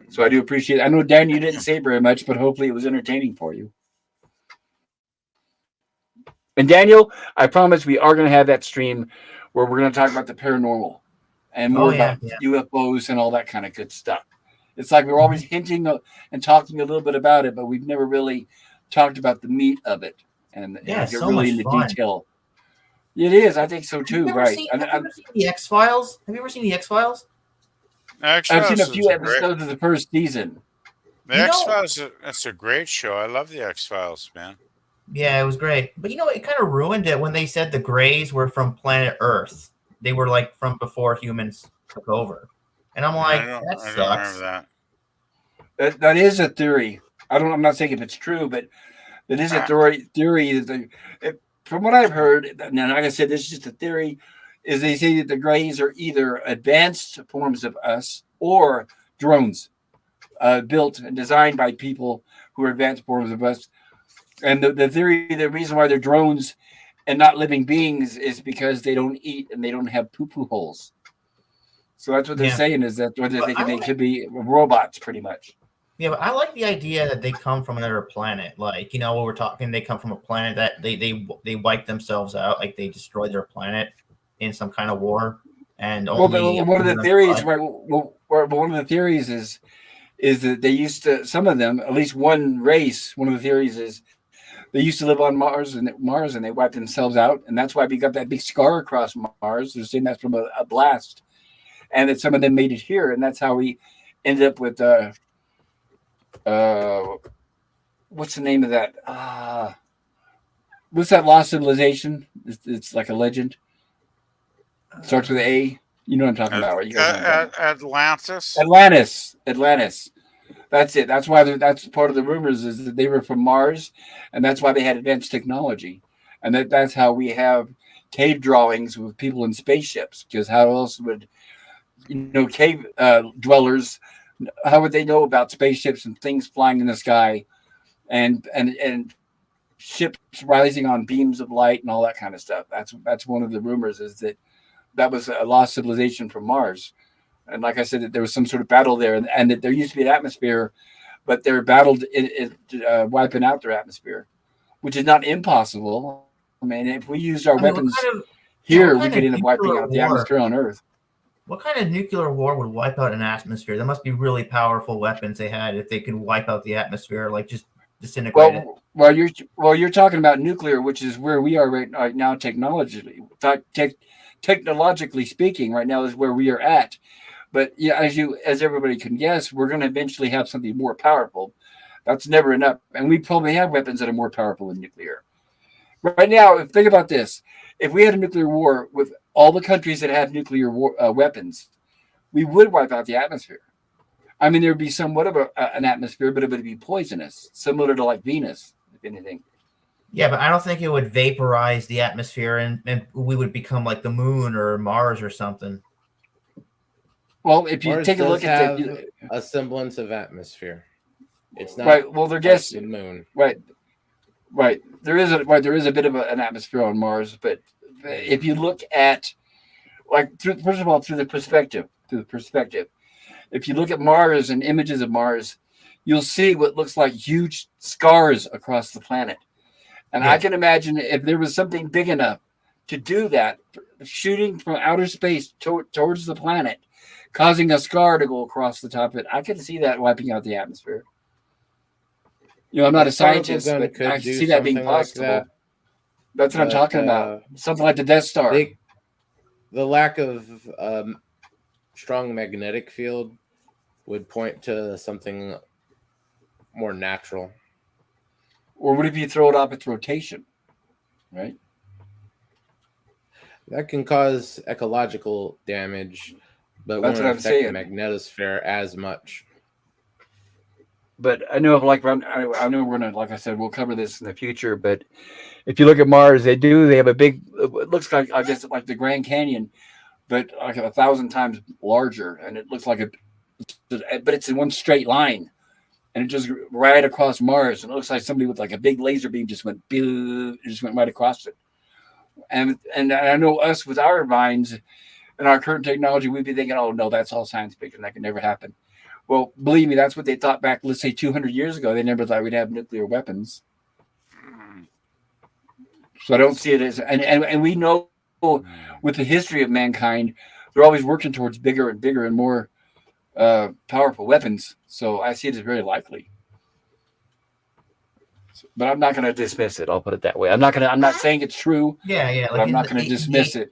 So I do appreciate it. I know, Dan, you Thank didn't you. say very much, but hopefully it was entertaining for you. And Daniel, I promise we are going to have that stream where we're going to talk about the paranormal and Oh more yeah, about yeah. UFOs and all that kind of good stuff. It's like we're always hinting and talking a little bit about it, but we've never really talked about the meat of it Yeah, and get so really much into fun. detail. It is. I think so Have you too. ever Right. seen And have you ever seen the X Files? Have you ever seen the X Files? The X I've seen a Files few is a great. episodes of the first season. The You X know, Files. That's a great show. I love the X Files, man. yeah, it was great. But it kind of ruined it when they said the Greys were from planet Earth. They were like from before humans took over. And I'm Yeah, I like, don't. that I don't remember sucks. that. That is a theory. I'm not saying if it's true, but that is a Ah, theory that from what I've heard, now like I said, this is just a theory, is they say that the Greys are either advanced forms of us or drones built and designed by people who are advanced forms of us. And the theory, the reason why they're drones and not living beings is because they don't eat and they don't have poo poo holes. So that's what they're Yeah. saying is that what they're But thinking they could be robots pretty much. but I like the idea that they come from another planet. Like, what we're talking, they come from a planet that they wiped themselves out, like they destroyed their planet in some kind of war, and Well, only one of the humans theories, survived. right? One of the theories is that they used to, some of them, at least one race. One of the theories is they used to live on Mars and they wiped themselves out, and that's why we got that big scar across Mars. They're saying that's from a blast, and that some of them made it here, and that's how we ended up with uh what's the name of that? What's that lost civilization? It's like a legend. It starts with A. You know what I'm talking about, right? You guys know what I'm talking about. Atlantis. Atlantis. That's it. That's why that's part of the rumors is that they were from Mars, and that's why they had advanced technology, and that's how we have cave drawings with people in spaceships. Because how else would cave dwellers? How would they know about spaceships and things flying in the sky, and ships rising on beams of light and all that kind of stuff? That's one of the rumors is that was a lost civilization from Mars. And like I said, that there was some sort of battle there, and that there used to be an atmosphere, but they're battled wiping out their atmosphere, which is not impossible. I mean, if we used our I mean, weapons what here, we kind could of end up wiping nuclear out the war? atmosphere on Earth. What kind of nuclear war would wipe out an atmosphere? There must be really powerful weapons they had if they could wipe out the atmosphere, like just disintegrate it. Well, you're talking about nuclear, which is where we are right now, technologically speaking. Right now is where we are at. But yeah, as everybody can guess, we're going to eventually have something more powerful. That's never enough, and we probably have weapons that are more powerful than nuclear. Right now, think about this: if we had a nuclear war with all the countries that have nuclear weapons, we would wipe out the atmosphere. I mean, there would be somewhat of an atmosphere, but it would be poisonous, similar to like Venus, if anything. Yeah, but I don't think it would vaporize the atmosphere and we would become like the moon or Mars or something. Well, if you Mars take a does look at have the a semblance of atmosphere. It's not right, well, they're like guess the moon. right. There is a bit of an atmosphere on Mars, but if you look at first of all through the perspective, if you look at Mars and images of Mars, you'll see what looks like huge scars across the planet. And I Yeah. can imagine if there was something big enough to do that, shooting from outer space towards the planet, causing a scar to go across the top of it. I can see that wiping out the atmosphere. I'm not A a particle scientist, gun but I could do see that being something like possible. that, That's what I'm but talking about. Something like the Death Star. the lack of strong magnetic field would point to something more natural. Or would it be thrown off its rotation? Right? That can cause ecological damage, but That's won't what I'm affect the saying. magnetosphere as much. but I know I know we're gonna, like I said, we'll cover this in the future. But if you look at Mars, they have a big. It looks like, I guess, like the Grand Canyon, but like 1,000 times larger, and it looks like but it's in one straight line, and it just right across Mars, and it looks like somebody with like a big laser beam just went right across it. And I know us with our minds and our current technology, we'd be thinking, oh no, that's all science fiction. That can never happen. Well, believe me, that's what they thought back, let's say 200 years ago. They never thought we'd have nuclear weapons. So I don't see it as, and we know with the history of mankind, they're always working towards bigger and bigger and more powerful weapons. So I see it as very likely. But I'm not going to dismiss it. I'll put it that way. I'm not saying it's true. Yeah. But I'm not going to dismiss it.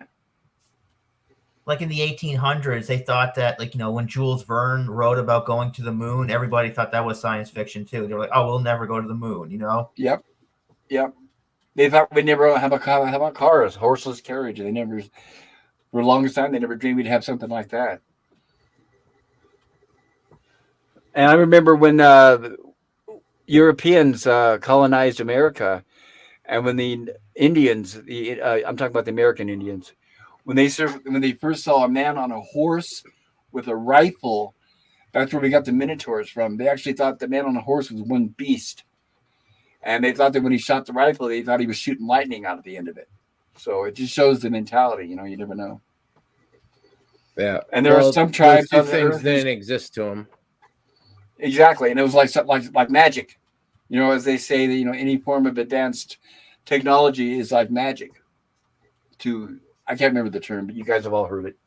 Like in the 1800s, they thought that, like, when Jules Verne wrote about going to the moon, everybody thought that was science fiction too. They were like, oh, we'll never go to the moon, Yep. They thought we'd never have a car. How about cars, horseless carriage? They never, for the longest time, they never dreamed we'd have something like that. And I remember when Europeans colonized America, and when the Indians, I'm talking about the American Indians, when they first saw a man on a horse with a rifle, that's where we got the Minotaurs from. They actually thought the man on a horse was one beast, and they thought that when he shot the rifle, they thought he was shooting lightning out of the end of it. So it just shows the mentality. You never know. Yeah, and there are some tribes. Those two things didn't exist to them. Exactly, and it was like magic. As they say that any form of advanced technology is like magic. I can't remember the term, but you guys have all heard it.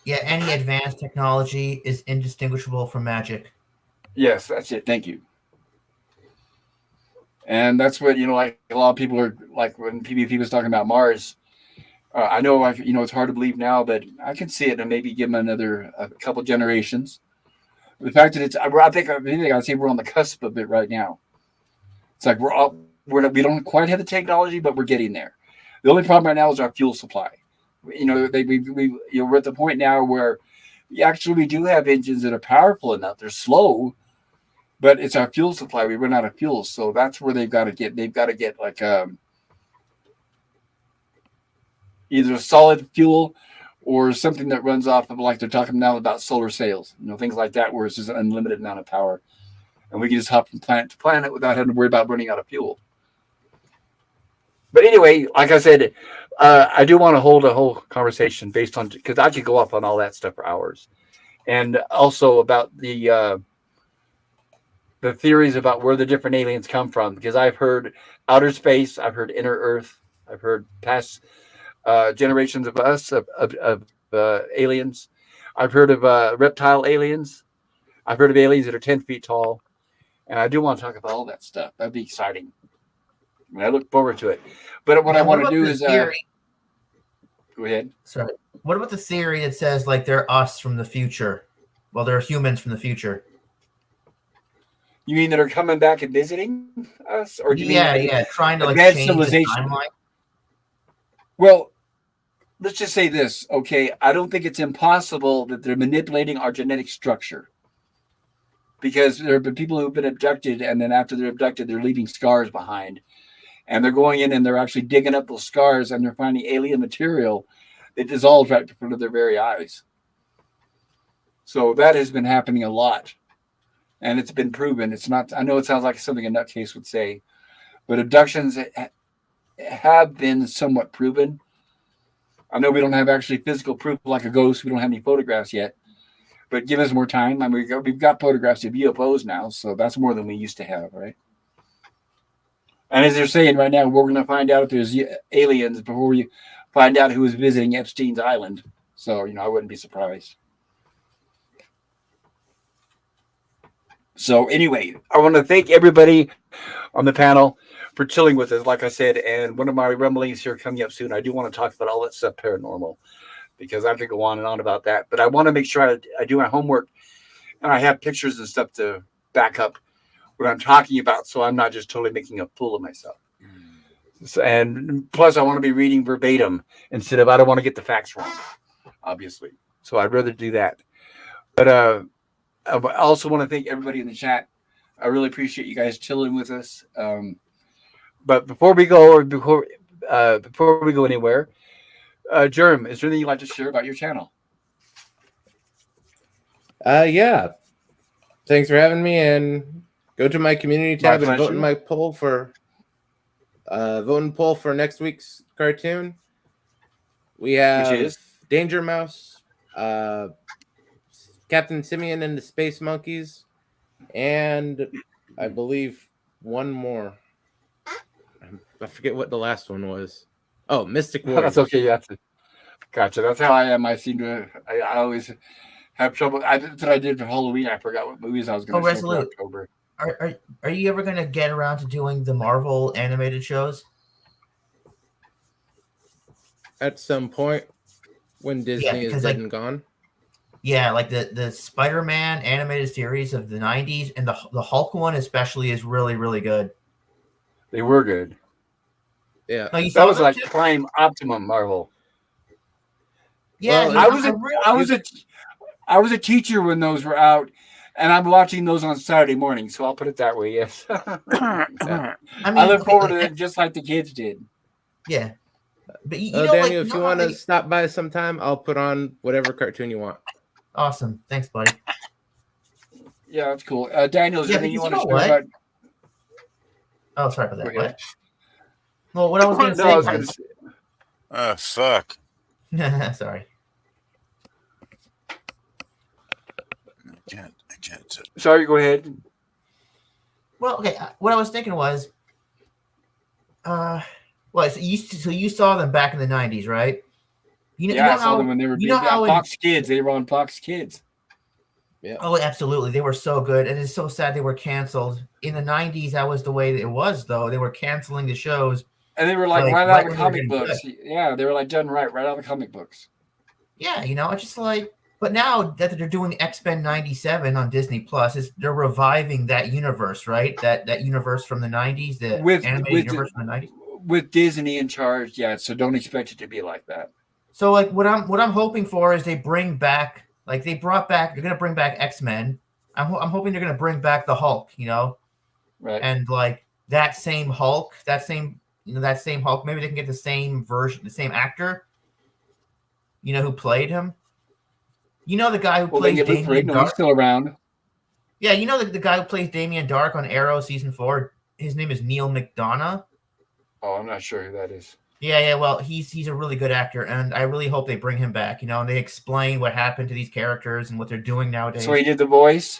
Yeah, any advanced technology is indistinguishable from magic. Yes, that's it. Thank you. And that's what like a lot of people are like when PvP was talking about Mars. I know, it's hard to believe now, but I can see it and maybe give them a couple generations. The fact that I think I'd say we're on the cusp of it right now. It's like we don't quite have the technology, but we're getting there. The only problem right now is our fuel supply. We're at the point now where we do have engines that are powerful enough. They're slow, but it's our fuel supply. We run out of fuel, so that's where they've got to get like either a solid fuel or something that runs off of, like they're talking now about solar sails, things like that, where it's just an unlimited amount of power, and we can just hop from planet to planet without having to worry about running out of fuel. But anyway, like I said, I do want to hold a whole conversation based on, because I could go off on all that stuff for hours, and also about the theories about where the different aliens come from. Because I've heard outer space, I've heard inner Earth, I've heard past generations of us of aliens. I've heard of reptile aliens. I've heard of aliens that are 10 feet tall, and I do want to talk about all that stuff. That'd be exciting. I look forward to it. But what I want to do is go ahead. Sorry. What about the theory that says like they're us from the future? Well, they're humans from the future. You mean that are coming back and visiting us, or do you mean trying to like change the timeline? Well, let's just say this, okay? I don't think it's impossible that they're manipulating our genetic structure, because there have been people who've been abducted, and then after they're abducted, they're leaving scars behind. And they're going in and they're actually digging up those scars, and they're finding alien material that dissolves right in front of their very eyes. So that has been happening a lot. And it's been proven. It's not, I know it sounds like something a nutcase would say, but abductions have been somewhat proven. I know we don't have actually physical proof like a ghost. We don't have any photographs yet. But give us more time. I mean, we've got photographs of UFOs now, so that's more than we used to have, right? And as they're saying right now, we're going to find out if there's aliens before we find out who is visiting Epstein's Island. So, I wouldn't be surprised. So anyway, I want to thank everybody on the panel for chilling with us, like I said. And one of my rumblings here coming up soon, I do want to talk about all that stuff paranormal, because I could go on and on about that. But I want to make sure I do my homework, and I have pictures and stuff to back up what I'm talking about, so I'm not just totally making a fool of myself. And plus, I want to be reading verbatim instead of, I don't want to get the facts wrong, obviously. So I'd rather do that. But I also want to thank everybody in the chat I really appreciate you guys chilling with us. But before we go, or before we go anywhere, Germ, is there anything you'd like to share about your channel? Yeah. Thanks for having me, and go to my community tab and vote in my poll for next week's cartoon. We have Which is Danger Mouse, Captain Simeon and the Space Monkeys, and I believe one more. I forget what the last one was. Oh, Mystic Warriors. That's okay. That's it. Gotcha. That's how I am. I seem to. I always have trouble. That's what I did for Halloween. I forgot what movies I was going to show for October. Are you ever going to get around to doing the Marvel animated shows? At some point, when Disney is dead and gone. Yeah, like the Spider-Man animated series of the 90s and the Hulk one especially is really, really good. They were good. Yeah. Oh, that was like too? Prime Optimum Marvel. Yeah, well, I was a teacher when those were out, and I'm watching those on Saturday morning, so I'll put it that way, yes. Yeah. I look forward to it just like the kids did. Yeah. But you know, Daniel, if you want to stop by sometime, I'll put on whatever cartoon you want. Awesome. Thanks, buddy. Yeah, that's cool. Daniel, is there anything you want to share about? Oh, sorry about that. What? Well, what I was going to say. Fuck. Sorry. I can't. Sorry, go ahead. Well, okay. What I was thinking was, so you saw them back in the 90s, right? I saw them when they were big. Fox Kids. They were on Fox Kids. Yeah. Oh, absolutely. They were so good. And it's so sad they were canceled. In the 90s, that was the way it was, though. They were canceling the shows. And they were right out of the comic books. Yeah, they were like done right out of the comic books. Yeah, it's just like, but now that they're doing X-Men 97 on Disney Plus, they're reviving that universe, right? That universe from the 90s, the animated universe from the 90s. With Disney in charge, yeah. So don't expect it to be like that. So like what I'm hoping for is they bring back, like they're gonna bring back X-Men. I'm hoping they're gonna bring back the Hulk, right? And like that same Hulk, that same Hulk. Maybe they can get the same version, the same actor, who played him. The guy who plays Damien Dark. He's still around. Yeah, the guy who plays Damien Dark on Arrow season 4. His name is Neil McDonough. Oh, I'm not sure who that is. Yeah. Well, he's a really good actor, and I really hope they bring him back. And they explain what happened to these characters and what they're doing nowadays. So he did the voice.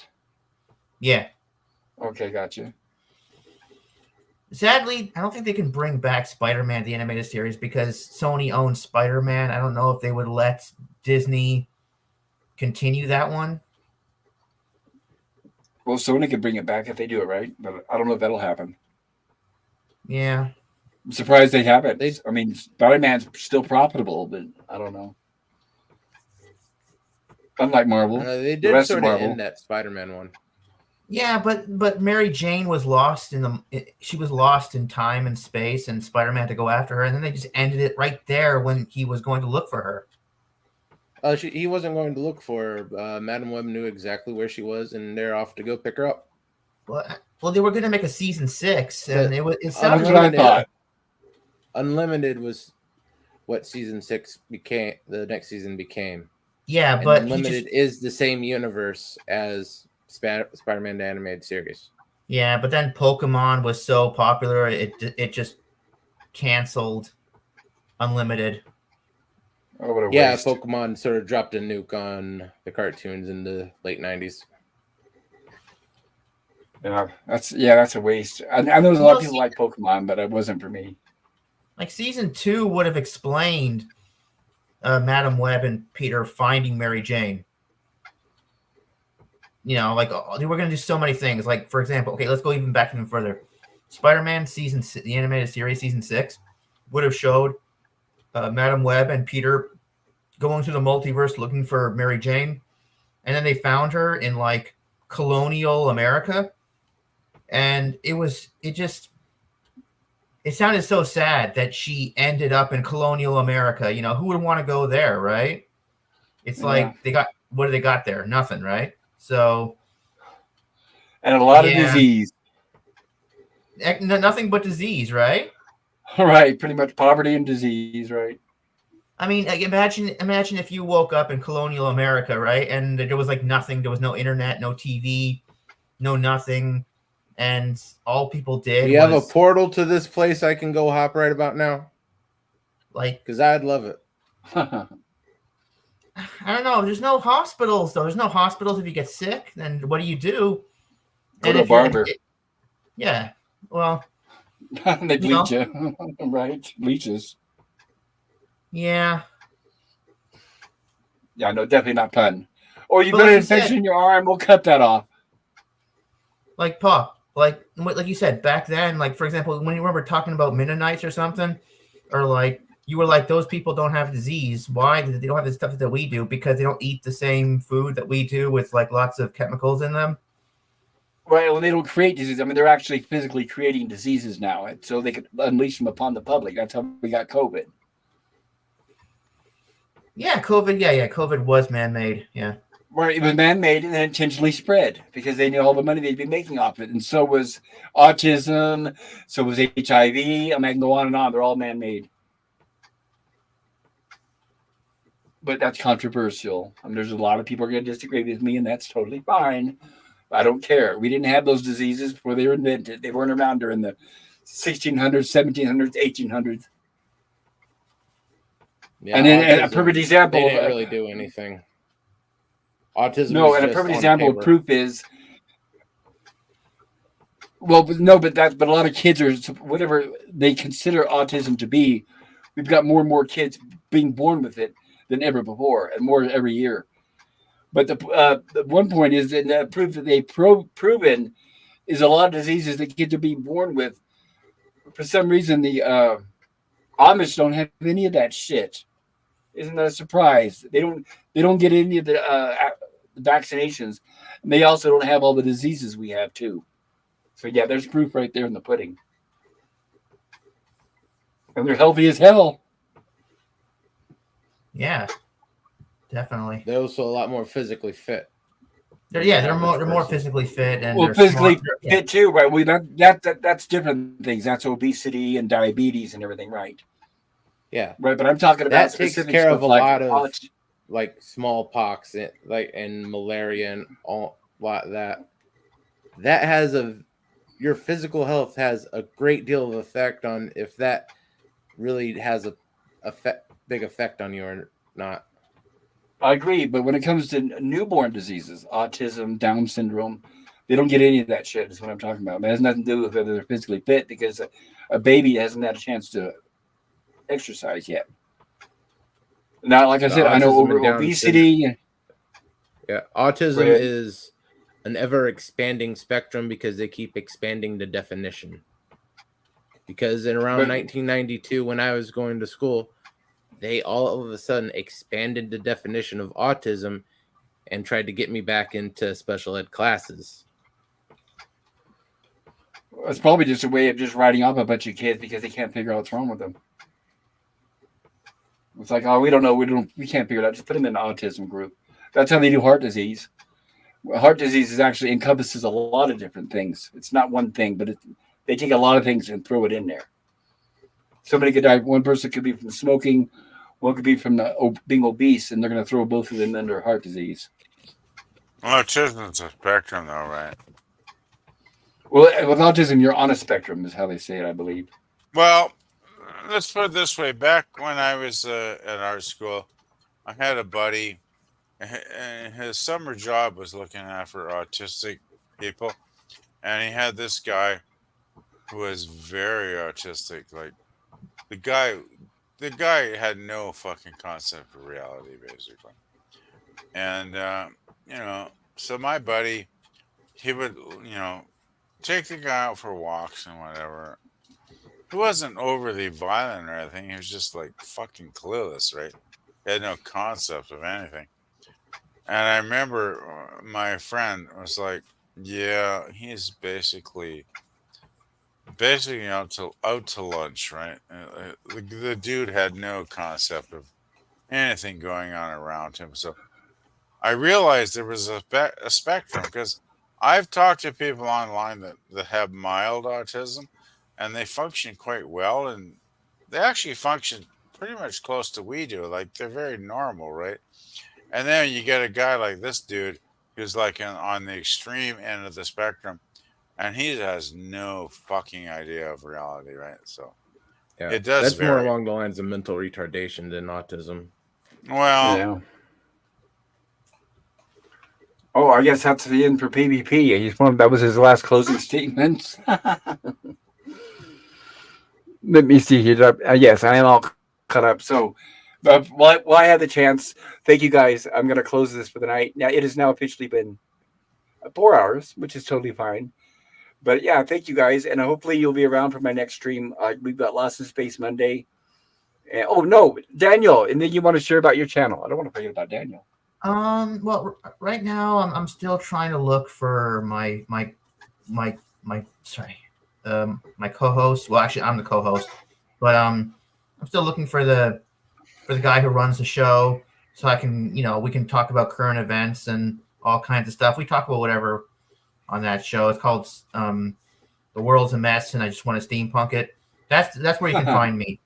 Yeah. Okay, gotcha. Sadly, I don't think they can bring back Spider-Man, the animated series, because Sony owns Spider-Man. I don't know if they would let Disney continue that one. Well, Sony could bring it back if they do it right, but I don't know if that'll happen. Yeah. I'm surprised they haven't. I mean, Spider-Man's still profitable, but I don't know. Unlike Marvel. They did sort of end that Spider-Man one. Yeah, but Mary Jane was lost she was lost in time and space, and Spider-Man had to go after her, and then they just ended it right there when he was going to look for her. He wasn't going to look for her. Madam Web knew exactly where she was, and they're off to go pick her up. Well, they were going to make a season 6, and it sounded what I thought. Unlimited was what season 6 became. The next season became. Yeah, and but Unlimited is the same universe as Spider-Man the animated series. Yeah, but then Pokemon was so popular, it just canceled Unlimited. Oh, what a waste. Pokemon sort of dropped a nuke on the cartoons in the late 90s. Yeah, that's a waste. I know there's a lot of people like Pokemon, but it wasn't for me. Like season 2 would have explained Madam Web and Peter finding Mary Jane. Like they were going to do so many things. Like, for example, okay, let's go even back even further. Spider-Man the animated series, season 6, would have showed Madam Web and Peter going through the multiverse looking for Mary Jane. And then they found her in like colonial America. And it sounded so sad that she ended up in colonial America. Who would want to go there, right? It's like what do they got there? Nothing, right? So, and a lot of Yeah. disease. Nothing but disease, right? Right, pretty much poverty and disease, right? I mean, like, imagine if you woke up in colonial America, right, and there was like nothing. There was no internet, no TV, no nothing, and all people Do did you have a was portal to this place I can go hop right about now? like, Because I'd love it. I don't know. There's no hospitals though. There's no hospitals if you get sick. Then what do you do? Go And to a if you're, barber. yeah, well, They you know, bleach you, right? Bleaches. yeah. Yeah, no, definitely not fun. Or you've But got like an you said, infection in your arm, we'll cut that off. like Pop, like you said back then, like for example, when you remember talking about Mennonites or something, or like you were like those people don't have disease. Why? Because they don't have the stuff that we do because they don't eat the same food that we do with like lots of chemicals in them. Right, well, they don't create disease. I mean, they're actually physically creating diseases now, so they could unleash them upon the public. That's how we got COVID. Yeah, COVID. Yeah, COVID was man-made. Yeah. Where it was man-made and then intentionally spread because they knew all the money they'd be making off it. And so was autism, so was HIV. I mean, I can go on and on. They're all man-made. But that's controversial. I mean, there's a lot of people are going to disagree with me, and that's totally fine. I don't care. We didn't have those diseases before they were invented. They weren't around during the 1600s, 1700s, 1800s. Yeah, And then a autism, perfect they example didn't of really do anything. Autism no, is and a just perfect on example of paper. proof is well, but no, but a lot of kids are whatever they consider autism to be. We've got more and more kids being born with it than ever before, and more every year. But the one point is that the proof that they've proven is a lot of diseases that kids are being born with. For some reason, the Amish don't have any of that shit. Isn't that a surprise? They don't get any of the vaccinations, and they also don't have all the diseases we have too. So yeah, there's proof right there in the pudding, and they're healthy as hell. Yeah, definitely. They're also a lot more physically fit. They're more physically fit and Well, they're smart. physically fit too, right? We that's different things. That's obesity and diabetes and everything, right? Yeah, Right. But I'm talking about that takes specific care of stuff a like lot of like smallpox and like and malaria and all lot that. That has your physical health has a great deal of effect on if that really has a big effect on you or not. I agree, but when it comes to newborn diseases, autism, Down syndrome, they don't get any of that shit. Is what I'm talking about. It has nothing to do with whether they're physically fit because a baby hasn't had a chance to exercise yet. Now, like I The said, I know autism over and Down obesity. Yeah, autism Right. is an ever expanding spectrum because they keep expanding the definition. Because in around But- 1992, when I was going to school, they all of a sudden expanded the definition of autism and tried to get me back into special ed classes. It's probably just a way of just writing off a bunch of kids because they can't figure out what's wrong with them. It's like, oh, we don't know, we can't figure it out. Just put them in the autism group. That's how they do heart disease. Heart disease is actually encompasses a lot of different things. It's not one thing, but they take a lot of things and throw it in there. Somebody could die. One person could be from smoking, one could be from being obese, and they're going to throw both of them under heart disease. Autism's a spectrum, though, right? Well, with autism, you're on a spectrum, is how they say it, I believe. Well, let's put it this way. Back when I was at art school, I had a buddy, and his summer job was looking after autistic people. And he had this guy who was very autistic. Like, the guy had no fucking concept of reality, basically. And, so my buddy, he would, take the guy out for walks and whatever. He wasn't overly violent or anything. He was just like fucking clueless, right? He had no concept of anything. And I remember my friend was like, "Yeah, he's basically out to lunch, right?" The dude had no concept of anything going on around him. So I realized there was a spectrum because I've talked to people online that have mild autism, and they function quite well, and they actually function pretty much close to we do. Like they're very normal, right? And then you get a guy like this dude who's like on the extreme end of the spectrum, and he has no fucking idea of reality, right? So Yeah, it does that's more vary. along the lines of mental retardation than autism. Well, Yeah. Oh, I guess that's the end for PvP. That was his last closing statement. Let me see here. Yes, I am all cut up. So, but while I have the chance, thank you guys. I'm going to close this for the night. Now, it has now officially been 4 hours, which is totally fine. But yeah, thank you guys. And hopefully you'll be around for my next stream. We've got Lost in Space Monday. And, oh, no, Daniel. And then you want to share about your channel. I don't want to forget about Daniel. Well, right now I'm still trying to look for my co-host. Well, actually, I'm the co-host, but I'm still looking for the guy who runs the show, so I can we can talk about current events and all kinds of stuff. We talk about whatever on that show. It's called The World's a Mess, and I just want to steampunk it. That's where you can find me.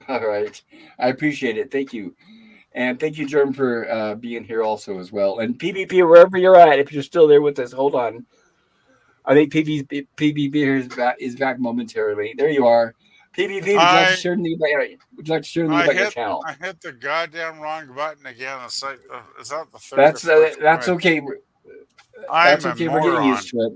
All right. I appreciate it. Thank you. And thank you, Germ, for being here also as well. And PvP, wherever you're at, if you're still there with us, hold on. I think PvP is back momentarily. There you are. PvP, would you like to I share anything about your channel? I hit the goddamn wrong button again. It's like is that the third? That's or fourth that's time? okay. I'm That's a okay. We're getting moron. used to it.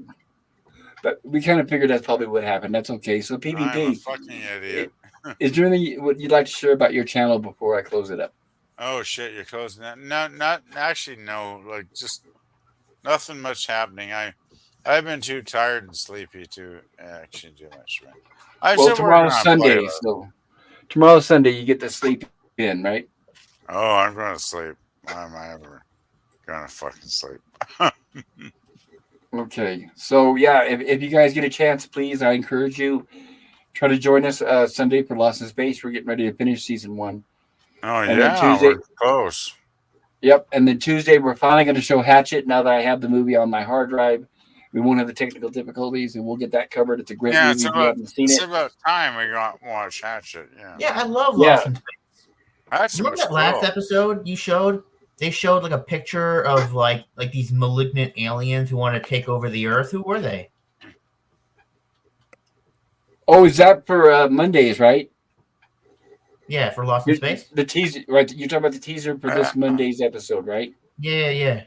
But we kind of figured that's probably what happened. That's okay. So I'm a PvP, fucking idiot. is there anything what you'd like to share about your channel before I close it up? Oh shit, you're closing that. No, not actually. No, like just nothing much happening. I've been too tired and sleepy to actually do much. Man. I'm Well, still working tomorrow's on Sunday, playlist. so tomorrow's Sunday. You get to sleep in, right? Oh, I'm going to sleep. Why am I ever going to fucking sleep? Okay. So yeah, if you guys get a chance, please, I encourage you try to join us Sunday for Lost in Space. We're getting ready to finish season 1, Oh and then yeah, Tuesday. we're close. Yep, and then Tuesday we're finally going to show Hatchet. Now that I have the movie on my hard drive, we won't have the technical difficulties, and we'll get that covered. It's a great Yeah, movie if you haven't seen it's it. about time we got watch Hatchet. Yeah, Yeah, I love Yeah. Lost in Space. Hatchet Remember was that last cool. episode you showed? They showed like a picture of like these malignant aliens who want to take over the Earth. Who were they? Oh, is that for Mondays, right? Yeah, for Lost in Space. The teaser, right? You're talking about the teaser for this Monday's episode, right? Yeah.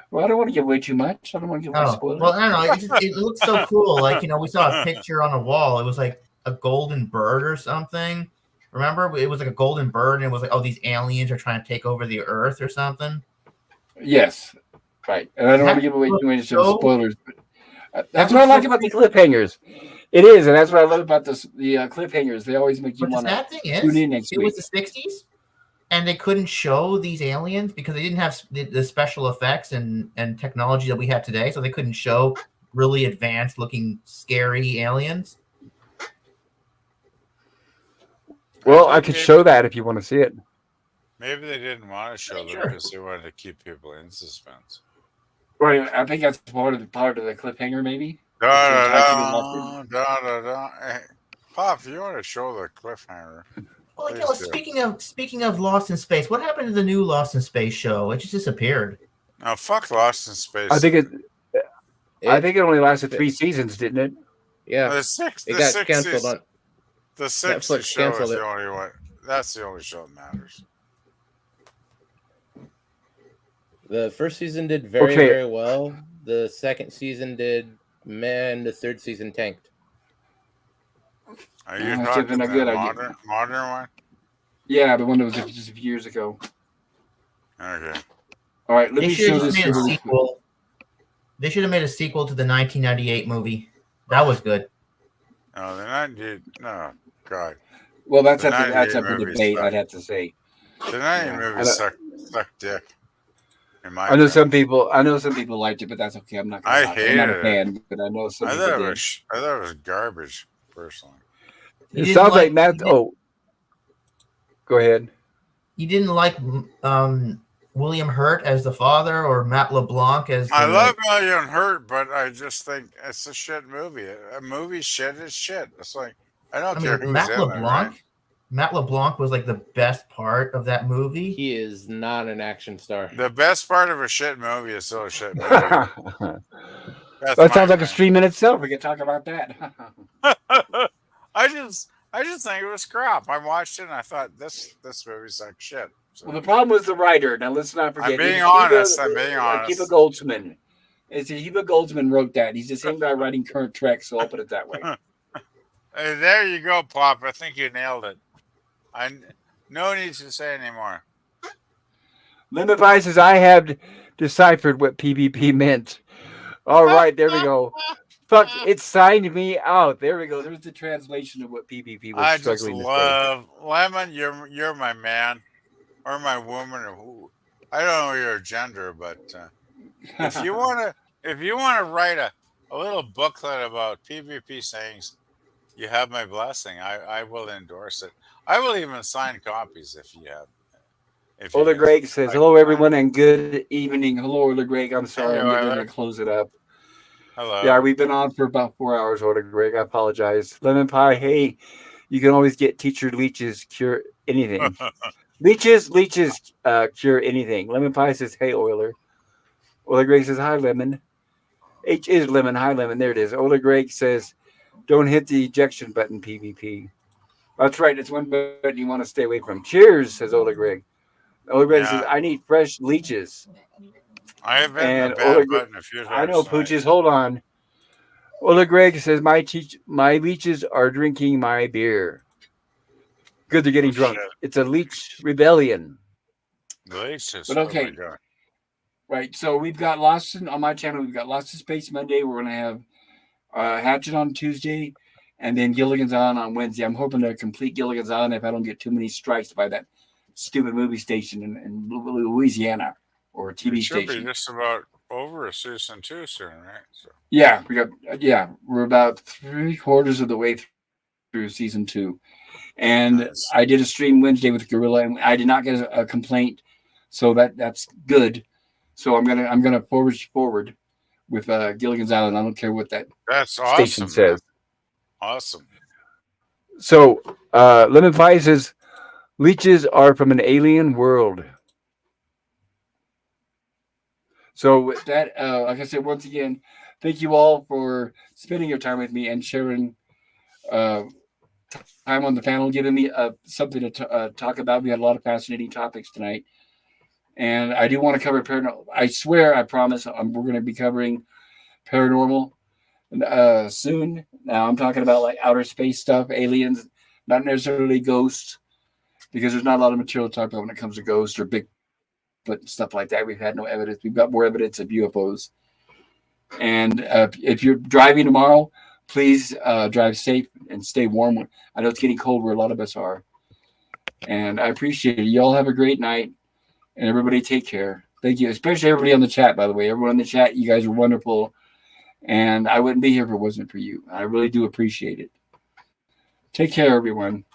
Well, I don't want to give away too much. I don't want to give away Oh, spoilers. well, I don't know. It looks so cool. Like, we saw a picture on a wall. It was like a golden bird or something. Remember? It was like a golden bird, and it was like, oh, these aliens are trying to take over the Earth or something. Yes, right. And I don't want to give away too many spoilers. But that's what I like about the cliffhangers. It is, and that's what I love about the cliffhangers. They always make you But the want sad to thing tune is, in next it week. was the 60s, and they couldn't show these aliens because they didn't have the special effects and technology that we have today, so they couldn't show really advanced looking scary aliens. Well, I could show that if you want to see it. Maybe they didn't want to show them because they wanted to keep people in suspense. Right, I think that's part of the cliffhanger, maybe. Da. Hey, Pop, you want to show the cliffhanger? Well, speaking of Lost in Space, what happened to the new Lost in Space show? It just disappeared. Oh, fuck Lost in Space. I think it only lasted 3 seasons, didn't it? Yeah, it got canceled on. The 60s show is the only one. That's the only show that matters. The first season did very well. The second season did, man. The third season tanked. Are you talking the modern one? Yeah, the one that was just a few years ago. Okay. All right, let me show this. They should have made a sequel to the 1998 movie. That was good. No, the 98. No, God. Well, that's up for debate. I'd have to say. The 98 movie sucked dick. I know some people liked it, but that's okay. I'm not a fan, but I know some people did. I thought it was garbage, personally. It sounds like Matt. Oh, go ahead. You didn't like William Hurt as the father or Matt LeBlanc as the. I love William Hurt, but I just think it's a shit movie. A movie shit is shit. It's like I don't care who's Matt in LeBlanc. it, right? Matt LeBlanc was like the best part of that movie. He is not an action star. The best part of a shit movie is still a shit movie. That That's sounds my like a opinion. stream in itself. We can talk about that. I just think it was crap. I watched it and I thought this movie's like shit. So, Well, the problem was the writer. Now, let's not forget. I'm being it's honest. I'm being Akiva honest. Goldsman. Akiva Goldsman wrote that. He's the same guy writing current Trek, so I'll put it that way. Hey, there you go, Pop. I think you nailed it. No need to say anymore. Lemon Pie says, I have deciphered what PvP meant. All right, there we go. Fuck, it signed me out. There we go. There's the translation of what PvP was I just struggling to say. love Lemon. You're my man or my woman or who. I don't know your gender, but if you want to write a little booklet about PvP sayings, you have my blessing. I will endorse it. I will even sign copies if you have. If you Ola can- Greg says, hello, everyone, and good evening. Hello, Ola Greg. I'm sorry. Hey, I'm getting ready Ola. to close it up. Hello. Yeah, we've been on for about 4 hours, Ola Greg. I apologize. Lemon Pie, hey, you can always get Teacher Leeches cure anything. Leeches cure anything. Lemon Pie says, hey, Oiler. Ola Greg says, hi, Lemon. H is Lemon. Hi, Lemon. There it is. Ola Greg says, don't hit the ejection button, PvP. That's right. It's one button you want to stay away from. Cheers, says Ola Greg. Ola Greg says, I need fresh leeches. I have been And a bad button a few times. I know, tonight. Pooches. Hold on. Ola Greg says, my leeches are drinking my beer. Good, they're getting drunk. Shit. It's a leech rebellion. Leeches. But okay. Oh my God. Right, so we've got on my channel, we've got Lost in Space Monday. We're going to have Hatchet on Tuesday, and then Gilligan's Island on Wednesday. I'm hoping to complete Gilligan's Island if I don't get too many strikes by that stupid movie station in Louisiana or TV It should station. be just about over a season 2 soon, right? So. Yeah, we're about 3/4 of the way through season 2, and Nice. I did a stream Wednesday with Gorilla, and I did not get a complaint, so that's good. So I'm gonna forward with Gilligan's Island. I don't care what that That's station awesome. says. Man. Awesome. So Lemon Pie says leeches are from an alien world. So with that, like I said, once again, thank you all for spending your time with me and sharing time on the panel, giving me something to talk about. We had a lot of fascinating topics tonight. And I do want to cover paranormal. I swear, I promise, we're going to be covering paranormal soon. Now, I'm talking about like outer space stuff, aliens, not necessarily ghosts, because there's not a lot of material to talk about when it comes to ghosts or Bigfoot and stuff like that. We've had no evidence. We've got more evidence of UFOs. And if you're driving tomorrow, please drive safe and stay warm. I know it's getting cold where a lot of us are. And I appreciate it. You all have a great night. And everybody take care. Thank you. Especially everybody on the chat, by the way. Everyone in the chat, you guys are wonderful. And I wouldn't be here if it wasn't for you. I really do appreciate it. Take care, everyone.